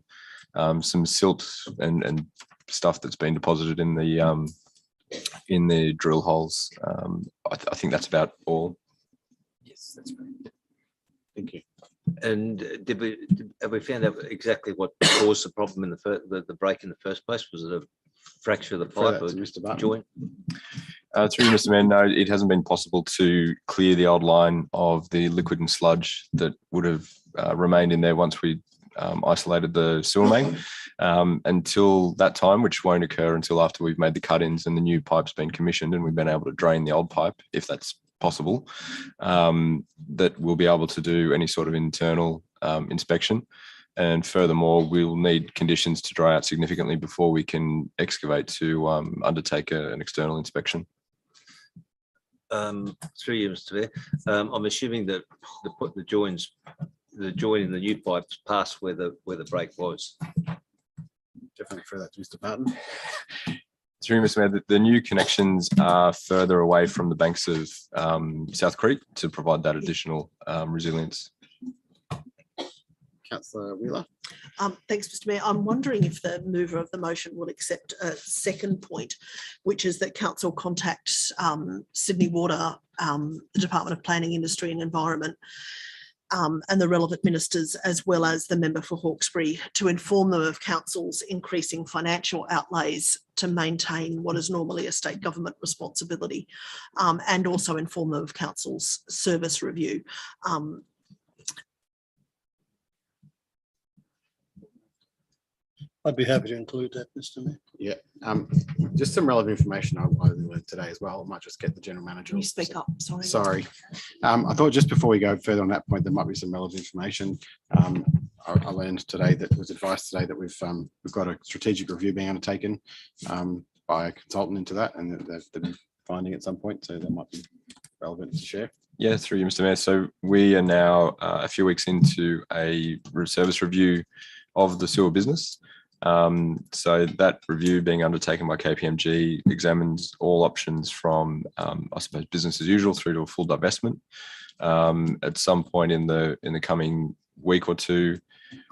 some silt and stuff that's been deposited in the drill holes. I think that's about all. Yes, that's great. Thank you. And have we found out exactly what caused the problem in the break in the first place? Was it a fracture of the pipe or joint? Through Mr. Mayor, no, it hasn't been possible to clear the old line of the liquid and sludge that would have remained in there once we isolated the sewer main. Until that time, which won't occur until after we've made the cut-ins and the new pipe's been commissioned and we've been able to drain the old pipe, if that's possible, that we'll be able to do any sort of internal inspection. And furthermore, we'll need conditions to dry out significantly before we can excavate to undertake an external inspection. Through you, Mr. Mayor, I'm assuming that the joint in the new pipes past where the break was. Definitely for that, Mr. Barton. Through Mr. Mayor, the new connections are further away from the banks of South Creek to provide that additional resilience. Councillor Wheeler. Thanks, Mr. Mayor. I'm wondering if the mover of the motion will accept a second point, which is that council contacts Sydney Water, the Department of Planning, Industry and Environment, and the relevant ministers, as well as the member for Hawkesbury, to inform them of council's increasing financial outlays to maintain what is normally a state government responsibility, and also inform them of council's service review. I'd be happy to include that, Mr. Mayor. Yeah, just some relevant information I learned today as well. I might just get the general manager. Can you speak up? Sorry. Sorry. I thought just before we go further on that point, there might be some relevant information. I learned today that was advice today that we've got a strategic review being undertaken by a consultant into that, and they've been finding at some point, so that might be relevant to share. Yeah, through you, Mr. Mayor. So we are now a few weeks into a service review of the sewer business. So that review being undertaken by KPMG examines all options from, I suppose, business as usual through to a full divestment. At some point in the coming week or two,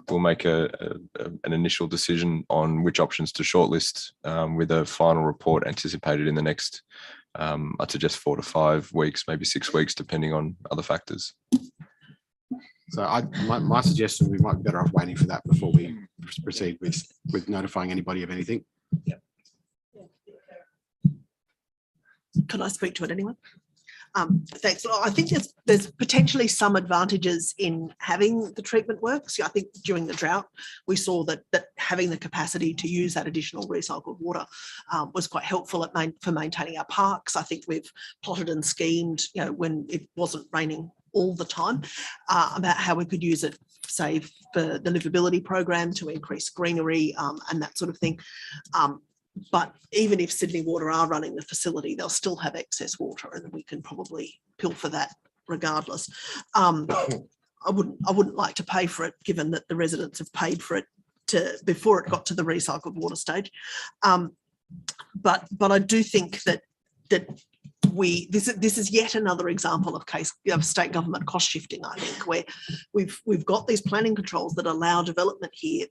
we'll make an initial decision on which options to shortlist, with a final report anticipated in the next, I'd suggest 4 to 5 weeks, maybe 6 weeks, depending on other factors. So my suggestion, we might be better off waiting for that before we proceed with notifying anybody of anything. Yep. Can I speak to it, anyone? Thanks. Well, I think there's potentially some advantages in having the treatment works. I think during the drought, we saw that having the capacity to use that additional recycled water was quite helpful for maintaining our parks. I think we've plotted and schemed, when it wasn't raining all the time, about how we could use it, say, for the livability program to increase greenery and that sort of thing. But even if Sydney Water are running the facility, they'll still have excess water, and we can probably pilfer that regardless. I wouldn't like to pay for it, given that the residents have paid for it before it got to the recycled water stage. But I do think that this is yet another example of state government cost shifting, I think, where we've got these planning controls that allow development here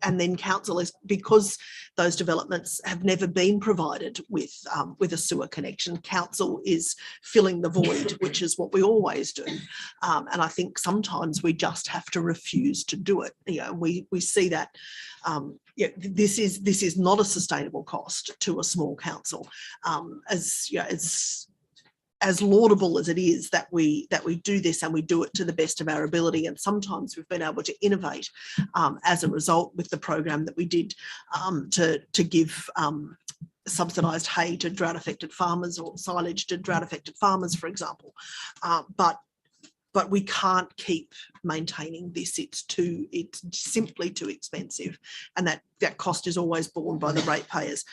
and then council is, because those developments have never been provided with a sewer connection, council is filling the void, which is what we always do. And I think sometimes we just have to refuse to do it. We see that this is not a sustainable cost to a small council. As laudable as it is that we do this, and we do it to the best of our ability, and sometimes we've been able to innovate as a result with the program that we did to give subsidised hay to drought affected farmers, or silage to drought affected farmers, for example. But we can't keep maintaining this. It's simply too expensive, and that cost is always borne by the ratepayers.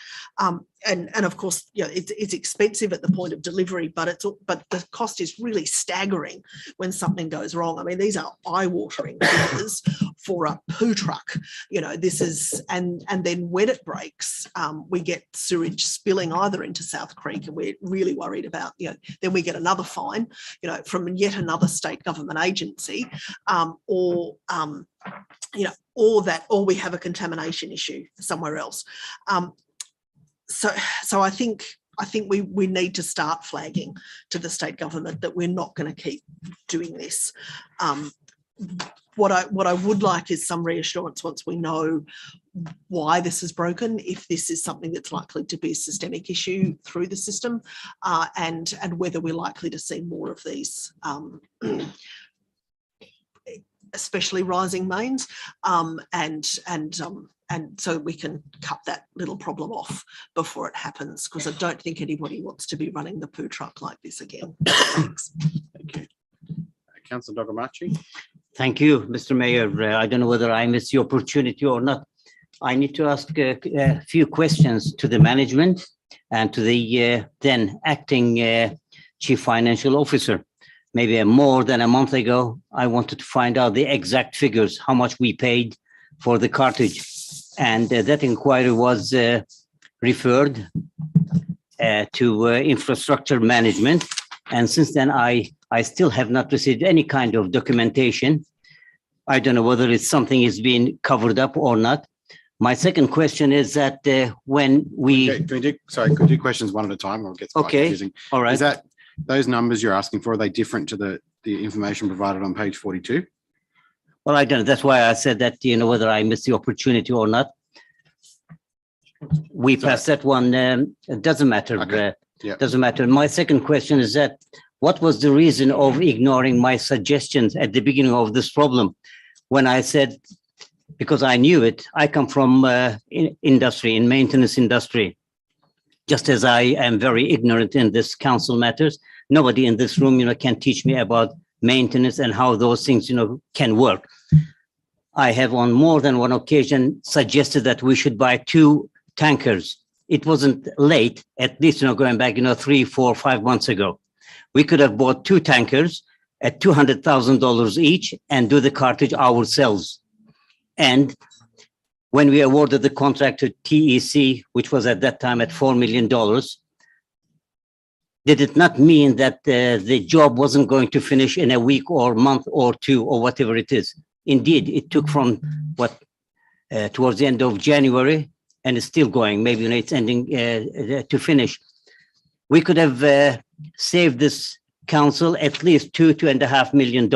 And of course, it's expensive at the point of delivery, but the cost is really staggering when something goes wrong. I mean, these are eye-watering figures for a poo truck. This is, and then when it breaks, we get sewage spilling either into South Creek, and we're really worried about, then we get another fine, from yet another state government agency, or we have a contamination issue somewhere else. So I think we need to start flagging to the state government that we're not going to keep doing this. What I would like is some reassurance once we know why this is broken, if this is something that's likely to be a systemic issue through the system, and whether we're likely to see more of these, especially rising mains, and so we can cut that little problem off before it happens, because I don't think anybody wants to be running the poo truck like this again. Thanks. Thank you. Councillor Dogamachi. Thank you, Mr. Mayor. I don't know whether I missed the opportunity or not. I need to ask a few questions to the management and to the then acting Chief Financial Officer. Maybe more than a month ago, I wanted to find out the exact figures, how much we paid for the cartridge. And that inquiry was referred to infrastructure management. And since then, I still have not received any kind of documentation. I don't know whether it's something is being covered up or not. My second question is that when we... Could we do questions one at a time, or it gets quite confusing? All right. Is that those numbers you're asking for, are they different to the information provided on page 42? Well, I don't know. That's why I said that, whether I missed the opportunity or not. We passed that one. It doesn't matter. Okay. Doesn't matter. My second question is that what was the reason of ignoring my suggestions at the beginning of this problem? When I said, because I knew it, I come from industry, in maintenance industry. Just as I am very ignorant in this council matters, nobody in this room, can teach me about maintenance and how those things, can work. I have on more than one occasion suggested that we should buy 2 tankers. It wasn't late, at least, going back, 3, 4, 5 months ago. We could have bought 2 tankers at $200,000 each and do the cartridge ourselves. And when we awarded the contract to TEC, which was at that time at $4 million, did it not mean that the job wasn't going to finish in a week or month or 2 or whatever it is? Indeed, it took from towards the end of January, and it's still going. Maybe it's ending to finish. We could have saved this council at least $2.5 million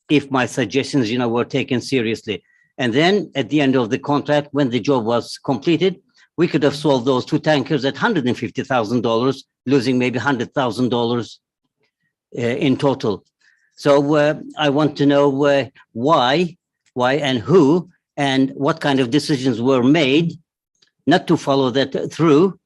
if my suggestions, were taken seriously. And then at the end of the contract, when the job was completed, We could have sold those 2 tankers at $150,000, losing maybe $100,000 in total. So I want to know why and who and what kind of decisions were made not to follow that through,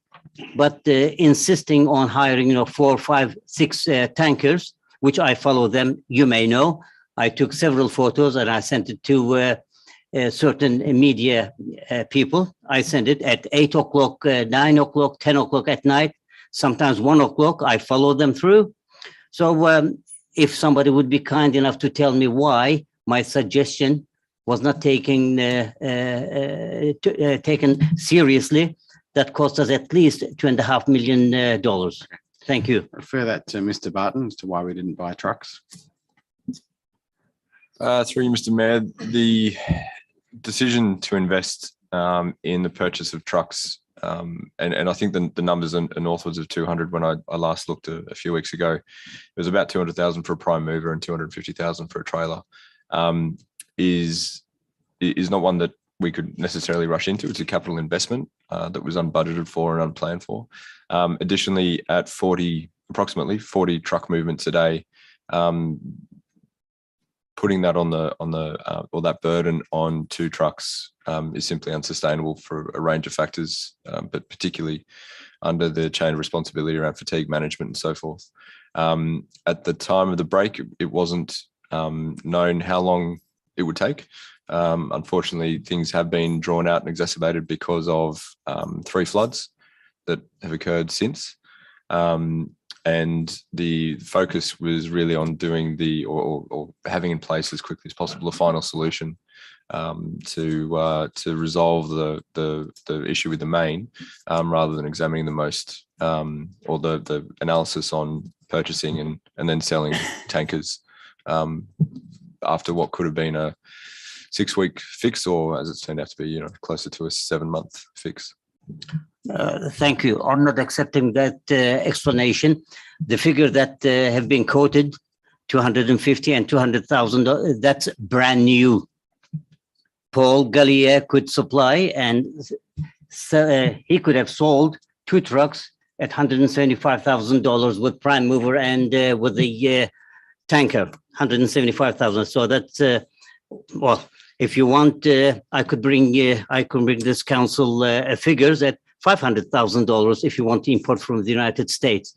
but insisting on hiring 4, 5, 6 tankers, which I follow them. You may know I took several photos and I sent it to certain media people. I sent it at 8 o'clock, 9 o'clock, 10 o'clock at night, sometimes 1 o'clock. I follow them through. So if somebody would be kind enough to tell me why my suggestion was not taken seriously, that cost us at least $2.5 million. Thank you. Refer that to Mr. Barton as to why we didn't buy trucks. Through you, Mr. Mayor, the decision to invest in the purchase of trucks, and I think the numbers are northwards of 200 when I last looked a few weeks ago. It was about 200,000 for a prime mover and 250,000 for a trailer. Is not one that we could necessarily rush into. It's a capital investment that was unbudgeted for and unplanned for. Additionally, at approximately 40 truck movements a day, putting that on or that burden on 2 trucks is simply unsustainable for a range of factors, but particularly under the chain of responsibility around fatigue management and so forth. At the time of the break, it wasn't known how long it would take. Unfortunately, things have been drawn out and exacerbated because of 3 floods that have occurred since. And the focus was really on doing or having in place as quickly as possible a final solution to resolve the issue with the main, rather than examining the most or the analysis on purchasing and then selling tankers after what could have been a 6-week fix, or as it's turned out to be, closer to a 7-month fix. Thank you. I'm not accepting that explanation. The figure that have been quoted, 250 and 200,000, that's brand new. Paul Gallier could supply, and he could have sold 2 trucks at $175,000 with prime mover and with the tanker, 175,000. So that's well. If you want, I could bring this council figures at $500,000 if you want to import from the United States,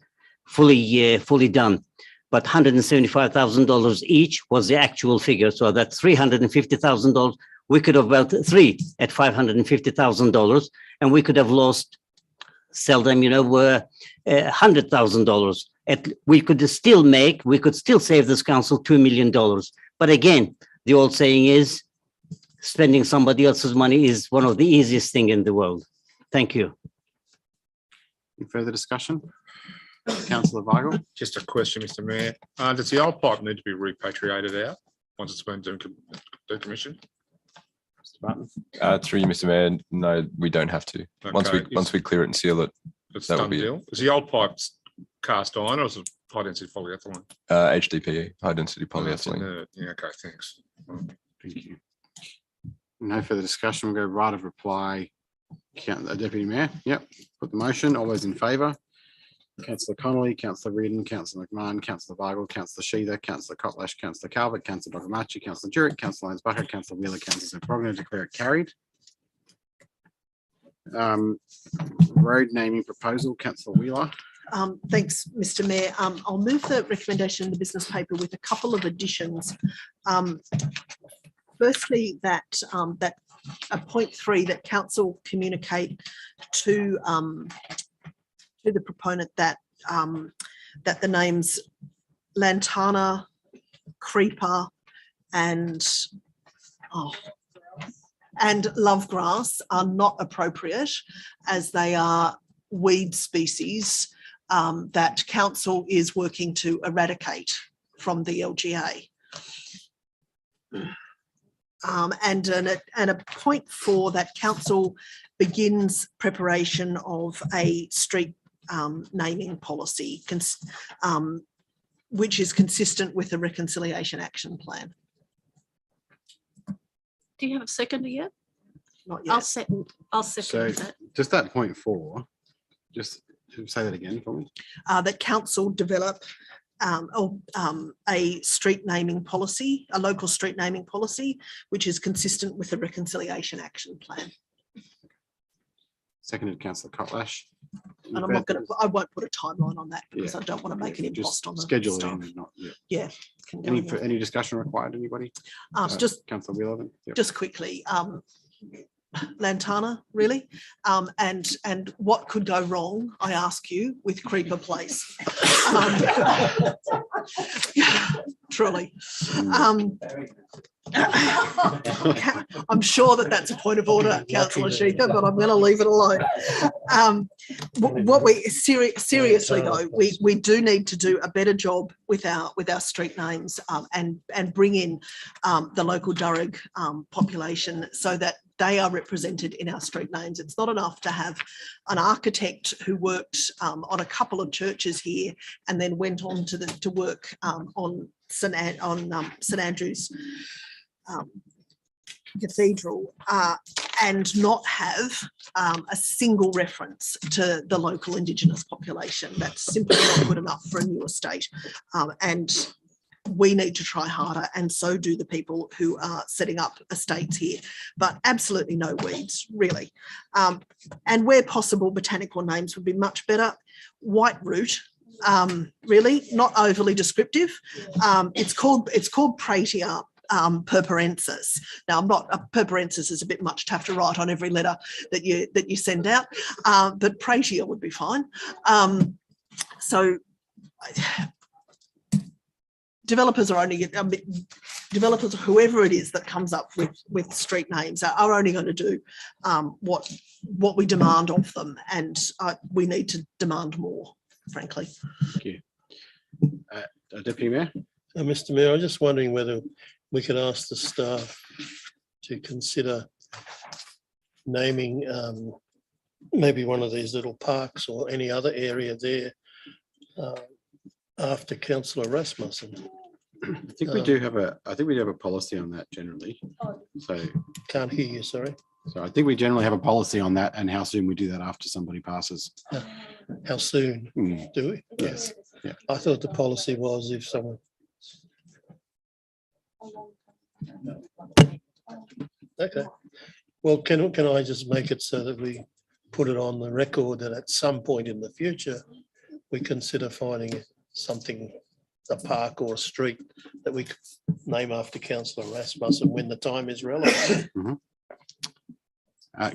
fully done. But $175,000 each was the actual figure, so that's $350,000. We could have bought 3 at $550,000, and we could have sell them, $100,000. We could still save this council $2 million. But again, the old saying is, spending somebody else's money is one of the easiest things in the world. Thank you. Any further discussion? Councillor Weigel. Just a question, Mr. Mayor. Does the old pipe need to be repatriated out once it's been decommissioned? Mr. Barton. Through you, Mr. Mayor, no, we don't have to. Okay. Once we clear it and seal it, It's that will done be deal. Is the old pipes cast iron or is it high density polyethylene? HDPE, high density polyethylene. Yeah, okay, thanks. Thank you. No further discussion. We'll go right of reply. Deputy Mayor. Yep. Put the motion. All those in favour. Councillor Connolly, Councillor Reardon, Councillor McMahon, Councillor Weigel, Councillor Sheether, Councillor Kotlash, Councillor Calvert, Councillor Dogamachi, Councillor Jurek, Councillor Lyons-Bucket, Councillor Wheeler, Councillor Progner, declare it carried. Road naming proposal, Councillor Wheeler. Thanks, Mr. Mayor. I'll move the recommendation in the business paper with a couple of additions. Firstly, that point 3 that council communicate to the proponent that that the names Lantana, Creeper, and Lovegrass are not appropriate, as they are weed species that council is working to eradicate from the LGA. And a point 4 that council begins preparation of a street naming policy, which is consistent with the Reconciliation Action Plan. Do you have a seconder yet? Not yet. I'll second that. just that point 4, just say that again for me. That council develop a street naming policy, a local street naming policy, which is consistent with the Reconciliation Action Plan. Seconded, Councillor Cotlash. And I'm not going to, I won't put a timeline on that because I don't want to make an impost on the schedule it staff. in, not yet. Yeah. can go in. Any discussion required, anybody? Just Councillor Wheeler, then? Yep. Just quickly, Lantana, really? And what could go wrong, I ask you, with Creeper Place? Truly. I'm sure that that's a point of order, Councillor Sheikha, but I'm going to leave it alone. What we seriously though, we do need to do a better job with our street names and bring in the local Durug population so that they are represented in our street names. It's not enough to have an architect who worked on a couple of churches here and then went on to work on St Andrew's Cathedral and not have a single reference to the local Indigenous population. That's simply not good enough for a new estate. And we need to try harder, and so do the people who are setting up estates here, but absolutely no weeds, really. And where possible, botanical names would be much better. White root, really, not overly descriptive. It's called Pratia purpurensis. Now, I'm not, purpurensis is a bit much to have to write on every letter that you send out, but Pratia would be fine. Developers are only, developers, whoever it is that comes up with street names are only going to do what we demand of them, and we need to demand more, frankly. Thank you. Deputy Mayor? Mr Mayor, I'm just wondering whether we could ask the staff to consider naming maybe one of these little parks or any other area there after Councillor Rasmussen. I think we do have a policy on that generally. So can't hear you, sorry. So I think we generally have a policy on that and how soon we do that after somebody passes. How soon do we? Yes. Yeah. I thought the policy was if someone. Okay. Well, can I just make it so that we put it on the record that at some point in the future we consider finding something, a park or a street that we could name after Councillor Rasmussen when the time is relevant.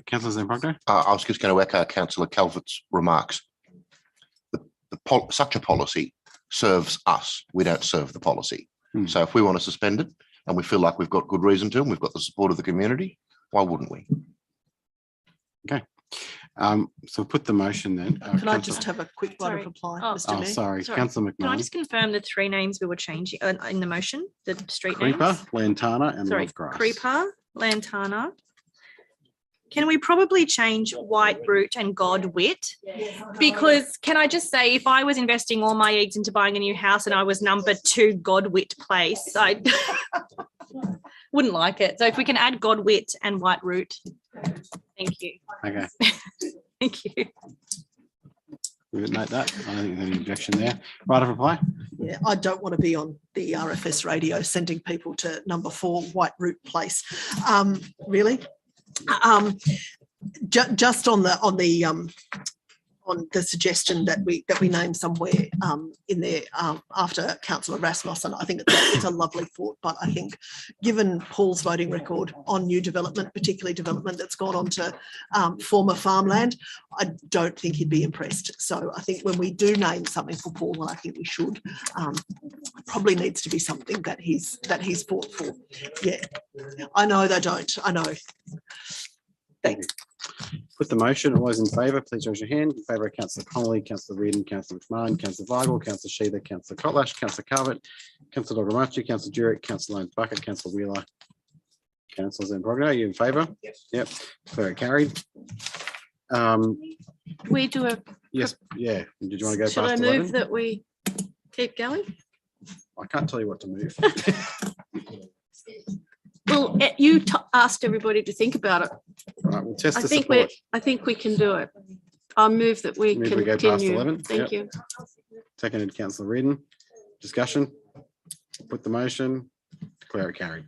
Councillor Zambrogno? I was just going to echo Councillor Calvert's remarks. Such a policy serves us. We don't serve the policy. So if we want to suspend it and we feel like we've got good reason to and we've got the support of the community, why wouldn't we? Okay. So put the motion then. Can I just have a quick word of reply, Mr. Mayor? Sorry, Councillor McMahon. Can I just confirm the 3 names we were changing in the motion, the street Creeper, names? Lantana, and Sorry, Lovegrass. Creeper, Lantana. Can we probably change White Root and Godwit? Because can I just say, if I was investing all my eggs into buying a new house and I was number 2 Godwit Place, I wouldn't like it. So if we can add Godwit and White Root, thank you. Okay. Thank you. We would note that. I don't think there's any objection there. Right of reply? Yeah, I don't want to be on the RFS radio sending people to number 4 White Root Place. Really? Just on the suggestion that we name somewhere in there after Councillor Rasmussen, I think it's a lovely thought, but I think given Paul's voting record on new development, particularly development that's gone on to former farmland, I don't think he'd be impressed. So I think when we do name something for Paul, and I think we should, probably needs to be something that he's fought for. Yeah, I know they don't. I know. Thanks. Put the motion. All those in favour, please raise your hand. In favour of Councillor Connolly, Councillor Reardon, Councillor McMahon, Councillor Weigel, Councillor Sheether, Councillor Cotlash, Councillor Calvert, Councillor Dogramachi, Councillor Durick, Councillor Lane Bucket, Councillor Wheeler, Councillor Zambrogno. Are you in favour? Yes. Yep. Very carried. We do a. Yes. Yeah. Did you want to go Should past I 11? move that we keep going? I can't tell you what to move. Well, you asked everybody to think about it. All right, we'll test I the think support. I think we can do it. I'll move that we Move we go past continue. 11. Thank Yep. you. Seconded, councillor Reardon. Discussion. Put the motion. Declare it carried.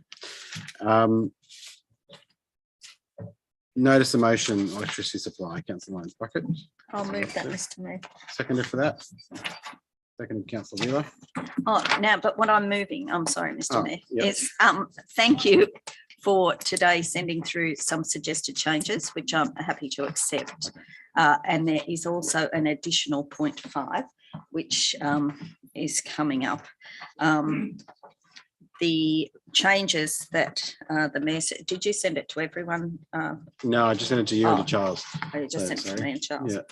Notice of motion, electricity supply, councillor Lyons Bucket. I'll move that, Mr Mayor. Seconded for that. Seconded, councillor Wheeler. Oh, now, but what I'm moving, I'm sorry, Mr Oh, Mayor, yep. is thank you for today sending through some suggested changes, which I'm happy to accept. And there is also an additional 0.5, which is coming up. The changes that the Mayor said, did you send it to everyone? No, I just sent it to you and Oh. to Charles. Oh, you just So, sent it to sorry. me and Charles. Yeah.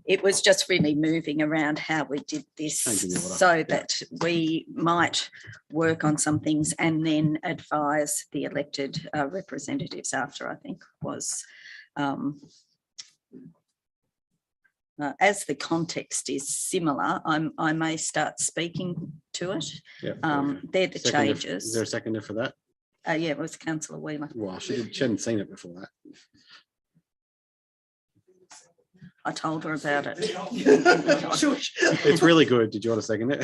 It was just really moving around how we did this Changing the order. so that we might work on some things and then advise the elected representatives after, I think was, as the context is similar, I may start speaking to it. Yeah. They're the changes. Is there a seconder for that? Yeah, it was Councillor Wheeler. Well, she hadn't seen it before that. I told her about it. It's really good. Did you want to second it?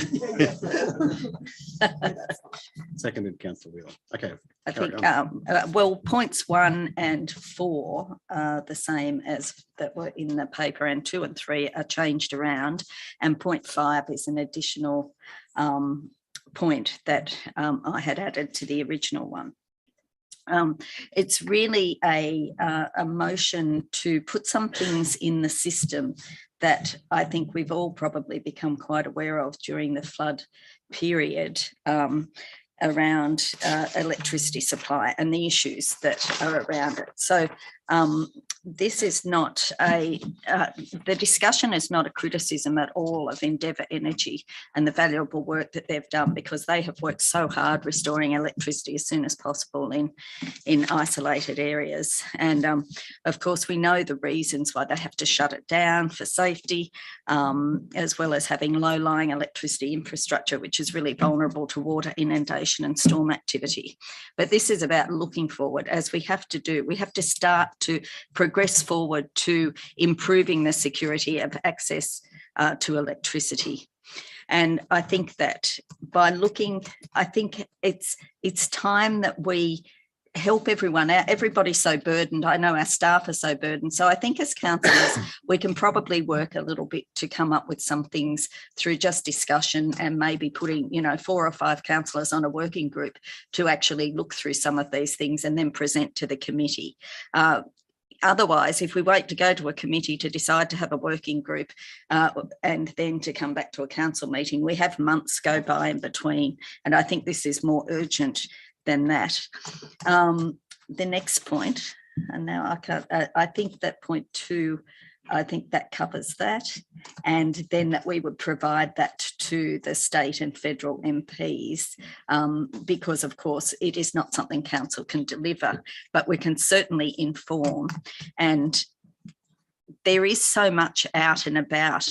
Seconded, councillor Wheeler. Okay. I carry think, on. well, points 1 and 4 are the same as that were in the paper, and 2 and 3 are changed around. And 0.5 is an additional point that I had added to the original one. It's really a motion to put some things in the system that I think we've all probably become quite aware of during the flood period around electricity supply and the issues that are around it. So this is not the discussion is not a criticism at all of Endeavour Energy and the valuable work that they've done, because they have worked so hard restoring electricity as soon as possible in isolated areas. And of course, we know the reasons why they have to shut it down for safety, as well as having low-lying electricity infrastructure, which is really vulnerable to water inundation and storm activity. But this is about looking forward, as we have to do. We have to start to progress forward to improving the security of access to electricity. And I think that by looking, I think it's time that we help everyone out. Everybody's so burdened. I know our staff are so burdened. So I think as councillors, we can probably work a little bit to come up with some things through just discussion, and maybe putting, 4 or 5 councillors on a working group to actually look through some of these things and then present to the committee. Otherwise, if we wait to go to a committee to decide to have a working group and then to come back to a council meeting, we have months go by in between. And I think this is more urgent than that. The next point, and now I can't, I think that point 2, I think that covers that. And then that we would provide that to the state and federal MPs, because of course it is not something council can deliver, but we can certainly inform. And there is so much out and about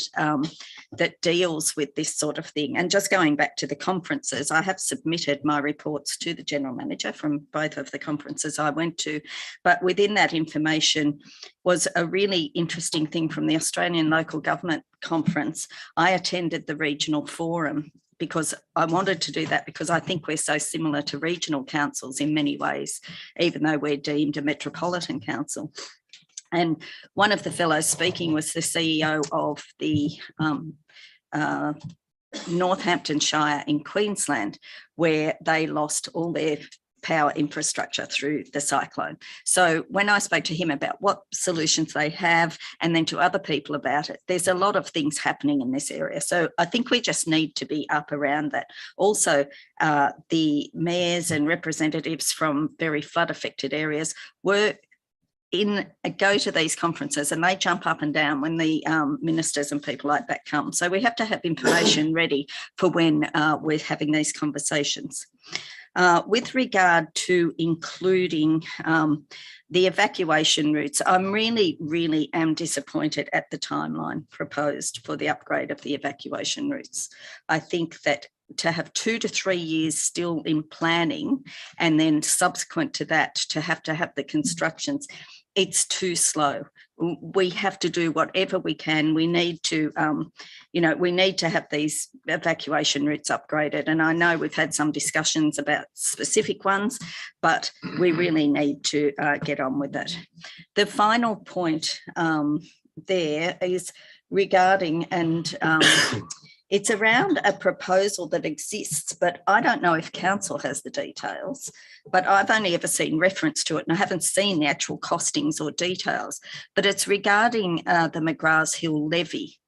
that deals with this sort of thing. And just going back to the conferences, I have submitted my reports to the General Manager from both of the conferences I went to, but within that information was a really interesting thing from the Australian Local Government Conference. I attended the regional forum because I wanted to do that, because I think we're so similar to regional councils in many ways, even though we're deemed a metropolitan council. And one of the fellows speaking was the CEO of the Northampton Shire in Queensland, where they lost all their power infrastructure through the cyclone. So when I spoke to him about what solutions they have, and then to other people about it, there's a lot of things happening in this area. So I think we just need to be up around that. Also, the mayors and representatives from very flood affected areas go to these conferences, and they jump up and down when the ministers and people like that come. So we have to have information ready for when we're having these conversations. With regard to including the evacuation routes, I'm really am disappointed at the timeline proposed for the upgrade of the evacuation routes. I think that to have 2 to 3 years still in planning, and then subsequent to that to have the constructions, it's too slow. We have to do whatever we can. We need to, we need to have these evacuation routes upgraded. And I know we've had some discussions about specific ones, but we really need to get on with it. The final point there is regarding, and it's around a proposal that exists, but I don't know if council has the details, but I've only ever seen reference to it and I haven't seen the actual costings or details, but it's regarding the McGrath's Hill levy,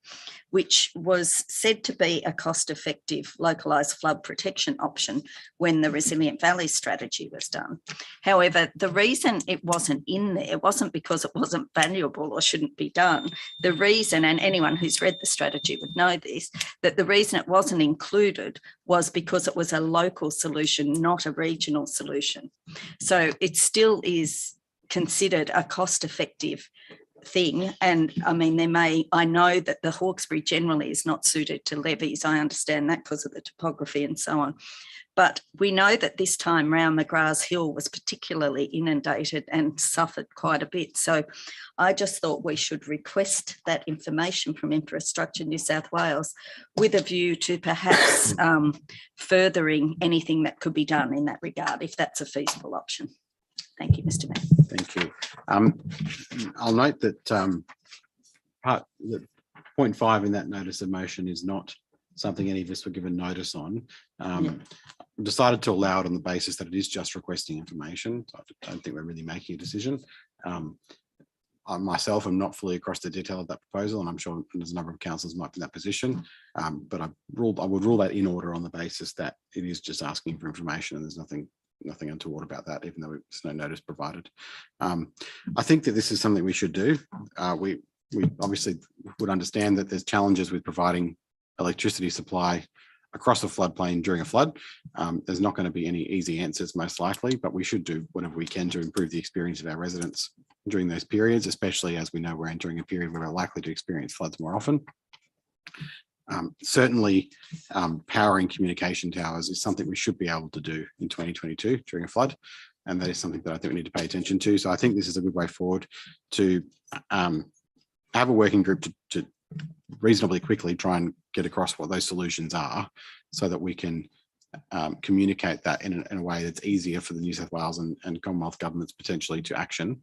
which was said to be a cost-effective localised flood protection option when the Resilient Valley strategy was done. However, the reason it wasn't in there wasn't because it wasn't valuable or shouldn't be done. The reason, and anyone who's read the strategy would know this, that the reason it wasn't included was because it was a local solution, not a regional solution. So it still is considered a cost-effective thing. And I mean, I know that the Hawkesbury generally is not suited to levies. I understand that because of the topography and so on. But we know that this time round McGrath's Hill was particularly inundated and suffered quite a bit. So I just thought we should request that information from Infrastructure New South Wales with a view to perhaps furthering anything that could be done in that regard, if that's a feasible option. Thank you, Mr. Mayor. Thank you. I'll note that point 5 in that notice of motion is not something any of us were given notice on. Decided to allow it on the basis that it is just requesting information. So I don't think we're really making a decision. I myself am not fully across the detail of that proposal, and I'm sure there's a number of councillors might be in that position. But I would rule that in order on the basis that it is just asking for information, and there's nothing untoward about that, even though there's no notice provided. I think that this is something we should do. We obviously would understand that there's challenges with providing electricity supply across a floodplain during a flood. There's not going to be any easy answers, most likely, but we should do whatever we can to improve the experience of our residents during those periods, especially as we know we're entering a period where we're likely to experience floods more often. Certainly, powering communication towers is something we should be able to do in 2022 during a flood, and that is something that I think we need to pay attention to. So I think this is a good way forward to have a working group to reasonably quickly try and get across what those solutions are, so that we can communicate that in a way that's easier for the New South Wales and Commonwealth governments potentially to action,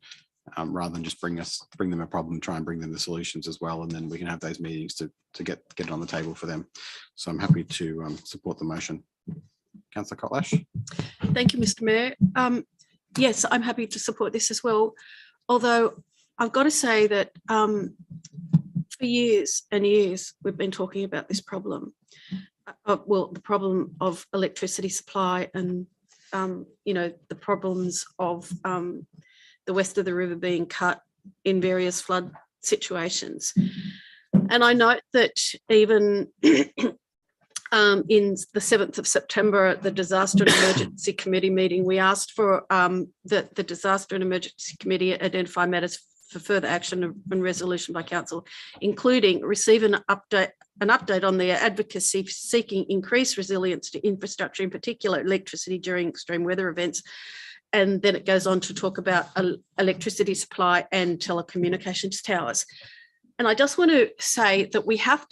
rather than just bring them a problem, try and bring them the solutions as well, and then we can have those meetings to get it on the table for them. So I'm happy to support the motion. Councillor Kotlash. Thank you, Mr. Mayor. Yes, I'm happy to support this as well. Although I've got to say that for years and years, we've been talking about this problem. The problem of electricity supply and, the problems of the west of the river being cut in various flood situations. And I note that even in the 7th of September at the Disaster and Emergency Committee meeting, we asked for the Disaster and Emergency Committee identify matters for further action and resolution by council, including receive an update on their advocacy seeking increased resilience to infrastructure, in particular electricity during extreme weather events. And then it goes on to talk about electricity supply and telecommunications towers. And I just want to say that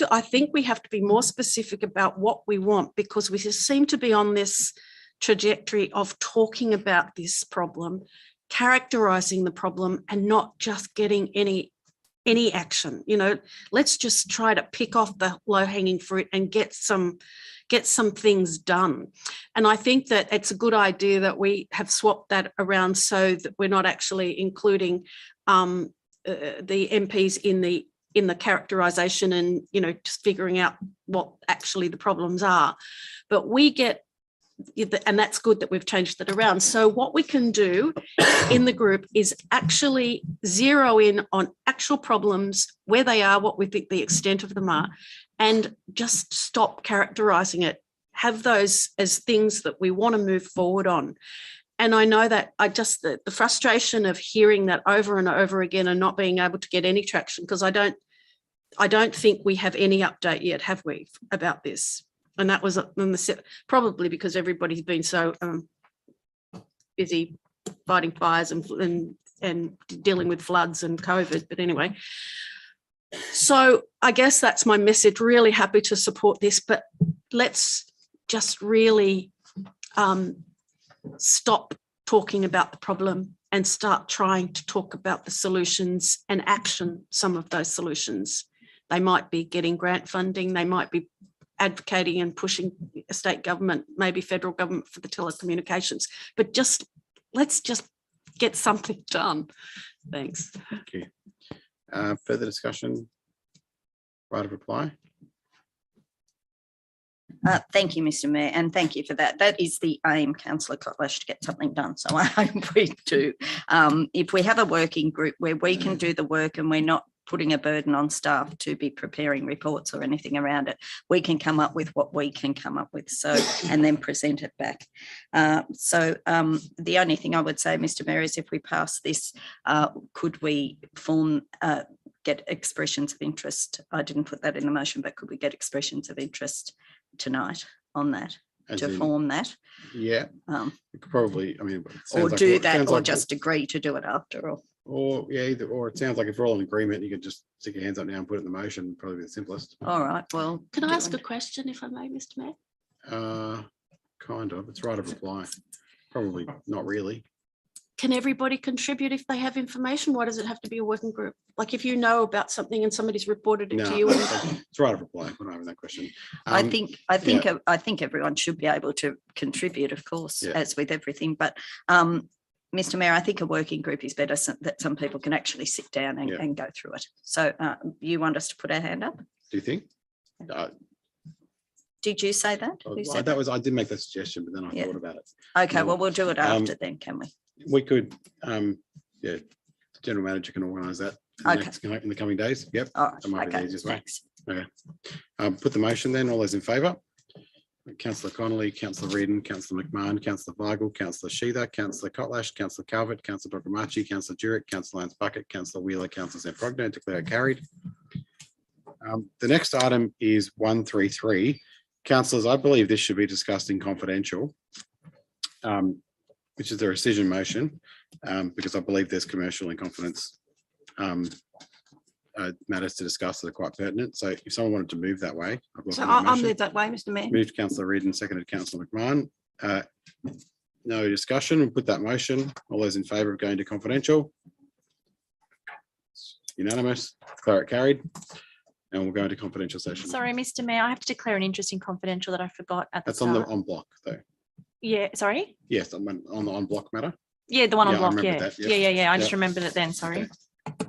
I think we have to be more specific about what we want, because we just seem to be on this trajectory of talking about this problem, characterizing the problem, and not just getting any action. Let's just try to pick off the low-hanging fruit and get some things done. And I think that it's a good idea that we have swapped that around so that we're not actually including the MPs in the characterization and just figuring out what actually the problems are. But we get, and that's good that we've changed that around. So what we can do in the group is actually zero in on actual problems, where they are, what we think the extent of them are, and just stop characterising it. Have those as things that we want to move forward on. And I know that the frustration of hearing that over and over again and not being able to get any traction, because I don't think we have any update yet, have we, about this? And that was probably because everybody's been so busy fighting fires and dealing with floods and COVID. But anyway, so I guess that's my message. Really happy to support this, but let's just really stop talking about the problem and start trying to talk about the solutions and action some of those solutions. They might be getting grant funding, they might be advocating and pushing state government, maybe federal government for the telecommunications, but let's just get something done. Thanks. Thank you. Further discussion? Right of reply? Thank you, Mr. Mayor, and thank you for that. That is the aim, Councillor Kotlash, to get something done. So I hope we do. If we have a working group where we can do the work and we're not putting a burden on staff to be preparing reports or anything around it, we can come up with what we can come up with, so, and then present it back. The only thing I would say, Mr. Mayor, is if we pass this, could we get expressions of interest? I didn't put that in the motion, but could we get expressions of interest tonight on that, form that? Yeah, you could probably, I mean, or do that, or just agree to do it after, or yeah, either, or it sounds like if we're all in agreement, you could just stick your hands up now and put it in the motion, probably be the simplest. All right, well. Can I ask a question, if I may, Mr. Mayor? Kind of, it's right of reply. Probably not really. Can everybody contribute if they have information? Why does it have to be a working group? Like if you know about something and somebody's reported it to you. It's right of reply. We're not having that question. I think everyone should be able to contribute, of course, as with everything. But Mr. Mayor, I think a working group is better, that some people can actually sit down and go through it. So you want us to put our hand up? Do you think? Did you say that? Who said that? I did make that suggestion, but then I thought about it. Okay, well, we'll do it after then, can we? We could, the general manager can organise that in the coming days. Yep. All right. That might be the easiest way. Thanks. Okay. Put the motion then. All those in favour? Councillor Connolly, Councillor Reardon, Councillor McMahon, Councillor Weigel, Councillor Sheether, Councillor Kotlash, Councillor Calvert, Councillor Dogramachi, Councillor Jurek, Councillor Lance Bucket, Councillor Wheeler, Councillor Zamprogno, declare carried. The next item is 133. Councillors, I believe this should be discussed in confidential, which is the rescission motion, because I believe there's commercial and confidence matters to discuss that are quite pertinent. So if someone wanted to move that way. I'll move that way, Mr. Mayor. Moved Councillor Reardon, seconded Councillor McMahon. No discussion. We'll put that motion. All those in favour of going to confidential? Unanimous. Declare it carried. And we'll go into confidential session. Sorry, Mr. Mayor, I have to declare an interest in confidential that I forgot at the That's start. on block though. Yeah, sorry? Yes, on the on block matter. Yeah, the one on I block, remember yeah. that, yep. Yeah. I just Yep. remembered it then, sorry. Okay.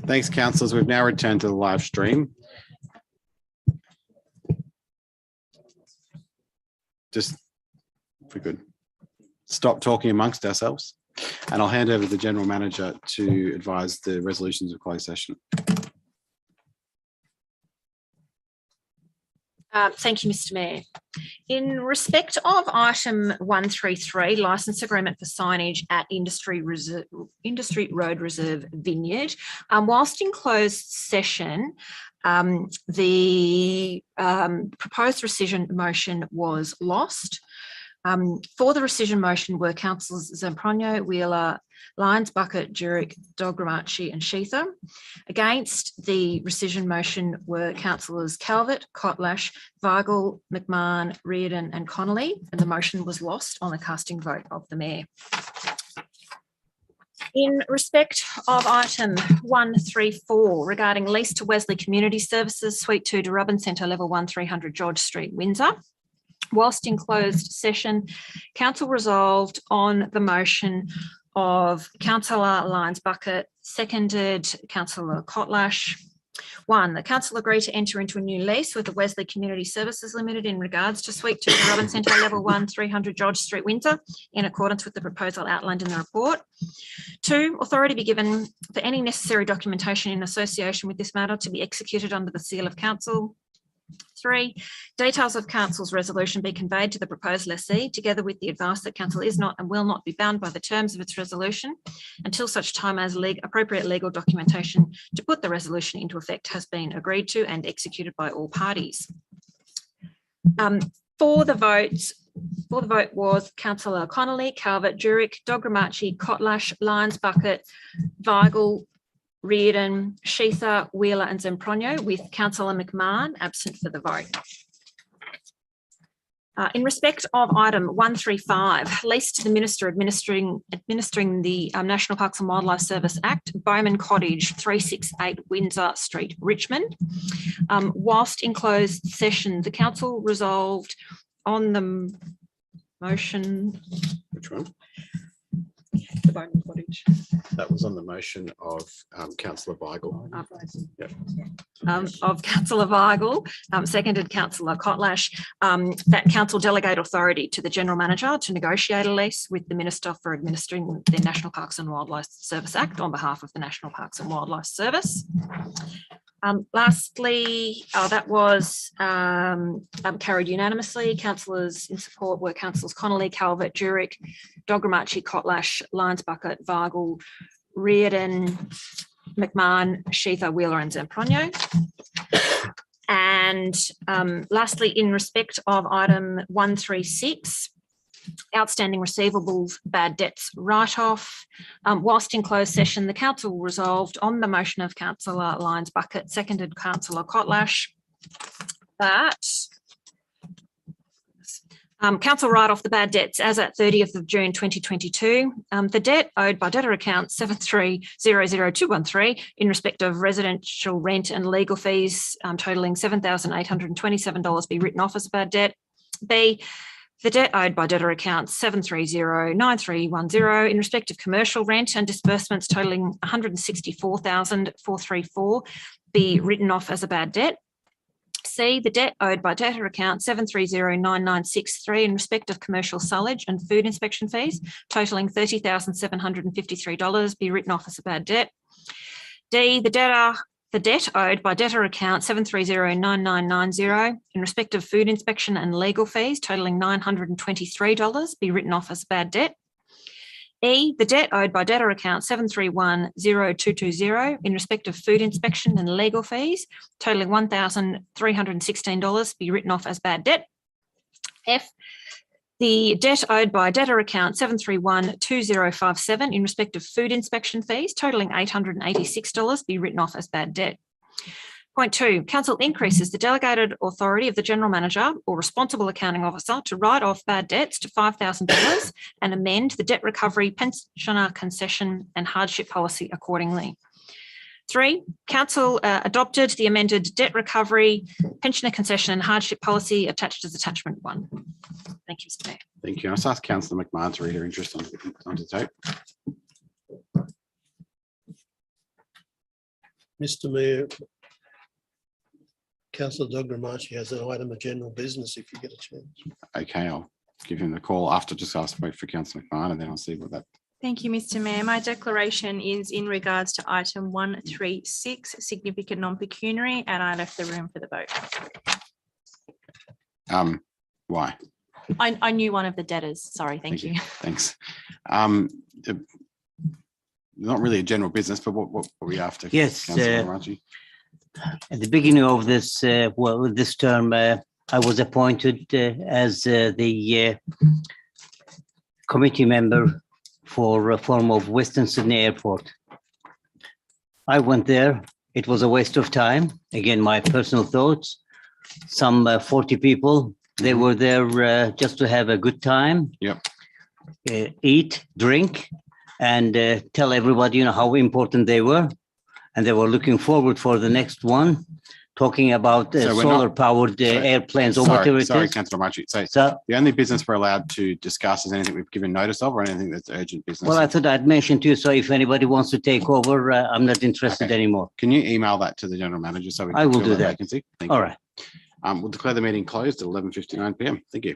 Thanks, councillors. We've now returned to the live stream. Just, if we could stop talking amongst ourselves, and I'll hand over to the General Manager to advise the resolutions of closed session. Thank you, Mr. Mayor. In respect of item 133, licence agreement for signage at Industry Road Reserve Vineyard, whilst in closed session, the proposed rescission motion was lost. For the rescission motion were councillors Zampronio, Wheeler, Lyons, Bucket, Jurek, Dogramachi and Sheetha. Against the rescission motion were councillors Calvert, Kotlash, Weigel, McMahon, Reardon and Connolly, and the motion was lost on the casting vote of the Mayor. In respect of item 134 regarding lease to Wesley Community Services, Suite 2 to Rubbin Centre, Level 1, 300 George Street, Windsor. Whilst in closed session, Council resolved on the motion of Councillor Lyons Bucket, seconded Councillor Kotlash. 1, the Council agreed to enter into a new lease with the Wesley Community Services Limited in regards to Suite 2 to Rubbin Centre, Level 1, 300 George Street, Windsor, in accordance with the proposal outlined in the report. 2, authority be given for any necessary documentation in association with this matter to be executed under the seal of Council. 3, details of Council's resolution be conveyed to the proposed lessee, together with the advice that Council is not and will not be bound by the terms of its resolution until such time as appropriate legal documentation to put the resolution into effect has been agreed to and executed by all parties. For the vote was Councillor Connolly, Calvert, Jurek, Dogramachi, Kotlash, Lyons Bucket, Weigel, Reardon, Sheetha, Wheeler and Zampronio, with Councillor McMahon absent for the vote. In respect of item 135, lease to the Minister administering the National Parks and Wildlife Service Act, Bowman Cottage, 368 Windsor Street, Richmond. Whilst in closed session, the Council resolved on the motion. Which one? The Bowman Cottage. That was on the motion of Councillor Weigel. Yep. Of Councillor Weigel, seconded Councillor Kotlash, that Council delegate authority to the General Manager to negotiate a lease with the Minister for administering the National Parks and Wildlife Service Act on behalf of the National Parks and Wildlife Service. Lastly, that was carried unanimously. Councillors in support were Councillors Connolly, Calvert, Jurek, Dogramachi, Kotlash, Lyons Bucket, Weigel, Reardon, McMahon, Sheetha, Wheeler and Zampronio. And lastly, in respect of item 136, outstanding receivables, bad debts write-off. Whilst in closed session, the Council resolved on the motion of Councillor Lyons Bucket, seconded Councillor Kotlash, that Council write off the bad debts as at 30th of June 2022. The debt owed by debtor account 7300213 in respect of residential rent and legal fees totalling $7,827 be written off as a bad debt. B, the debt owed by debtor account 7309310 in respect of commercial rent and disbursements totaling $164,434 be written off as a bad debt. C, the debt owed by debtor account 7309963 in respect of commercial silage and food inspection fees totaling $30,753 be written off as a bad debt. D, the debt owed by debtor account 7309990 in respect of food inspection and legal fees totaling $923 be written off as a bad debt. E, the debt owed by debtor account 7310220 in respect of food inspection and legal fees totaling $1,316 be written off as bad debt. F, the debt owed by debtor account 7312057 in respect of food inspection fees totaling $886 be written off as bad debt. Point 2, Council increases the delegated authority of the General Manager or responsible accounting officer to write off bad debts to $5,000 and amend the debt recovery, pensioner concession and hardship policy accordingly. 3, Council adopted the amended debt recovery, pensioner concession and hardship policy attached as attachment 1. Thank you, Mr. Mayor. Thank you. I'll ask Councillor McMahon to read her interest on the tape. Mr Mayor, Councillor Doug Ramachi has an item of general business if you get a chance. Okay, I'll give him the call after just ask for Councillor McMahon, and then I'll see what that. Thank you, Mr Mayor. My declaration is in regards to item 136, significant non-pecuniary, and I left the room for the vote. Why? I knew one of the debtors. Sorry, thank you. Thanks. Not really a general business, but what are we after? Yes, Councillor Ramachi? at the beginning of this, this term, I was appointed as the committee member for reform of Western Sydney Airport. I went there. It was a waste of time. Again, my personal thoughts. Some 40 people. They were there just to have a good time. Yep. Eat, drink, and tell everybody, how important they were. And they were looking forward for the next one, talking about solar-powered airplanes or whatever it Sorry, is. Councillor Ramachi. So the only business we're allowed to discuss is anything we've given notice of or anything that's urgent business. Well, I thought I'd mention to you, so if anybody wants to take over, I'm not interested anymore. Can you email that to the General Manager so we can I will fill do that. vacancy? Thank All you. right. We'll declare the meeting closed at 11:59 p.m. Thank you.